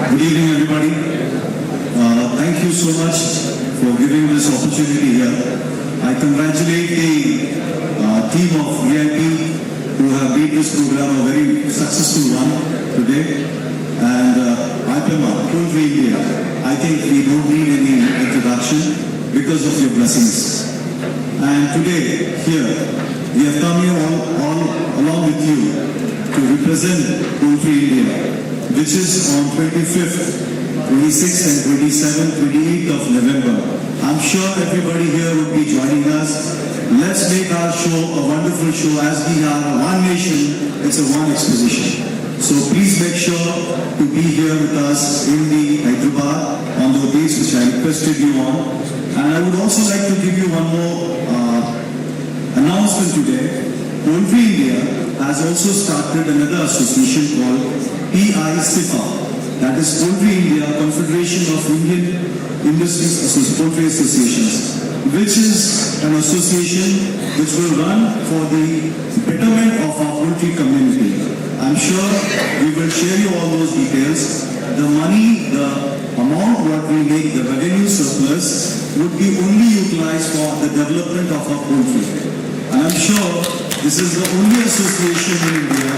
Good evening, everybody. Thank you so much for giving this opportunity here. I congratulate the team of VIP who have made this program a very successful one today. And IPMA, Poultry India, I think we don't need any introduction because of your blessings. And today, here, we have come here all along with you to represent Poultry India, which is on 25th, 26th and 27th, 28th of November. I'm sure everybody here would be joining us. Let's make our show a wonderful show as we are one nation, it's a one exposition. So please make sure to be here with us in the Hyderabad on the dates which I requested you on. And I would also like to give you one more announcement today. Poultry India has also started another association called PI-SIFA, that is Poultry India Confederation of Indian Industries Poultry Associations, which is an association which will run for the betterment of our poultry community. I'm sure we will share you all those details. The money, the amount what we make, the revenue surplus would be only utilized for the development of our poultry. And I'm sure this is the only association in India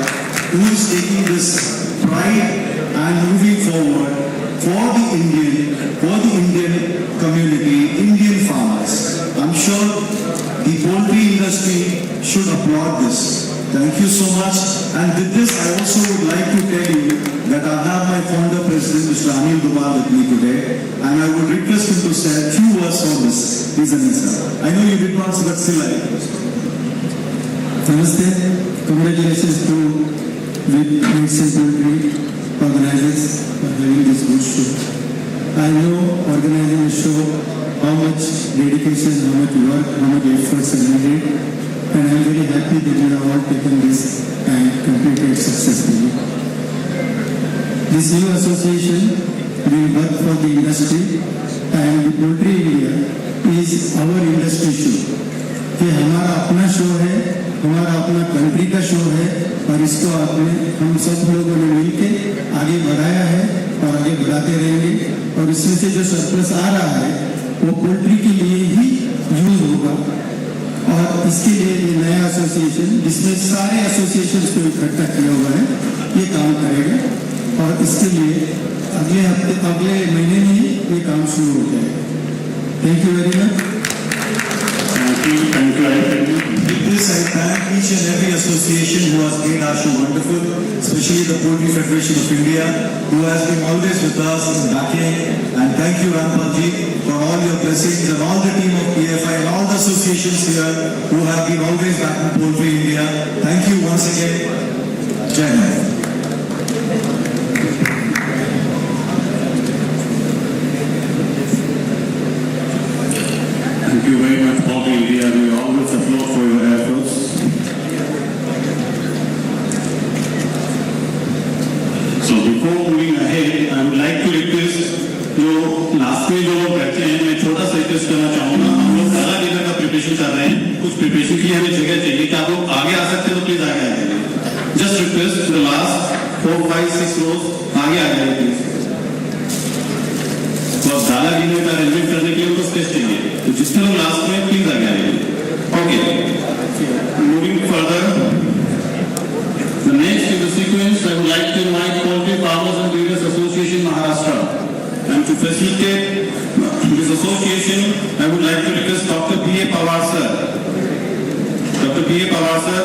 who is taking this pride and moving forward for the Indian community, Indian farmers. I'm sure the poultry industry should applaud this. Thank you so much. And with this, I also would like to tell you that I have my founder president, Mr. Anil Dubar, with me today, and I would request him to say a few words on this. Please, Anil sir. I know you did not, but still I request.
Namaste. Congratulations to Meats and Poultry organizers for having this good show. I know organizing a show, how much dedication, how much work, how much efforts are needed, and I'm very happy that you have all taken this and completed successfully. This new association will work for the industry, and Poultry India is our industry show. ये हमारा अपना show है, हमारा अपना country का show है, और इसको हम सब लोगों ने मिलके आगे बढ़ाया है और आगे बढ़ाते रहेंगे, और इसमें से जो सरप्लस आ रहा है वो पोल्ट्री के लिए ही यूज होगा। और इसके लिए ये नया एसोसिएशन जिसमें सारे एसोसिएशंस को इकट्ठा किया हुआ है ये काम करेगा, और इसके लिए अगले महीने में ये काम शुरू हो जाएगा। Thank you very much.
With this, I thank
Association who has made our show wonderful, especially the Poultry Federation of India who has been always with us in backing. And thank you Rampalji for all your blessings and all the team of PFI and all the associations here who have been always backing Poultry India. Thank you once again. Jai Hind.
Thank you very much, Poultry India. We always applaud for your efforts. So before moving ahead, I would like to request जो last में जो लोग बैठे हैं, मैं छोटा सा request करना चाहूँगा. हम लोग ज़्यादा डिनर का प्रिपरेशन कर रहे हैं. कुछ प्रिपरेशन के लिए हमें जगह चाहिए. क्या आप लोग आगे आ सकते हैं तो प्लीज आगे आ जाइए. जस्ट रिक्वेस्ट द लास्ट 4, 5, 6 रोज आगे आ जाइए प्लीज. तो अब ज़्यादा डिनर का अरेंजमेंट करने के लिए उनको स्पेस चाहिए. तो जितने लोग लास्ट में प्लीज आगे आइए. Okay, moving further. The next in the sequence, I would like to invite Poultry Farmers and Breeders Association Maharashtra. And to facilitate this association, I would like to request Dr. B.A. Pawar sir. Dr. B.A. Pawar sir.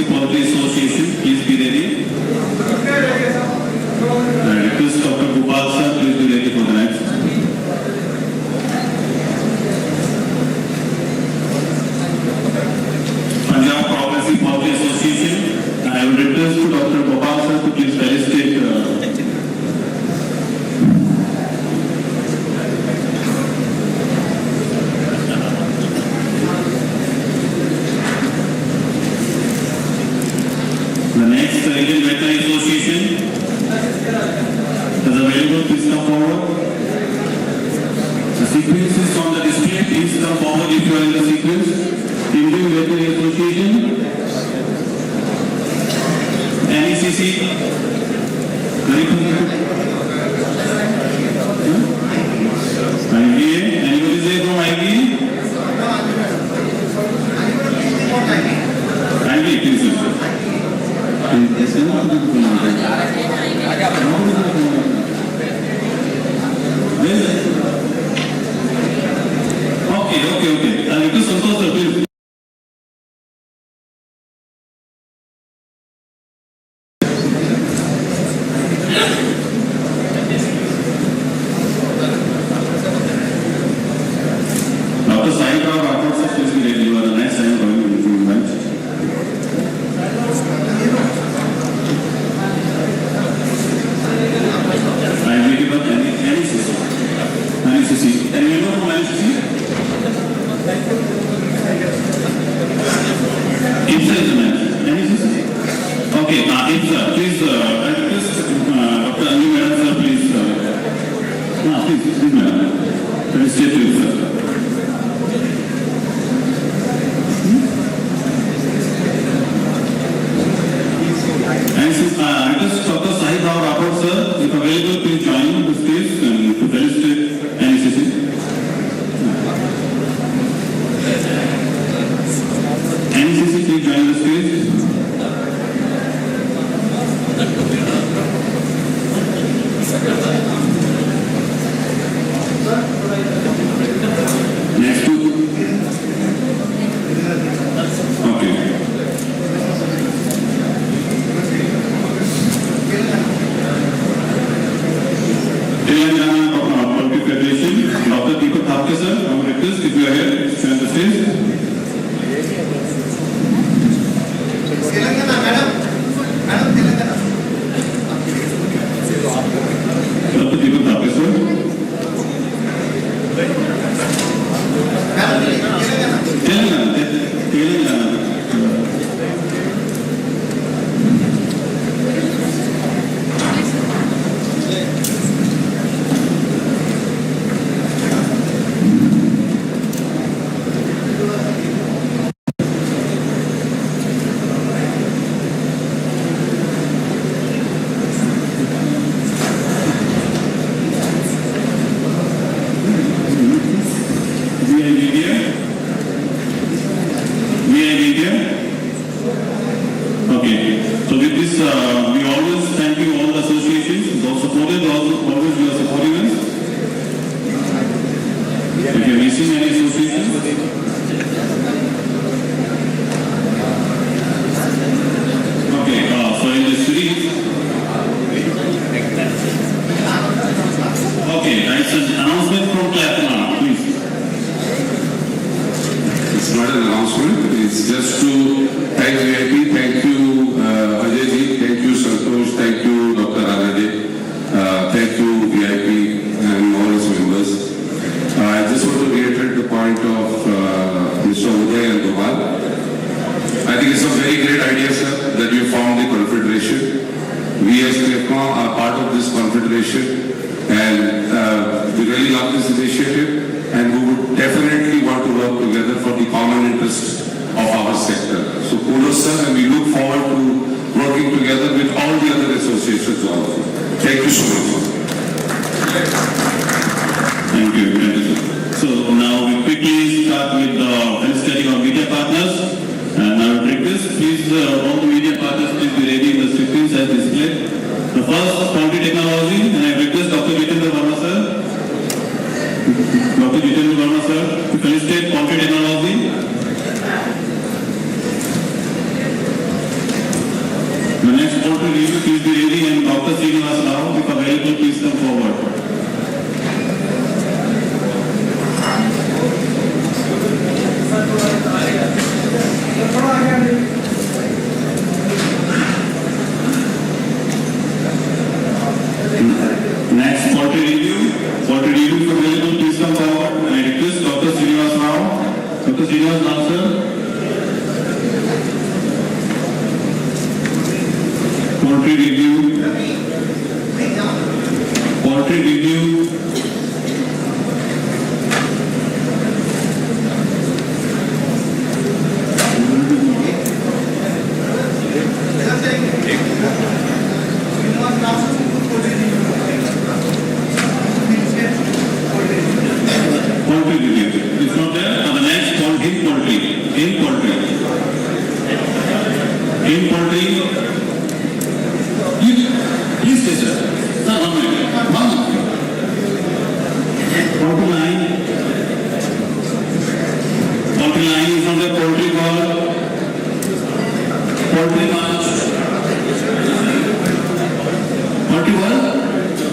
Poultry Association, please be ready.
NECC? IBA? Anybody say from IBA? IBA, please. Okay. I'll request Santosh sir, please. Dr. Sai Rao Rathod sir, please be ready. You are the next time going to invite. I will give up NECC. And you know from NECC? IFSA is the man. NECC? Okay, IFSA, please, I request Dr. Anju Madam sir, please. Please, madam. Please stay to IFSA. And since I request Dr. Sai Rao Rathod sir, if available, please join the stage and to felicitate NECC. NECC, please join the stage. Next to. Okay. Telangana Poultry Federation, Dr. Deepak Thakke sir, I would request if you are here, join the stage.
Telangana, madam Telangana.
Dr. Deepak Thakke sir. Telangana. Okay, so with this, we always thank you all the associations, those supported, always you are supporting us. If you are missing any association, okay, so in the series, okay, it's an announcement from Clapton, please.
It's not an announcement, it's just to thank VIP, thank you Ajay ji, thank you Santosh, thank you Dr. Anade, thank you VIP and all its members. I just want to reiterate the point of Mr. Uday and Gopal. I think it's a very great idea, sir, that you formed the confederation. We as CLEPMA are part of this confederation and we really love this initiative and we would definitely want to work together for the common interest of our sector. So kudos sir, and we look forward to working together with all the other associations also. Thank you so much.
Thank you. So now we quickly start with the felicitation of media partners. And I would request, please, all the media partners, please be ready in the screens as displayed. The first, Poultry Technology, and I request Dr. Jitendra Verma sir. Dr. Jitendra Verma sir, to felicitate Poultry Technology. The next Poultry review, please be ready, and Dr. Srinivas Rao, if available, please come forward. Next, Poultry review. Poultry review, if available, please come forward. And I request Dr. Srinivas Rao. Dr. Srinivas Rao sir. Poultry review. Poultry review.
Poultry world,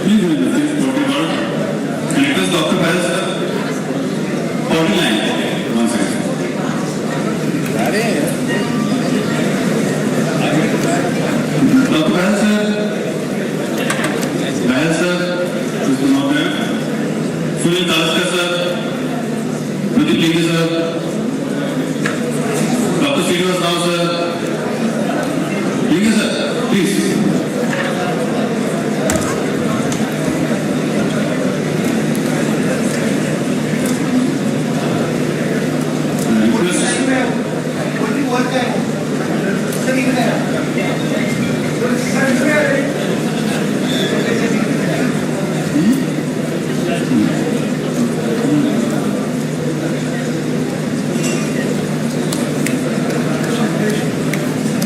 please join the stage. Poultry world. And it was Dr. Pal sir. Poultry line. One second. Dr. Pal sir. Pal sir. This is not there. Sunil Kalaskar sir. Pradeep Lingi sir. Dr. Srinivas Rao sir. Lingi sir, please.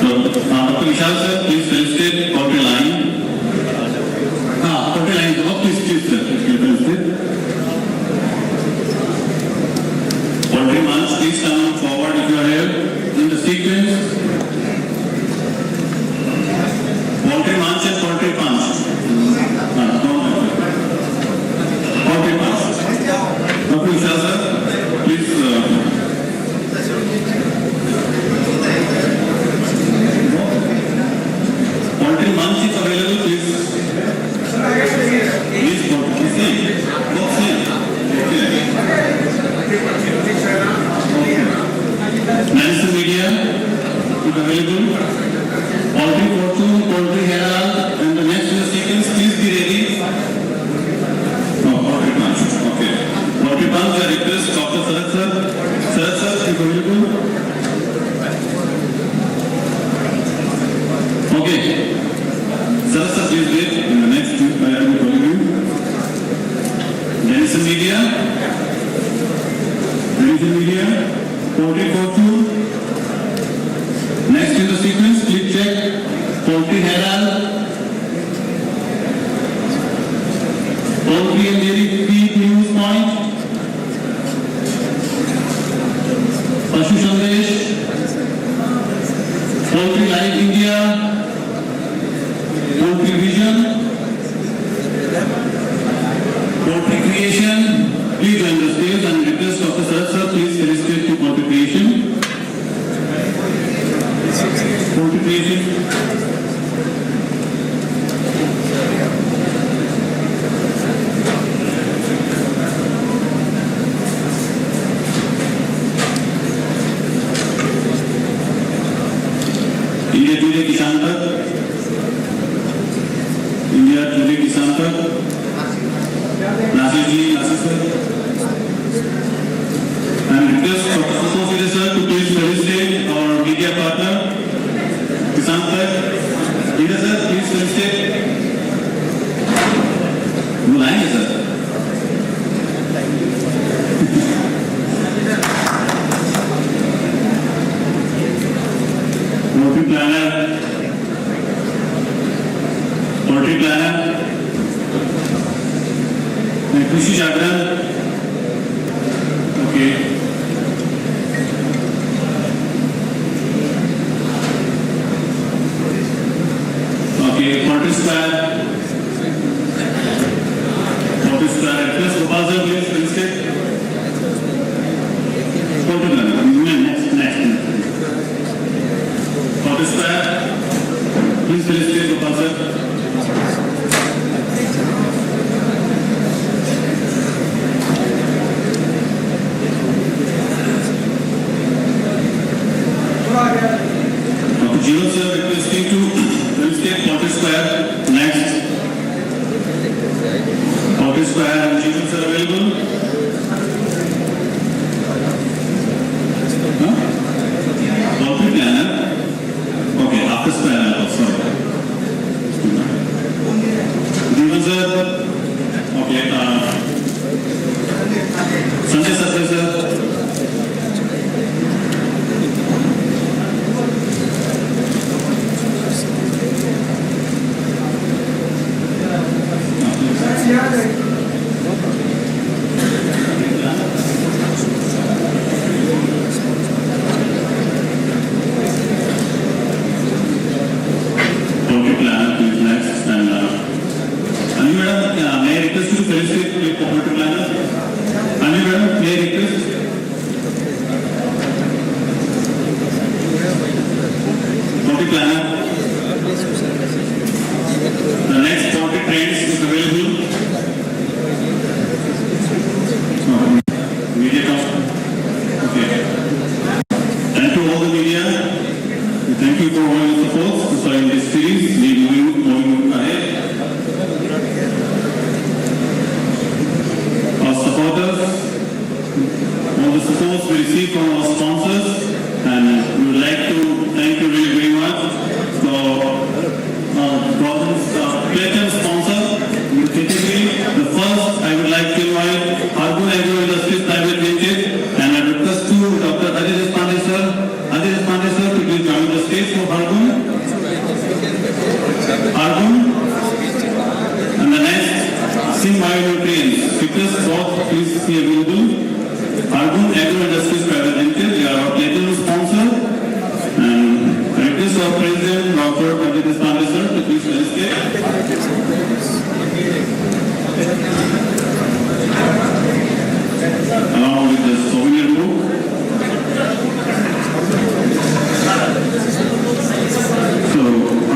Dr. Vishal sir, please felicitate Poultry line. Poultry line, please sir, felicitate. Poultry months, please come forward if you are here in the sequence. Poultry months and poultry punch. Poultry punch. Dr. Vishal sir, please. Poultry munch is available, please. Please, poultry. Box in. National media is available. Poultry fortune, poultry herald, and the next in the sequence, please be ready. Poultry punch. Okay. Poultry punch, I request Dr. Sarat sir. Sarat sir is available. Okay. Sarat sir, please wait. In the next, I will call you. Denison media. Denison media. Poultry fortune. Next in the sequence, please check. Poultry herald. Poultry and dairy feed news point. Pashu Sandesh. Poultry Live India. Poultry Vision, Poultry Creation, please join the stage and request Dr. Sarat sir, please felicitate to Poultry Creation. Poultry Creation. India Today Kisan Tak. India Today Kisan Tak. Nasir ji, Nasir sir. And request Dr. Sofia sir to please felicitate our media partner, Kisan Tak. India sir, please felicitate. बुलाएंगे sir. Poultry planner. Poultry planner. Krishi Jagran. Okay. Okay. Poultry square. Poultry square. Request Gopal sir, please felicitate. Poultry planner. Next. Poultry square. Please felicitate Gopal sir. Dr. Jiro sir requesting to felicitate Poultry square. Next. Poultry square and Jiro sir available.
Sim Bionutrients. Fitness both please be available. Argun Agro Industries Private Limited, they are our platinum sponsor. And request our President, Dr. Ajit Pandey sir, to please felicitate. Along with the souvenir book. So,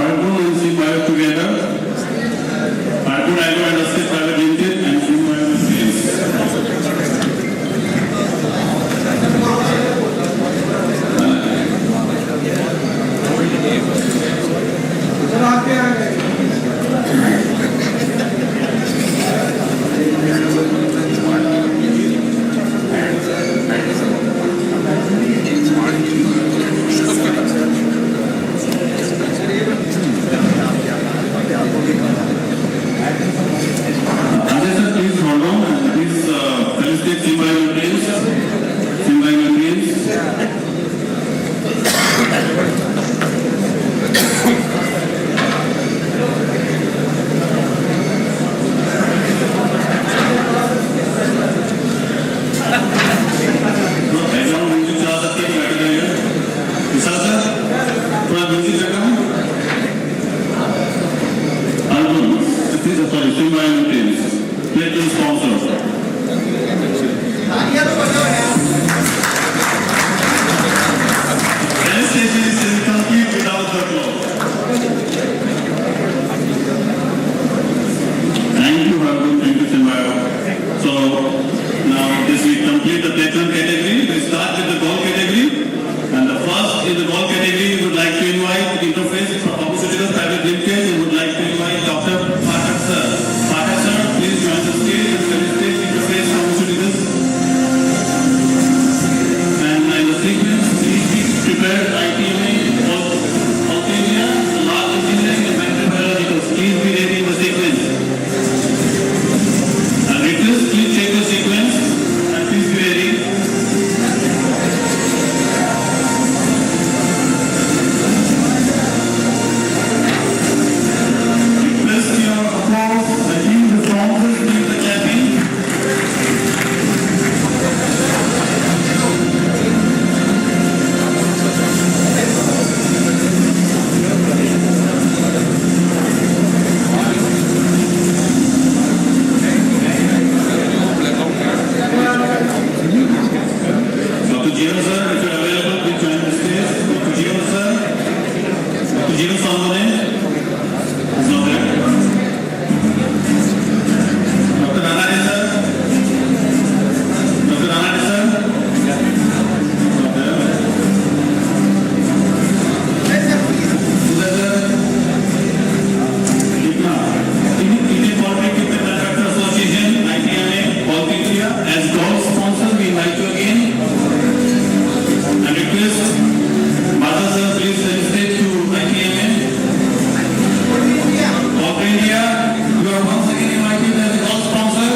Argun and Sim Bio together. Argun Agro Industries Private Limited and Sim Bionutrients. Please hold on and please felicitate Sim Bionutrients. Sim Bionutrients. Background music चला सकते हैं बैठे रहिए विशाल sir थोड़ा music रखा Arjun sorry Sim Bionutrients platinum sponsor felicitation is incomplete without the applause. Thank you Arjun, thank you Sim Bio. So now this we complete the platinum category. We start with the gold category. And the first in the gold category, we would like to invite Interface Pharmaceuticals Private Limited. We would like to invite Dr. Pathak sir. Pathak sir, please join the stage and felicitate Interface Pharmaceuticals. And in the sequence, please be prepared ITMA, Australia, Large Engineering and Microbiologicals. Please be ready in the sequence. And request, please check the sequence and please be ready. Request your applause and leave the sponsors, leave the cabin. Dr. Jeevan sir, if you are available, please join the stage. Dr. Jeevan sir. Dr. Jeevan Sangone is not there. Dr. Ranade sir. Dr. Ranade sir. Not there. Sudha sir. Indian Poultry Equipment Manufacturer Association, ITMA, Poultry, as gold sponsor, we invite you again. And request Bhatta sir, please felicitate to ITMA. All India, you are once again invited as a gold sponsor.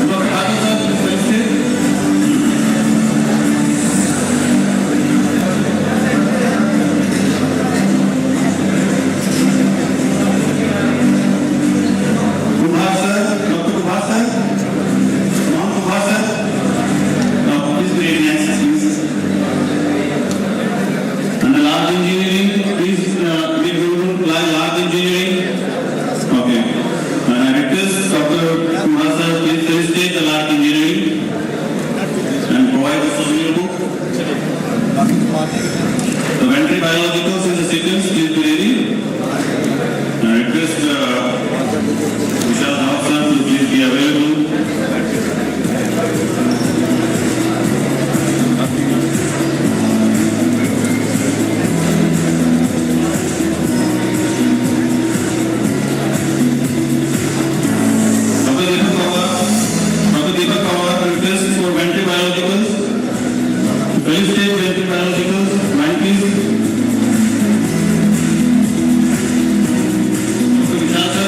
Dr. Bhatta sir, please felicitate. Kubha sir, Dr. Kubha sir. Ma'am Kubha sir. Now please be ready next, please. And the large engineering, please be available to large engineering. Okay. And I request Dr. Kumar sir, please felicitate the large engineering and provide the souvenir book. The Poultry Biologicals in the sequence, please be ready. And I request Vishal Rao sir to please be available. Dr. Deepak Pawar request for Poultry Biologicals. Felicitate Poultry Biologicals. Line please. Dr. Vishal sir.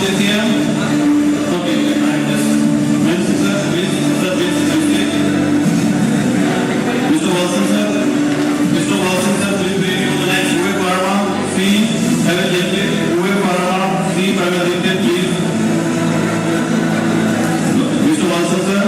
JCM. Okay, I just mentioned, sir, please, Mr. Wilson, sir. Mr. Wilson, sir, please bring me to the next. Uwe Parma, C, private limited. Uwe Parma, C, private limited, please. Mr. Wilson, sir.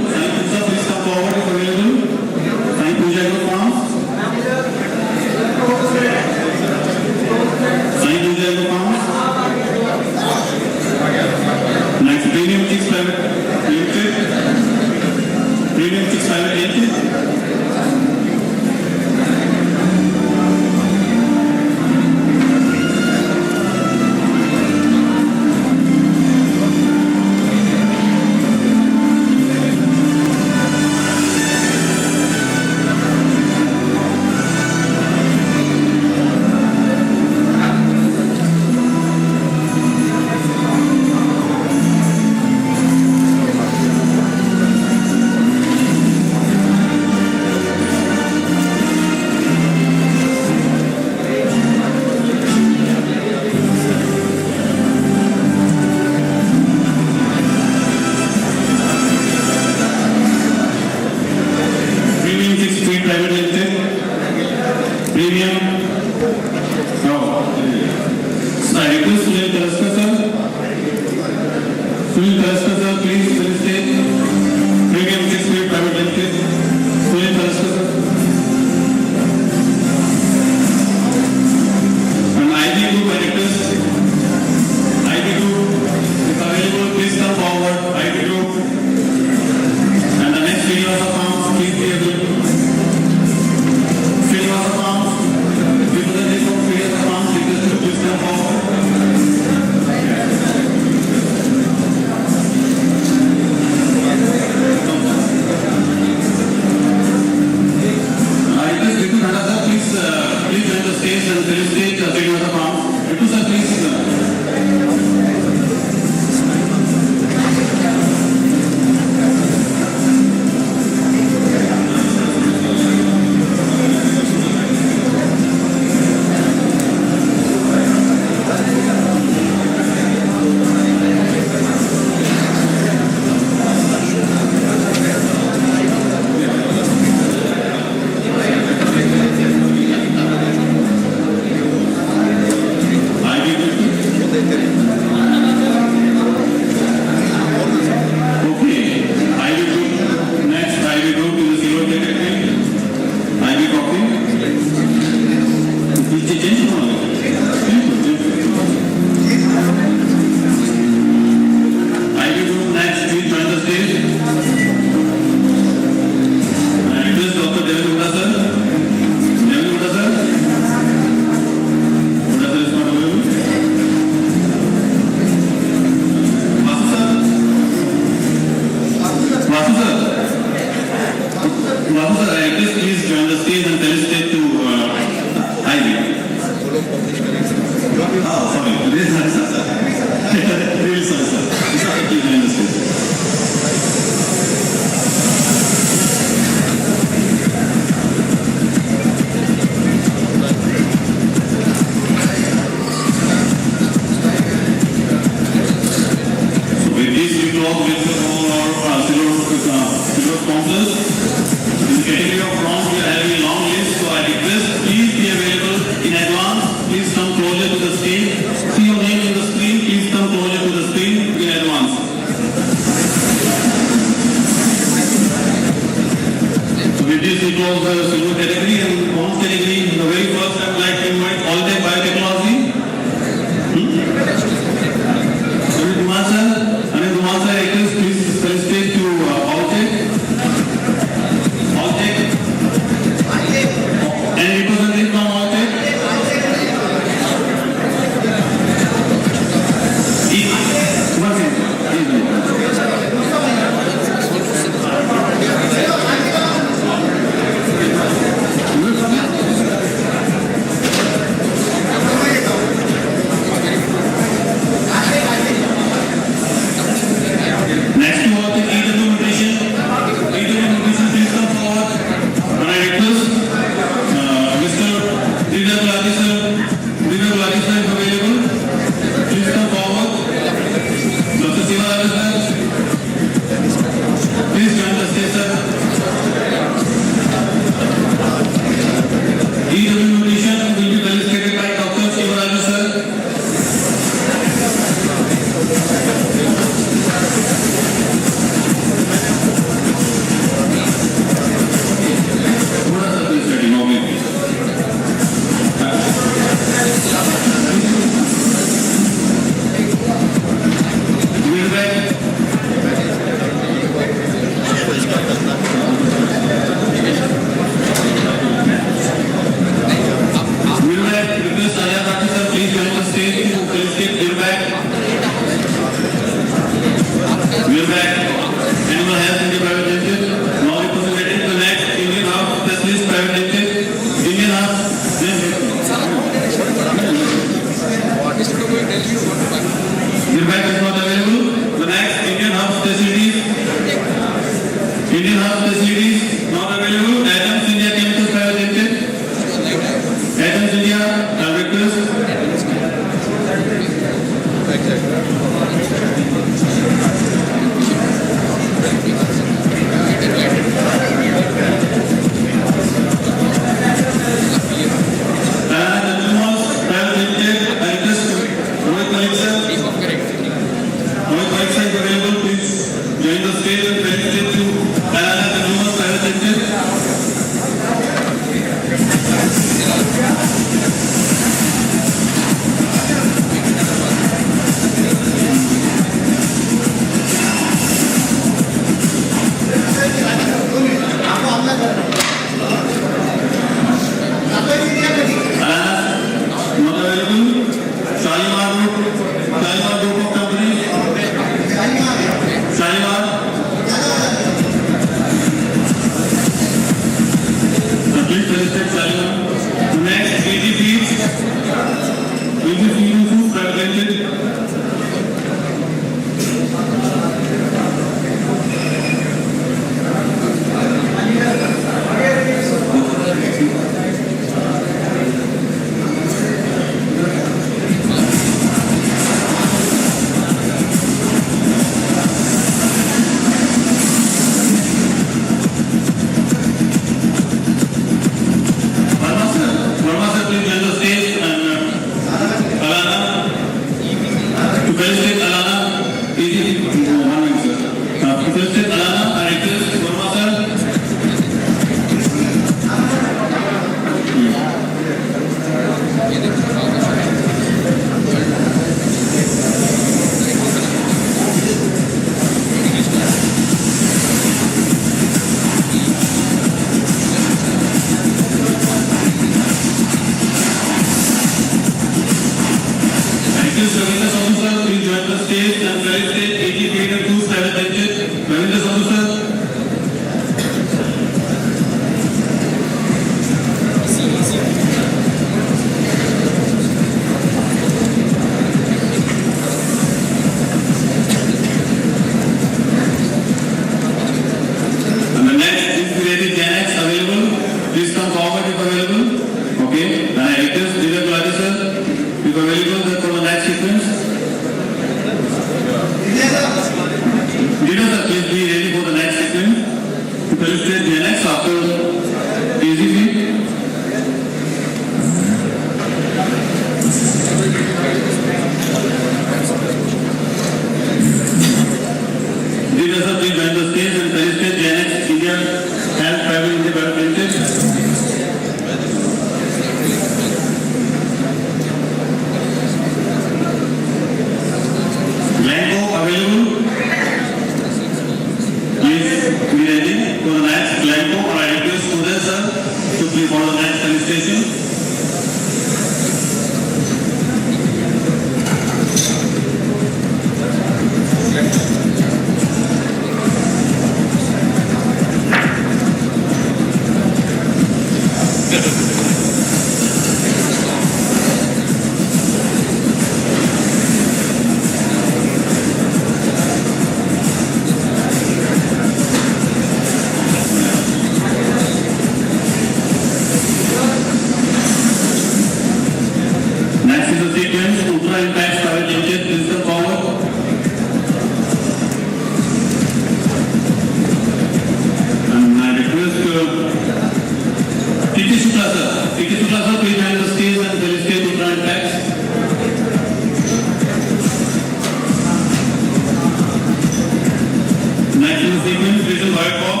Next in the sequence, Visual Biocop.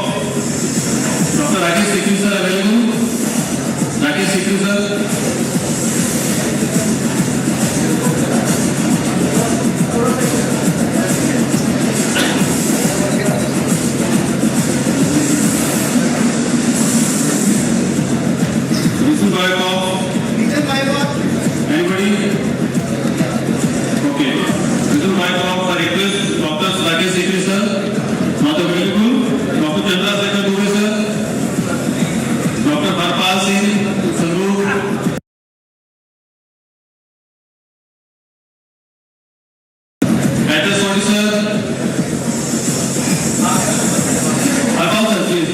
Dr. Rakesh Sikri sir available. Rakesh Sikri sir. Anybody? Okay. Visual Biocop, I request Dr. Rakesh Sikri sir, not available. Dr. Chandra Sekhar Dubey sir, Dr. Harpal Singh, Sanru. Address Sodi sir. Harpal sir, please.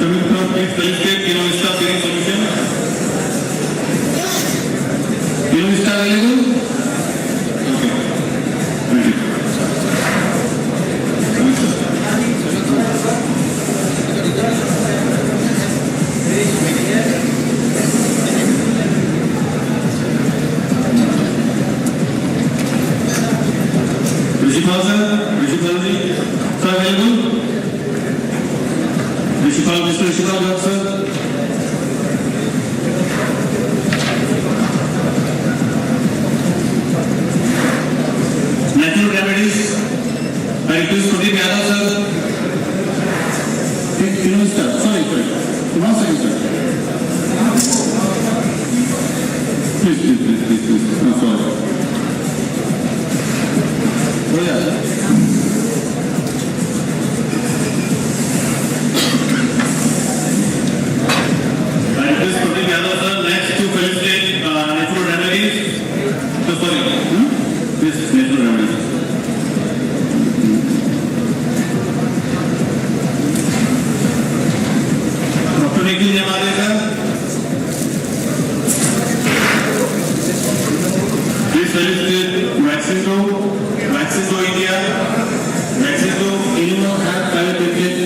Coming from please felicitate Innovate Feeding Solution. Innovate available? Okay. Thank you. Principal sir, Principal ji, sir available? Principal, Mr. Principal, sir. Natural remedies, I request Pradeep Yadav sir. Sorry, one second sir. Please. No, sorry. Oh yeah. This Pradeep Yadav sir, next to felicitate natural remedies. So sorry. Yes, natural remedies. Dr. Nikhil Jamade sir. Please felicitate Vaccine to India, Vaccine to Animal Health Private Limited.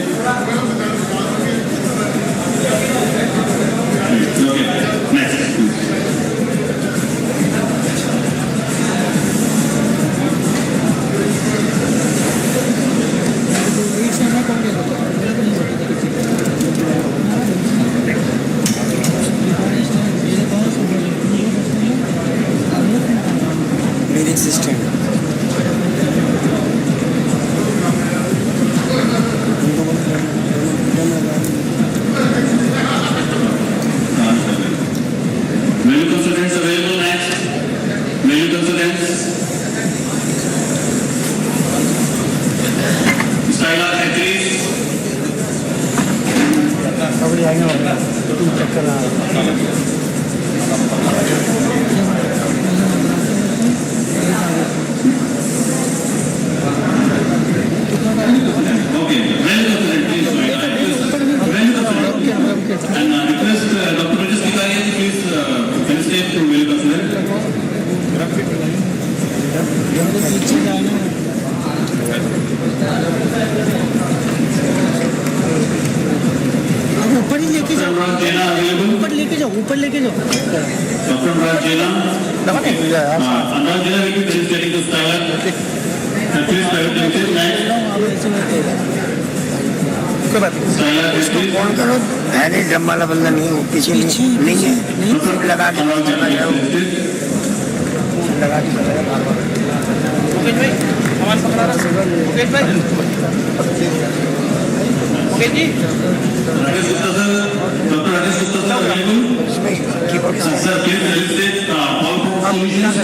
Okay, next.
Breathing system.
Menu consultants available next. Menu consultants. Style of factories. Okay, menu consultant, please. Menu consultant. And request Dr. Rajesh Kitaria, please felicitate to menu consultant.
ऊपर ही लेके जाओ, ऊपर लेके जाओ, ऊपर लेके जाओ.
Dr. Rajena, Anurag Jena will be felicitating the style. Please felicitate next.
उसको फोन करो. है नहीं, जम वाला बंदा नहीं, वो पीछे नहीं है. लगा के चला जाओ. लगा के चला जाओ. मुकेश भाई, सामान पकड़ा रहा. मुकेश भाई. Mukesh ji.
Rajesh Gupta sir, Dr. Rajesh Gupta sir available. Sir, please felicitate all pro solutions.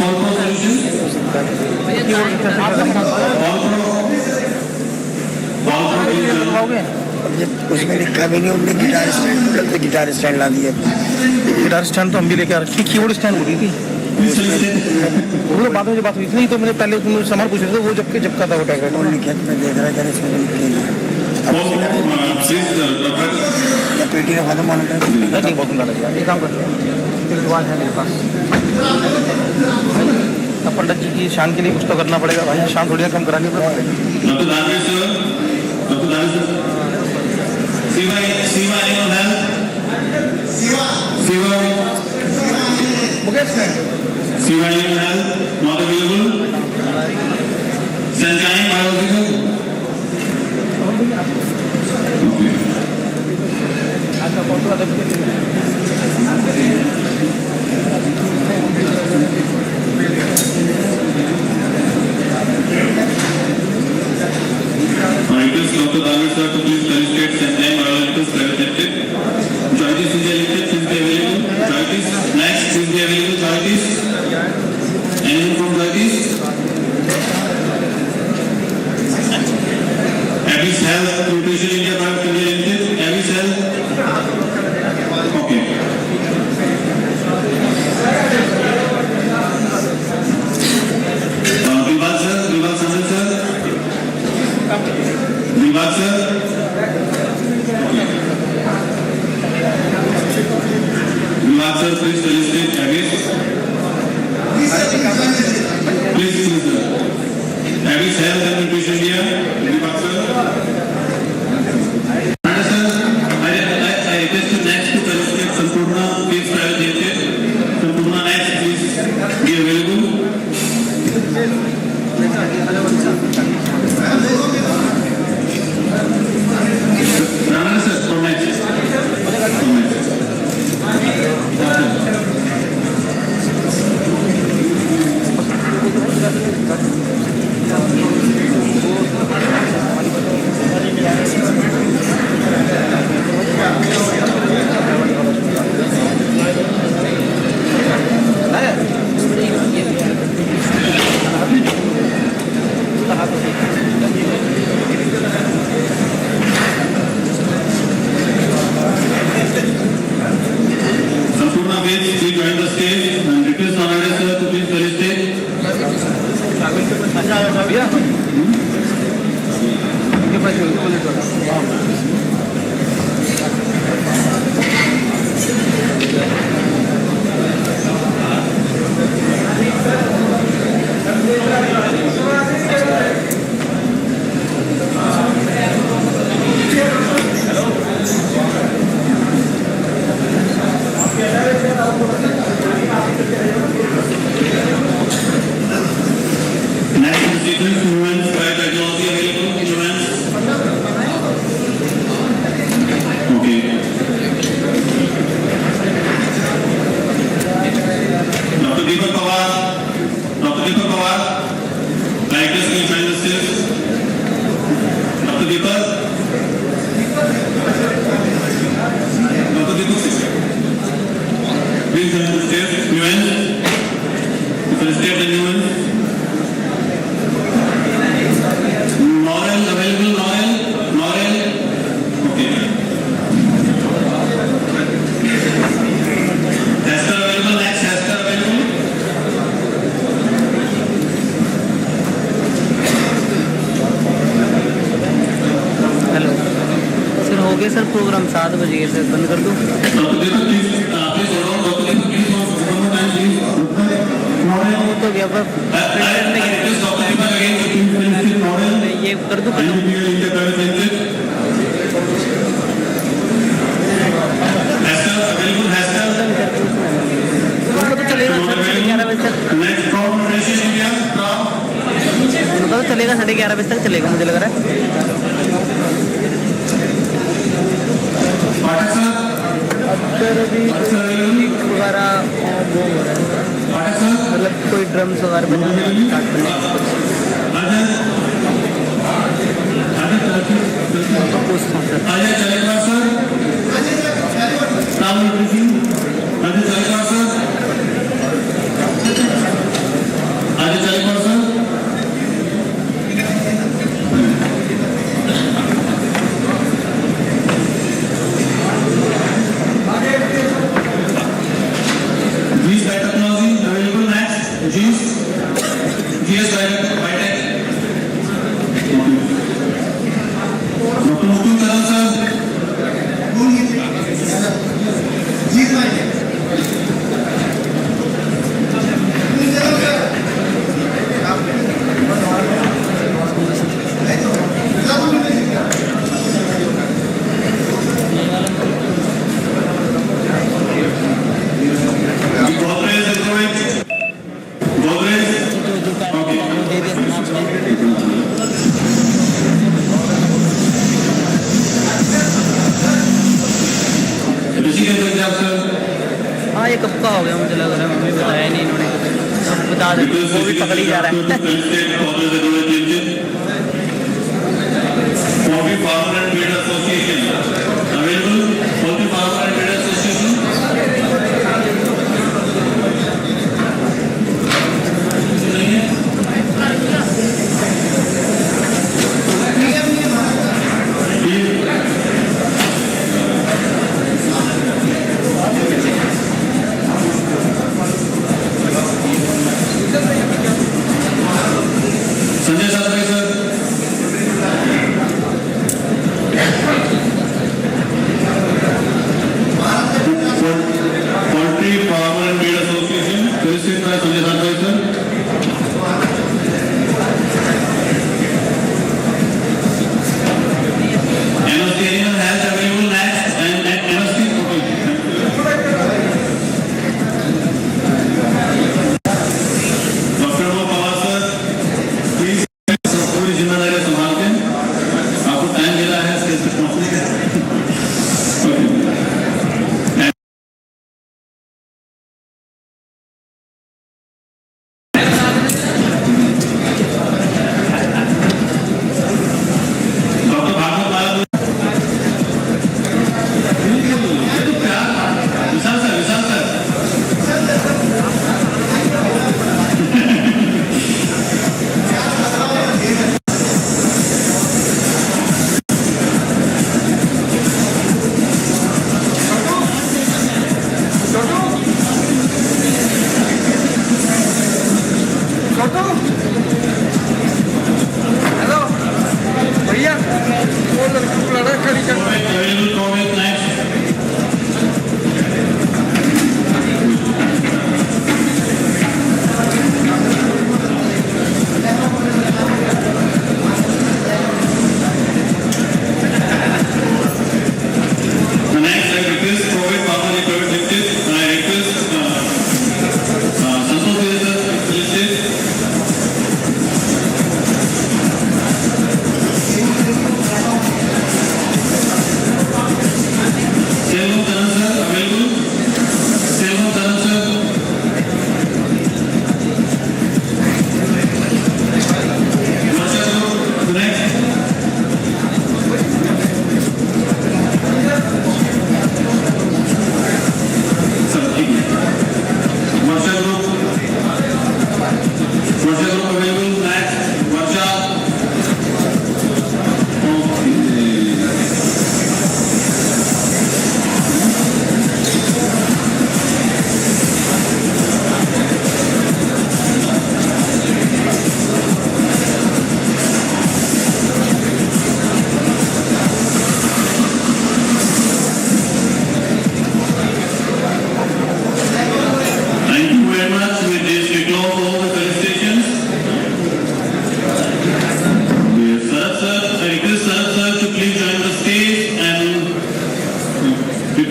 उसमें लिखा भी नहीं, उनने गिटार स्टैंड ला दिया. गिटार स्टैंड तो हम भी लेके आ रखे. कीबोर्ड स्टैंड हो रही थी वो बाद में जो बात हुई थी, नहीं तो मैंने पहले सामान पूछ रहे थे, वो जब का था वो टैग मैं देख रहा था इसमें पेटी का खत्म होना नहीं. बहुत डाला गया. एक काम करते हैं, दुकान है मेरे पास. अब पंडित जी की शान के लिए कुछ तो करना पड़ेगा भाई. शान थोड़ी कम करानी पड़ेगी.
Siva Animal Health, not available. Sunshine Biological. Okay. I request Dr. David sir to please felicitate Sunshine Biological Private Limited. Choices India Limited, please be available. Choices next, please be available. Choices. Anyone from Choices? Abyss Health Nutrition India Private Limited. Abyss Health. Okay. sir, please felicitate Avis. Please, sir. Avis Health and Nutrition here. Deepak sir. And sir, I request you next to felicitate Sampurna. Please try to take it. Sampurna next, please be available. Rana sir, for next.
Sir programme 7 बजे से बंद कर दूं। तो गया पर ये कर दूं तो चलेगा तो चलेगा 11:30 बजे तक चलेगा मुझे लग रहा है। वगैरह वो हो रहा है मतलब कोई ड्रम्स वगैरह बजाने हाँ ये कब का हो गया मुझे लग रहा है मम्मी बताया नहीं इन्होंने अब बता दे वो भी पकड़ ही जा रहा है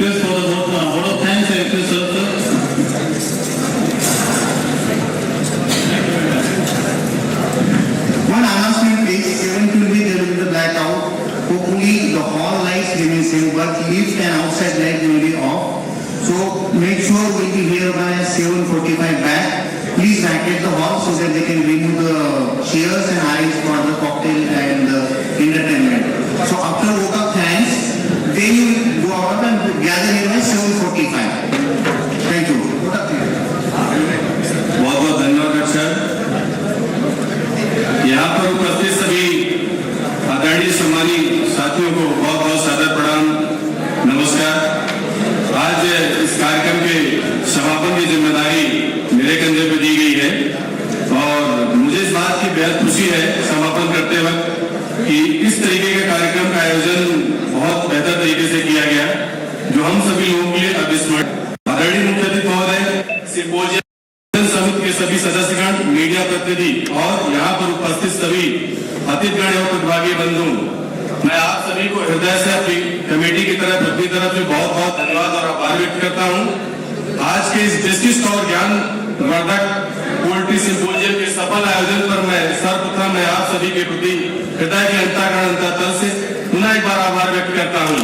request for the vote of thanks. I request sir.
One announcement please, 7 will be there will be the blackout. Hopefully the hall lights remain same, but lift and outside light will be off. So make sure we'll be here by 7:45 back. Please vacate the hall so that they can remove the chairs and aisles for the cocktail and entertainment. So after vote of thanks, then you go out and gather here by 7:45. Thank you.
बहुत बहुत धन्यवाद अक्षर। यहाँ पर उपस्थित सभी आदरणीय सम्मानी साथियों को बहुत बहुत सादर प्रणाम, नमस्कार। आज इस कार्यक्रम के समापन की जिम्मेदारी मेरे कंधे पर दी गई है और मुझे इस बात की बेहद खुशी है समापन करते वक्त कि इस तरीके के कार्यक्रम का आयोजन बहुत बेहतर तरीके से किया गया जो हम सभी लोगों के लिए अविस्मरणीय। आदरणीय मुख्य अतिथि महोदय, सिम्पोजियम समिति के सभी सदस्यगण, मीडिया प्रतिनिधि और यहाँ पर उपस्थित सभी अतिथिगण एवं प्रतिभागी बंधु, मैं आप सभी को हृदय से अपनी कमेटी की तरफ अपनी तरफ से बहुत बहुत धन्यवाद और आभार व्यक्त करता हूँ। आज के इस विशिष्ट और ज्ञानवर्धक पोल्ट्री सिम्पोजियम के सफल आयोजन पर मैं सर्वप्रथम मैं आप सभी के प्रति हृदय के अंतःकरण से पुनः एक बार आभार व्यक्त करता हूँ।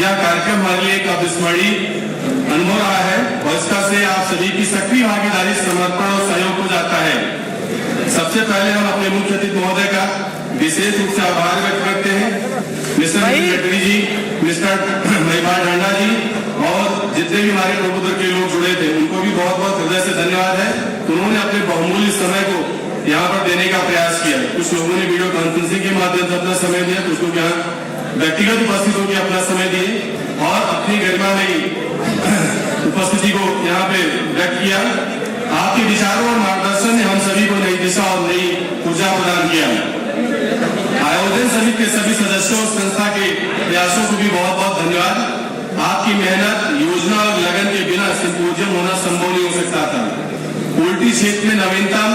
यह कार्यक्रम हमारे लिए एक अविस्मरणीय अनुभव रहा है और इसका से आप सभी की सक्रिय भागीदारी, समर्पण और सहयोग हो जाता है। सबसे पहले हम अपने मुख्य अतिथि महोदय का विशेष रूप से आभार व्यक्त करते हैं, मिस्टर गडकर जी, मिस्टर महिपाल ढांडा जी और जितने भी हमारे प्रबुद्ध के लोग जुड़े थे उनको भी बहुत बहुत हृदय से धन्यवाद है। उन्होंने अपने बहुमूल्य समय को यहाँ पर देने का प्रयास किया। कुछ लोगों ने वीडियो कॉन्फ्रेंसिंग के माध्यम से अपना समय दिया, कुछ लोग यहाँ व्यक्तिगत उपस्थित होकर अपना समय दिए और अपनी गरिमा में उपस्थिति को यहाँ पे व्यक्त किया। आपके विचारों और मार्गदर्शन ने हम सभी को नई दिशा और नई ऊर्जा प्रदान किया। आयोजन समिति के सभी सदस्यों और संस्था के प्रयासों को भी बहुत बहुत धन्यवाद। आपकी मेहनत, योजना और लगन के बिना सिम्पोजियम होना संभव नहीं हो सकता था। पोल्ट्री क्षेत्र में नवीनतम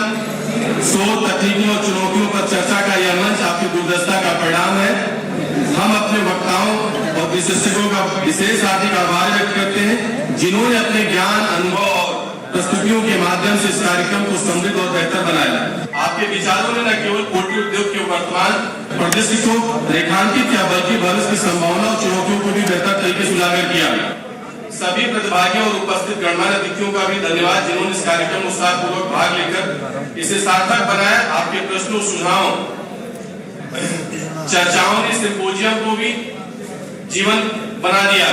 शोध, तकनीकों और चुनौतियों पर चर्चा का यह मंच आपकी दूरदर्शिता का परिणाम है। हम अपने वक्ताओं और विशेषज्ञों का विशेष हार्दिक आभार व्यक्त करते हैं जिन्होंने अपने ज्ञान, अनुभव और प्रस्तुतियों के माध्यम से इस कार्यक्रम को समृद्ध और बेहतर बनाया। आपके विचारों ने न केवल पोल्ट्री उद्योग के वर्तमान परिदृश्य को रेखांकित किया बल्कि भविष्य की संभावना और चुनौतियों को भी बेहतर तरीके से उजागर किया। सभी प्रतिभागियों और उपस्थित गणमान्य अतिथियों का भी धन्यवाद जिन्होंने इस कार्यक्रम में उत्साहपूर्वक भाग लेकर इसे सार्थक बनाया। आपके प्रश्नों, सुझावों, चर्चाओं ने सिम्पोजियम को भी जीवन बना दिया।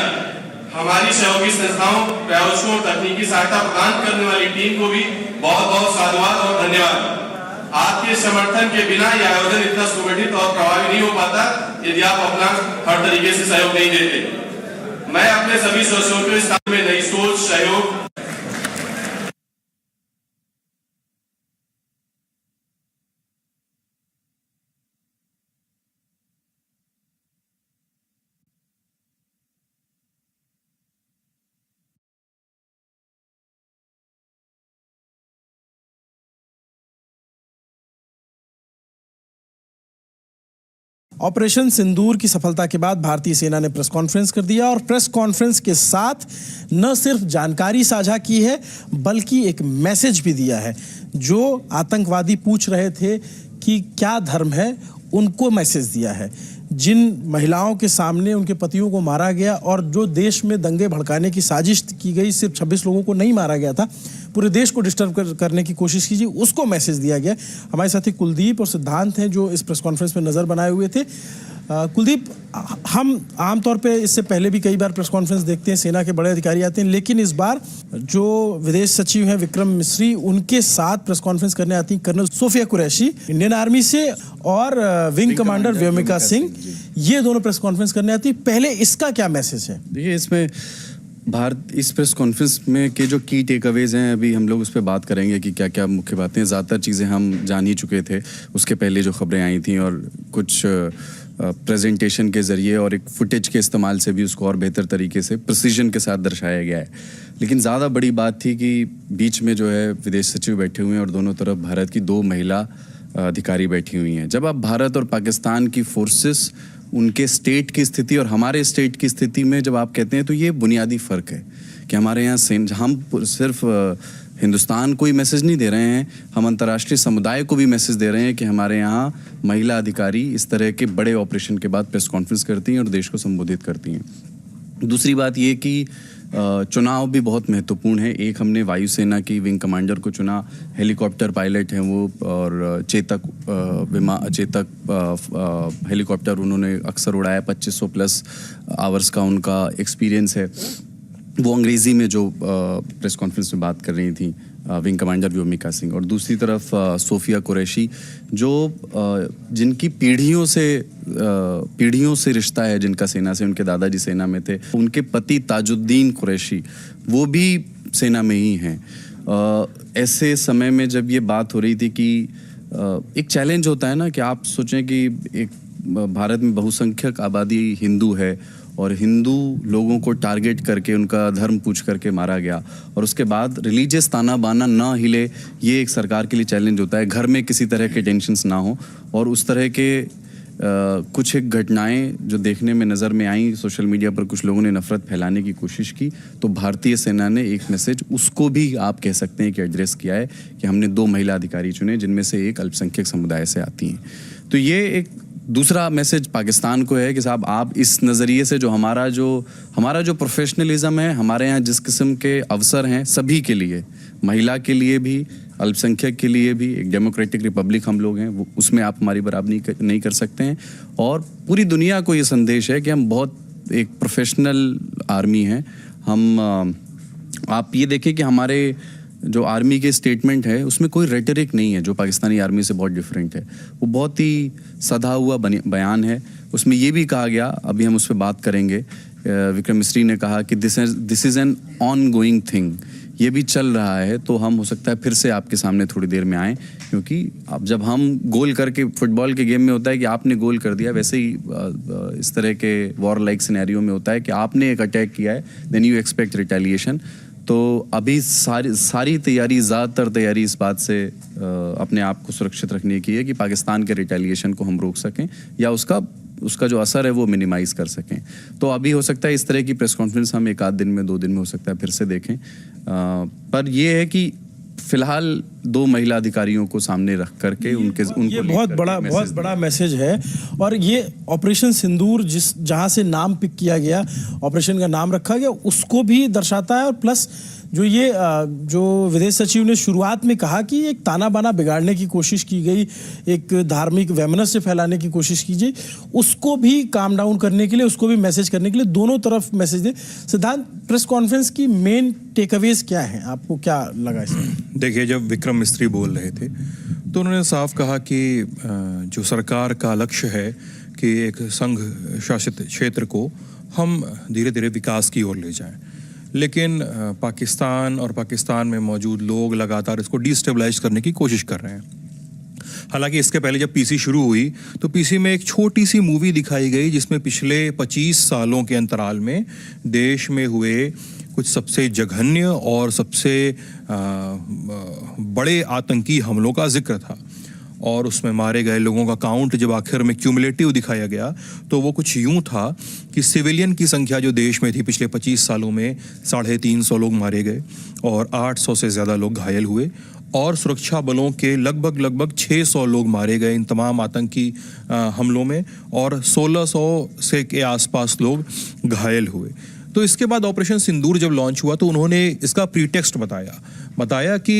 हमारी सहयोगी संस्थाओं, प्रायोजकों और तकनीकी सहायता प्रदान करने वाली टीम को भी बहुत बहुत साधुवाद और धन्यवाद। आपके समर्थन के बिना यह आयोजन इतना सुगठित और प्रभावी नहीं हो पाता यदि आप अपना हर तरीके से सहयोग नहीं देते। मैं अपने सभी सदस्यों को इस काम में नई सोच, सहयोग
ऑपरेशन सिंदूर की सफलता के बाद भारतीय सेना ने प्रेस कॉन्फ्रेंस कर दिया और प्रेस कॉन्फ्रेंस के साथ न सिर्फ जानकारी साझा की है बल्कि एक मैसेज भी दिया है। जो आतंकवादी पूछ रहे थे कि क्या धर्म है, उनको मैसेज दिया है। जिन महिलाओं के सामने उनके पतियों को मारा गया और जो देश में दंगे भड़काने की साजिश की गई, सिर्फ 26 लोगों को नहीं मारा गया था, पूरे देश को डिस्टर्ब करने की कोशिश कीजिए, उसको मैसेज दिया गया। हमारे साथी कुलदीप और सिद्धांत हैं जो इस प्रेस कॉन्फ्रेंस में नज़र बनाए हुए थे। कुलदीप, हम आमतौर पे इससे पहले भी कई बार प्रेस कॉन्फ्रेंस देखते हैं, सेना के बड़े अधिकारी आते हैं, लेकिन इस बार जो विदेश सचिव हैं विक्रम मिस्री, उनके साथ प्रेस कॉन्फ्रेंस करने आती हैं colonel Sofia Qureshi Indian army से और विंग कमांडर व्योमिका सिंह, ये दोनों प्रेस कॉन्फ्रेंस करने आती हैं। पहले इसका क्या मैसेज है?
देखिए, इसमें भारत इस प्रेस कॉन्फ्रेंस में के जो की टेक अवेज हैं, अभी हम लोग उस पर बात करेंगे कि क्या क्या मुख्य बातें। ज़्यादातर चीज़ें हम जान ही चुके थे, उसके पहले जो खबरें आई थी और कुछ प्रेजेंटेशन के ज़रिए और एक फुटेज के इस्तेमाल से भी उसको और बेहतर तरीके से प्रिसीजन के साथ दर्शाया गया है। लेकिन ज़्यादा बड़ी बात थी कि बीच में जो है विदेश सचिव बैठे हुए हैं और दोनों तरफ भारत की 2 महिला अधिकारी बैठी हुई हैं। जब आप भारत और पाकिस्तान की फोर्सेस उनके स्टेट की स्थिति और हमारे स्टेट की स्थिति में जब आप कहते हैं तो ये बुनियादी फ़र्क है कि हमारे यहाँ हम सिर्फ हिंदुस्तान को ही मैसेज नहीं दे रहे हैं, हम अंतर्राष्ट्रीय समुदाय को भी मैसेज दे रहे हैं कि हमारे यहाँ महिला अधिकारी इस तरह के बड़े ऑपरेशन के बाद प्रेस कॉन्फ्रेंस करती हैं और देश को संबोधित करती हैं। दूसरी बात ये कि चुनाव भी बहुत महत्वपूर्ण है। एक हमने वायुसेना की विंग कमांडर को चुना, हेलीकॉप्टर पायलट हैं वो, और चेतक हेलीकॉप्टर उन्होंने अक्सर उड़ाया, 2500 प्लस आवर्स का उनका एक्सपीरियंस है। वो अंग्रेज़ी में जो प्रेस कॉन्फ्रेंस में बात कर रही थी, विंग कमांडर व्योमिका सिंह। और दूसरी तरफ सोफिया कुरैशी जो जिनकी पीढ़ियों से रिश्ता है जिनका सेना से, उनके दादाजी सेना में थे, उनके पति ताजुद्दीन कुरैशी वो भी सेना में ही हैं। ऐसे समय में जब ये बात हो रही थी कि एक चैलेंज होता है ना कि आप सोचें कि एक भारत में बहुसंख्यक आबादी हिंदू है और हिंदू लोगों को टारगेट करके उनका धर्म पूछ करके मारा गया, और उसके बाद रिलीजियस ताना बाना ना हिले, ये एक सरकार के लिए चैलेंज होता है। घर में किसी तरह के टेंशन्स ना हो, और उस तरह के कुछ एक घटनाएं जो देखने में नज़र में आई, सोशल मीडिया पर कुछ लोगों ने नफरत फैलाने की कोशिश की, तो भारतीय सेना ने एक मैसेज उसको भी आप कह सकते हैं कि एड्रेस किया है कि हमने 2 महिला अधिकारी चुने जिनमें से एक अल्पसंख्यक समुदाय से आती हैं। तो ये एक दूसरा मैसेज पाकिस्तान को है कि साहब आप इस नज़रिए से जो हमारा जो प्रोफेशनलिज्म है, हमारे यहाँ जिस किस्म के अवसर हैं सभी के लिए, महिला के लिए भी, अल्पसंख्यक के लिए भी, एक डेमोक्रेटिक रिपब्लिक हम लोग हैं, वो उसमें आप हमारी बराबरी नहीं कर सकते हैं। और पूरी दुनिया को ये संदेश है कि हम बहुत एक प्रोफेशनल आर्मी हैं। आप ये देखें कि हमारे जो आर्मी के स्टेटमेंट है उसमें कोई रेटरिक नहीं है जो पाकिस्तानी आर्मी से बहुत डिफरेंट है। वो बहुत ही सधा हुआ बयान है। उसमें ये भी कहा गया, अभी हम उस पर बात करेंगे, विक्रम मिस्री ने कहा कि this is an on going thing, ये भी चल रहा है। तो हम हो सकता है फिर से आपके सामने थोड़ी देर में आएँ, क्योंकि अब जब हम गोल करके, फुटबॉल के गेम में होता है कि आपने गोल कर दिया, वैसे ही इस तरह के वॉर लाइक सिनेरियो में होता है कि आपने एक अटैक किया है, देन यू एक्सपेक्ट रिटेलिएशन। तो अभी सारी तैयारी, ज़्यादातर तैयारी इस बात से अपने आप को सुरक्षित रखने की है कि पाकिस्तान के रिटेलिएशन को हम रोक सकें या उसका जो असर है वो मिनिमाइज़ कर सकें। तो अभी हो सकता है इस तरह की प्रेस कॉन्फ्रेंस हम 1 आध दिन में, 2 दिन में हो सकता है फिर से देखें। पर ये है कि फिलहाल 2 महिला अधिकारियों को सामने रख करके
ये बहुत बड़ा मैसेज है। और ये ऑपरेशन सिंदूर जहाँ से नाम पिक किया गया, ऑपरेशन का नाम रखा गया, उसको भी दर्शाता है। और प्लस जो विदेश सचिव ने शुरुआत में कहा कि एक ताना बाना बिगाड़ने की कोशिश की गई, एक धार्मिक वैमनस्य फैलाने की कोशिश की गई, उसको भी काम डाउन करने के लिए, उसको भी मैसेज करने के लिए दोनों तरफ मैसेज दे। सिद्धांत, प्रेस कॉन्फ्रेंस की मेन टेकअवेज क्या है, आपको क्या लगा इसमें?
देखिए, जब विक्रम मिस्त्री बोल रहे थे तो उन्होंने साफ कहा कि जो सरकार का लक्ष्य है कि एक संघ शासित क्षेत्र को हम धीरे धीरे विकास की ओर ले जाएं, लेकिन पाकिस्तान में मौजूद लोग लगातार इसको डिस्टेबलाइज करने की कोशिश कर रहे हैं। हालांकि इसके पहले जब पीसी शुरू हुई तो पीसी में एक छोटी सी मूवी दिखाई गई जिसमें पिछले 25 सालों के अंतराल में देश में हुए कुछ सबसे जघन्य और सबसे बड़े आतंकी हमलों का जिक्र था, और उसमें मारे गए लोगों का काउंट जब आखिर में क्यूमुलेटिव दिखाया गया तो वो कुछ यूं था कि सिविलियन की संख्या जो देश में थी पिछले 25 सालों में 350 लोग मारे गए और 800 से ज़्यादा लोग घायल हुए, और सुरक्षा बलों के लगभग 600 लोग मारे गए इन तमाम आतंकी हमलों में, और 1600 से के आसपास लोग घायल हुए। तो इसके बाद ऑपरेशन सिंदूर जब लॉन्च हुआ तो उन्होंने इसका प्रीटेक्स्ट बताया कि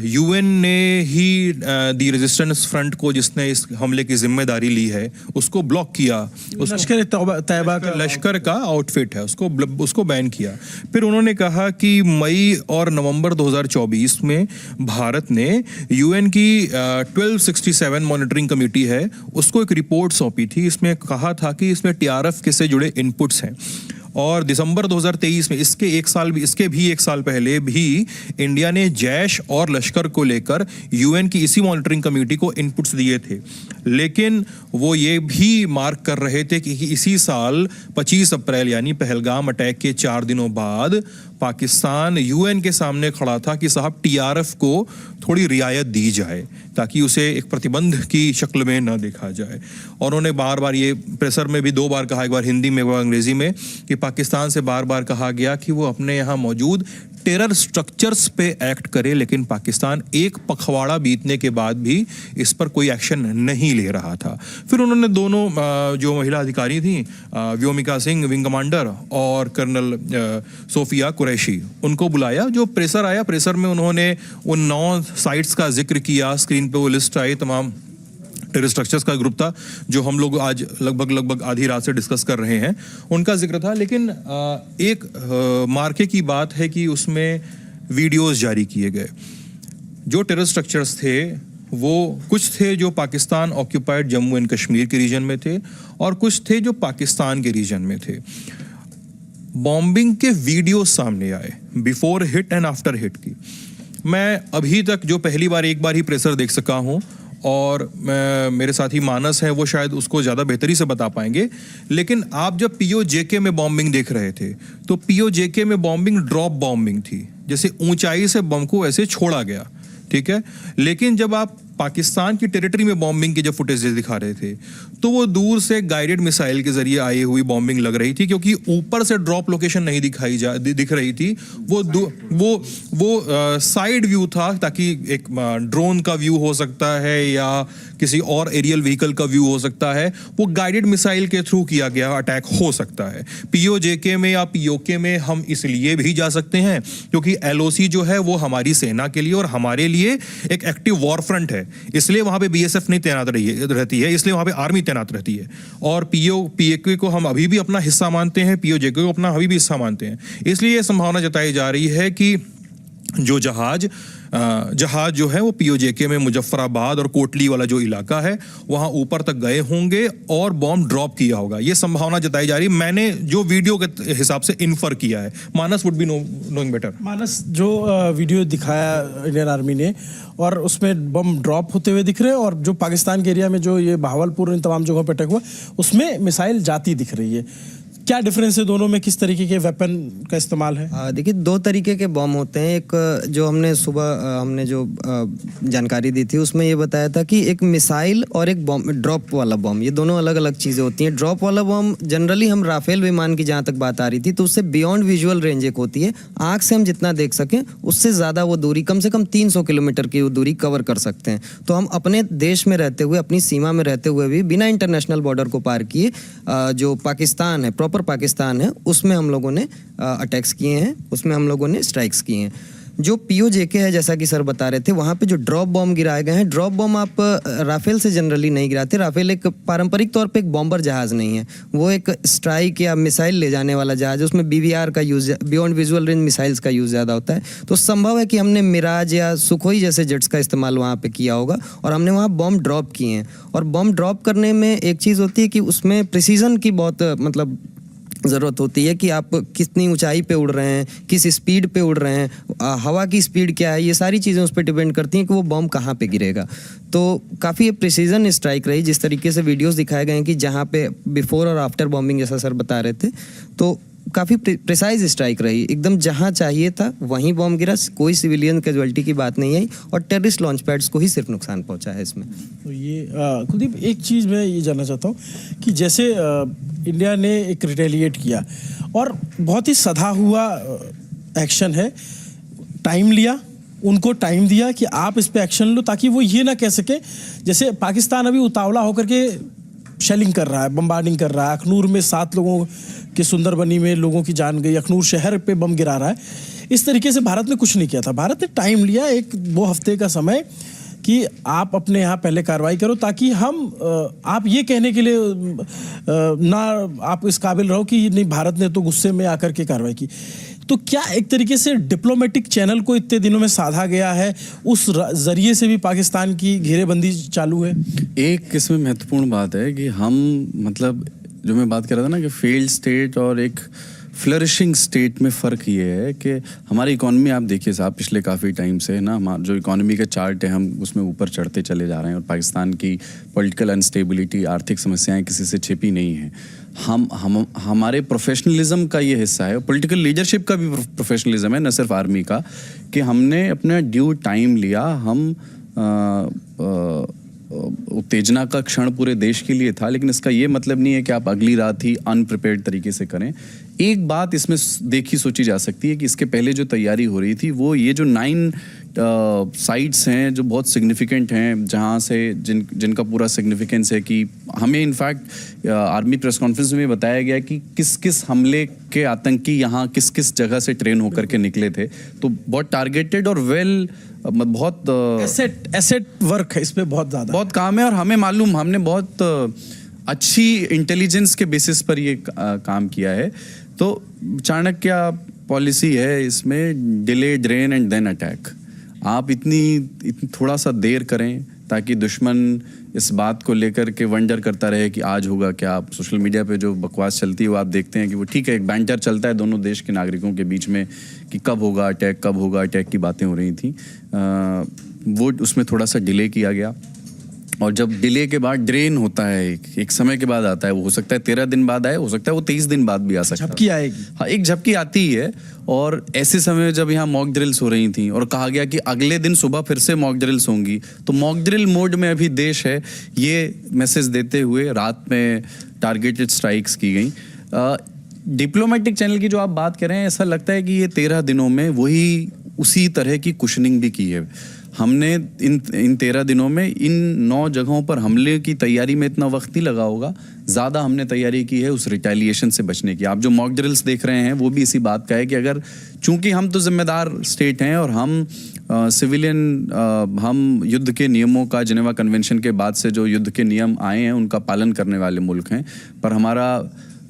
यूएन ने ही दी रेजिस्टेंस फ्रंट को, जिसने इस हमले की जिम्मेदारी ली है, उसको ब्लॉक किया। लश्कर का आउटफिट है, उसको बैन किया। फिर उन्होंने कहा कि मई और नवंबर 2024 में भारत ने यूएन की 1267 मॉनिटरिंग कमेटी है, उसको एक रिपोर्ट सौंपी थी। इसमें कहा था कि इसमें टीआरएफ से जुड़े इनपुट्स हैं, और दिसंबर 2023 में इसके भी एक साल पहले भी इंडिया ने जैश और लश्कर को लेकर यूएन की इसी मॉनिटरिंग कमेटी को इनपुट्स दिए थे। लेकिन वो ये भी मार्क कर रहे थे कि इसी साल 25 अप्रैल यानी पहलगाम अटैक के 4 दिनों बाद पाकिस्तान यूएन के सामने खड़ा था कि साहब टीआरएफ को थोड़ी रियायत दी जाए ताकि उसे एक प्रतिबंध की शक्ल में न देखा जाए। और उन्होंने बार बार ये प्रेसर में भी 2 बार कहा, एक बार हिंदी में एक बार अंग्रेजी में, कि पाकिस्तान से बार बार कहा गया कि वो अपने यहाँ मौजूद टेरर स्ट्रक्चर्स पे एक्ट करे, लेकिन पाकिस्तान एक पखवाड़ा बीतने के बाद भी इस पर कोई एक्शन नहीं ले रहा था। फिर उन्होंने दोनों जो महिला अधिकारी थी, व्योमिका सिंह विंग कमांडर और कर्नल सोफिया कुरैशी, उनको बुलाया। जो प्रेसर आया, प्रेसर में उन्होंने उन 9 साइट्स का जिक्र किया। स्क्रीन पे वो लिस्ट आई, तमाम टेरर स्ट्रक्चर्स का ग्रुप था जो हम लोग आज लगभग आधी रात से डिस्कस कर रहे हैं, उनका जिक्र था। लेकिन एक मार्के की बात है कि उसमें वीडियोस जारी किए गए। जो टेरर स्ट्रक्चर्स थे वो कुछ थे जो पाकिस्तान ऑक्यूपाइड जम्मू एंड कश्मीर के रीजन में थे और कुछ थे जो पाकिस्तान के रीजन में थे। बॉम्बिंग के वीडियो सामने आए, before hit and after hit की। मैं अभी तक जो पहली बार एक बार ही प्रेसर देख सका हूँ, और मेरे साथी मानस हैं, वो शायद उसको ज़्यादा बेहतरी से बता पाएंगे। लेकिन आप जब पीओजेके में बॉम्बिंग देख रहे थे तो पीओजेके में बॉम्बिंग ड्रॉप बॉम्बिंग थी, जैसे ऊंचाई से बम को ऐसे छोड़ा गया, ठीक है। लेकिन जब आप पाकिस्तान की टेरिटरी में बॉम्बिंग के जब फुटेज दिखा रहे थे तो वो दूर से गाइडेड मिसाइल के जरिए आई हुई बॉम्बिंग लग रही थी, क्योंकि ऊपर से ड्रॉप लोकेशन नहीं दिख रही थी। वो साइड व्यू था, ताकि एक ड्रोन का व्यू हो सकता है या किसी और एरियल व्हीकल का व्यू हो सकता है, वो गाइडेड मिसाइल के थ्रू किया गया अटैक हो सकता है। पीओजेके में या पीओके में हम इसलिए भी जा सकते हैं क्योंकि एलओसी जो है वो हमारी सेना के लिए और हमारे लिए एक एक्टिव वॉर फ्रंट है, इसलिए वहां पे बीएसएफ नहीं तैनात रहती है, इसलिए वहां पे आर्मी तैनात रहती है। और पीओके को हम अभी भी अपना हिस्सा मानते हैं, पीओजेके को अपना अभी भी हिस्सा मानते हैं। इसलिए ये संभावना जताई जा रही है कि जो जहाज जो है वो पीओजेके में मुजफ्फराबाद और कोटली वाला जो इलाका है वहां ऊपर तक गए होंगे और बॉम्ब ड्रॉप किया होगा, ये संभावना जताई जा रही है। मैंने जो वीडियो के हिसाब से इन्फर किया है। मानस वुड बी नोइंग बेटर।
मानस, जो वीडियो दिखाया इंडियन आर्मी ने और उसमें बम ड्रॉप होते हुए दिख रहे हैं, और जो पाकिस्तान के एरिया में जो ये बहावलपुर इन तमाम जगहों पर अटैक हुआ उसमें मिसाइल जाती दिख रही है, क्या डिफरेंस है दोनों में? किस तरीके के वेपन का इस्तेमाल है?
देखिए, 2 तरीके के बम होते हैं। एक जो हमने सुबह हमने जो जानकारी दी थी उसमें ये बताया था कि एक मिसाइल और एक बम, ड्रॉप वाला बम, ये दोनों अलग अलग चीज़ें होती हैं। ड्रॉप वाला बम जनरली हम राफेल विमान की जहाँ तक बात आ रही थी तो उससे बियॉन्ड विजुअल रेंज एक होती है, आँख से हम जितना देख सकें उससे ज़्यादा वो दूरी, कम से कम 300 किलोमीटर की वो दूरी कवर कर सकते हैं। तो हम अपने देश में रहते हुए, अपनी सीमा में रहते हुए भी बिना इंटरनेशनल बॉर्डर को पार किए जो पाकिस्तान है, प्रॉपर पाकिस्तान है, उसमें हम लोगों ने अटैक्स किए हैं, उसमें हम लोगों ने स्ट्राइक्स किए हैं। जो पीओजेके है, जैसा कि सर बता रहे थे, वहाँ पे जो ड्रॉप बॉम्ब गिराए गए हैं, ड्रॉप बॉम्ब आप राफेल से जनरली नहीं गिराते। राफेल एक पारंपरिक तौर पे एक बॉम्बर जहाज़ नहीं है, वो एक स्ट्राइक या मिसाइल ले जाने वाला जहाज़ है। उसमें बीवीआर का use, beyond visual range missiles का यूज़ ज़्यादा होता है। तो संभव है कि हमने मिराज या सुखोई जैसे जेट्स का इस्तेमाल वहाँ पर किया होगा और हमने वहाँ बॉम्ब ड्रॉप किए हैं। और बॉम्ब ड्रॉप करने में एक चीज़ होती है कि उसमें प्रिसीजन की बहुत मतलब ज़रूरत होती है कि आप कितनी ऊंचाई पे उड़ रहे हैं, किस स्पीड पे उड़ रहे हैं, हवा की स्पीड क्या है, ये सारी चीज़ें उस पर डिपेंड करती हैं कि वो बॉम्ब कहाँ पे गिरेगा। तो काफ़ी प्रिसीजन स्ट्राइक रही, जिस तरीके से वीडियोस दिखाए गए हैं कि जहाँ पे बिफोर और आफ्टर बॉम्बिंग जैसा सर बता रहे थे, तो काफ़ी प्रिसाइज स्ट्राइक रही, एकदम जहाँ चाहिए था वहीं बॉम्ब गिरा, कोई सिविलियन कैजुअलिटी की बात नहीं आई और टेररिस्ट लॉन्च पैड्स को ही सिर्फ नुकसान पहुंचा है इसमें।
तो ये कुलदीप, एक चीज़ मैं ये जानना चाहता हूँ कि जैसे इंडिया ने एक रिटेलिएट किया और बहुत ही सधा हुआ एक्शन है, टाइम लिया, उनको टाइम दिया कि आप इस पे एक्शन लो ताकि वो ये ना कह सके, जैसे पाकिस्तान अभी उतावला होकर के शेलिंग कर रहा है, बम्बार्डिंग कर रहा है। अखनूर में 7 लोगों की सुंदरबनी में लोगों की जान गई, अखनूर शहर पे बम गिरा रहा है। इस तरीके से भारत ने कुछ नहीं किया था। भारत ने टाइम लिया, 1-2 हफ्ते का समय, कि आप अपने यहाँ पहले कार्रवाई करो ताकि हम आप ये कहने के लिए ना आप इस काबिल रहो कि नहीं भारत ने तो गुस्से में आकर के कार्रवाई की। तो क्या एक तरीके से डिप्लोमेटिक चैनल को इतने दिनों में साधा गया है, उस जरिए से भी पाकिस्तान की घेरेबंदी चालू है?
एक इसमें महत्वपूर्ण बात है कि हम मतलब जो मैं बात कर रहा था ना कि फेल्ड स्टेट और एक फ्लरिशिंग स्टेट में फ़र्क ये है कि हमारी इकॉनमी आप देखिए साहब पिछले काफ़ी टाइम से ना हमारा जो इकॉनमी का चार्ट है हम उसमें ऊपर चढ़ते चले जा रहे हैं और पाकिस्तान की पॉलिटिकल अनस्टेबिलिटी, आर्थिक समस्याएं किसी से छिपी नहीं हैं। हमारे प्रोफेशनलिज्म का ये हिस्सा है, पॉलिटिकल लीडरशिप का भी प्रोफेशनलिज्म है, न सिर्फ आर्मी का, कि हमने अपना ड्यू टाइम लिया। हम उत्तेजना का क्षण पूरे देश के लिए था, लेकिन इसका ये मतलब नहीं है कि आप अगली रात ही अनप्रिपेयर्ड तरीके से करें। एक बात इसमें देखी सोची जा सकती है कि इसके पहले जो तैयारी हो रही थी वो ये जो 9 साइट्स हैं जो बहुत सिग्निफिकेंट हैं, जहाँ से जिनका पूरा सिग्निफिकेंस है कि हमें इनफैक्ट आर्मी प्रेस कॉन्फ्रेंस में बताया गया कि किस किस हमले के आतंकी यहाँ किस किस जगह से ट्रेन होकर के निकले थे। तो बहुत टारगेटेड और बहुत
एसेट वर्क है, इस पे बहुत
काम है। और हमें मालूम, हमने बहुत अच्छी इंटेलिजेंस के बेसिस पर ये काम किया है। तो चाणक्य पॉलिसी है इसमें, delay, drain and then attack. आप इतनी थोड़ा सा देर करें ताकि दुश्मन इस बात को लेकर के वंडर करता रहे कि आज होगा क्या। आप सोशल मीडिया पे जो बकवास चलती है वो आप देखते हैं कि वो ठीक है, एक बैंटर चलता है दोनों देश के नागरिकों के बीच में कि कब होगा अटैक की बातें हो रही थी। वो उसमें थोड़ा सा डिले किया गया, और जब डिले के बाद ड्रेन होता है एक समय के बाद आता है, वो हो सकता है 13 दिन बाद आए, हो सकता है वो 23 दिन बाद भी आ सकता है।
झपकी आएगी।
हाँ, एक झपकी आती ही है। और ऐसे समय में जब यहाँ मॉक ड्रिल्स हो रही थी और कहा गया कि अगले दिन सुबह फिर से मॉक ड्रिल्स होंगी, तो मॉक ड्रिल मोड में अभी देश है, ये मैसेज देते हुए रात में टारगेटेड स्ट्राइक्स की गई। डिप्लोमेटिक चैनल की जो आप बात कर रहे हैं, ऐसा लगता है कि ये 13 दिनों में उसी तरह की कुशनिंग भी की है। हमने इन 13 दिनों में इन 9 जगहों पर हमले की तैयारी में इतना वक्त नहीं लगा होगा, ज़्यादा हमने तैयारी की है उस रिटेलिएशन से बचने की। आप जो मॉक ड्रिल्स देख रहे हैं वो भी इसी बात का है कि अगर, चूंकि हम तो जिम्मेदार स्टेट हैं और हम हम युद्ध के नियमों का, जिनेवा कन्वेंशन के बाद से जो युद्ध के नियम आए हैं उनका पालन करने वाले मुल्क हैं, पर हमारा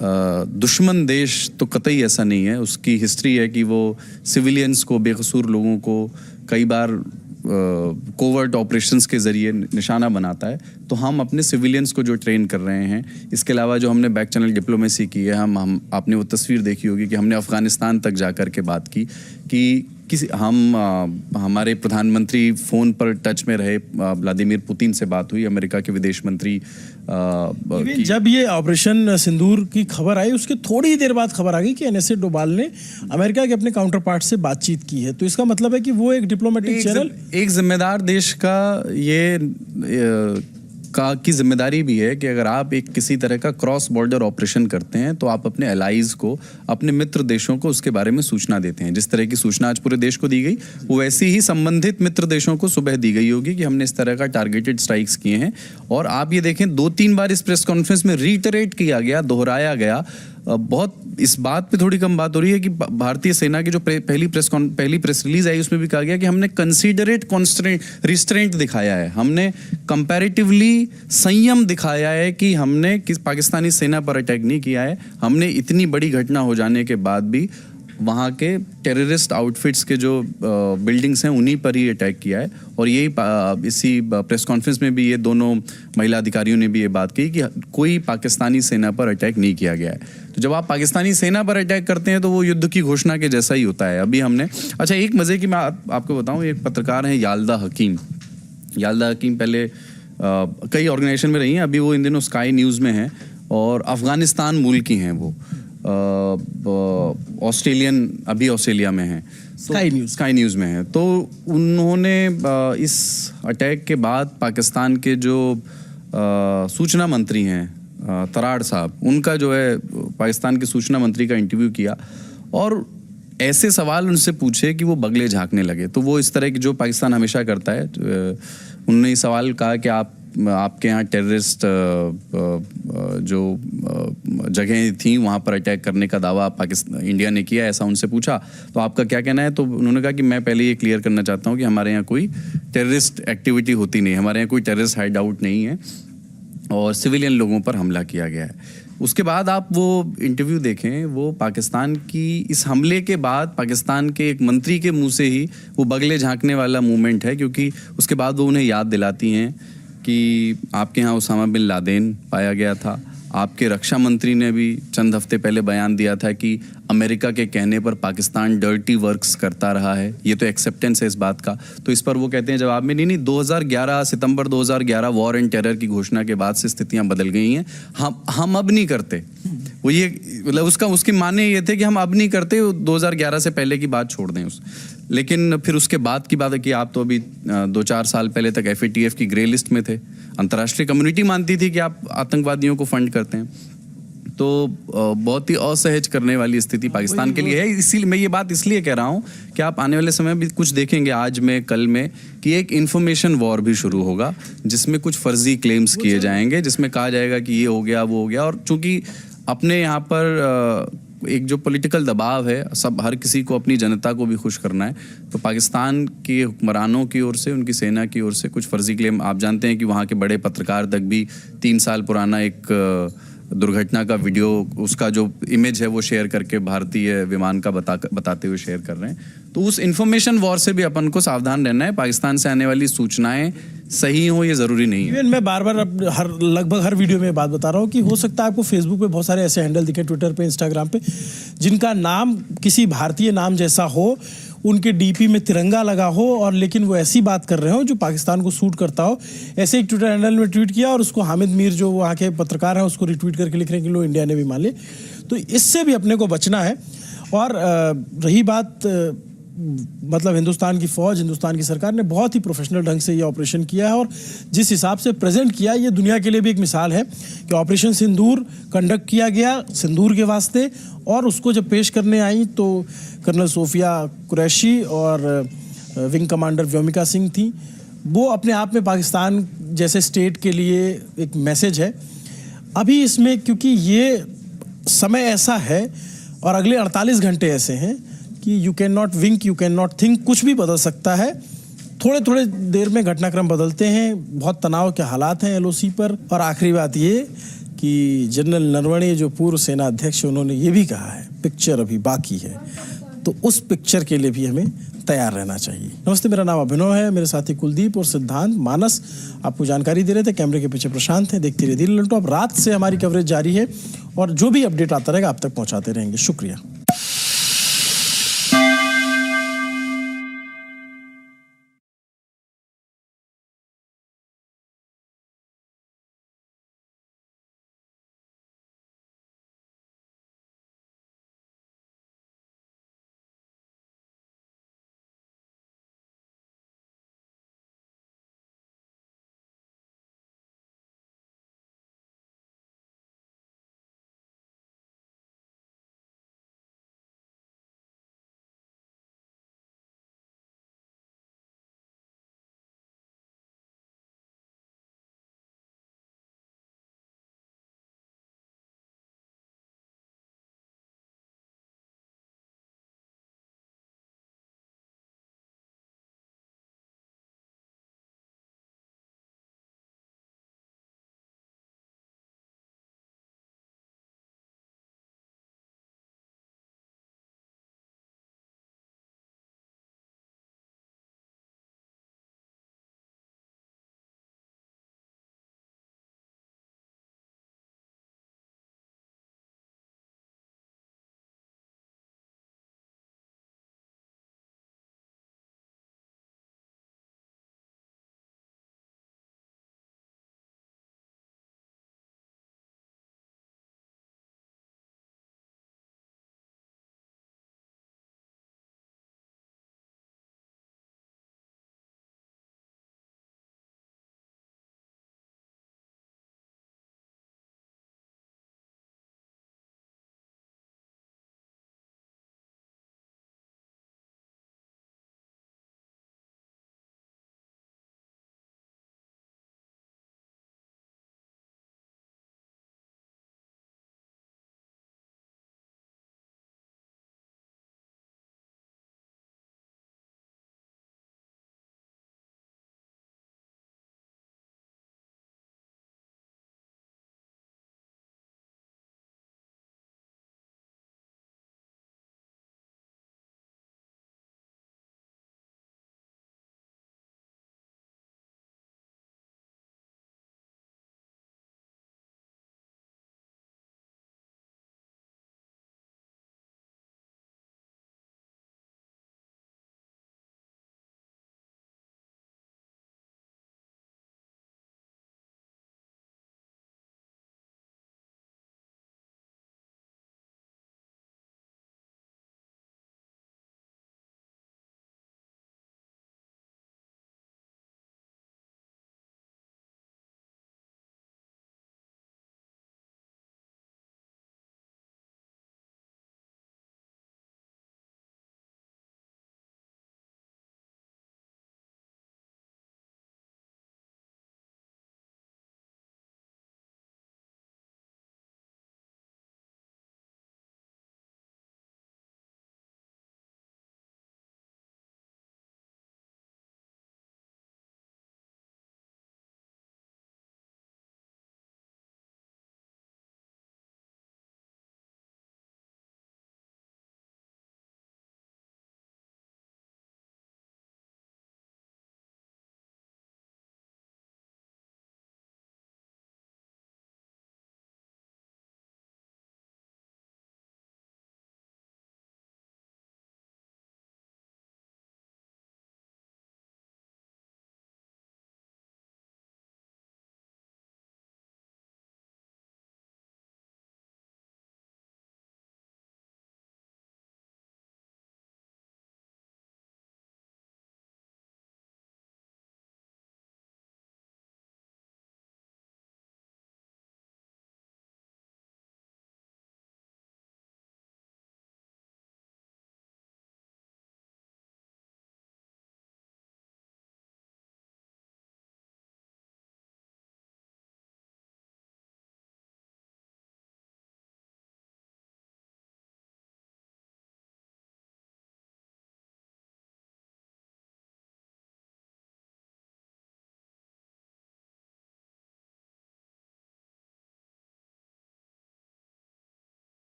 दुश्मन देश तो कतई ऐसा नहीं है। उसकी हिस्ट्री है कि वो सिविलियंस को, बेकसूर लोगों को कई बार कोवर्ट ऑपरेशंस के ज़रिए निशाना बनाता है। तो हम अपने सिविलियंस को जो ट्रेन कर रहे हैं, इसके अलावा जो हमने बैक चैनल डिप्लोमेसी की है, हम आपने वो तस्वीर देखी होगी कि हमने अफ़गानिस्तान तक जा कर के बात की कि हमारे प्रधानमंत्री फ़ोन पर टच में रहे, व्लादिमीर पुतिन से बात हुई, अमेरिका के विदेश मंत्री
जब ये ऑपरेशन सिंदूर की खबर आई उसके थोड़ी ही देर बाद खबर आ गई कि एनएसए डोभाल ने अमेरिका के अपने काउंटर पार्ट से बातचीत की है। तो इसका मतलब है कि वो एक डिप्लोमेटिक चैनल,
एक जिम्मेदार देश का की जिम्मेदारी भी है कि अगर आप एक किसी तरह का क्रॉस बॉर्डर ऑपरेशन करते हैं तो आप अपने एलाइज को, अपने मित्र देशों को उसके बारे में सूचना देते हैं। जिस तरह की सूचना आज पूरे देश को दी गई, वो वैसी ही संबंधित मित्र देशों को सुबह दी गई होगी कि हमने इस तरह का टारगेटेड स्ट्राइक्स किए हैं। और आप ये देखें 2-3 बार इस प्रेस कॉन्फ्रेंस में रीटरेट किया गया, दोहराया गया। बहुत इस बात पे थोड़ी कम बात हो रही है कि भारतीय सेना की जो पहली प्रेस रिलीज आई उसमें भी कहा गया कि हमने कंसीडरेट रिस्ट्रेंट दिखाया है, हमने कंपैरेटिवली संयम दिखाया है कि हमने पाकिस्तानी सेना पर अटैक नहीं किया है। हमने इतनी बड़ी घटना हो जाने के बाद भी वहाँ के टेररिस्ट आउटफिट्स के जो बिल्डिंग्स हैं उन्हीं पर ही अटैक किया है। और यही इसी प्रेस कॉन्फ्रेंस में भी ये दोनों महिला अधिकारियों ने भी ये बात कही कि कोई पाकिस्तानी सेना पर अटैक नहीं किया गया है। तो जब आप पाकिस्तानी सेना पर अटैक करते हैं तो वो युद्ध की घोषणा के जैसा ही होता है। अभी हमने, अच्छा एक मज़े की मैं आपको बताऊँ, एक पत्रकार हैं याल्दा हकीम पहले कई ऑर्गेनाइजेशन में रही हैं, अभी वो इन दिनों स्काई न्यूज़ में हैं और अफ़गानिस्तान मूल की हैं। वो ऑस्ट्रेलिया में हैं, स्काई न्यूज़ में है। तो उन्होंने इस अटैक के बाद पाकिस्तान के जो सूचना मंत्री हैं तराड़ साहब, उनका जो है पाकिस्तान के सूचना मंत्री का इंटरव्यू किया और ऐसे सवाल उनसे पूछे कि वो बगले झांकने लगे। तो वो इस तरह की जो पाकिस्तान हमेशा करता है, उन्होंने ये सवाल कहा कि आपके यहाँ टेररिस्ट जो जगहें थी वहाँ पर अटैक करने का दावा इंडिया ने किया, ऐसा उनसे पूछा। तो आपका क्या कहना है? तो उन्होंने कहा कि मैं पहले ये क्लियर करना चाहता हूँ कि हमारे यहाँ कोई टेररिस्ट एक्टिविटी होती नहीं है, हमारे यहाँ कोई टेररिस्ट हाइड आउट नहीं है और सिविलियन लोगों पर हमला किया गया है। उसके बाद आप वो इंटरव्यू देखें, वो पाकिस्तान की इस हमले के बाद पाकिस्तान के एक मंत्री के मुंह से ही वो बगले झांकने वाला मूवमेंट है, क्योंकि उसके बाद वो उन्हें याद दिलाती हैं कि आपके यहाँ उसामा बिन लादेन पाया गया था, आपके रक्षा मंत्री ने भी चंद हफ्ते पहले बयान दिया था कि अमेरिका के कहने पर पाकिस्तान डर्टी वर्क्स करता रहा है, ये तो एक्सेप्टेंस है इस बात का। तो इस पर वो कहते हैं जवाब में, नहीं 2011 सितंबर 2011 वॉर एंड टेरर की घोषणा के बाद से स्थितियां बदल गई हैं, हम अब नहीं करते। वो ये मतलब उसकी माने ये थे कि हम अब नहीं करते, 2011 से पहले की बात छोड़ दें लेकिन फिर उसके बाद की बात है कि आप तो अभी 2-4 साल पहले तक FATF की ग्रे लिस्ट में थे। अंतर्राष्ट्रीय कम्युनिटी मानती थी कि आप आतंकवादियों को फंड करते हैं। तो बहुत ही असहज करने वाली स्थिति पाकिस्तान के लिए है। इसीलिए मैं ये बात इसलिए कह रहा हूँ कि आप आने वाले समय में कुछ देखेंगे आज में कल में कि एक इन्फॉर्मेशन वॉर भी शुरू होगा, जिसमें कुछ फर्जी क्लेम्स किए जाएंगे, जिसमें कहा जाएगा कि ये हो गया वो हो गया। और चूंकि अपने यहाँ पर एक जो पॉलिटिकल दबाव है, सब हर किसी को अपनी जनता को भी खुश करना है, तो पाकिस्तान के हुक्मरानों की ओर से, उनकी सेना की ओर से कुछ फर्जी क्लेम, आप जानते हैं कि वहाँ के बड़े पत्रकार तक भी 3 साल पुराना एक दुर्घटना का वीडियो, उसका जो इमेज है वो शेयर करके भारतीय विमान का बताते हुए शेयर कर रहे हैं। तो उस इंफॉर्मेशन वॉर से भी अपन को सावधान रहना है। पाकिस्तान से आने वाली सूचनाएं सही हो ये जरूरी नहीं है।
मैं बार-बार लगभग हर वीडियो में बात बता रहा हूँ कि हो सकता है आपको फेसबुक पे बहुत सारे ऐसे हैंडल दिखे, ट्विटर पे, इंस्टाग्राम पे, जिनका नाम किसी भारतीय नाम जैसा हो, उनके डीपी में तिरंगा लगा हो, और लेकिन वो ऐसी बात कर रहे हो जो पाकिस्तान को सूट करता हो। ऐसे एक ट्विटर हैंडल में ट्वीट किया और उसको हामिद मीर जो वहाँ के पत्रकार हैं उसको रिट्वीट करके लिख रहे हैं कि लो इंडिया ने भी मान लिया। तो इससे भी अपने को बचना है। और रही बात मतलब हिंदुस्तान की फौज, हिंदुस्तान की सरकार ने बहुत ही प्रोफेशनल ढंग से ये ऑपरेशन किया है, और जिस हिसाब से प्रेजेंट किया, ये दुनिया के लिए भी एक मिसाल है कि ऑपरेशन सिंदूर कंडक्ट किया गया सिंदूर के वास्ते। और उसको जब पेश करने आई तो कर्नल सोफिया कुरैशी और विंग कमांडर व्योमिका सिंह थी। वो अपने आप में पाकिस्तान जैसे स्टेट के लिए एक मैसेज है। अभी इसमें क्योंकि ये समय ऐसा है और अगले 48 घंटे ऐसे हैं कि you can not wink, you can not think, कुछ भी बदल सकता है। थोड़े थोड़े देर में घटनाक्रम बदलते हैं, बहुत तनाव के हालात हैं LOC पर। और आखिरी बात ये कि जनरल नरवणे जो पूर्व सेना अध्यक्ष, उन्होंने ये भी कहा है पिक्चर अभी बाकी है, तो उस पिक्चर के लिए भी हमें तैयार रहना चाहिए। नमस्ते, मेरा नाम अभिनव है, मेरे साथी कुलदीप और सिद्धांत मानस आपको जानकारी दे रहे थे। कैमरे के पीछे प्रशांत है। देखते रहिए दिल लंटो। अब रात से हमारी कवरेज जारी है और जो भी अपडेट आता रहेगा आप तक पहुंचाते रहेंगे। शुक्रिया।